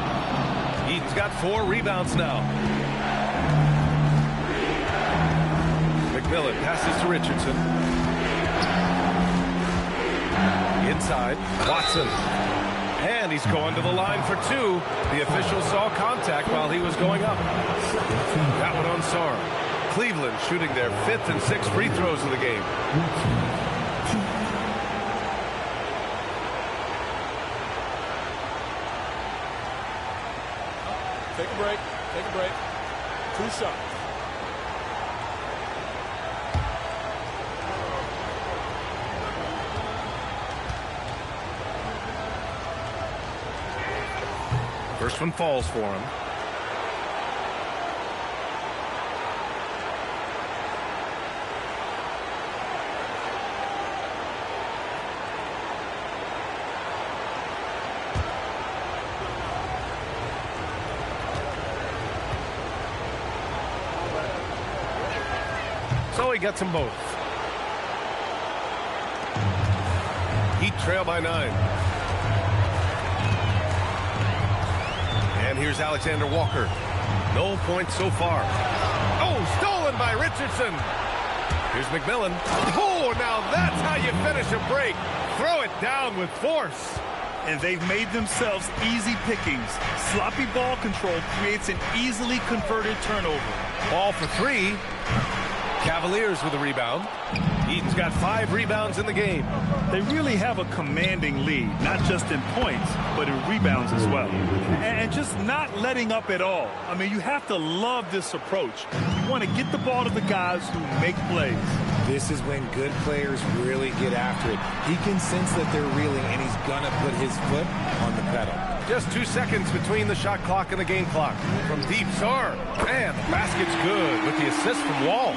Eaton's got 4 rebounds now. McMillan passes to Richardson. Inside, Watson. And he's going to the line for 2. The official saw contact while he was going up. That one on Sarr. Cleveland shooting their 5th and 6th free throws of the game. Take a break. Take a break. 2 shots. First one falls for him. So he gets them both. Heat trail by 9. And here's Alexander Walker. No points so far. Oh, stolen by Richardson. Here's McMillan. Oh, now that's how you finish a break. Throw it down with force. And they've made themselves easy pickings. Sloppy ball control creates an easily converted turnover. Ball for 3. Cavaliers with a rebound. Eaton's got 5 rebounds in the game. They really have a commanding lead, not just in points, but in rebounds as well. And just not letting up at all. I mean, you have to love this approach. You want to get the ball to the guys who make plays. This is when good players really get after it. He can sense that they're reeling, and he's going to put his foot on the pedal. Just 2 seconds between the shot clock and the game clock. From deep, Sarr. And the basket's good with the assist from Wall.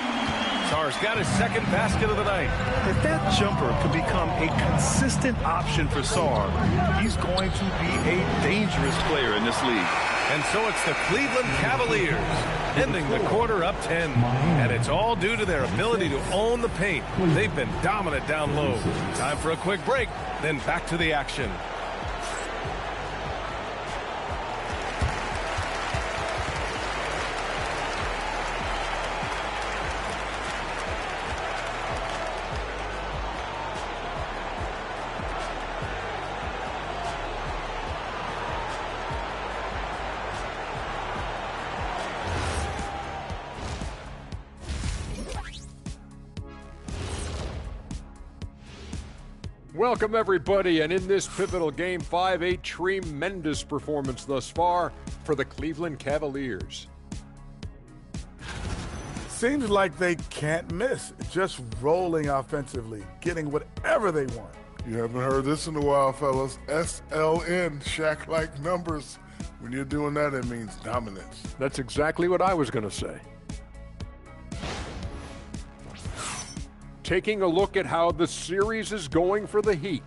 Star's got his second basket of the night. If that jumper could become a consistent option for Sarr, he's going to be a dangerous player in this league. And so it's the Cleveland Cavaliers ending the quarter up 10. And it's all due to their ability to own the paint. They've been dominant down low. Time for a quick break, then back to the action. Welcome, everybody, and in this pivotal Game 5, a tremendous performance thus far for the Cleveland Cavaliers. Seems like they can't miss, just rolling offensively, getting whatever they want. You haven't heard this in a while, fellas. SLN, Shaq-like numbers. When you're doing that, it means dominance. That's exactly what I was going to say. Taking a look at how the series is going for the Heat.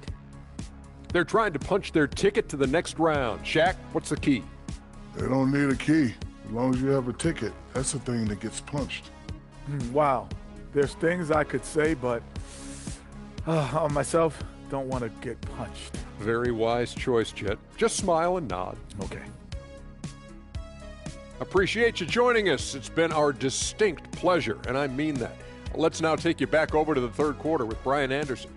They're trying to punch their ticket to the next round. Shaq, what's the key? They don't need a key. As long as you have a ticket, that's the thing that gets punched. Wow. There's things I could say, but on myself, don't want to get punched. Very wise choice, Jet. Just smile and nod. Okay. Appreciate you joining us. It's been our distinct pleasure, and I mean that. Let's now take you back over to the third quarter with Brian Anderson.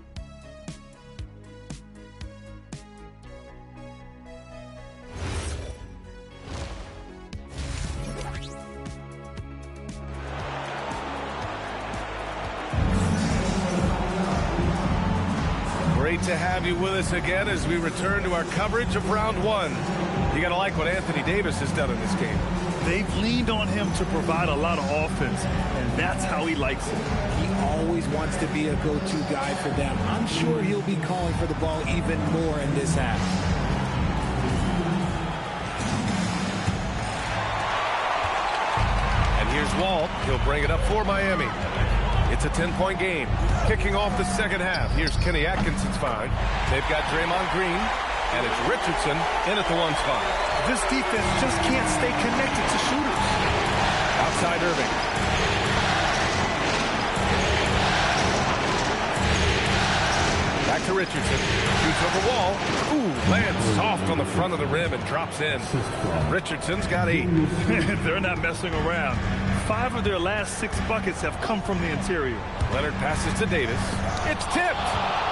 Great to have you with us again as we return to our coverage of round one. You got to like what Anthony Davis has done in this game. They've leaned on him to provide a lot of offense, and that's how he likes it. He always wants to be a go-to guy for them. I'm sure he'll be calling for the ball even more in this half. And here's Walt. He'll bring it up for Miami. It's a 10-point game. Kicking off the second half. Here's Kenny Atkinson's find. They've got Draymond Green, and it's Richardson in at the one spot. This defense just can't stay connected to shooters. Outside Irving. Back to Richardson. Shoots over Wall. Ooh, lands soft on the front of the rim and drops in. Richardson's got 8. They're not messing around. 5 of their last 6 buckets have come from the interior. Leonard passes to Davis. It's tipped.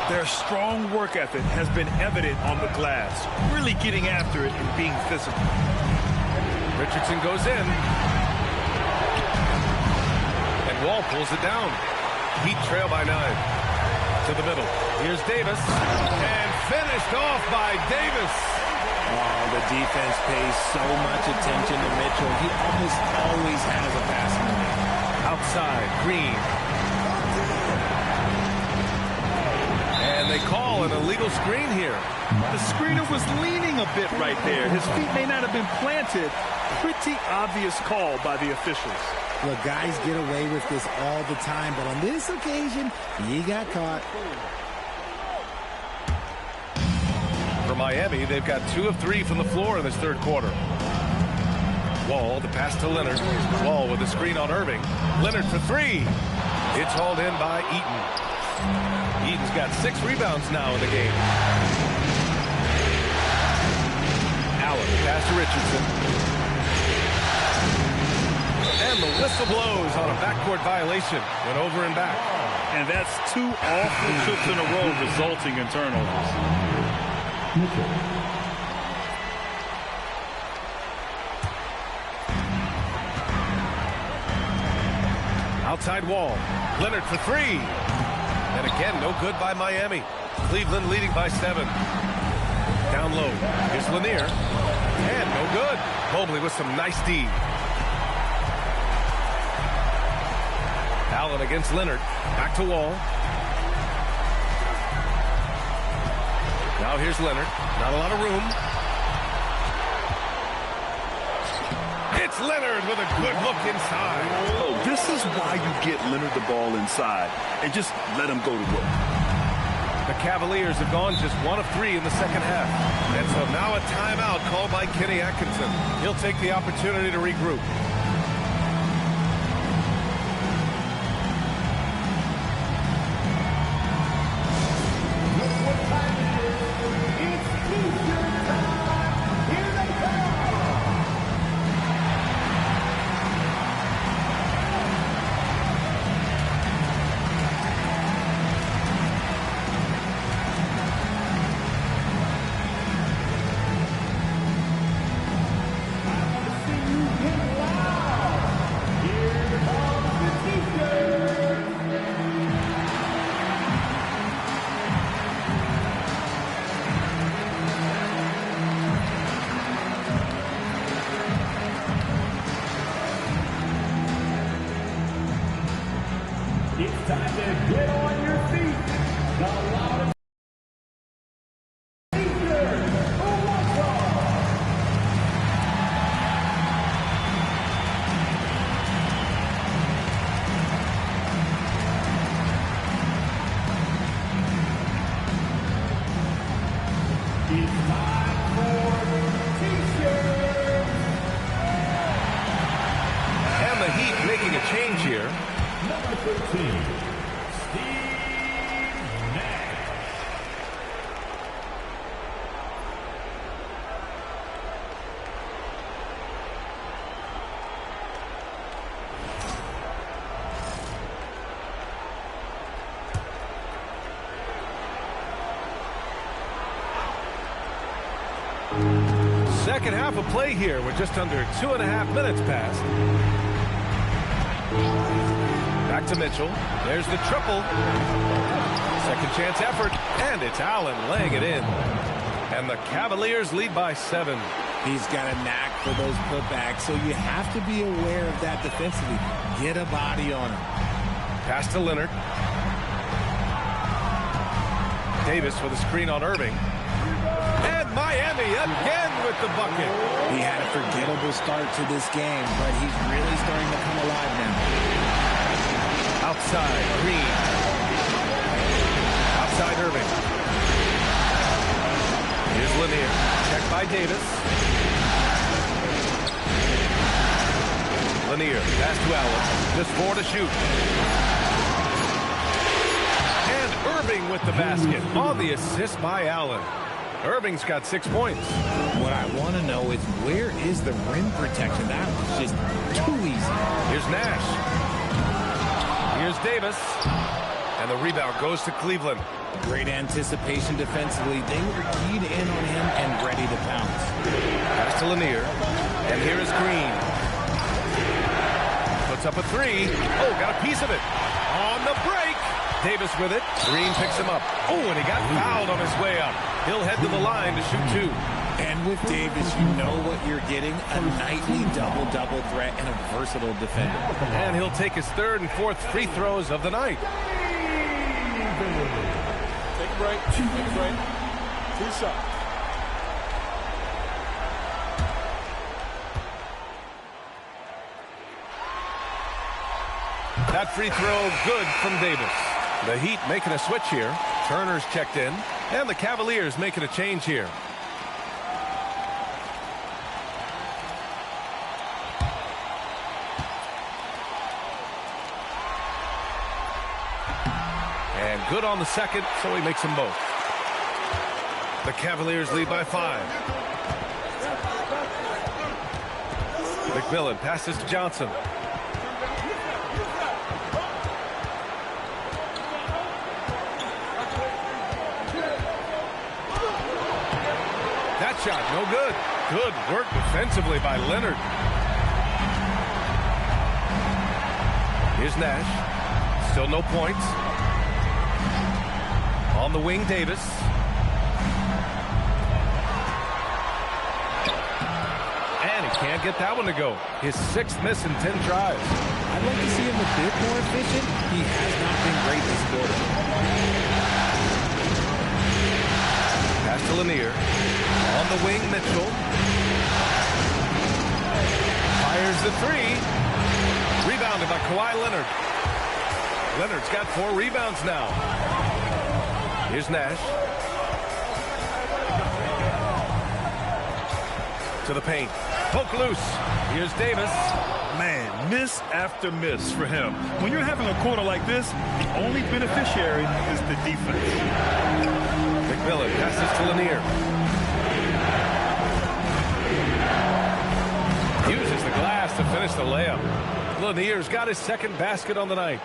Their strong work ethic has been evident on the glass, really getting after it and being physical. Richardson goes in. And Wall pulls it down. Heat trail by 9. To the middle. Here's Davis. And finished off by Davis. Oh, the defense pays so much attention to Mitchell. He almost always has a passing lane. Outside, Green. And they call an illegal screen here. The screener was leaning a bit right there. His feet may not have been planted. Pretty obvious call by the officials. Look, guys get away with this all the time, but on this occasion, he got caught. For Miami, they've got 2 of 3 from the floor in this third quarter. Wall, the pass to Leonard. Wall with the screen on Irving. Leonard for 3. It's hauled in by Eaton. Eaton's got 6 rebounds now in the game. Allen, pass to Richardson. And the whistle blows on a backcourt violation. Went over and back. And that's 2 awful trips in a row resulting in turnovers. Outside Wall. Leonard for 3. And again, no good by Miami. Cleveland leading by 7. Down low. Here's Lanier. And no good. Mobley with some nice D. Allen against Leonard. Back to Wall. Now here's Leonard. Not a lot of room. It's Leonard with a good look inside. Oh, this is why you get Leonard the ball inside and just let him go to work. The Cavaliers have gone just 1 of 3 in the second half. And so now a timeout called by Kenny Atkinson. He'll take the opportunity to regroup. It's time to get on your feet. The loudest teachers who wants It's time for T-shirts. And the Heat making a change here. Number 13, Steve Nash. Second half of play here with just under 2.5 minutes passed. Back to Mitchell. There's the triple. Second chance effort. And it's Allen laying it in. And the Cavaliers lead by 7. He's got a knack for those putbacks, so you have to be aware of that defensively. Get a body on him. Pass to Leonard. Davis with a screen on Irving. And Miami again with the bucket. He had a forgettable start to this game, but he's really starting to come alive now. Outside, Green. Outside, Irving. Here's Lanier. Checked by Davis. Lanier, pass to Allen. Just 4 to shoot. And Irving with the basket on the assist by Allen. Irving's got 6 points. What I want to know is where is the rim protection? That was just too easy. Here's Nash. Here's Davis. And the rebound goes to Cleveland. Great anticipation defensively. They were keyed in on him and ready to pounce. Pass to Lanier. And here is Green. Puts up a 3. Oh, got a piece of it. On the break. Davis with it. Green picks him up. Oh, and he got fouled on his way up. He'll head to the line to shoot 2. And with Davis, you know what you're getting. A nightly double-double threat and a versatile defender. And he'll take his 3rd and 4th free throws of the night. Take a break. Take a break. 2 shots. That free throw good from Davis. The Heat making a switch here. Turner's checked in. And the Cavaliers making a change here. And good on the second, so he makes them both. The Cavaliers lead by 5. McMillan passes to Johnson. That shot, no good. Good work defensively by Leonard. Here's Nash. Still no points. On the wing, Davis. And he can't get that one to go. His 6th miss in 10 tries. I'd like to see him a bit more efficient. He has not been great this quarter. Pass to Lanier. On the wing, Mitchell. Fires Here's the three. Rebounded by Kawhi Leonard. Leonard's got 4 rebounds now. Here's Nash. To the paint. Poke loose. Here's Davis. Man, miss after miss for him. When you're having a quarter like this, the only beneficiary is the defense. McMillan passes to Lanier. Uses the glass to finish the layup. Lanier's got his second basket on the night.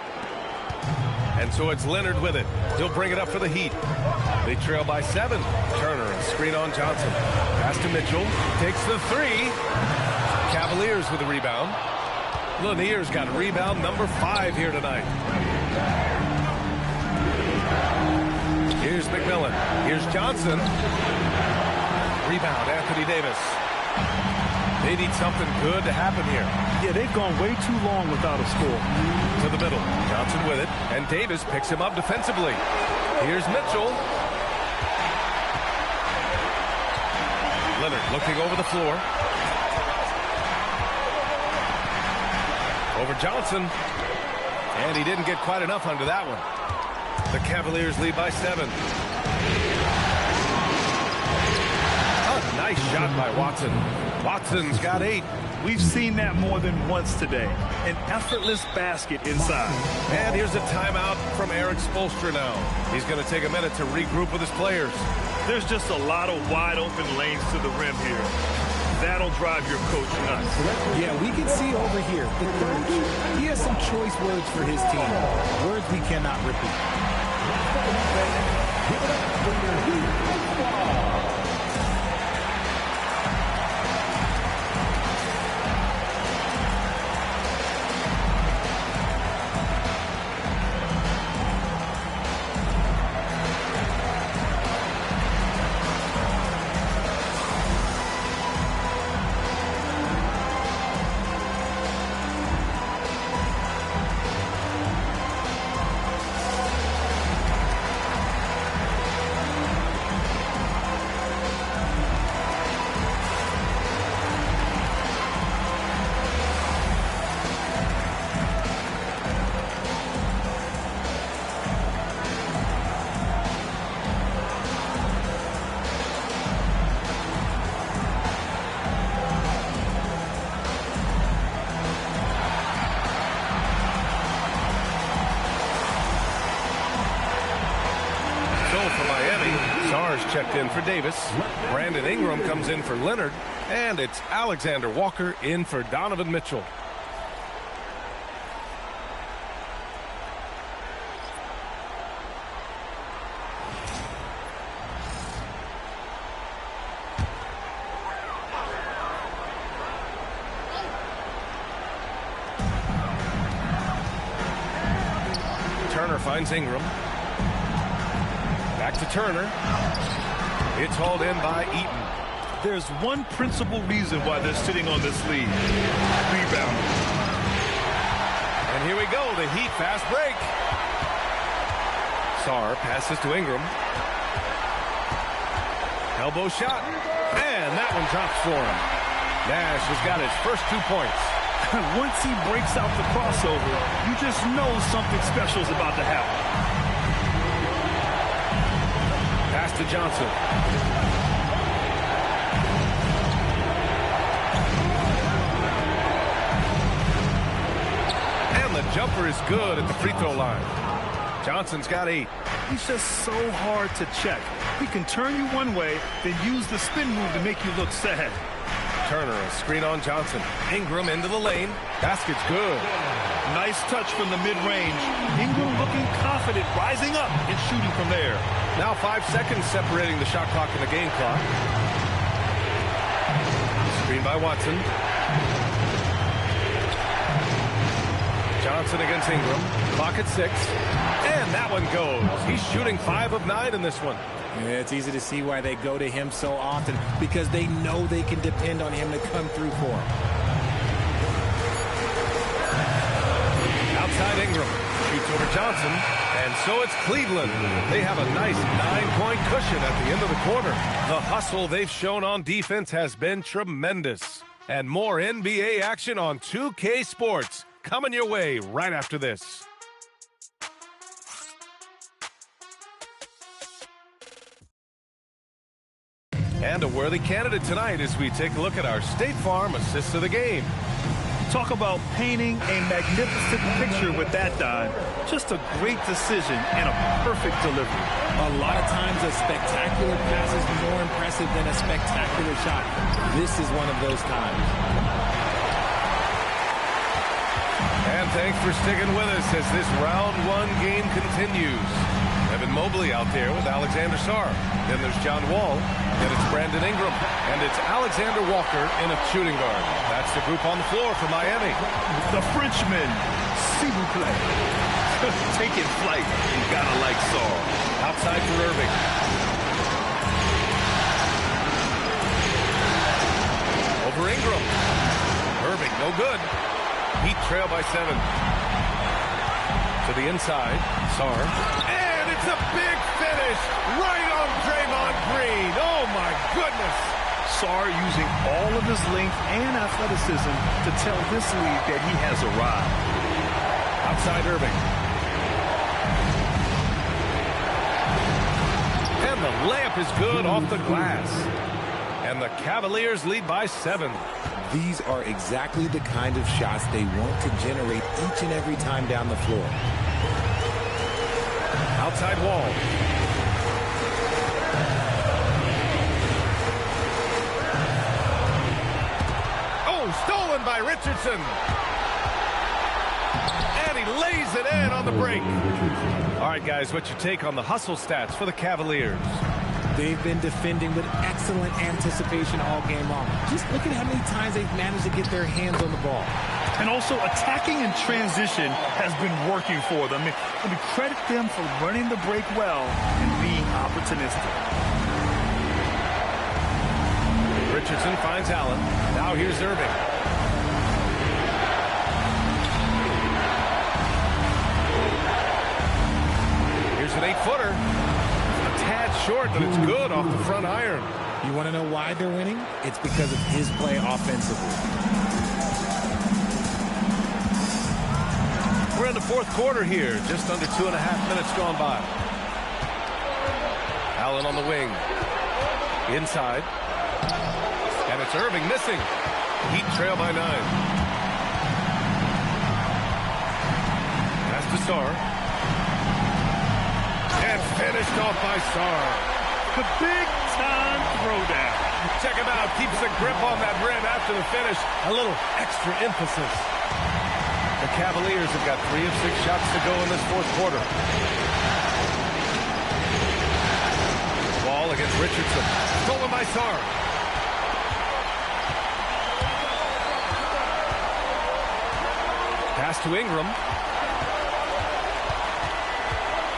And so it's Leonard with it. He'll bring it up for the Heat. They trail by 7. Turner, a screen on Johnson. Pass to Mitchell. Takes the 3. Cavaliers with the rebound. Lanier's got rebound number 5 here tonight. Here's McMillan. Here's Johnson. Rebound, Anthony Davis. They need something good to happen here. Yeah, they've gone way too long without a score. To the middle. Johnson with it. And Davis picks him up defensively. Here's Mitchell. Leonard looking over the floor. Over Johnson. And he didn't get quite enough under that one. The Cavaliers lead by 7. A nice shot by Watson. Watson's got 8. We've seen that more than once today. An effortless basket inside. And here's a timeout from Eric Spoelstra now. He's going to take a minute to regroup with his players. There's just a lot of wide open lanes to the rim here. That'll drive your coach nuts. Yeah, we can see over here. The coach, he has some choice words for his team. Words we cannot repeat. Checked in for Davis. Brandon Ingram comes in for Leonard. And it's Alexander Walker in for Donovan Mitchell. Turner finds Ingram. Back to Turner. It's hauled in by Eaton. There's one principal reason why they're sitting on this lead. Rebound. And here we go, the Heat fast break. Sarr passes to Ingram. Elbow shot. And that one drops for him. Nash has got his first 2 points. Once he breaks out the crossover, you just know something special is about to happen. Pass to Johnson. And the jumper is good at the free throw line. Johnson's got 8. He's just so hard to check. He can turn you one way, then use the spin move to make you look sad. Turner, a screen on Johnson. Ingram into the lane. Basket's good. Nice touch from the mid-range. Ingram looking confident, rising up and shooting from there. Now 5 seconds separating the shot clock and the game clock. Screen by Watson. Johnson against Ingram. Clock at 6. And that one goes. He's shooting 5 of 9 in this one. Yeah, it's easy to see why they go to him so often, because they know they can depend on him to come through for them. Outside Ingram. Shoots over Johnson. And so it's Cleveland. They have a nice 9-point cushion at the end of the quarter. The hustle they've shown on defense has been tremendous. And more NBA action on 2K Sports. Coming your way right after this. And a worthy candidate tonight as we take a look at our State Farm assist of the game. Talk about painting a magnificent picture with that dime. Just a great decision and a perfect delivery. A lot of times a spectacular pass is more impressive than a spectacular shot. This is one of those times. And thanks for sticking with us as this round one game continues. Evan Mobley out there with Alexander Sarr. Then there's John Wall. Then it's Brandon Ingram. And it's Alexander Walker in a shooting guard. That's the group on the floor for Miami. The Frenchman, s'il vous plaît. Taking flight. You gotta like Sarr. Outside for Irving. Over Ingram. Irving, no good. Heat trail by 7. To the inside. Sarr. And it's a big finish. Right on Draymond Green. Oh, my goodness. Sarr using all of his length and athleticism to tell this league that he has arrived. Outside Irving. And the layup is good off the glass. And the Cavaliers lead by 7. These are exactly the kind of shots they want to generate each and every time down the floor. Outside Wall. Oh, stolen by Richardson. And he lays it in on the break. All right, guys, what's your take on the hustle stats for the Cavaliers? They've been defending with excellent anticipation all game long. Just look at how many times they've managed to get their hands on the ball. And also attacking in transition has been working for them. I mean, credit them for running the break well and being opportunistic. Richardson finds Allen. Now here's Irving. Here's an 8-footer. Tad short, but it's good off the front iron. You want to know why they're winning? It's because of his play offensively. We're in the fourth quarter here. Just under 2.5 minutes gone by. Allen on the wing. Inside. And it's Irving missing. Heat trail by 9. Pass to Sarr. And finished off by Sarr. The big-time throwdown. Check him out. Keeps the grip on that rim after the finish. A little extra emphasis. The Cavaliers have got 3 of 6 shots to go in this fourth quarter. Ball against Richardson. Stolen by Sarr. Pass to Ingram.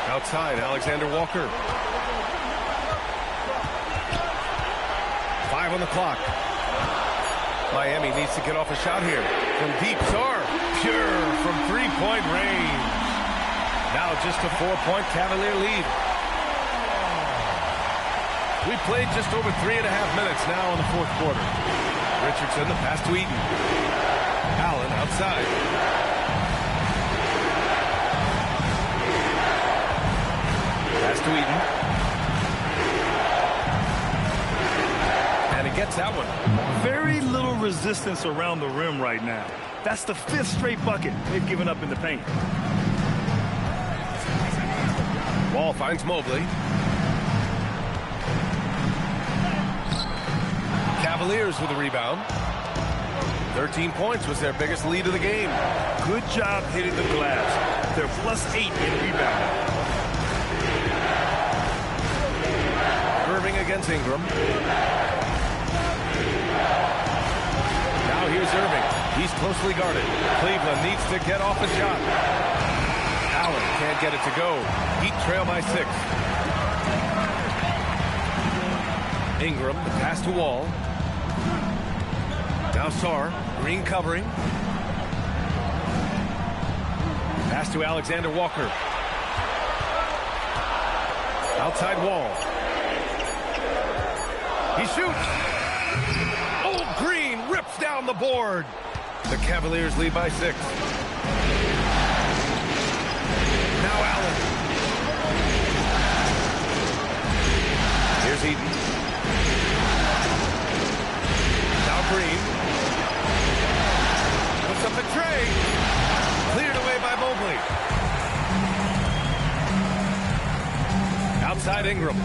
Outside, Alexander Walker. 5 on the clock. Miami needs to get off a shot here. From deep, Sarr. Pure from 3-point range. Now just a 4-point Cavalier lead. We played just over 3.5 minutes now in the fourth quarter. Richardson, the pass to Eaton. Allen outside. Pass to Eaton. And he gets that one. Very little resistance around the rim right now. That's the 5th straight bucket they've given up in the paint. Ball finds Mobley. Cavaliers with a rebound. 13 points was their biggest lead of the game. Good job hitting the glass. They're +8 in rebounding. Irving against Ingram. Now here's Irving. He's closely guarded. Cleveland needs to get off a shot. Allen can't get it to go. Heat trail by 6. Ingram, the pass to Wall. Now Sarr, Green covering. Pass to Alexander Walker. Outside Wall. He shoots. Oh, Green rips down on the board. The Cavaliers lead by 6. Now Allen. Here's Eaton. Now Green. Puts up a tray. Cleared away by Mobley. Outside Ingram.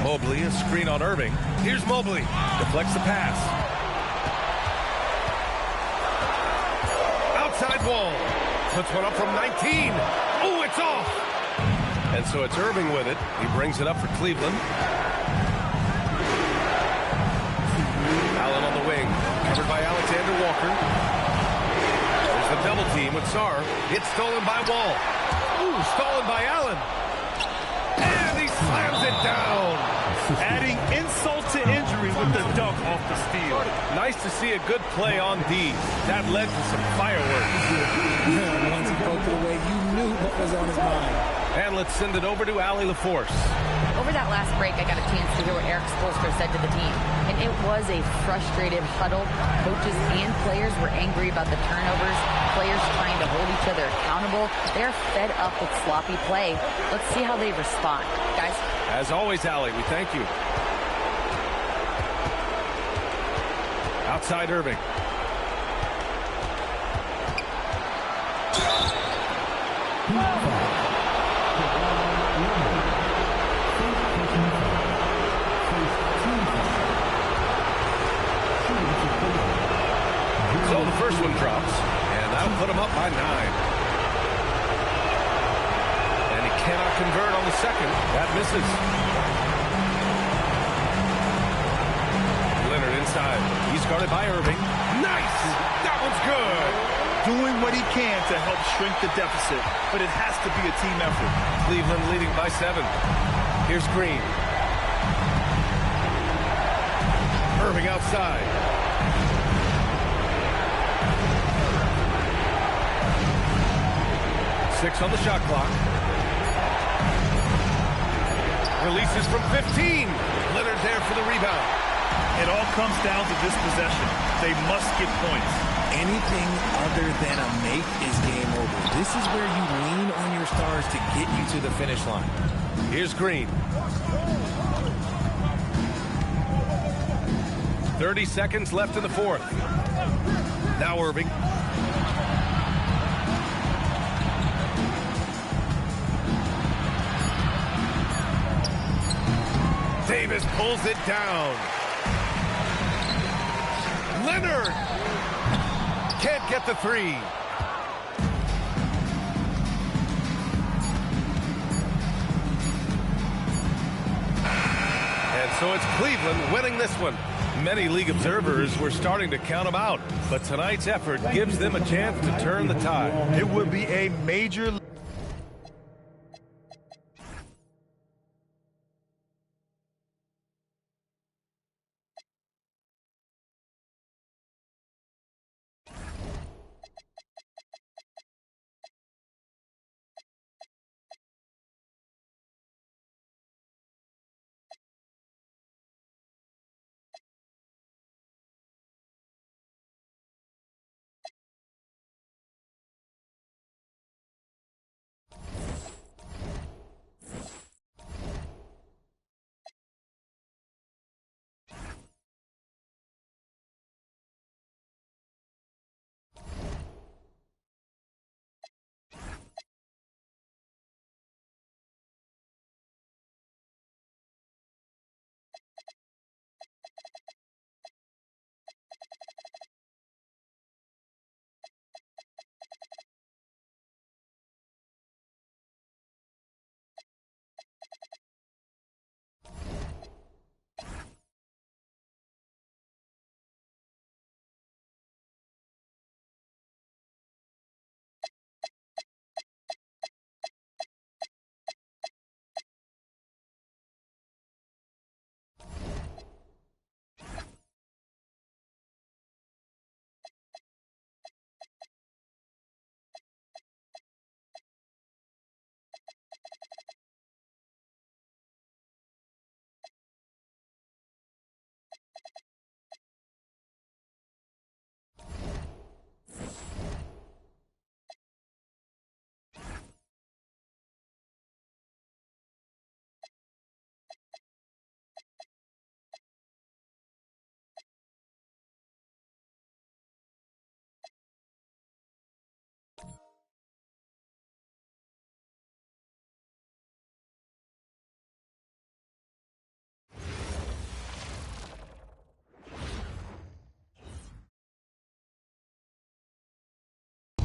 Mobley, a screen on Irving. Here's Mobley. Deflects the pass. Outside wall. Puts one up from 19. Oh, it's off. And so it's Irving with it. He brings it up for Cleveland. Allen on the wing. Covered by Alexander Walker. There's the double team with Sarr. It's stolen by Wall. Ooh, stolen by Allen. And he slams it down. Adding insult to injury with the dunk off the steal. Nice to see a good play on D. That led to some fireworks. Once he poked it away, you knew what was on his mind. And let's send it over to Allie LaForce. Over that last break, I got a chance to hear what Eric Spoelstra said to the team. And it was a frustrated huddle. Coaches and players were angry about the turnovers. Players trying to hold each other accountable. They're fed up with sloppy play. Let's see how they respond. Guys? As always, Allie, we thank you. Outside Irving. So the first one drops, and that'll put him up by 9. And he cannot convert on the second. That misses. Leonard inside. He's guarded by Irving. Nice! That one's good. Doing what he can to help shrink the deficit, but it has to be a team effort. Cleveland leading by 7. Here's Green. Irving outside. Six on the shot clock. Releases from 15. Leonard there for the rebound. It all comes down to this possession. They must get points. Anything other than a make is game over. This is where you lean on your stars to get you to the finish line. Here's Green. 30 seconds left in the fourth. Now Irving. Davis pulls it down. Leonard can't get the 3. And so it's Cleveland winning this one. Many league observers were starting to count them out, but tonight's effort gives them a chance to turn the tide. It would be a major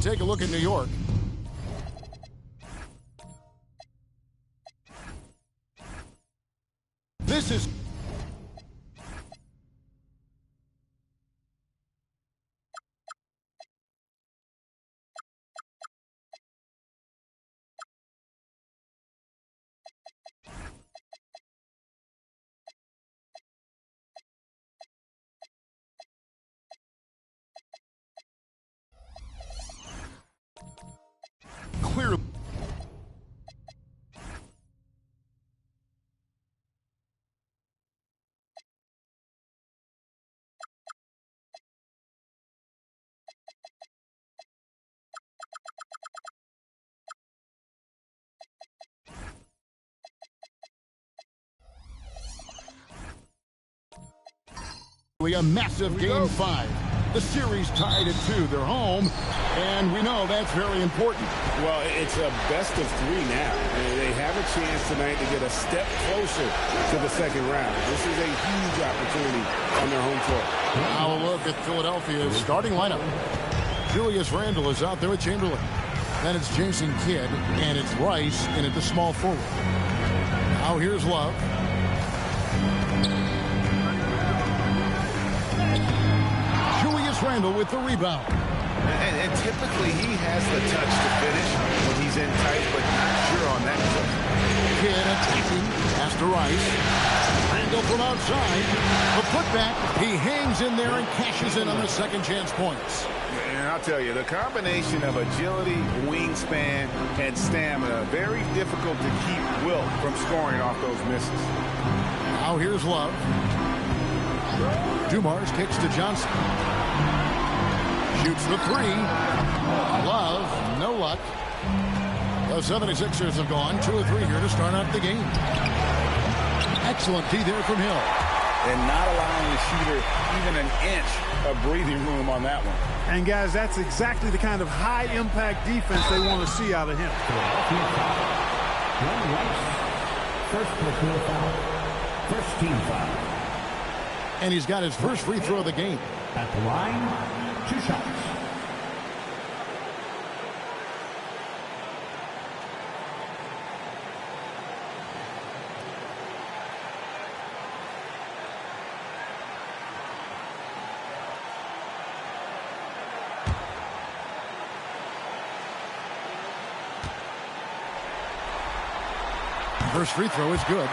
Take a look at New York. This is clearly. A massive Game 5. The series tied at 2. They're home, and we know that's very important. Well, it's a best of 3 now. And they have a chance tonight to get a step closer to the second round. This is a huge opportunity on their home court. Now a look at Philadelphia's starting lineup. Julius Randle is out there with Chamberlain. Then it's Jason Kidd, and it's Rice in at the small forward. Now here's Love. Randle with the rebound. And typically he has the touch to finish when he's in tight, but not sure on that touch. Kidd attacking. Pass to Rice. Randle from outside. The putback. He hangs in there and cashes in on the second chance points. And I'll tell you, the combination of agility, wingspan, and stamina, very difficult to keep Wilt from scoring off those misses. Now here's Love. Dumars kicks to Johnson. Shoots the 3. Love, no luck. The 76ers have gone 2 of 3 here to start out the game. Excellent D there from Hill. And not allowing the shooter even an inch of breathing room on that one. And guys, that's exactly the kind of high-impact defense they want to see out of him. First personal foul. First team foul. And he's got his first free throw of the game. At the line, 2 shots. First free throw is good.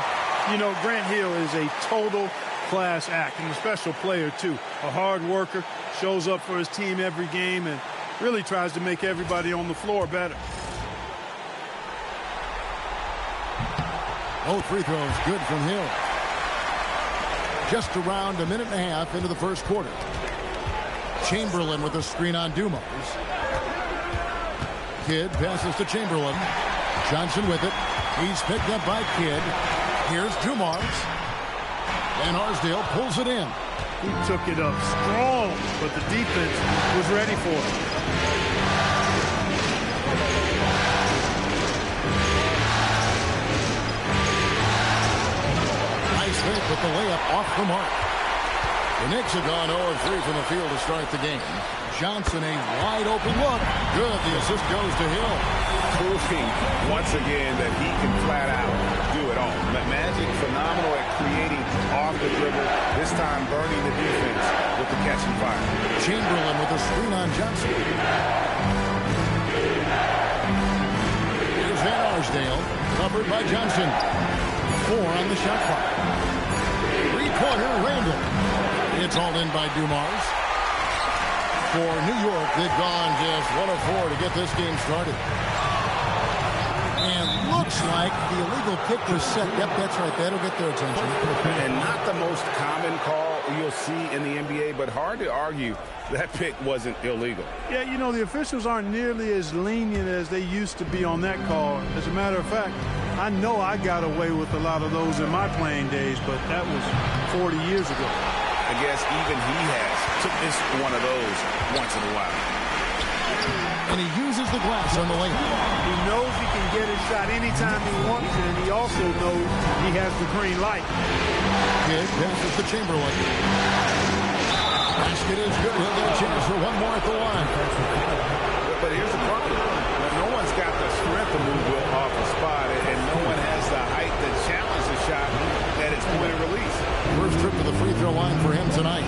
You know, Grant Hill is a total class act and a special player too. A hard worker, shows up for his team every game and really tries to make everybody on the floor better. Both free throws good from Hill. Just around a minute and a half into the first quarter. Chamberlain with a screen on Dumars. Kidd passes to Chamberlain. Johnson with it. He's picked up by Kidd. Here's Dumars. And Arsdale pulls it in. He took it up strong, but the defense was ready for it. Nice hit, but the layup off the mark. The Knicks have gone 0-3 from the field to start the game. Johnson, a wide open look. Good. The assist goes to Hill. Proving once again that he can flat out do it all. Magic phenomenal at creating off the dribble. This time burning the defense with the catch and fire. Chamberlain with a screen on Johnson. Here's Van Arsdale. Covered by Johnson. 4 on the shot clock. Three-pointer Randle. It's all in by Dumars. For New York, they've gone just 1 of 4 to get this game started. And looks like the illegal kick was set. Yep, that's right. That'll get their attention. And not the most common call you'll see in the NBA, but hard to argue that pick wasn't illegal. Yeah, you know, the officials aren't nearly as lenient as they used to be on that call. As a matter of fact, I know I got away with a lot of those in my playing days, but that was 40 years ago. I guess even he has missed one of those once in a while. And he uses the glass on the lane. He knows he can get his shot anytime he wants, and he also knows he has the green light. Kidd passes to Chamberlain. Basket is good. He'll get a chance for one more at the line. but here's the problem. No one's got the strength to move Wilt off the spot, and no one has the height to challenge the shot at its point of release. First trip to the free throw line for him tonight.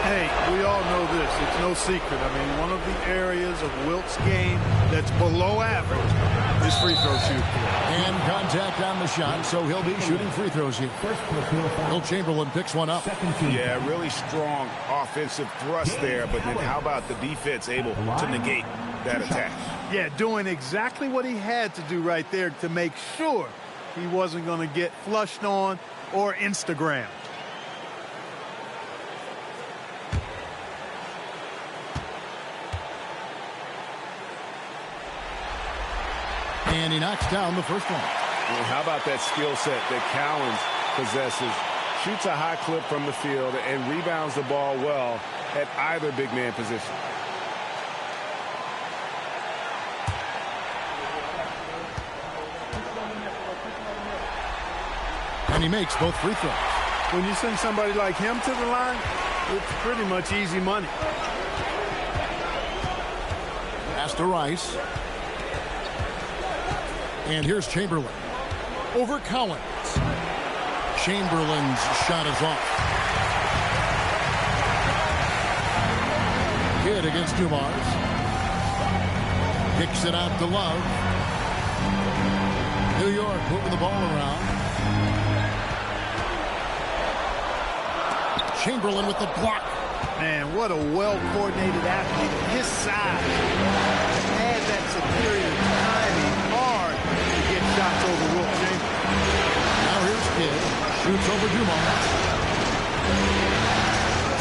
Hey, we all know this. It's no secret. I mean, one of the areas of Wilt's game that's below average is free throw shooting. And contact on the shot, so he'll be shooting free throws here. Will Chamberlain picks one up. Yeah, really strong offensive thrust there, but then how about the defense able to negate that attack? Yeah, doing exactly what he had to do right there to make sure he wasn't going to get flushed on or Instagrammed. And he knocks down the first one. Well, how about that skill set that Cowens possesses? Shoots a high clip from the field and rebounds the ball well at either big man position. And he makes both free throws. When you send somebody like him to the line, it's pretty much easy money. Pass to Rice. And here's Chamberlain. Over Collins. Chamberlain's shot is off. Kidd against Dumars. Kicks it out to Love. New York moving the ball around. Chamberlain with the block. Man, what a well-coordinated athlete at his size. To add that superior timing, hard to get shots over Wilt Chamberlain. Now here's Kidd. Shoots over Dumars.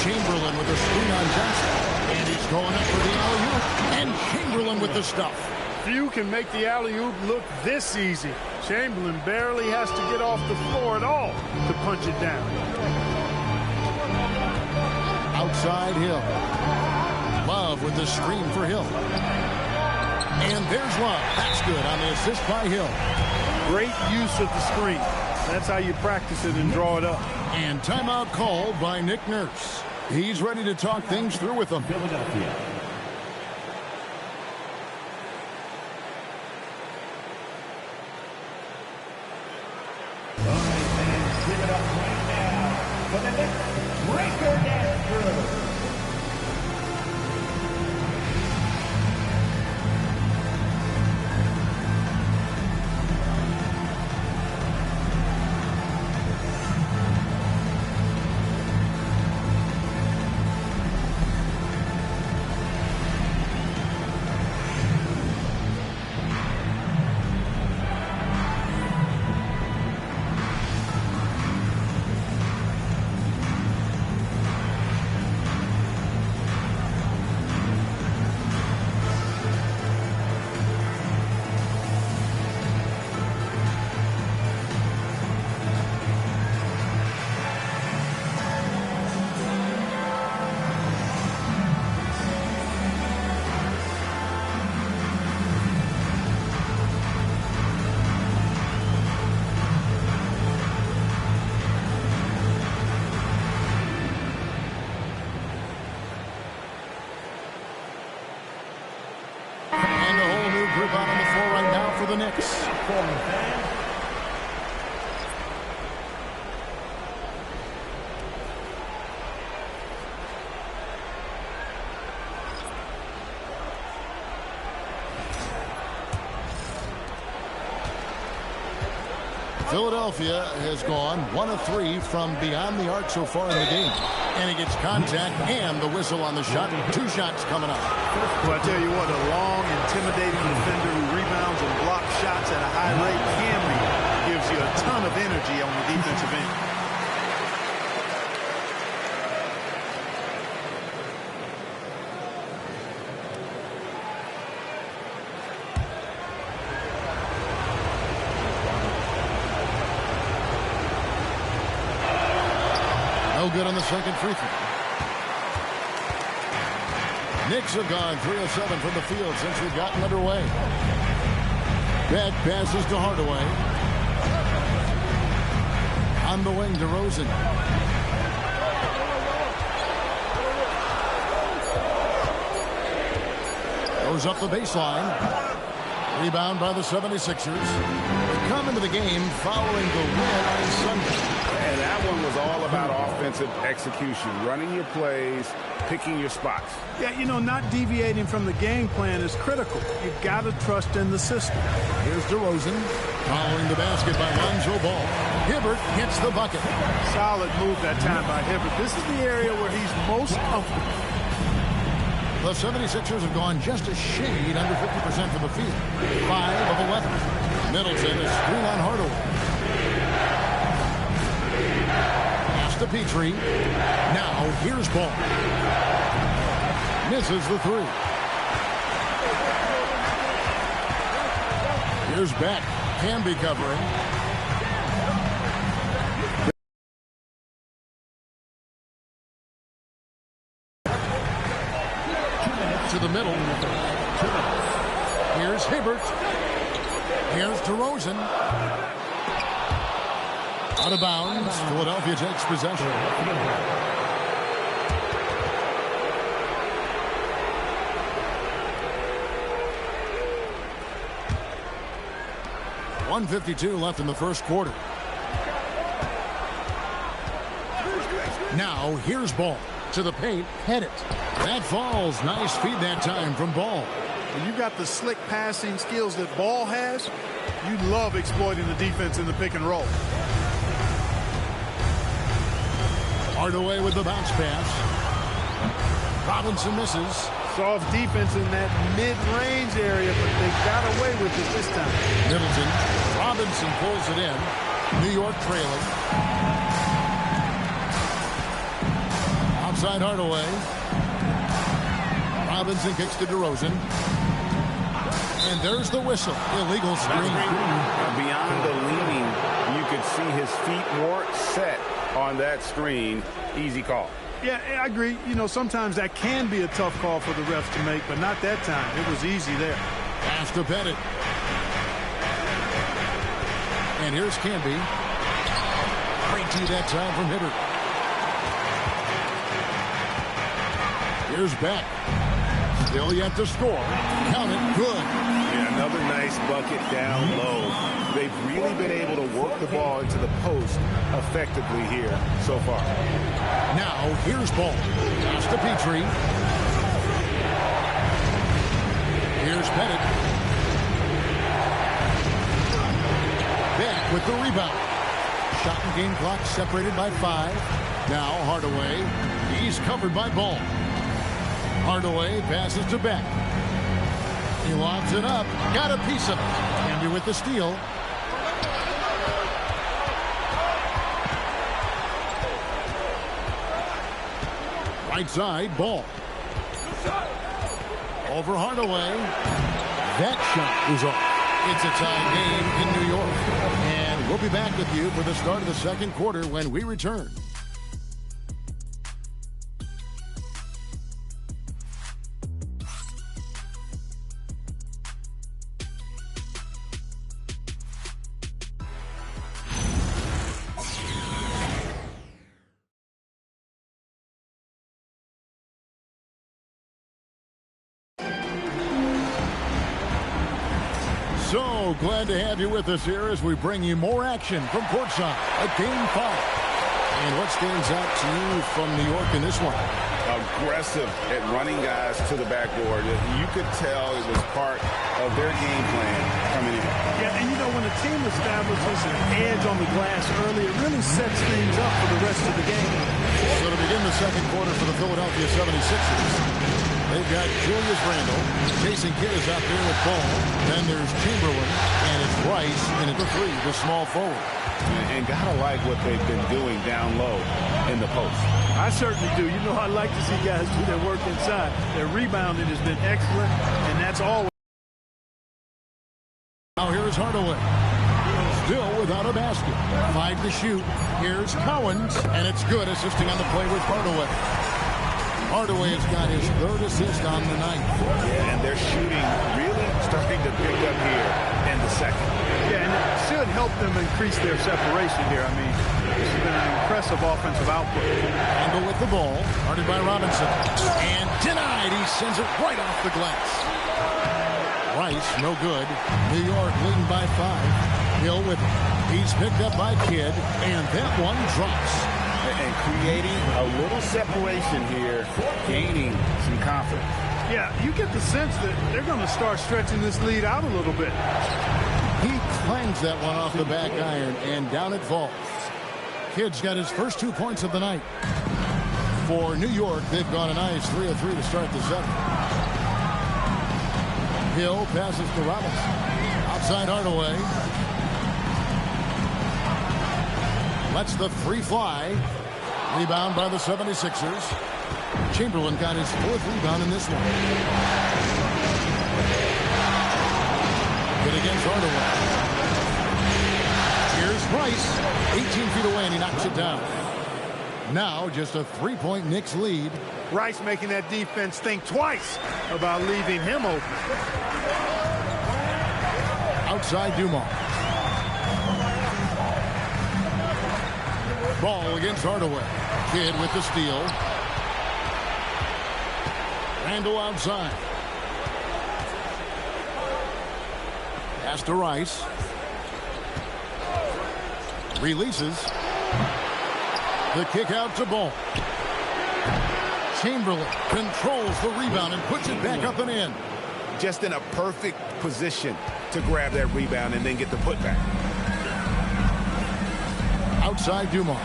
Chamberlain with a screen on Johnson. And he's going up for the alley-oop. And Chamberlain with the stuff. Few can make the alley-oop look this easy. Chamberlain barely has to get off the floor at all to punch it down. Outside Hill. Love with the screen for Hill. And there's Love. That's good on the assist by Hill. Great use of the screen. That's how you practice it and draw it up. And timeout called by Nick Nurse. He's ready to talk things through with them. Philadelphia. All right, fans, give it up right now for the next breaker dance crew. Out on the floor right now for the Knicks. Philadelphia has gone 1 of 3 from beyond the arc so far in the game. And he gets contact and the whistle on the shot. 2 shots coming up. Well, I tell you what, a long, intimidating defender who rebounds and blocks shots at a high rate can be. Gives you a ton of energy on the defensive end. No good on the second free throw. Knicks have gone 3 of 7 from the field since we've gotten underway. Beck passes to Hardaway. On the wing, DeRozan. Goes up the baseline. Rebound by the 76ers. They come into the game following the win on Sunday. And that one was all about offensive execution, running your plays, picking your spots. Yeah, you know, not deviating from the game plan is critical. You've got to trust in the system. Here's DeRozan following the basket by Lonzo Ball. Hibbert hits the bucket. Solid move that time by Hibbert. This is the area where he's most comfortable. The 76ers have gone just a shade under 50% from the field. 5 of 11. Middleton is screen on Hardaway. Pass to Petrie. Now here's Ball. Misses the 3. Here's Beck. Can be covering. To the middle. Here's Hibbert. Here's DeRozan. Out of bounds. Philadelphia takes possession. .152 left in the first quarter. Now here's Ball. To the paint, head it. That falls. Nice feed that time from Ball. When you got the slick passing skills that Ball has, you love exploiting the defense in the pick and roll. Hardaway with the bounce pass. Robinson misses. Soft defense in that mid-range area, but they got away with it this time. Middleton. Robinson pulls it in. New York trailing. Outside Hardaway. Robinson kicks to DeRozan. And there's the whistle. Illegal screen. Beyond the leaning, you could see his feet more set on that screen. Easy call. Yeah, I agree. You know, sometimes that can be a tough call for the refs to make, but not that time. It was easy there. Pass to Pettit. And here's Canby. Great D that time from Hibbert. Here's Beck. Still yet to score. Count it. Good. Yeah, another nice bucket down low. They've really been able to work the ball into the post effectively here so far. Now, here's Ball. Pass to Petrie. Here's Pettit. Beck with the rebound. Shot and game clock separated by 5. Now, Hardaway. He's covered by Ball. Hardaway passes to Beck. He lobs it up. Got a piece of it. Canby with the steal. Right side, Ball. Over Hardaway. That shot is off. It's a tie game in New York. And we'll be back with you for the start of the second quarter when we return. So glad to have you with us here as we bring you more action from courtside at Game 5. And what stands out to you from New York in this one? Aggressive at running guys to the backboard. You could tell it was part of their game plan coming in. Yeah, and you know, when a team establishes an edge on the glass early, it really sets things up for the rest of the game. So to begin the second quarter for the Philadelphia 76ers, they've got Julius Randle. Jason Kidd is out there with Ball. Then there's Chamberlain, and it's Rice, and it's the 3, the small forward. And gotta like what they've been doing down low in the post. I certainly do. You know, I like to see guys do their work inside. Their rebounding has been excellent, and that's always. Now here's Hardaway. Still without a basket. 5 to shoot. Here's Cowens, and it's good, assisting on the play with Hardaway. Hardaway has got his 3rd assist on the night. Yeah, and their shooting really starting to pick up here in the second. Yeah, and it should help them increase their separation here. I mean, impressive offensive output. Angle with the ball, guarded by Robinson. And denied. He sends it right off the glass. Rice, no good. New York leading by 5. Hill with it. He's picked up by Kidd, and that one drops. And creating a little separation here, gaining some confidence. Yeah, you get the sense that they're going to start stretching this lead out a little bit. He clangs that one off the back iron, and down it falls. Kidd's got his first 2 points of the night. For New York, they've gone a nice 3 of 3 to start the 7th. Hill passes to Robinson. Outside Hardaway. Lets the 3 fly. Rebound by the 76ers. Chamberlain got his 4th rebound in this one. Good against Hardaway. Here's Rice. 18 feet away, and he knocks it down. Now just a 3-point Knicks lead. Rice making that defense think twice about leaving him open. Outside Dumont. Ball against Hardaway. Kidd with the steal. Randall outside. Pass to Rice. Releases. The kick out to Ball. Chamberlain controls the rebound and puts it back up and in. Just in a perfect position to grab that rebound and then get the putback. Outside Dumont.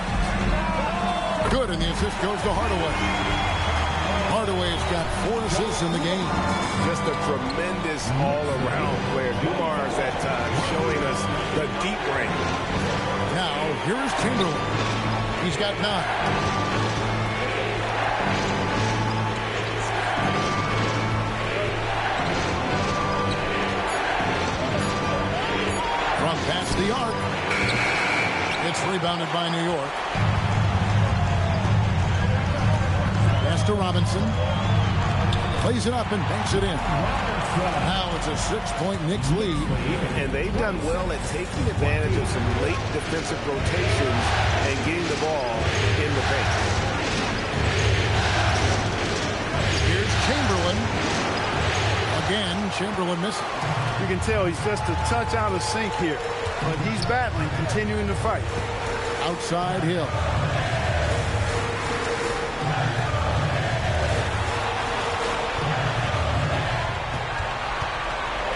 Good, and the assist goes to Hardaway. Hardaway's got 4 assists in the game. Just a tremendous all-around player. Dumar's at times showing us the deep range. Now, here's Chamberlain. He's got 9. From past the arc. It's rebounded by New York. Pass to Robinson. Plays it up and banks it in. Now it's a 6-point Knicks lead. And they've done well at taking advantage of some late defensive rotations and getting the ball in the paint. Here's Chamberlain. Again, Chamberlain missing. You can tell he's just a touch out of sync here. But he's battling, continuing to fight. Outside Hill.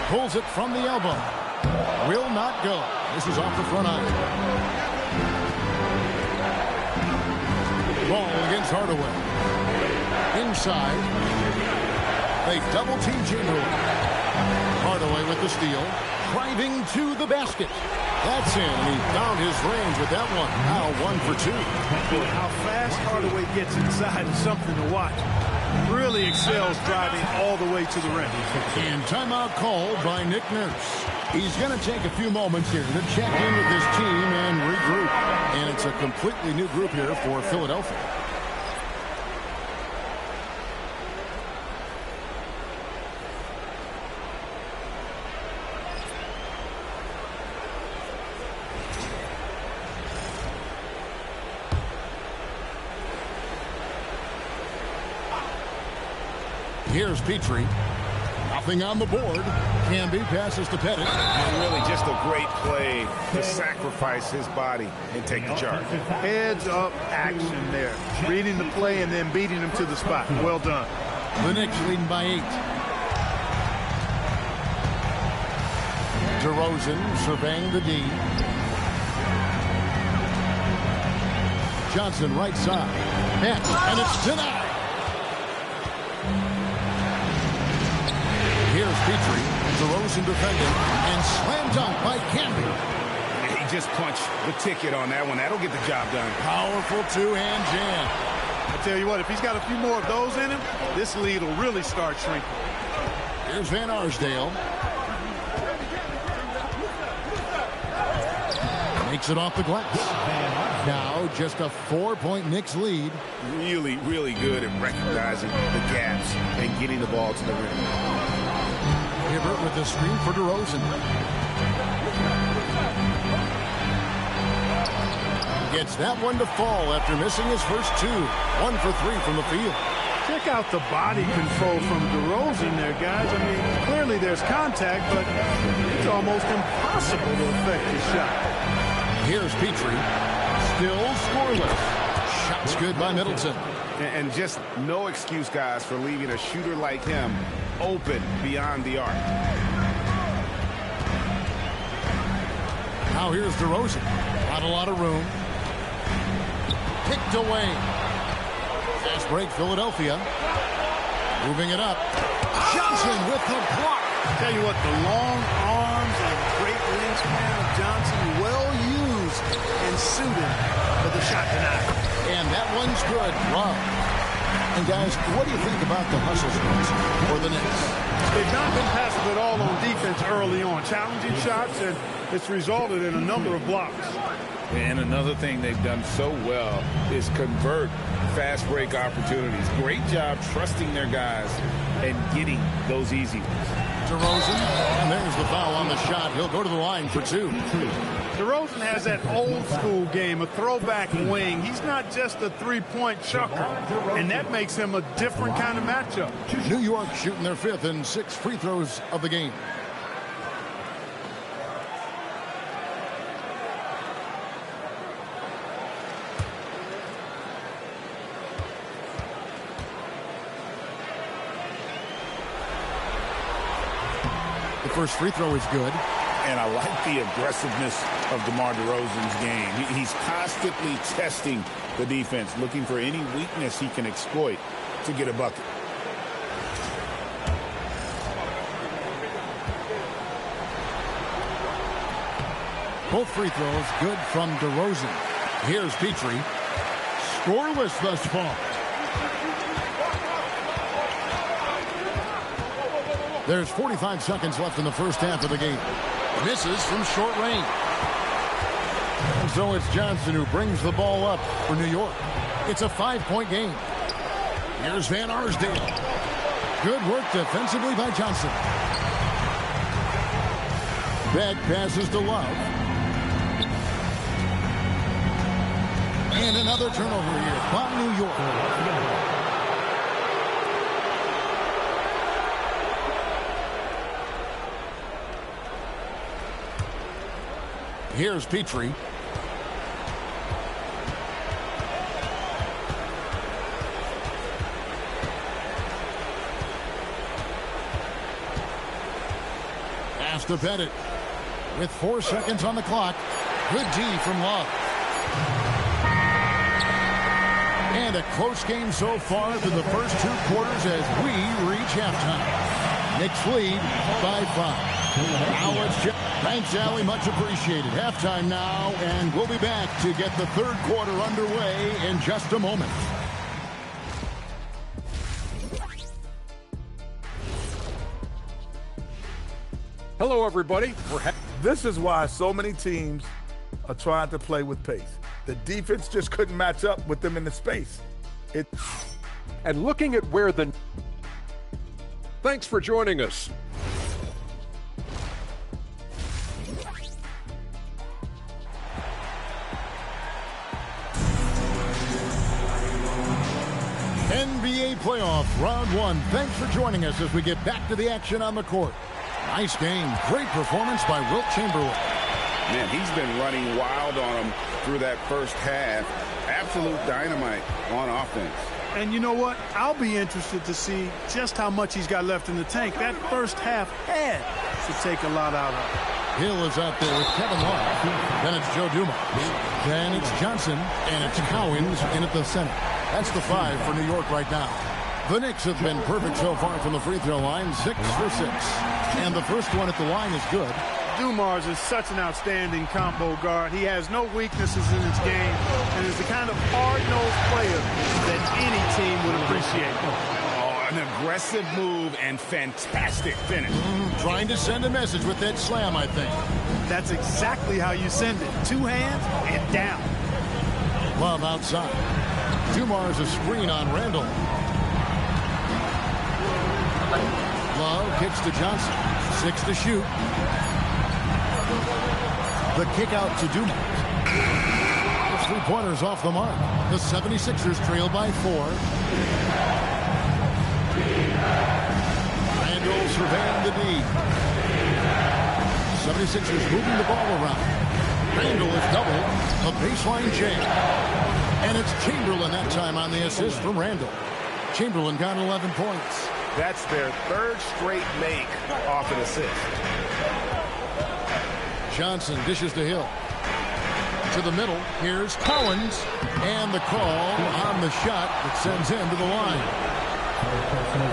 Pulls it from the elbow. Will not go. This is off the front iron. Ball against Hardaway. Inside. They double team Chamberlain. Hardaway with the steal. Driving to the basket. That's in, and he found his range with that one. Now 1 for 2. How fast Hardaway gets inside is something to watch. Really excels driving all the way to the rim. And timeout called by Nick Nurse. He's going to take a few moments here to check in with his team and regroup. And it's a completely new group here for Philadelphia. Here's Petrie. Nothing on the board. Camby passes to Pettit. And really just a great play to sacrifice his body and take the charge. Heads up action there. Reading the play and then beating him to the spot. Well done. The Knicks leading by 8. DeRozan surveying the D. Johnson right side. And it's denied. Here's Petrie. DeRozan defending. And slam dunk by Camby. He just punched the ticket on that one. That'll get the job done. Powerful two-hand jam. I tell you what, if he's got a few more of those in him, this lead will really start shrinking. Here's Van Arsdale. Makes it off the glass. Now just a 4-point Knicks lead. Really, really good at recognizing the gaps and getting the ball to the rim. Hibbert with the screen for DeRozan. gets that one to fall after missing his first two. 1 for 3 from the field. Check out the body control from DeRozan there, guys. I mean, clearly there's contact, but it's almost impossible to affect his shot. Here's Petrie. Still scoreless. Shot's good by Middleton. And just no excuse, guys, for leaving a shooter like him open beyond the arc. Now here's DeRozan. Not a lot of room. Picked away. Fast break, Philadelphia. Moving it up. Johnson with the block. Tell you what, the long arms and great wingspan of Johnson, well used and suited for the shot tonight. And that one's good. Love. And guys, what do you think about the hustle screens for the Knicks? They've not been passive at all on defense early on. Challenging shots, and it's resulted in a number of blocks. And another thing they've done so well is convert fast break opportunities. Great job trusting their guys and getting those easy ones. DeRozan, and there's the foul on the shot. He'll go to the line for 2. DeRozan has that old school game, a throwback wing. He's not just a three-point chucker, and that makes him a different kind of matchup. New York shooting their 5th and 6th free throws of the game. The first free throw is good. And I like the aggressiveness of DeMar DeRozan's game. He's constantly testing the defense, looking for any weakness he can exploit to get a bucket. Both free throws good from DeRozan. Here's Petrie. Scoreless thus far. There's 45 seconds left in the first half of the game. Misses from short range. And so it's Johnson who brings the ball up for New York. It's a 5-point game. Here's Van Arsdale. Good work defensively by Johnson. Bad passes to Love. And another turnover here by New York. Here's Petrie. Pass to Bennett. With 4 seconds on the clock. Good D from Love. And a close game so far through the first 2 quarters as we reach halftime. Knicks lead by 5. Now let's check. Thanks, Allie. Much appreciated. Halftime now, and we'll be back to get the 3rd quarter underway in just a moment. Hello, everybody. This is why so many teams are trying to play with pace. The defense just couldn't match up with them in the space. And looking at where the... Thanks for joining us. NBA playoff round 1. Thanks for joining us as we get back to the action on the court. Nice game. Great performance by Wilt Chamberlain. Man, he's been running wild on him through that first half. Absolute dynamite on offense. And you know what? I'll be interested to see just how much he's got left in the tank. That first half had to take a lot out of it. Hill is out there with Kevin Love. Then it's Joe Dumars. Then it's Johnson. And it's Cowens in at the center. That's the 5 for New York right now. The Knicks have been perfect so far from the free throw line, 6 for 6. And the first one at the line is good. Dumars is such an outstanding combo guard. He has no weaknesses in his game and is the kind of hard-nosed player that any team would appreciate. Oh, an aggressive move and fantastic finish. Trying to send a message with that slam, I think. That's exactly how you send it. 2 hands and down. Love outside. Dumars a screen on Randall. Love kicks to Johnson. 6 to shoot. The kick out to Dumars. three-pointers off the mark. The 76ers trail by 4. Randle surveying the D. 76ers moving the ball around. Randle is doubled. A baseline jam. And it's Chamberlain that time on the assist from Randle. Chamberlain got 11 points. That's their third straight make off an assist. Johnson dishes to Hill. To the middle. Here's Collins. And the call on the shot that sends him to the line.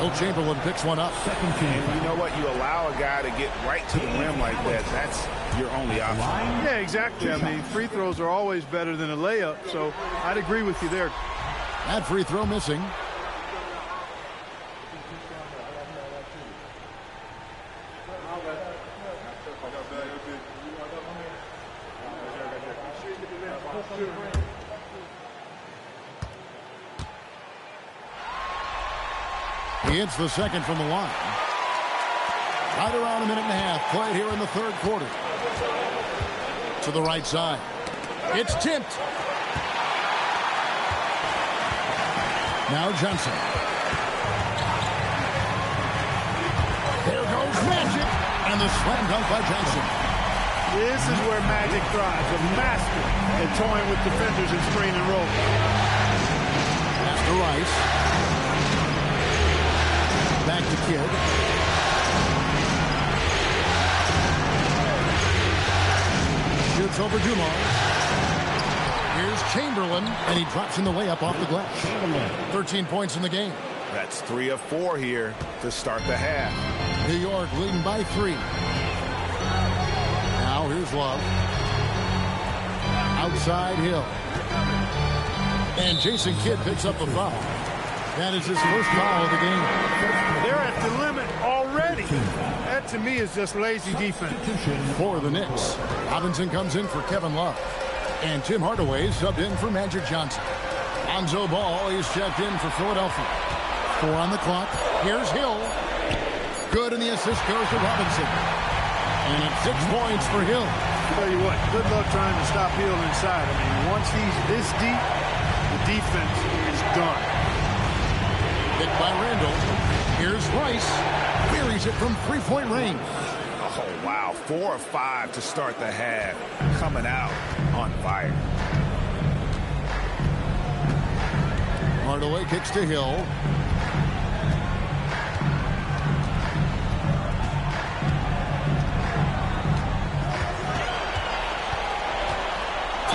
Will Chamberlain picks one up. And you know what? You allow a guy to get right to the rim like that. That's your only option. Yeah, exactly. I mean, free throws are always better than a layup, so I'd agree with you there. That free throw missing. He hits the second from the line. Right around a minute and a half played here in the third quarter. To the right side. It's tipped. Now Johnson. There goes Magic. And the slam dunk by Johnson. This is where Magic thrives. A master at toying with defenders and screen and roll. Pass to Rice. Back to Kidd. Shoots over Dumars. Here's Chamberlain, and he drops in the layup off the glass. 13 points in the game. That's 3 of 4 here to start the half. New York leading by 3. Now here's Love. Outside Hill. And Jason Kidd picks up a foul. That is his first foul of the game. They're at the limit already. That, to me, is just lazy defense. For the Knicks, Robinson comes in for Kevin Love. And Tim Hardaway subbed in for Magic Johnson. Lonzo Ball is checked in for Philadelphia. 4 on the clock. Here's Hill. Good, and the assist goes to Robinson. And it's 6 points for Hill. Tell you what, good luck trying to stop Hill inside. I mean, once he's this deep, the defense is done. Hit by Randle. Here's Rice. Buries it from three-point range. Oh, wow. 4 of 5 to start the half. Coming out on fire. Hardaway kicks to Hill.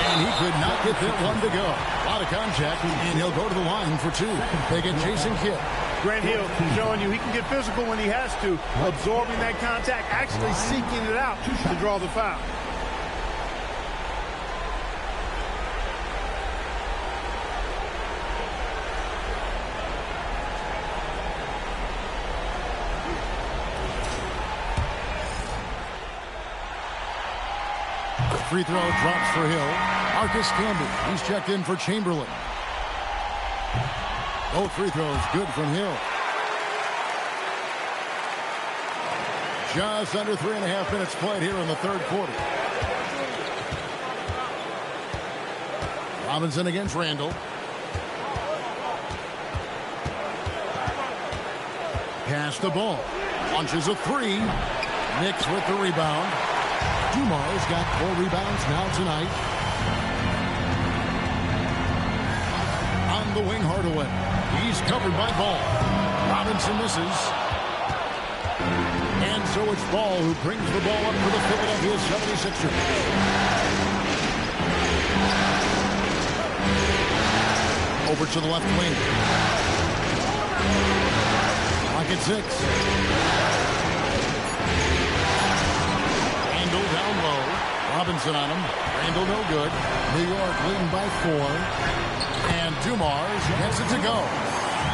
And he could not get that one to go. A lot of contact, and he'll go to the line for 2. They get Jason Kidd. Grant Hill showing you he can get physical when he has to, absorbing that contact, actually seeking it out to draw the foul. Free throw drops for Hill. Marcus Camby, he's checked in for Chamberlain. Both free throws good from Hill. Just under 3.5 minutes played here in the third quarter. Robinson against Randle. Pass the ball. Launches a 3. Knicks with the rebound. Dumars got 4 rebounds now tonight. On the wing, Hardaway. He's covered by Ball. Robinson misses. And so it's Ball who brings the ball up for the Philadelphia 76ers. Over to the left wing. Clock at 6. Down low. Robinson on him. Randle no good. New York leading by 4. And Dumars gets it to go.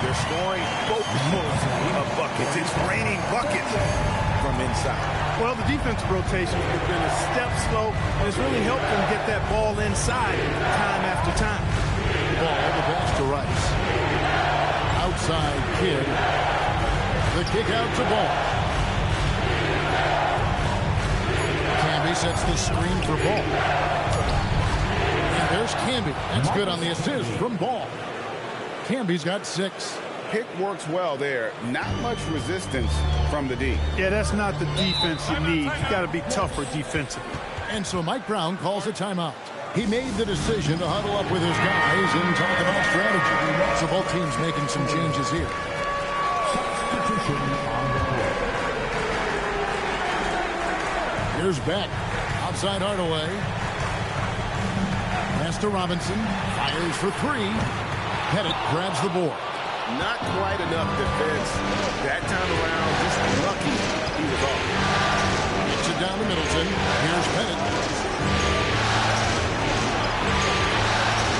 They're scoring boatloads of buckets. It's raining buckets from inside. Well, the defensive rotation has been a step slow, and it's really helped them get that ball inside time after time. Ball, the pass to Rice. Outside Kidd. The kick out to Ball. Camby sets the screen for Ball. And there's Camby. Camby, that's good on the assist from Ball. Camby's got 6. Pick works well there. Not much resistance from the D. Yeah, that's not the defense you need. You got to be tougher defensively. And so Mike Brown calls a timeout. He made the decision to huddle up with his guys and talk about strategy. So both teams making some changes here. Here's Beck. Outside Hardaway. Pass to Robinson. Fires for 3. Pettit grabs the board. Not quite enough defense. That time around, just lucky he was off. Gets it down to Middleton. Here's Pettit.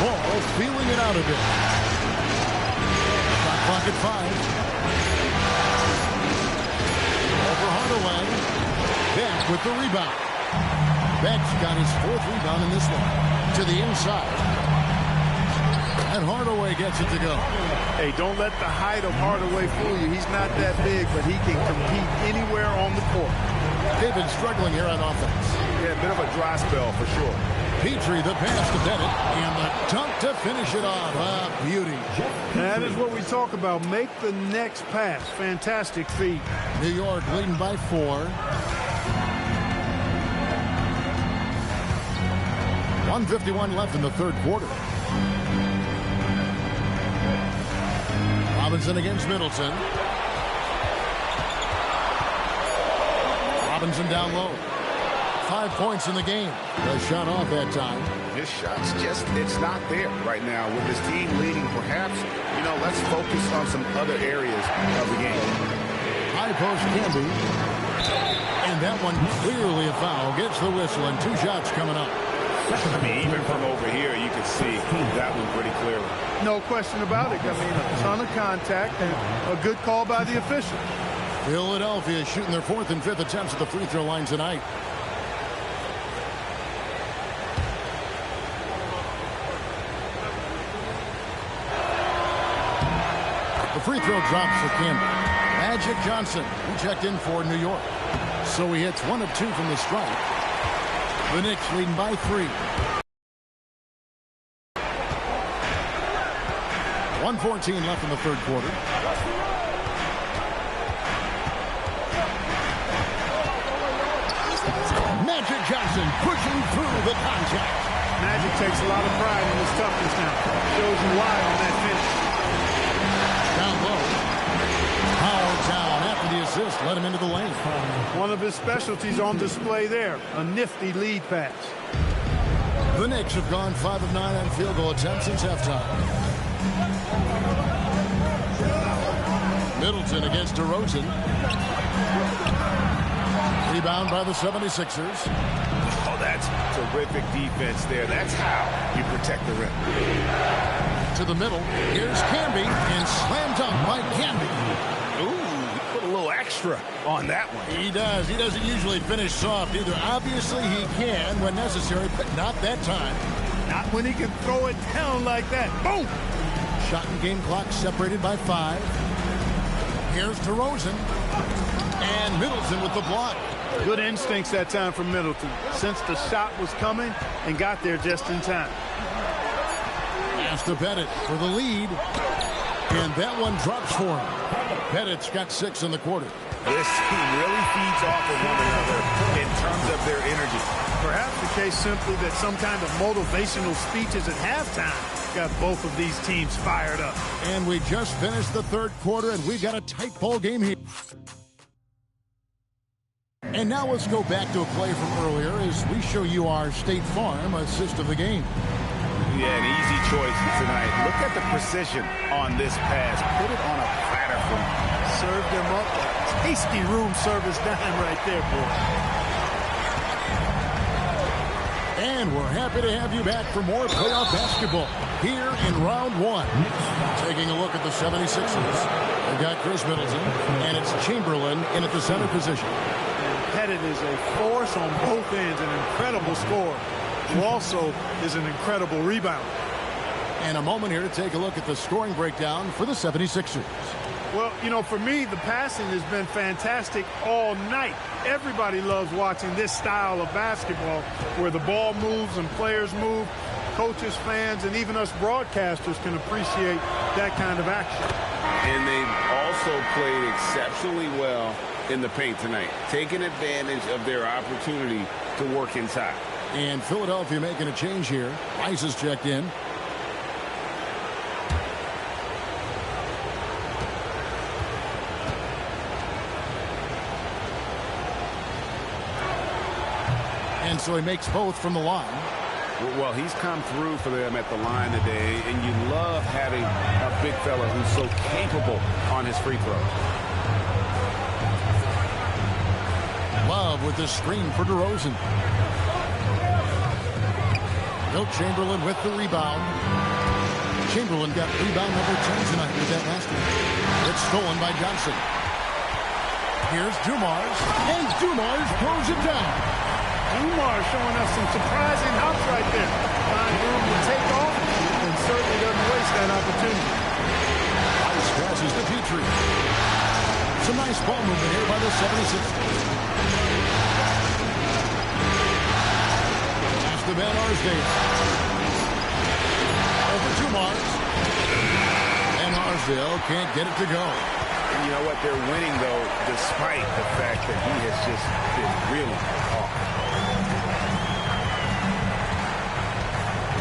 Ball feeling it out a bit. Shot clock at 5. Over Hardaway. Beck with the rebound. Beck's got his 4th rebound in this one. To the inside. And Hardaway gets it to go. Hey, don't let the height of Hardaway fool you. He's not that big, but he can compete anywhere on the court. They've been struggling here on offense. Yeah, a bit of a dry spell for sure. Petrie, the pass to Bennett, and the dunk to finish it off. Ah, beauty. That is what we talk about. Make the next pass. Fantastic feat. New York leading by 4. 1:51 left in the 3rd quarter. Robinson against Middleton. Robinson down low. 5 points in the game. A shot off that time. His shot's just, it's not there right now. With his team leading, perhaps, let's focus on some other areas of the game. High post Camby. And that one clearly a foul. Gets the whistle and 2 shots coming up. I mean, even from over here, you can see that one pretty clearly. No question about it. I mean, a ton of contact and a good call by the official. Philadelphia shooting their 4th and 5th attempts at the free throw line tonight. The free throw drops for Camby. Magic Johnson, who checked in for New York. So he hits 1 of 2 from the strike. The Knicks leading by 3. 1:14 left in the 3rd quarter. Magic Johnson pushing through the contact. Magic takes a lot of pride in his toughness now. Shows you why on that finish. Down low. Power down after the assist. Let him into the lane. One of his specialties on display there. A nifty lead pass. The Knicks have gone 5 of 9 on field goal attempts since halftime. Middleton against DeRozan. Rebound by the 76ers. Oh, that's terrific defense there. That's how you protect the rim. To the middle. Here's Camby and slam dunk by Camby. Ooh, he put a little extra on that one. He does. He doesn't usually finish soft either. Obviously, he can when necessary, but not that time. Not when he can throw it down like that. Boom! Shot and game clock separated by 5. Here's DeRozan. And Middleton with the block. Good instincts that time from Middleton. Sensed the shot was coming and got there just in time. Pass to Pettit for the lead. And that one drops for him. Pettit's got 6 in the quarter. This team really feeds off of one another in terms of their energy. Perhaps the case simply that some kind of motivational speeches at halftime got both of these teams fired up. And we just finished the 3rd quarter, and we've got a tight ball game here. And now let's go back to a play from earlier as we show you our State Farm assist of the game. Yeah, an easy choice tonight. Look at the precision on this pass. Put it on a platter for him. Served him up a tasty room service dime right there, boy. And we're happy to have you back for more playoff basketball here in round 1. Taking a look at the 76ers. They've got Chris Middleton, and it's Chamberlain in at the center position. Pettit is a force on both ends, an incredible scorer, who also is an incredible rebounder. And a moment here to take a look at the scoring breakdown for the 76ers. Well, for me, the passing has been fantastic all night. Everybody loves watching this style of basketball where the ball moves and players move. coaches, fans, and even us broadcasters can appreciate that kind of action. And they've also played exceptionally well in the paint tonight, taking advantage of their opportunity to work inside. And Philadelphia making a change here. Rice is checked in. And so he makes both from the line. Well, he's come through for them at the line today, and you love having a big fella who's so capable on his free throws. Love with the screen for DeRozan. Wilt Chamberlain with the rebound. Chamberlain got rebound number 10 tonight with that last one. It's stolen by Johnson. Here's Dumars, and Dumars throws it down. Dumars showing us some surprising hops right there. Finds room to take off and certainly doesn't waste that opportunity. Ice passes to Petrie. Some nice ball movement here by the 76ers. Pass to Van Arsdale. Over to Mars. And Arsdale can't get it to go. You know what? They're winning, though, despite the fact that he has just been really off.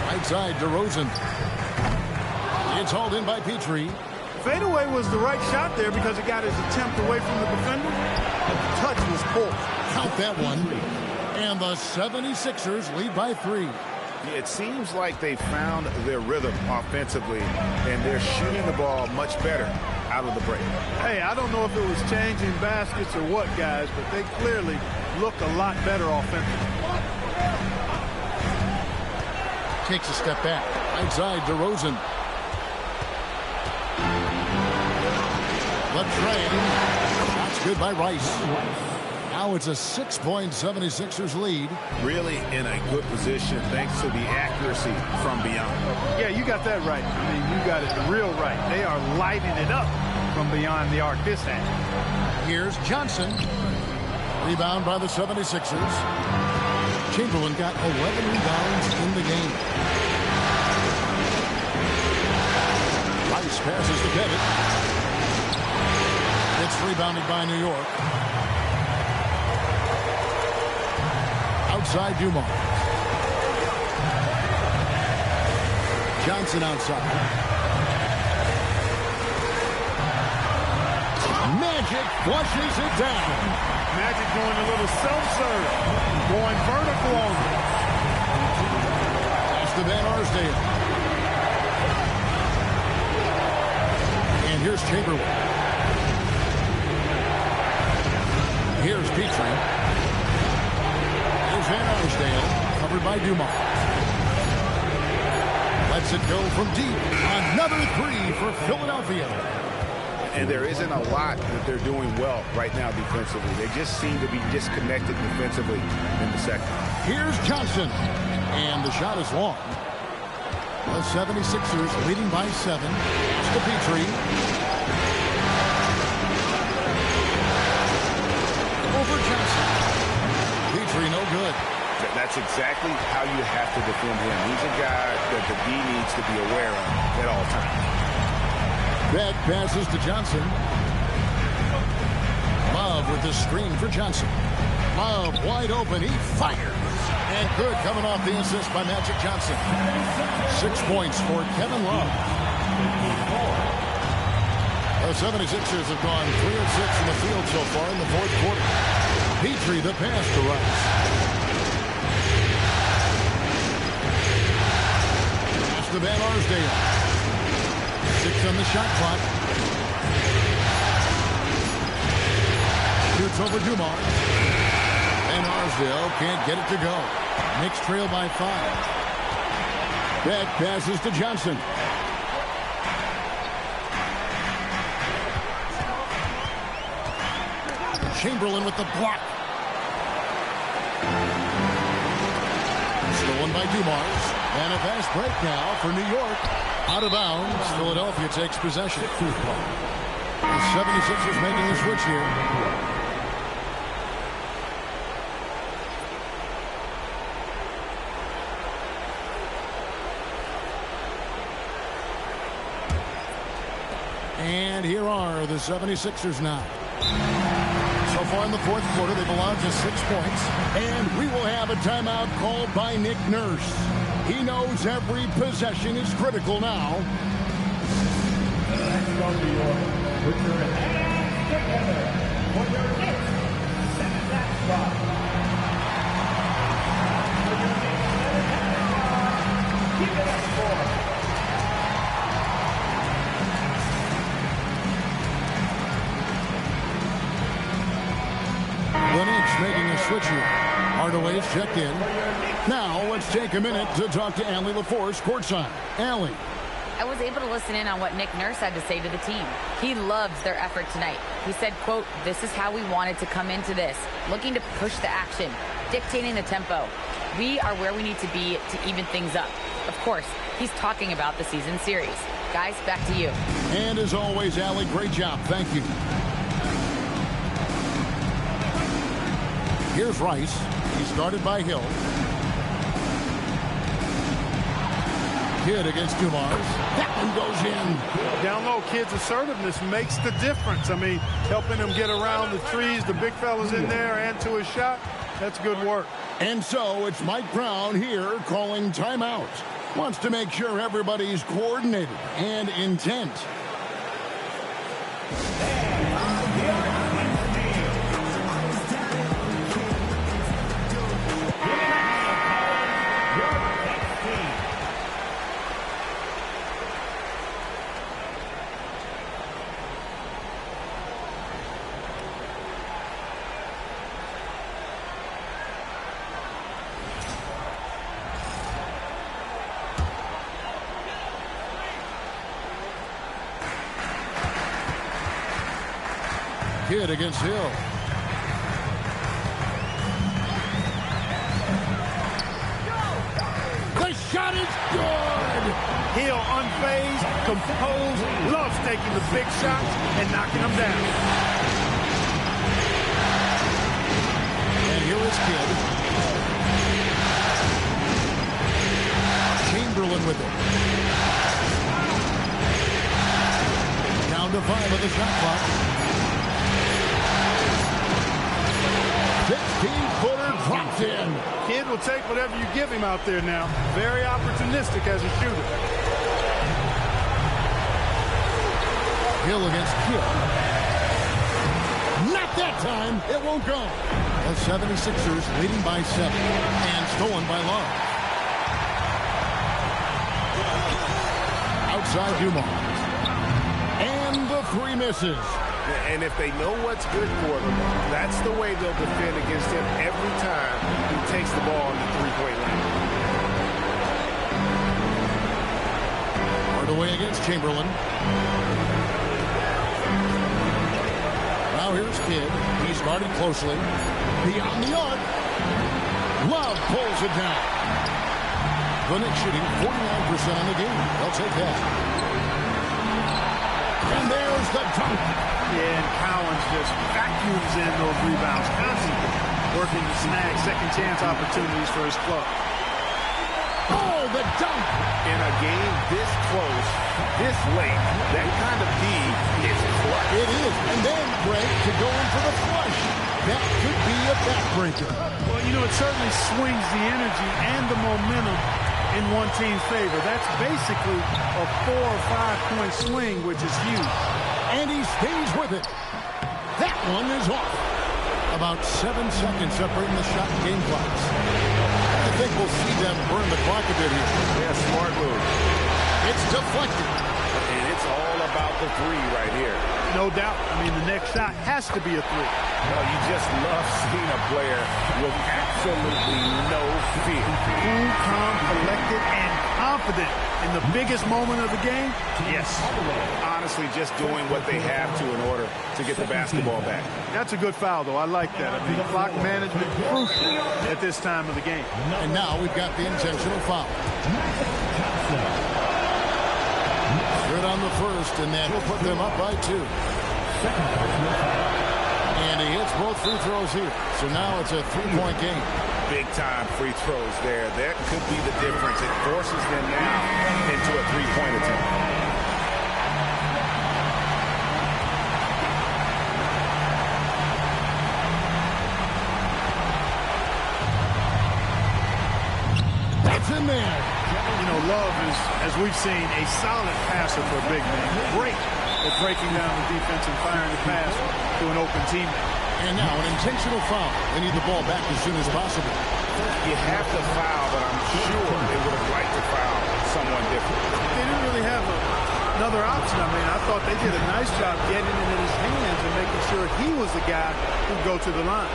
Right side, DeRozan. It's hauled in by Petrie. Fadeaway was the right shot there because it got his attempt away from the defender, but the touch was poor. Count that one. And the 76ers lead by 3. It seems like they found their rhythm offensively, and they're shooting the ball much better out of the break. Hey, I don't know if it was changing baskets or what, guys, but they clearly look a lot better offensively. Takes a step back. Outside, DeRozan. Left train. That's good by Rice. Now it's a 6-point 76ers lead. Really in a good position thanks to the accuracy from beyond. Yeah, you got that right. I mean, you got it real right. They are lighting it up from beyond the arc this half. Here's Johnson. Rebound by the 76ers. Chamberlain got 11 rebounds in the game. Rice passes to Kevin. It's rebounded by New York. Outside Dumars. Johnson outside. Magic flushes it down. Magic going a little self-serve. Going vertical on it. That's to Van Arsdale. And here's Chamberlain. Here's Petrie. Here's Van Arsdale, covered by Dumars. Lets it go from deep. Another 3 for Philadelphia. And there isn't a lot that they're doing well right now defensively. They just seem to be disconnected defensively in the second. Here's Johnson. And the shot is long. The 76ers leading by 7. It's to Petrie. Over Johnson. Petrie no good. That's exactly how you have to defend him. He's a guy that the D needs to be aware of at all times. Back passes to Johnson. Love with the screen for Johnson. Love wide open. He fires. And good coming off the assist by Magic Johnson. 6 points for Kevin Love. The 76ers have gone 3 of 6 in the field so far in the fourth quarter. Petrie the pass to Rice. Pass to Van Arsdale. 6 on the shot clock. Shoots over Dumars. And Arsdale can't get it to go. Knicks trail by 5. Back passes to Johnson. Chamberlain with the block. Stolen by Dumars. And a fast break now for New York. Out of bounds. Philadelphia takes possession. The 76ers making the switch here. And here are the 76ers now. So far in the fourth quarter, they've allowed just 6 points. And we will have a timeout called by Nick Nurse. He knows every possession is critical now. Let's go, New York. Put your hands together for your next set spot. For your next set, give it up for. The Knicks making a switch here. Hardaway's checked in. Now let's take a minute to talk to Allie LaForce courtside. Allie. I was able to listen in on what Nick Nurse had to say to the team. He loves their effort tonight. He said, quote, "This is how we wanted to come into this, looking to push the action, dictating the tempo. We are where we need to be to even things up." Of course, he's talking about the season series. Guys, back to you. And as always, Allie, great job. Thank you. Here's Rice. He's guarded by Hill. Kidd against Dumars. That one goes in. Down low, Kidd's assertiveness makes the difference. I mean, helping him get around the trees, the big fellas in there, and to his shot. That's good work. And so it's Mike Brown here calling timeout. Wants to make sure everybody's coordinated and intent. Kidd against Hill. The shot is good. Hill unfazed, composed, loves taking the big shots and knocking them down. And here is Kidd. Chamberlain with it. Down to 5 of the shot clock. 15-footer dropped in. Kidd will take whatever you give him out there now. Very opportunistic as a shooter. Hill against Kidd. Not that time. It won't go. The 76ers leading by 7 and stolen by Love. Outside Dumars. And the 3 misses. And if they know what's good for them, that's the way they'll defend against him every time he takes the ball in the three-point line. Hardaway against Chamberlain. Now here's Kidd. He's guarded closely. Beyond the arc. Love pulls it down. The Knicks shooting 49% on the game. They'll take that. And there's the dunk. Yeah, and Cowens just vacuums in those rebounds constantly, working to snag second chance opportunities for his club. Oh, the dunk! In a game this close, this late, that kind of D is clutch. It is. And then, Greg, to go in for the flush. That could be a backbreaker. Well, you know, it certainly swings the energy and the momentum in one team's favor. That's basically a 4 or 5 point swing, which is huge. And he stays with it. That one is off. About 7 seconds separating the shot and game clocks. I think we'll see them burn the clock a bit here. Yeah, smart move. It's deflected. And it's all about the 3 right here. No doubt. I mean, the next shot has to be a 3. Well, you just love seeing a player with absolutely no fear. Cool, calm, collected, and confident in the biggest moment of the game. Yes. Honestly, just doing what they have to in order to get the basketball back. That's a good foul, though. I like that. I mean, clock management crucial at this time of the game. And now we've got the intentional foul. Good on the first, and that will put them up by 2. And he hits both free throws here. So now it's a 3-point game. Big-time free throws there. That could be the difference. It forces them now into a 3-point attempt. as we've seen, a solid passer for a big man. Great at breaking down the defense and firing the pass to an open teammate. And now an intentional foul. They need the ball back as soon as possible. You have to foul, but I'm sure they would have liked to foul someone different. They didn't really have another option. I mean, I thought they did a nice job getting it in his hands and making sure he was the guy who'd go to the line.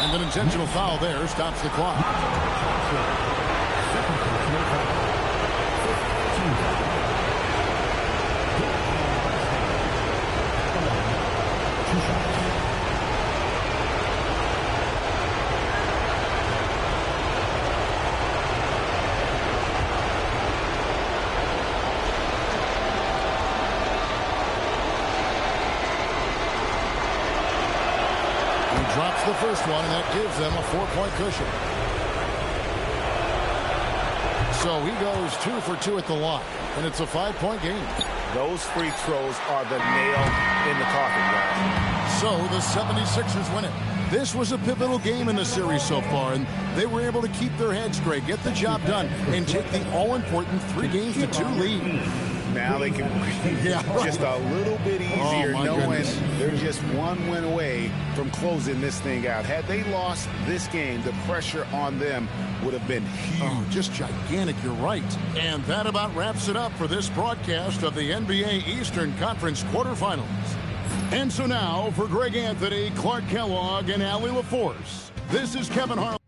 And an intentional foul there stops the clock. Drops the first one, and that gives them a 4-point cushion. So he goes 2 for 2 at the line, and it's a 5-point game. Those free throws are the nail in the coffin, guys. So the 76ers win it. This was a pivotal game in the series so far, and they were able to keep their heads straight, get the job done, and take the all-important 3-2 lead. Now they can just a little bit easier, knowing they're just one win away from closing this thing out. Had they lost this game, the pressure on them would have been huge. Oh, just gigantic, you're right. And that about wraps it up for this broadcast of the NBA Eastern Conference quarterfinals. And so now, for Greg Anthony, Clark Kellogg, and Allie LaForce, this is Kevin Harlan.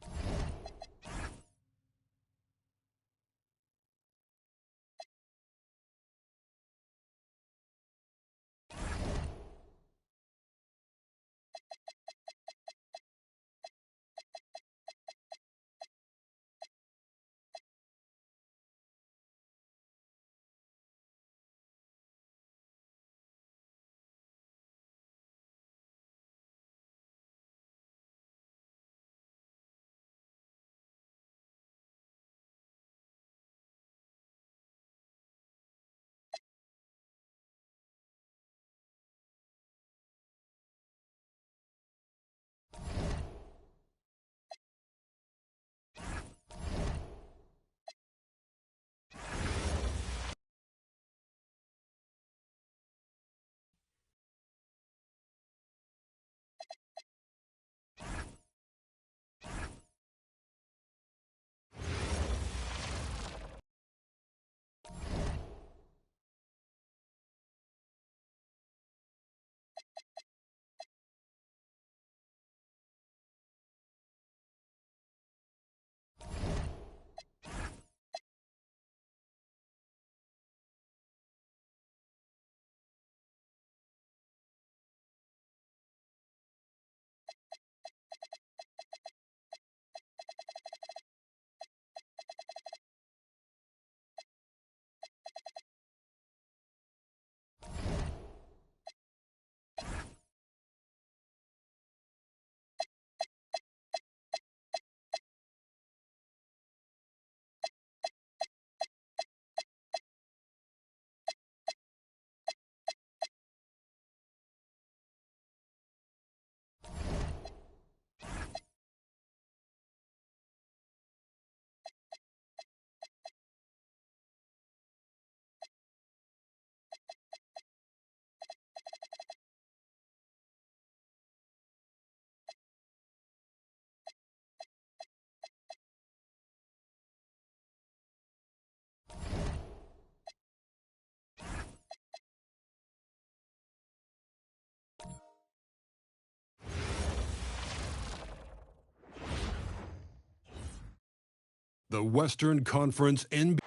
The Western Conference NBA.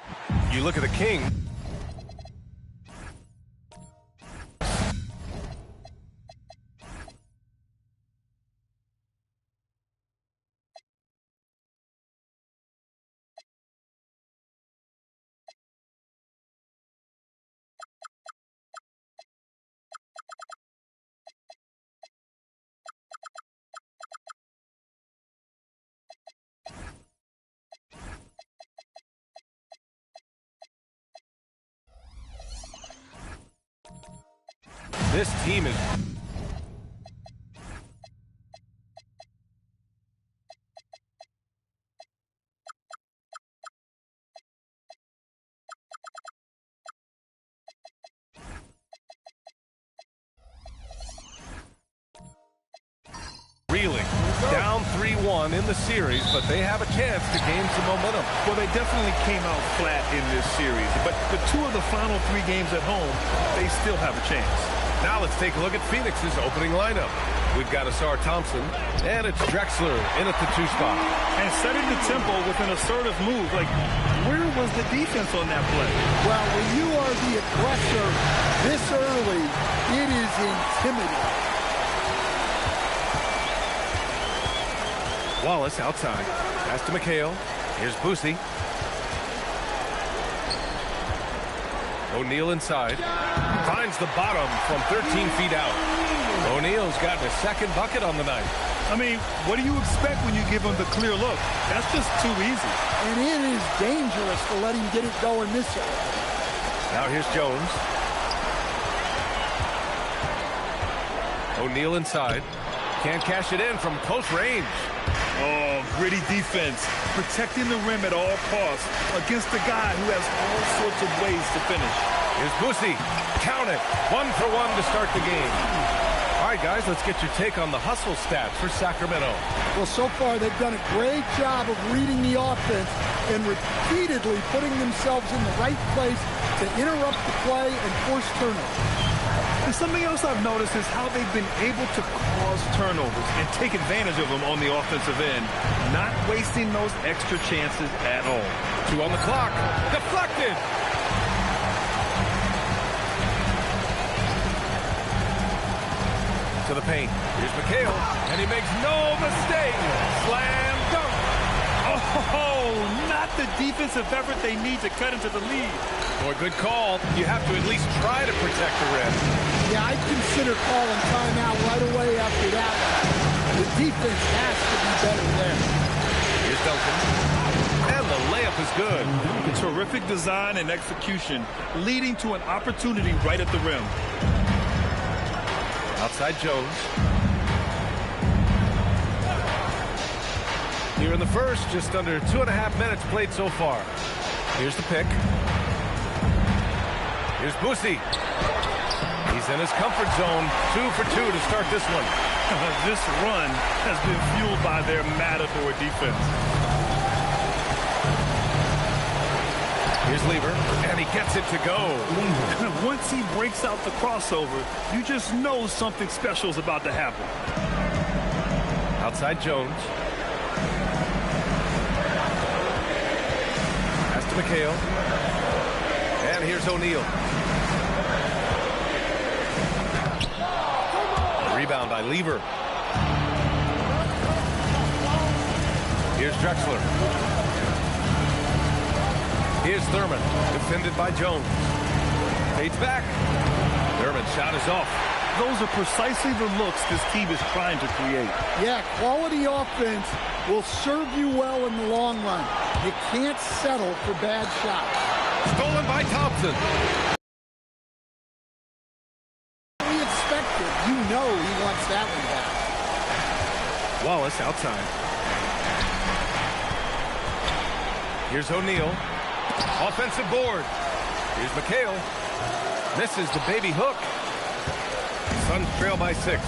You look at the King. This team is reeling. Down 3-1 in the series, but they have a chance to gain some momentum. Well, they definitely came out flat in this series, but the 2 of the final 3 games at home, they still have a chance. Now let's take a look at Phoenix's opening lineup. We've got Asar Thompson, and it's Drexler in at the 2 spot. And setting the tempo with an assertive move. Like, where was the defense on that play? Well, when you are the aggressor this early, it is intimidating. Wallace outside. Pass to McHale. Here's Boosie. O'Neal inside. Finds the bottom from 13 feet out. O'Neal's gotten his second bucket on the night. I mean, what do you expect when you give him the clear look? That's just too easy. And it is dangerous to let him get it going this early. Now here's Jones. O'Neal inside. Can't cash it in from close range. Oh, gritty defense. Protecting the rim at all costs against a guy who has all sorts of ways to finish. Here's Boosie. Count it. 1 for 1 to start the game. All right, guys, let's get your take on the hustle stats for Sacramento. Well, so far they've done a great job of reading the offense and repeatedly putting themselves in the right place to interrupt the play and force turnovers. And something else I've noticed is how they've been able to cause turnovers and take advantage of them on the offensive end, not wasting those extra chances at all. 2 on the clock. Deflected. To the paint. Here's McHale, and he makes no mistake. Slam dunk. Oh, not the defensive effort they need to cut into the lead. Boy, good call. You have to at least try to protect the rim. Yeah, I'd consider calling timeout right away after that one. The defense has to be better there. Here's Duncan. And the layup is good. Terrific design and execution, leading to an opportunity right at the rim. Outside Jones. Here in the first, just under 2.5 minutes played so far. Here's the pick. Here's Boosie. He's in his comfort zone. 2 for 2 to start this one. This run has been fueled by their Matador defense. Here's Lever, and he gets it to go. Once he breaks out the crossover, you just know something special is about to happen. Outside Jones. Pass to McHale. And here's O'Neal. Rebound by Lever. Here's Drexler. Here's Thurman, defended by Jones. Fades back. Thurman's shot is off. Those are precisely the looks this team is trying to create. Yeah, quality offense will serve you well in the long run. You can't settle for bad shots. Stolen by Thompson. We expected. You know he wants that one back. Wallace outside. Here's O'Neal. Offensive board. Here's McHale. Misses the baby hook. Suns trail by 6.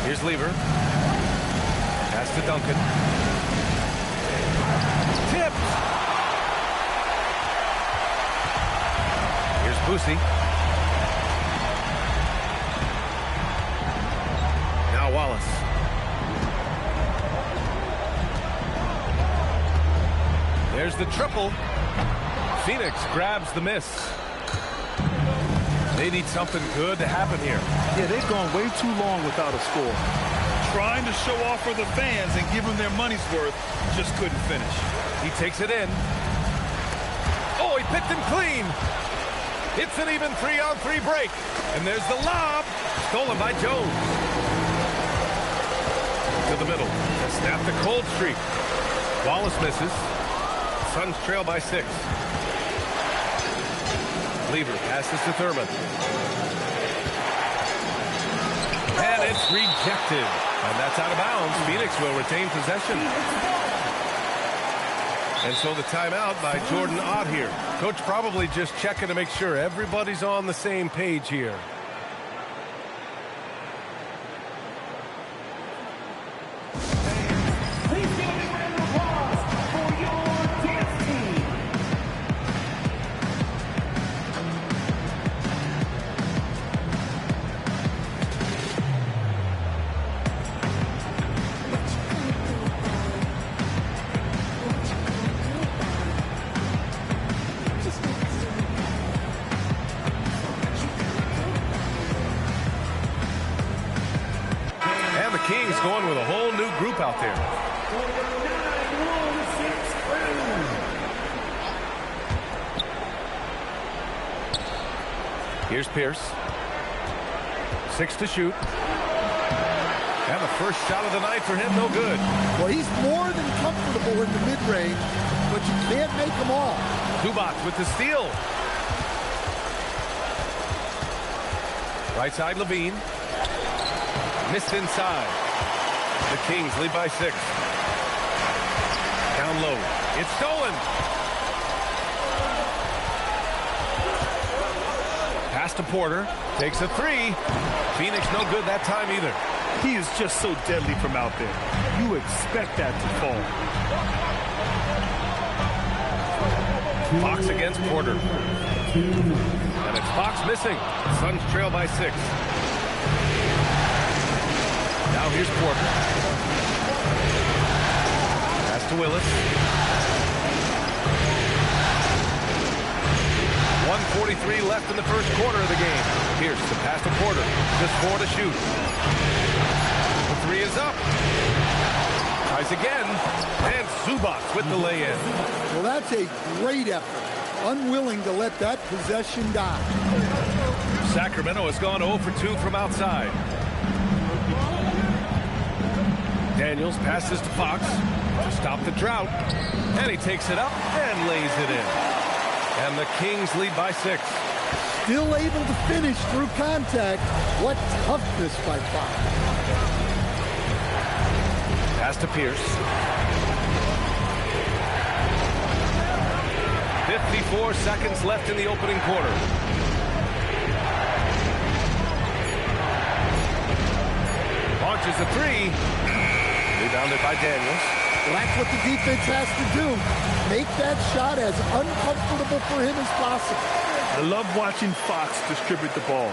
Here's Lever. Pass to Duncan. Tipped. Here's Boosie. Now Wallace. There's the triple. Phoenix grabs the miss. They need something good to happen here. Yeah, they've gone way too long without a score. Trying to show off for the fans and give them their money's worth, just couldn't finish. He takes it in. Oh, he picked him clean. It's an even 3-on-3 break. And there's the lob. Stolen by Jones. To the middle. Snap the cold streak. Wallace misses. Suns trail by 6. Lever passes to Thurman. And it's rejected. And that's out of bounds. Phoenix will retain possession. And so the timeout by Jordan Ott here. Coach probably just checking to make sure everybody's on the same page here. Please give a big round of applause for your dance team. And the Kings going with a whole new group out there. Here's Pierce. 6 to shoot. And the first shot of the night for him, no good. Well, he's more than comfortable in the mid-range, but you can't make them all. Zubac with the steal. Right side, Levine. Missed inside. The Kings lead by 6. Down low. It's stolen. Pass to Porter. Takes a 3. Phoenix no good that time either. He is just so deadly from out there. You expect that to fall. Fox against Porter. And it's Fox missing. Suns trail by 6. Now here's Porter. Pass to Willis. 1:43 left in the first quarter of the game. Here's the pass to Porter. Just 4 to shoot. The 3 is up. Tries again. And Zubac with the lay-in. Well, that's a great effort. Unwilling to let that possession die. Sacramento has gone 0 for 2 from outside. Daniels passes to Fox to stop the drought. And he takes it up and lays it in. And the Kings lead by 6. Still able to finish through contact. What toughness by Fox. Pass to Pierce. 54 seconds left in the opening quarter. Launches a 3. Rebounded by Daniels. Well, that's what the defense has to do. Make that shot as uncomfortable for him as possible. I love watching Fox distribute the ball,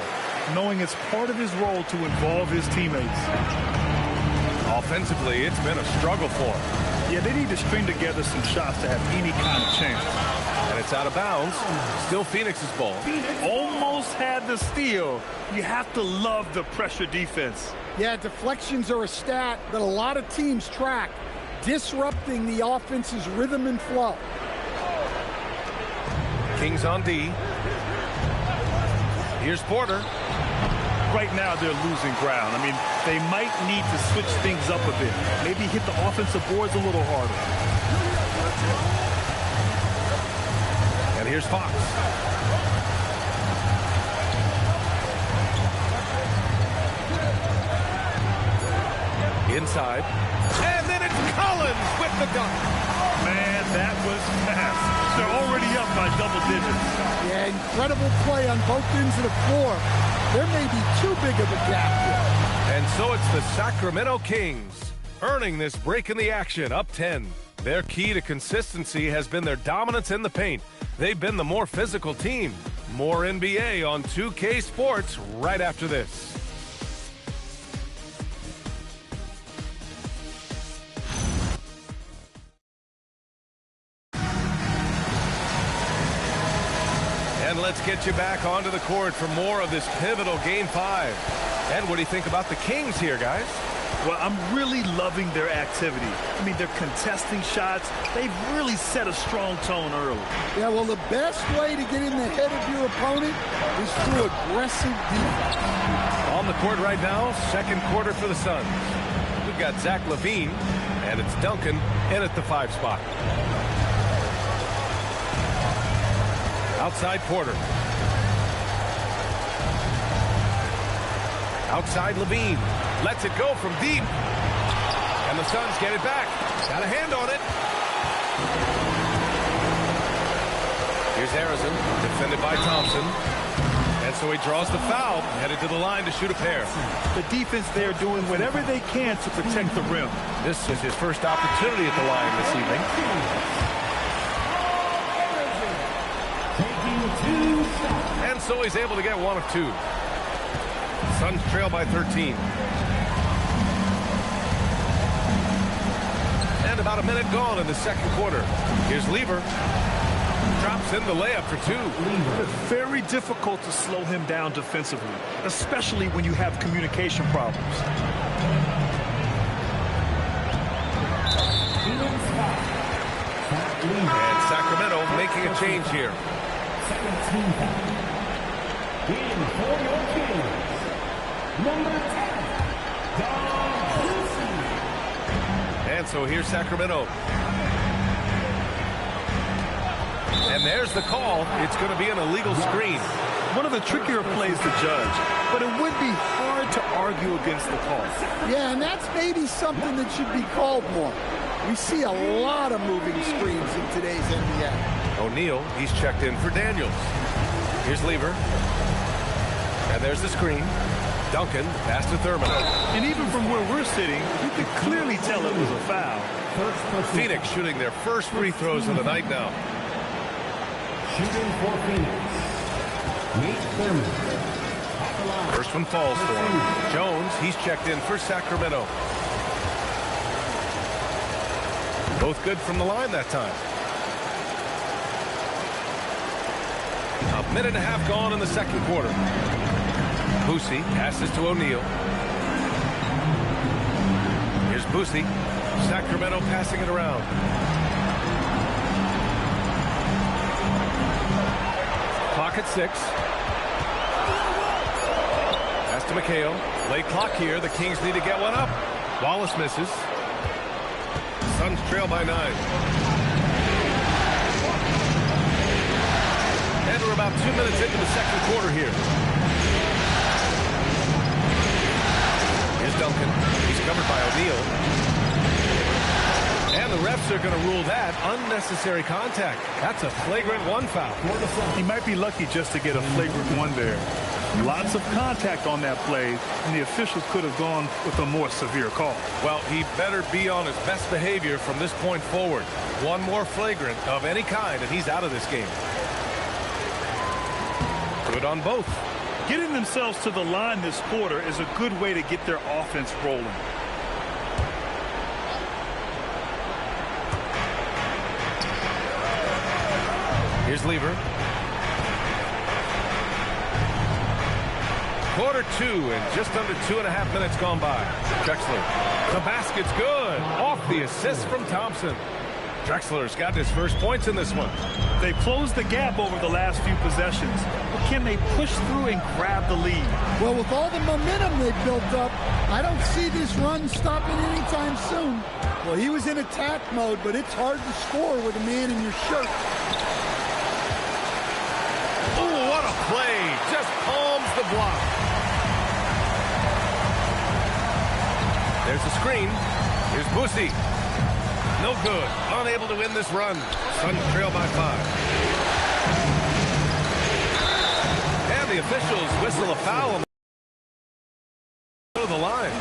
knowing it's part of his role to involve his teammates. Offensively, it's been a struggle for him. Yeah, they need to string together some shots to have any kind of chance. And it's out of bounds. Still Phoenix's ball. Almost had the steal. You have to love the pressure defense. Yeah, deflections are a stat that a lot of teams track, disrupting the offense's rhythm and flow. Kings on D. Here's Porter. Right now, they're losing ground. I mean, they might need to switch things up a bit. Maybe hit the offensive boards a little harder. And here's Fox. Inside. And then it's Collins with the dunk. Man, that was fast. They're already up by double digits. Yeah, incredible play on both ends of the floor. There may be too big of a gap here. And so it's the Sacramento Kings earning this break in the action, up 10. Their key to consistency has been their dominance in the paint. They've been the more physical team. More NBA on 2K Sports right after this. And let's get you back onto the court for more of this pivotal Game 5. Ed, what do you think about the Kings here, guys? Well, I'm really loving their activity. I mean, they're contesting shots. They've really set a strong tone early. Yeah, well, the best way to get in the head of your opponent is through aggressive defense. On the court right now, second quarter for the Suns. We've got Zach LaVine, and it's Duncan in at the 5 spot. Outside Porter. Outside Levine. Lets it go from deep. And the Suns get it back. Got a hand on it. Here's Harrison. Defended by Thompson. And so he draws the foul, headed to the line to shoot a pair. The defense there doing whatever they can to protect the rim. This is his first opportunity at the line this evening. And so he's able to get one of two. Suns trail by 13. And about a minute gone in the second quarter. Here's Lever. Drops in the layup for two. It's very difficult to slow him down defensively, especially when you have communication problems. And Sacramento making a change here. In for your Kings, number 10, And so here's Sacramento. And there's the call. It's going to be an illegal screen. One of the trickier plays to judge, but it would be hard to argue against the call. Yeah, and that's maybe something that should be called more. We see a lot of moving screens in today's NBA. O'Neal, he's checked in for Daniels. Here's Lever. And there's the screen. Duncan, pass to Thurman. And even from where we're sitting, you could clearly tell it was a foul. Phoenix shooting their first free throws of the night now. shooting for Phoenix, Nate Thurman. First one falls for him. Jones, he's checked in for Sacramento. Both good from the line that time. A minute and a half gone in the second quarter. Boosie passes to O'Neal. Here's Boosie. Sacramento passing it around. Clock at 6. Pass to McHale. Late clock here. The Kings need to get one up. Wallace misses. Suns trail by 9. And we're about 2 minutes into the second quarter here. Here's Duncan. He's covered by O'Neal. And the refs are going to rule that unnecessary contact. That's a flagrant 1 foul. He might be lucky just to get a flagrant 1 there. Lots of contact on that play, and the officials could have gone with a more severe call. Well, he better be on his best behavior from this point forward. One more flagrant of any kind, and he's out of this game. Good on both. Getting themselves to the line this quarter is a good way to get their offense rolling. Here's Lever. Quarter 2 and just under 2.5 minutes gone by. Drexler. The basket's good. Off the assist from Thompson. Drexler's got his first points in this one. They've closed the gap over the last few possessions. But can they push through and grab the lead? Well, with all the momentum they've built up, I don't see this run stopping anytime soon. Well, he was in attack mode, but it's hard to score with a man in your shirt. Oh, what a play. Just palms the block. There's a screen. Here's Boosie. No good. Unable to win this run. Suns trail by 5. And the officials whistle a foul on the line.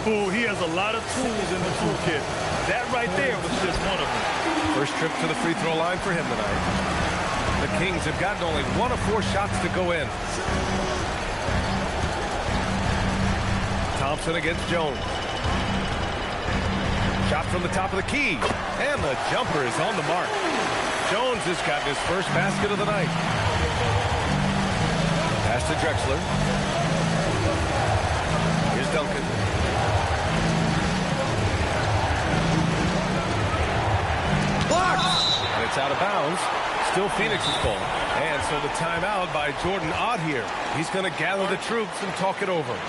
Ooh, he has a lot of tools in the toolkit. That right there was just one of them. First trip to the free throw line for him tonight. The Kings have gotten only 1 of 4 shots to go in. Thompson against Jones. Shot from the top of the key. And the jumper is on the mark. Jones has gotten his first basket of the night. Pass to Drexler. Here's Duncan. Blocked! And it's out of bounds. Still Phoenix's ball. And so the timeout by Jordan Ott here. He's going to gather the troops and talk it over.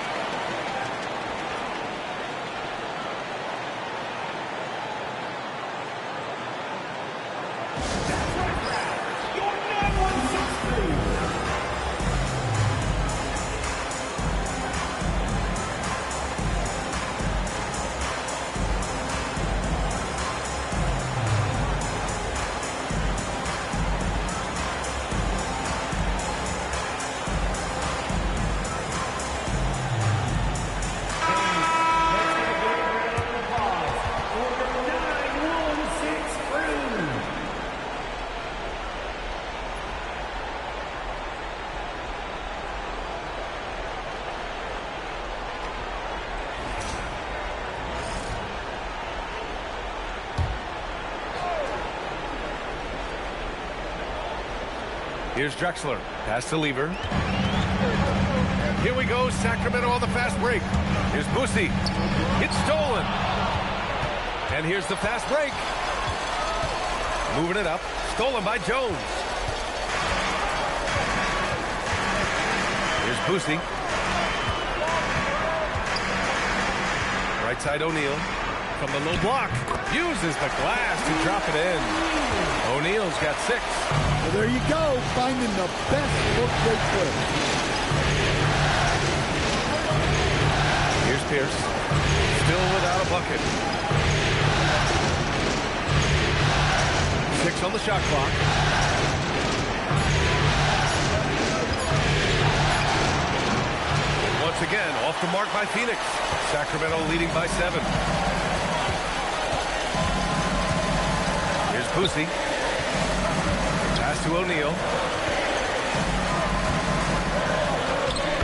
Here's Drexler. Pass to Lever. Here we go. Sacramento on the fast break. Here's Boosie. It's stolen. And here's the fast break. Moving it up. Stolen by Jones. Here's Boosie. Right side O'Neal. From the low block. Uses the glass to drop it in. O'Neal's got 6. Well, there you go. Finding the best look they could. Here's Pierce. Still without a bucket. 6 on the shot clock. Once again, off the mark by Phoenix. Sacramento leading by 7. Here's Boosie. Pass to O'Neal.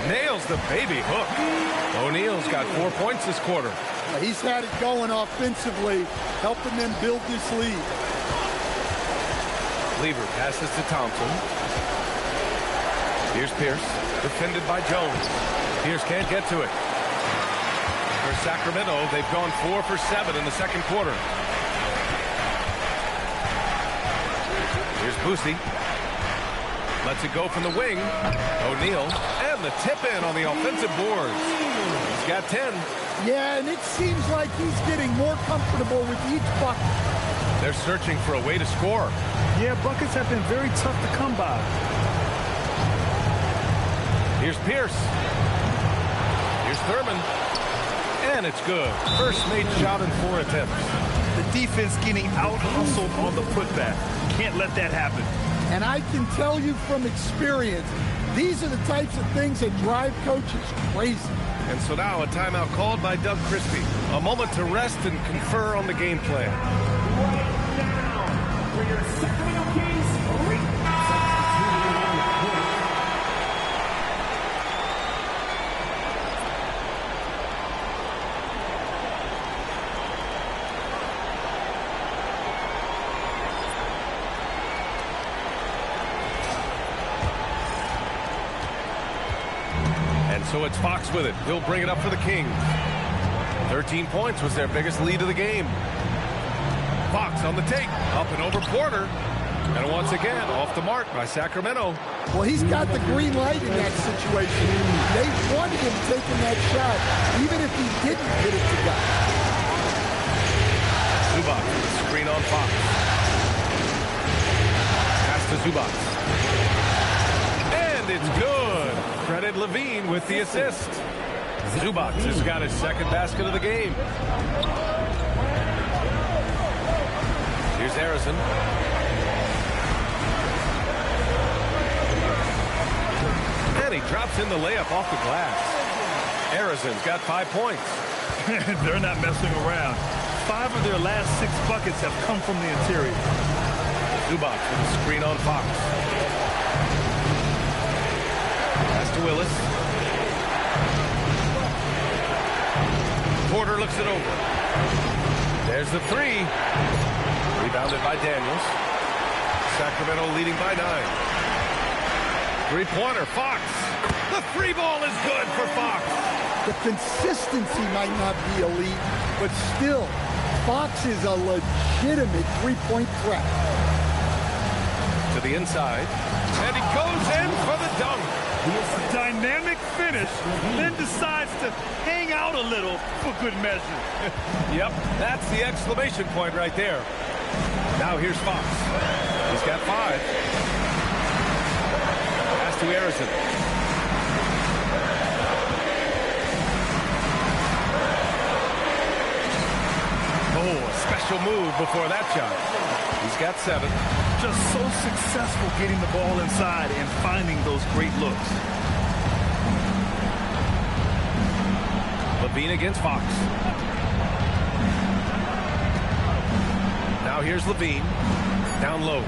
Nails the baby hook. O'Neal's got 4 points this quarter. He's had it going offensively, helping them build this lead. Lever passes to Thompson. Here's Pierce, defended by Jones. Pierce can't get to it. For Sacramento, they've gone 4 for 7 in the second quarter. Here's Boosie. Lets it go from the wing. O'Neal. And the tip in on the offensive boards. He's got 10. Yeah, and it seems like he's getting more comfortable with each bucket. They're searching for a way to score. Yeah, buckets have been very tough to come by. Here's Pierce. Here's Thurman. And it's good. First made shot in 4 attempts. The defense getting out-hustled on the putback. Can't let that happen. And I can tell you from experience, these are the types of things that drive coaches crazy. And so now a timeout called by Doug Christie. A moment to rest and confer on the game plan. Right now, for your Sacramento Kings, So it's Fox with it. He'll bring it up for the Kings. 13 points was their biggest lead of the game. Fox on the take. Up and over Porter. And once again, off the mark by Sacramento. Well, he's got the green light in that situation. They wanted him taking that shot, even if he didn't hit it to go. Zubac with a screen on Fox. Pass to Zubac. And it's good. Credit Levine with the assist. Zubac has got his second basket of the game. Here's Harrison. And he drops in the layup off the glass. Harrison's got 5 points. They're not messing around. 5 of their last 6 buckets have come from the interior. Zubac with a screen on Fox. To Willis. Porter looks it over. There's the 3. Rebounded by Daniels. Sacramento leading by 9. Three-pointer, Fox. The 3 ball is good for Fox. The consistency might not be elite, but still, Fox is a legitimate three-point threat. To the inside. And he goes in for the dunk. A dynamic finish, then decides to hang out a little for good measure. Yep, that's the exclamation point right there. Now here's Fox. He's got 5. Pass to Harrison. Oh, a special move before that shot. He's got 7. Just so successful getting the ball inside and finding those great looks. Levine against Fox. Now here's Levine. Down low.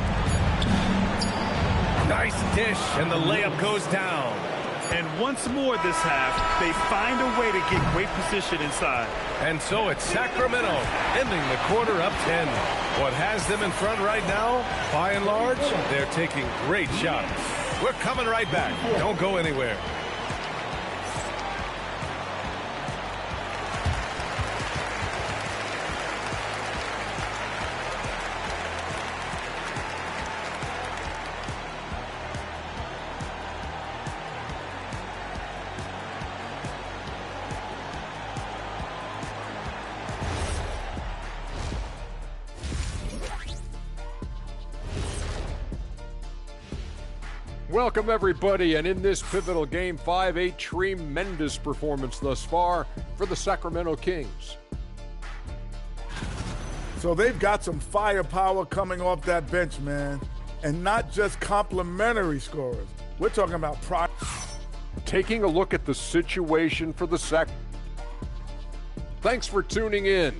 Nice dish, and the layup goes down. And once more this half, they find a way to get great position inside. And so it's Sacramento ending the quarter up 10. What has them in front right now, by and large, they're taking great shots. We're coming right back. Don't go anywhere. Welcome, everybody, and in this pivotal Game 5, a tremendous performance thus far for the Sacramento Kings. So they've got some firepower coming off that bench, man, and not just complimentary scorers. We're talking about taking a look at the situation for the Sac. Thanks for tuning in.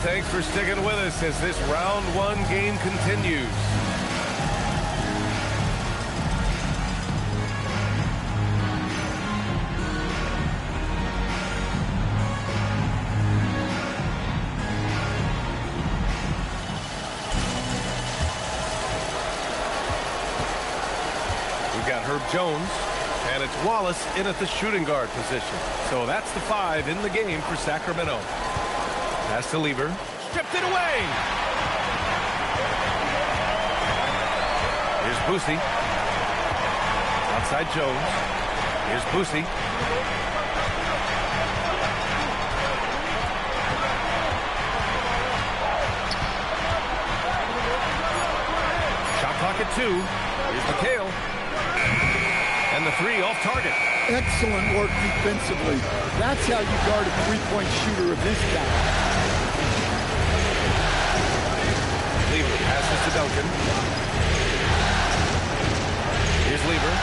Thanks for sticking with us as this round one game continues. We've got Herb Jones, and it's Wallace in at the shooting guard position. So that's the 5 in the game for Sacramento. Pass to Lieber. Stripped it away. Here's Boosie. Outside Jones. Here's Boosie. Shot clock at 2. Here's McHale. And the 3 off target. Excellent work defensively. That's how you guard a three-point shooter of this guy. Lieber passes to Duncan. Here's Lieber.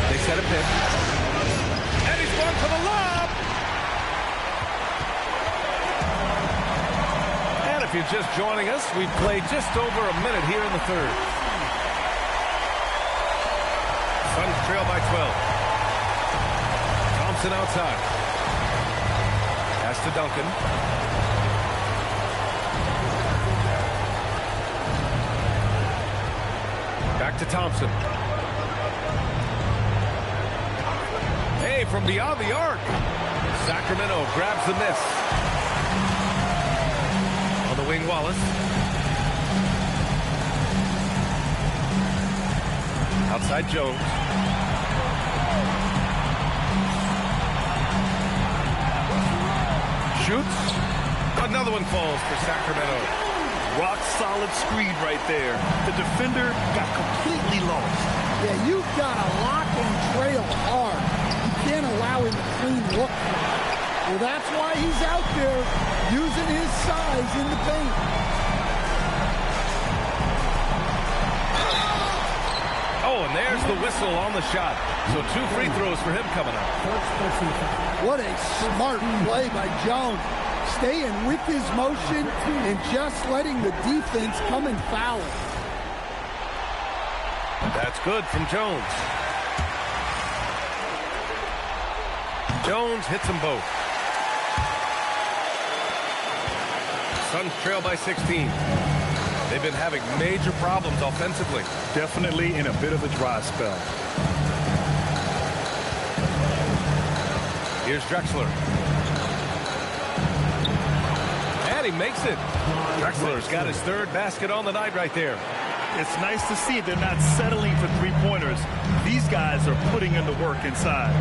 They set a pick. And he's going for the lob. And if you're just joining us, we've played just over a minute here in the third. Suns trail by 12. Thompson outside. Pass to Duncan. Back to Thompson. Hey, from beyond the arc. Sacramento grabs the miss. On the wing, Wallace. Outside Jones. Shoots. Another one falls for Sacramento. Rock solid screen right there. The defender got completely lost. Yeah, you've got to lock and trail hard. You can't allow him to clean look. Well, that's why he's out there using his size in the paint. Oh, and there's the whistle on the shot. So 2 free throws for him coming up. What a smart play by Jones. Staying with his motion and just letting the defense come and foul him. That's good from Jones. Jones hits them both. Suns trail by 16. They've been having major problems offensively. Definitely in a bit of a dry spell. Here's Drexler. And he makes it. Drexler's got his 3rd basket on the night right there. It's nice to see they're not settling for three-pointers. These guys are putting in the work inside.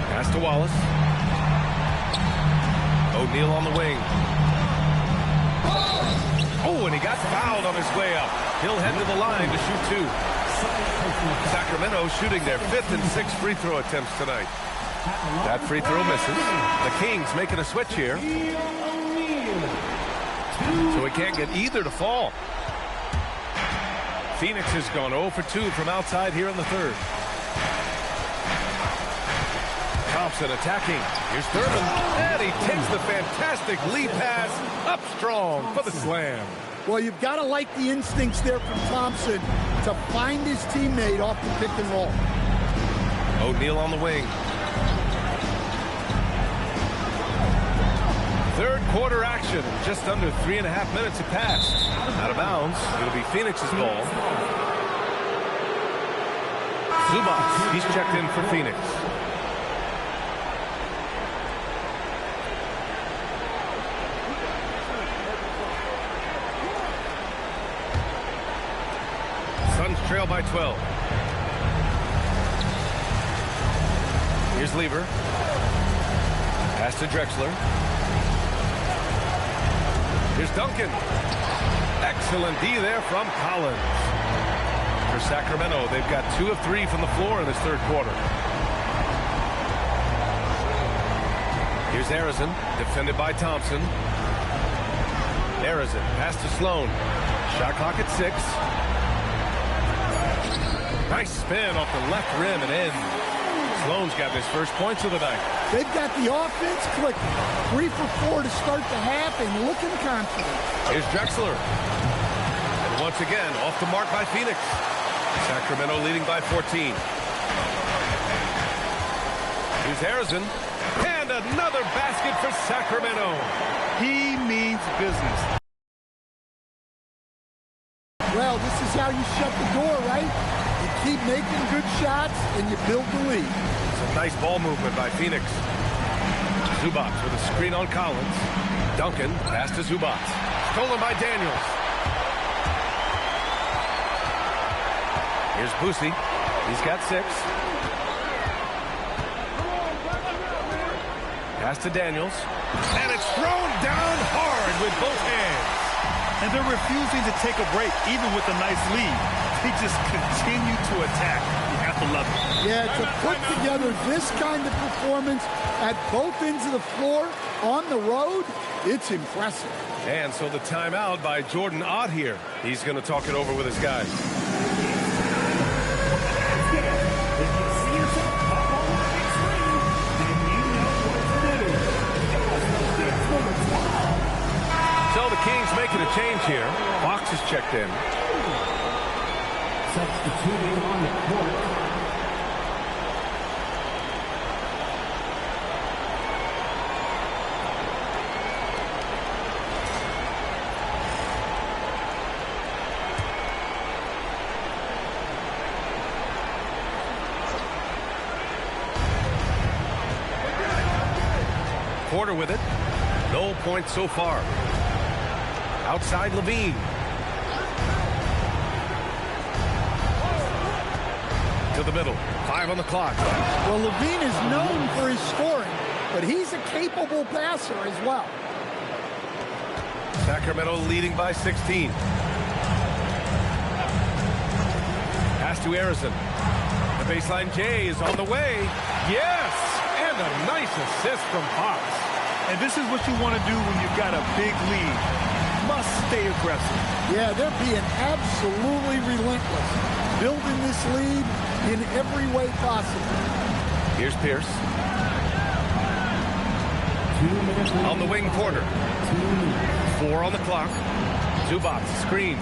Pass to Wallace. O'Neal on the wing. Oh, and he got fouled on his way up. He'll head to the line to shoot 2. Sacramento shooting their 5th and 6th free throw attempts tonight. That free throw misses. The Kings making a switch here. So we can't get either to fall. Phoenix has gone 0 for 2 from outside here in the third. Thompson attacking. Here's Thurman. And he takes the fantastic lead pass up strong for the slam. Well, you've got to like the instincts there from Thompson to find his teammate off the pick and roll. O'Neal on the wing. Third quarter action. Just under 3.5 minutes have passed. Out of bounds. It'll be Phoenix's ball. Zubac, he's checked in for Phoenix. Suns trail by 12. Here's Lever. Pass to Drexler. Here's Duncan. Excellent D there from Collins. For Sacramento, they've got 2 of 3 from the floor in this third quarter. Here's Arizin, defended by Thompson. Arizin, pass to Sloan. Shot clock at 6. Nice spin off the left rim and in. Sloan's got his first points of the night. They've got the offense clicking. 3 for 4 to start the half and looking confident. Here's Drexler. And once again, off the mark by Phoenix. Sacramento leading by 14. Here's Arizin. And another basket for Sacramento. He means business. Well, this is how you shut the door, right? You keep making good shots and you build the lead. Some nice ball movement by Phoenix. Zubac with a screen on Collins. Duncan, pass to Zubac. Stolen by Daniels. Here's Boosie. He's got 6. Pass to Daniels. And it's thrown down hard with both hands. And they're refusing to take a break, even with a nice lead. They just continue to attack. You have to love it. Yeah, to put together this kind of performance at both ends of the floor on the road, it's impressive. And so the timeout by Jordan Ott here. He's going to talk it over with his guys. So the Kings making a change here. Fox is checked in. Substituting on the court. Porter with it. No points so far. Outside Levine. To the middle. 5 on the clock. Well, Levine is known for his scoring, but he's a capable passer as well. Sacramento leading by 16. Pass to Arizin. The baseline J is on the way. Yes! And a nice assist from Fox. And this is what you want to do when you've got a big lead. Must stay aggressive. Yeah, they're being absolutely relentless. Building this lead in every way possible. Here's Pierce. On the wing, Porter. 4 on the clock. Zubac, screen.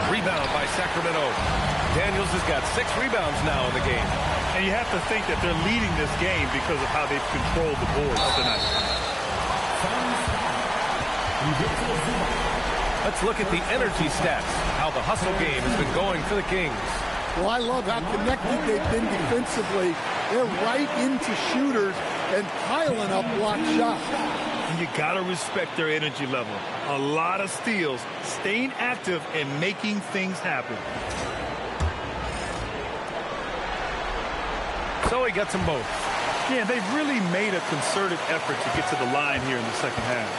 Rebound by Sacramento. Daniels has got 6 rebounds now in the game. And you have to think that they're leading this game because of how they've controlled the boards tonight. Let's look at the energy stats, how the hustle game has been going for the Kings. Well, I love how connected they've been defensively. They're right into shooters and piling up block shots. And you got to respect their energy level. A lot of steals, staying active and making things happen. So he gets them both. Yeah, they've really made a concerted effort to get to the line here in the second half.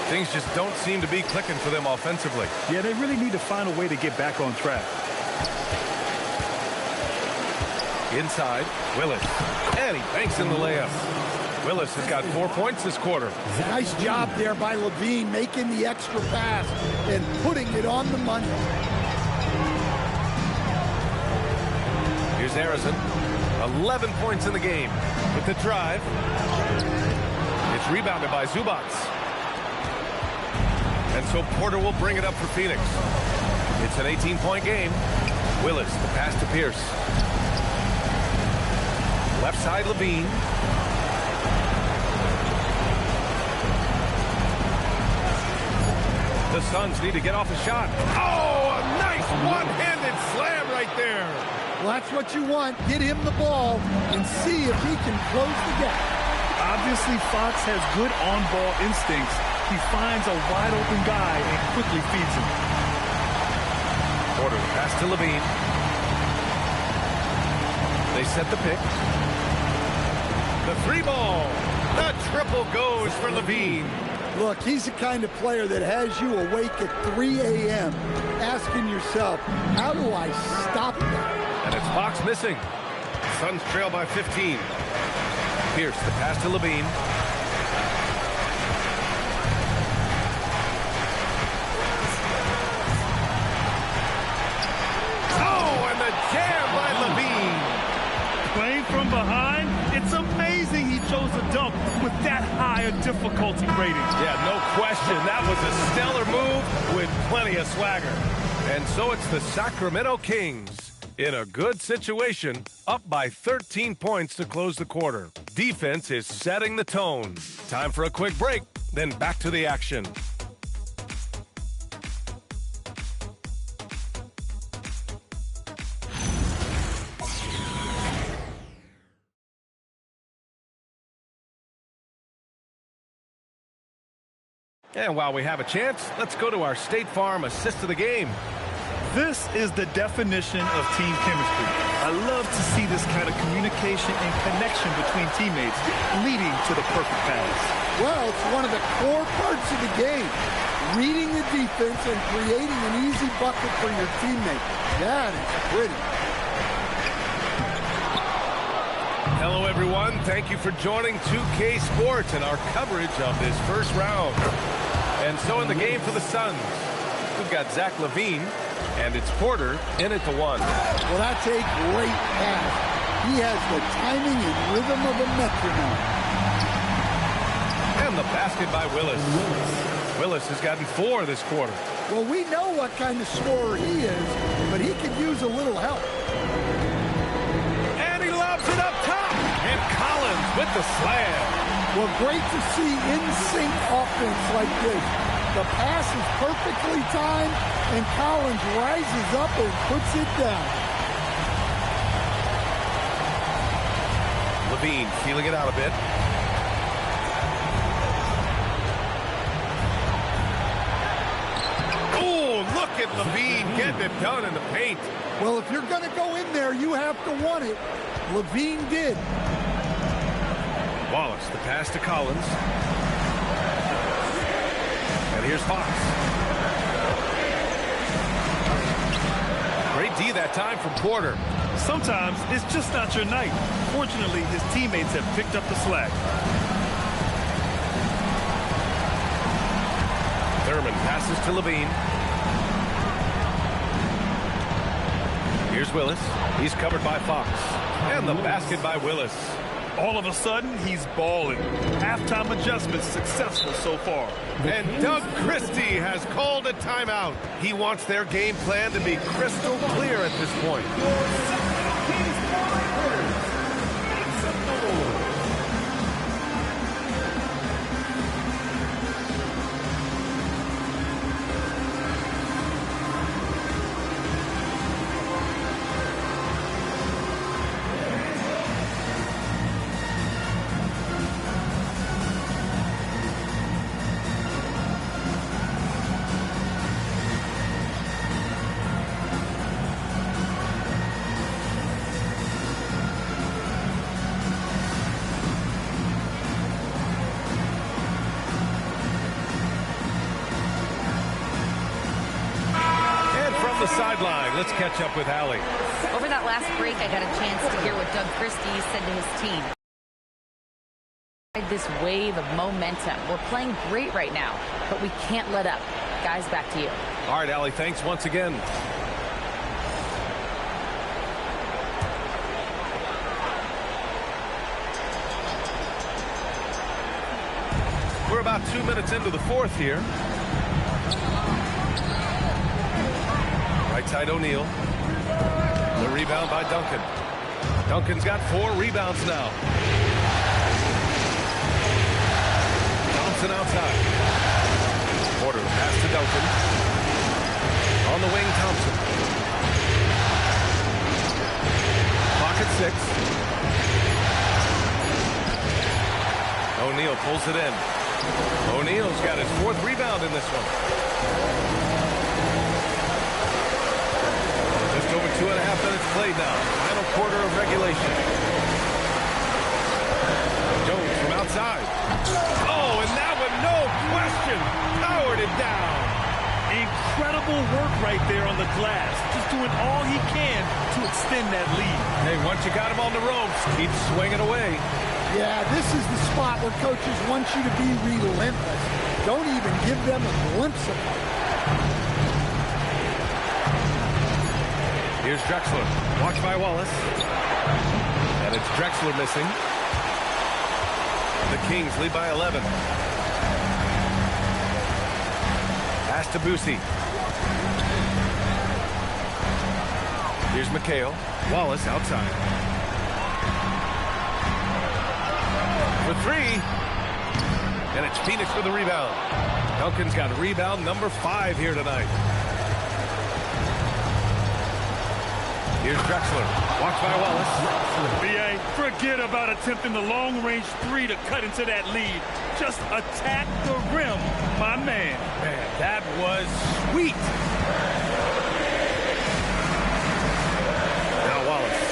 Things just don't seem to be clicking for them offensively. Yeah, they really need to find a way to get back on track. Inside, Willis. And he banks in the layup. Willis has got 4 points this quarter. Nice job there by Levine, making the extra pass and putting it on the money. Here's Arizin. 11 points in the game. With the drive, it's rebounded by Zubac. And so Porter will bring it up for Phoenix. It's an 18-point game. Willis, the pass to Pierce. Left side, Levine. The Suns need to get off a shot. Oh, a nice one-handed slam right there. Well, that's what you want. Get him the ball and see if he can close the gap. Obviously, Fox has good on-ball instincts. He finds a wide-open guy and quickly feeds him. Porter, pass to Levine. They set the pick. The three ball. The triple goes for Levine. Look, he's the kind of player that has you awake at 3 a.m. asking yourself, how do I stop that? And it's Fox missing. Suns trail by 15. Pierce, the pass to Levine. Oh, and the jam by Levine. Playing from behind, it's amazing he chose a dunk with that high a difficulty rating. Yeah, no question. That was a stellar move with plenty of swagger. And so it's the Sacramento Kings in a good situation, up by 13 points to close the quarter. Defense is setting the tone. Time for a quick break, then back to the action. And while we have a chance, let's go to our State Farm assist of the game. This is the definition of team chemistry. I love to see this kind of communication and connection between teammates leading to the perfect pass. Well, it's one of the core parts of the game. Reading the defense and creating an easy bucket for your teammate. That is pretty. Hello, everyone. Thank you for joining 2K Sports and our coverage of this first round. And so in the game for the Suns, we've got Zach LaVine, and it's Porter in it to one. Well, that's a great pass. He has the timing and rhythm of a metronome. And the basket by Willis. Willis has gotten 4 this quarter. Well, we know what kind of scorer he is, but he could use a little help. And he lobs it up top. And Collins with the slam. Well, great to see in-sync offense like this. The pass is perfectly timed, and Collins rises up and puts it down. LaVine feeling it out a bit. Oh, look at LaVine getting it done in the paint. Well, if you're going to go in there, you have to want it. LaVine did. Wallace, the pass to Collins. And here's Fox. Great D that time from Porter. Sometimes it's just not your night. Fortunately, his teammates have picked up the slack. Thurman passes to LaVine. Here's Willis. He's covered by Fox. And the basket by Willis. All of a sudden, he's balling. Halftime adjustments successful so far. And Doug Christie has called a timeout. He wants their game plan to be crystal clear at this point. The sideline. Let's catch up with Allie. Over that last break, I got a chance to hear what Doug Christie said to his team. This wave of momentum. We're playing great right now, but we can't let up. Guys, back to you. All right, Allie, thanks once again. about 2 minutes into the fourth here. Right side O'Neal. The rebound by Duncan. Duncan's got 4 rebounds now. Thompson outside. Porter pass to Duncan. On the wing, Thompson. Clock at 6. O'Neal pulls it in. O'Neal's got his 4th rebound in this one. Just over 2.5 minutes played now. Final quarter of regulation. Jones from outside. Oh, and that one, no question, powered it down. Incredible work right there on the glass. Just doing all he can to extend that lead. Hey, once you got him on the ropes, keep swinging away. Yeah, this is the spot where coaches want you to be relentless. Don't even give them a glimpse of it. Here's Drexler. Watch by Wallace. And it's Drexler missing. The Kings lead by 11. Pass to Boosie. Here's McHale. Wallace outside. For 3. And it's Phoenix with the rebound. Duncan's got rebound number 5 here tonight. Here's Drexler. Watch by Wallace. B.A., forget about attempting the long-range 3 to cut into that lead. Just attack the rim, my man. Man, that was sweet. Now Wallace.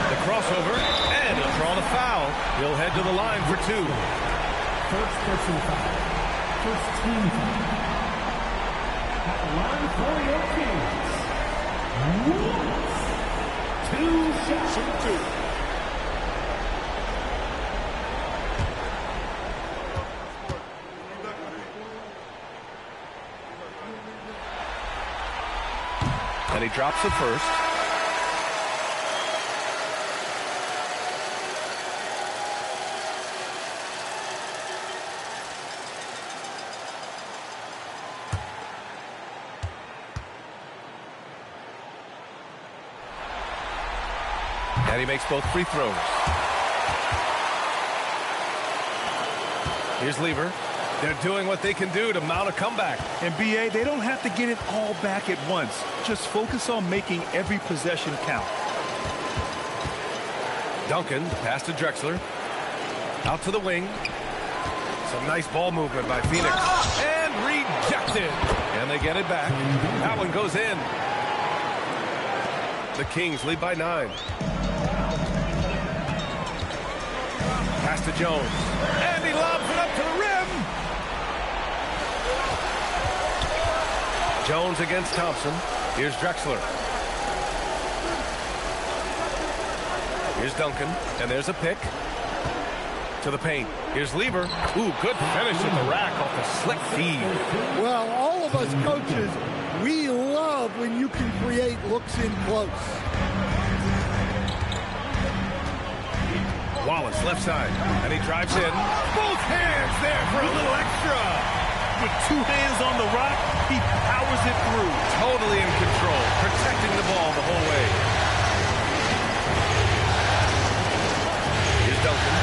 The crossover, and he'll draw the foul. He'll head to the line for 2. First personal foul. First team foul. At the line for your Kings. 2 shots. 2. And he drops the first. And he makes both free throws. Here's Lever. They're doing what they can do to mount a comeback. And B.A., they don't have to get it all back at once. Just focus on making every possession count. Duncan, pass to Drexler. Out to the wing. Some nice ball movement by Phoenix. And rejected. And they get it back. That one goes in. The Kings lead by 9. Pass to Jones. And he lobs it up to the rim. Jones against Thompson. Here's Drexler. Here's Duncan. And there's a pick. To the paint. Here's Lever. Ooh, good finish at the rack off the slick feed. Well, all of us coaches, we love when you can create looks in close. Wallace left side, and he drives in. Both hands there for a little extra. With 2 hands on the rock, he powers it through. Totally in control, protecting the ball the whole way. Here's Duncan.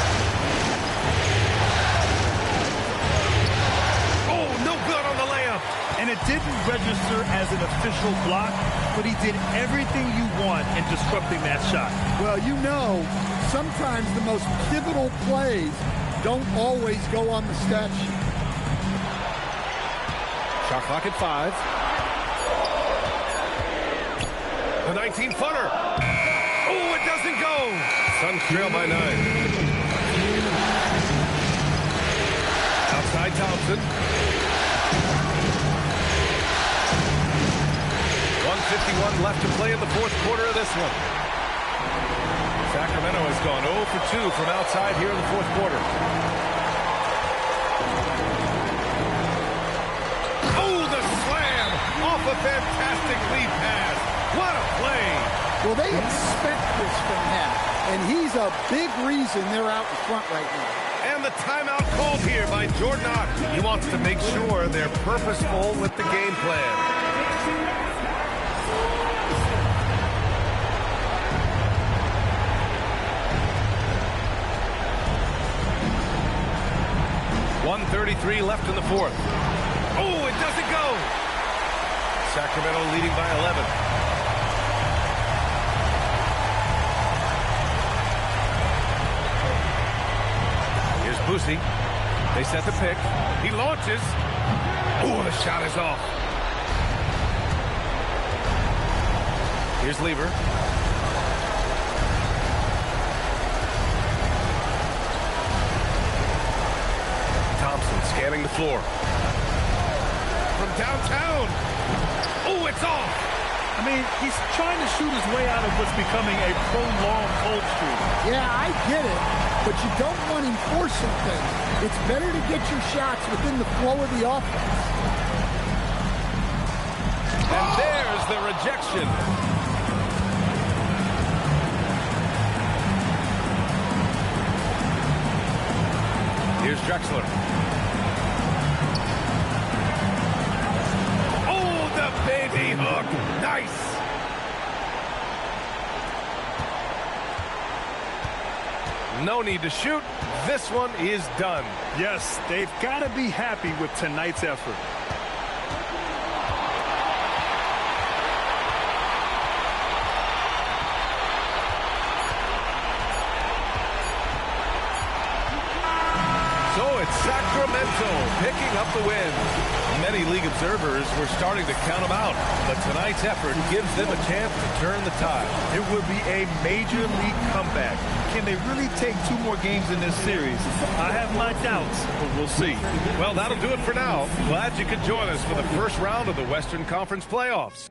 Oh, no good on the layup. And it didn't register as an official block, but he did everything you want in disrupting that shot. Well, you know, sometimes the most pivotal plays don't always go on the stat sheet. Shot clock at 5. The 19-footer. Oh, it doesn't go. Suns trail by 9. Outside Thompson. 1:51 left to play in the fourth quarter of this one. Sacramento has gone 0 for 2 from outside here in the fourth quarter. Oh, the slam off a fantastic lead pass. What a play. Well, they expect this from him, and he's a big reason they're out in front right now. And the timeout called here by Jordan Ott. He wants to make sure they're purposeful with the game plan. .133 left in the fourth. Oh, it doesn't go. Sacramento leading by 11. Here's Boosie. They set the pick. He launches. Oh, the shot is off. Here's Lever. Thompson scanning the floor. From downtown. Oh, it's off. I mean, he's trying to shoot his way out of what's becoming a prolonged cold streak. Yeah, I get it, but you don't want him forcing things. It's better to get your shots within the flow of the offense. And there's the rejection. Here's Drexler. Oh, the baby hook. Nice. No need to shoot. This one is done. Yes, they've got to be happy with tonight's effort. So it's Sacramento picking up the win. Many league observers were starting to count them out, but tonight's effort gives them a chance to turn the tide. It would be a major league comeback. Can they really take 2 more games in this series? I have my doubts, but we'll see. Well, that'll do it for now. Glad you could join us for the first round of the Western Conference playoffs.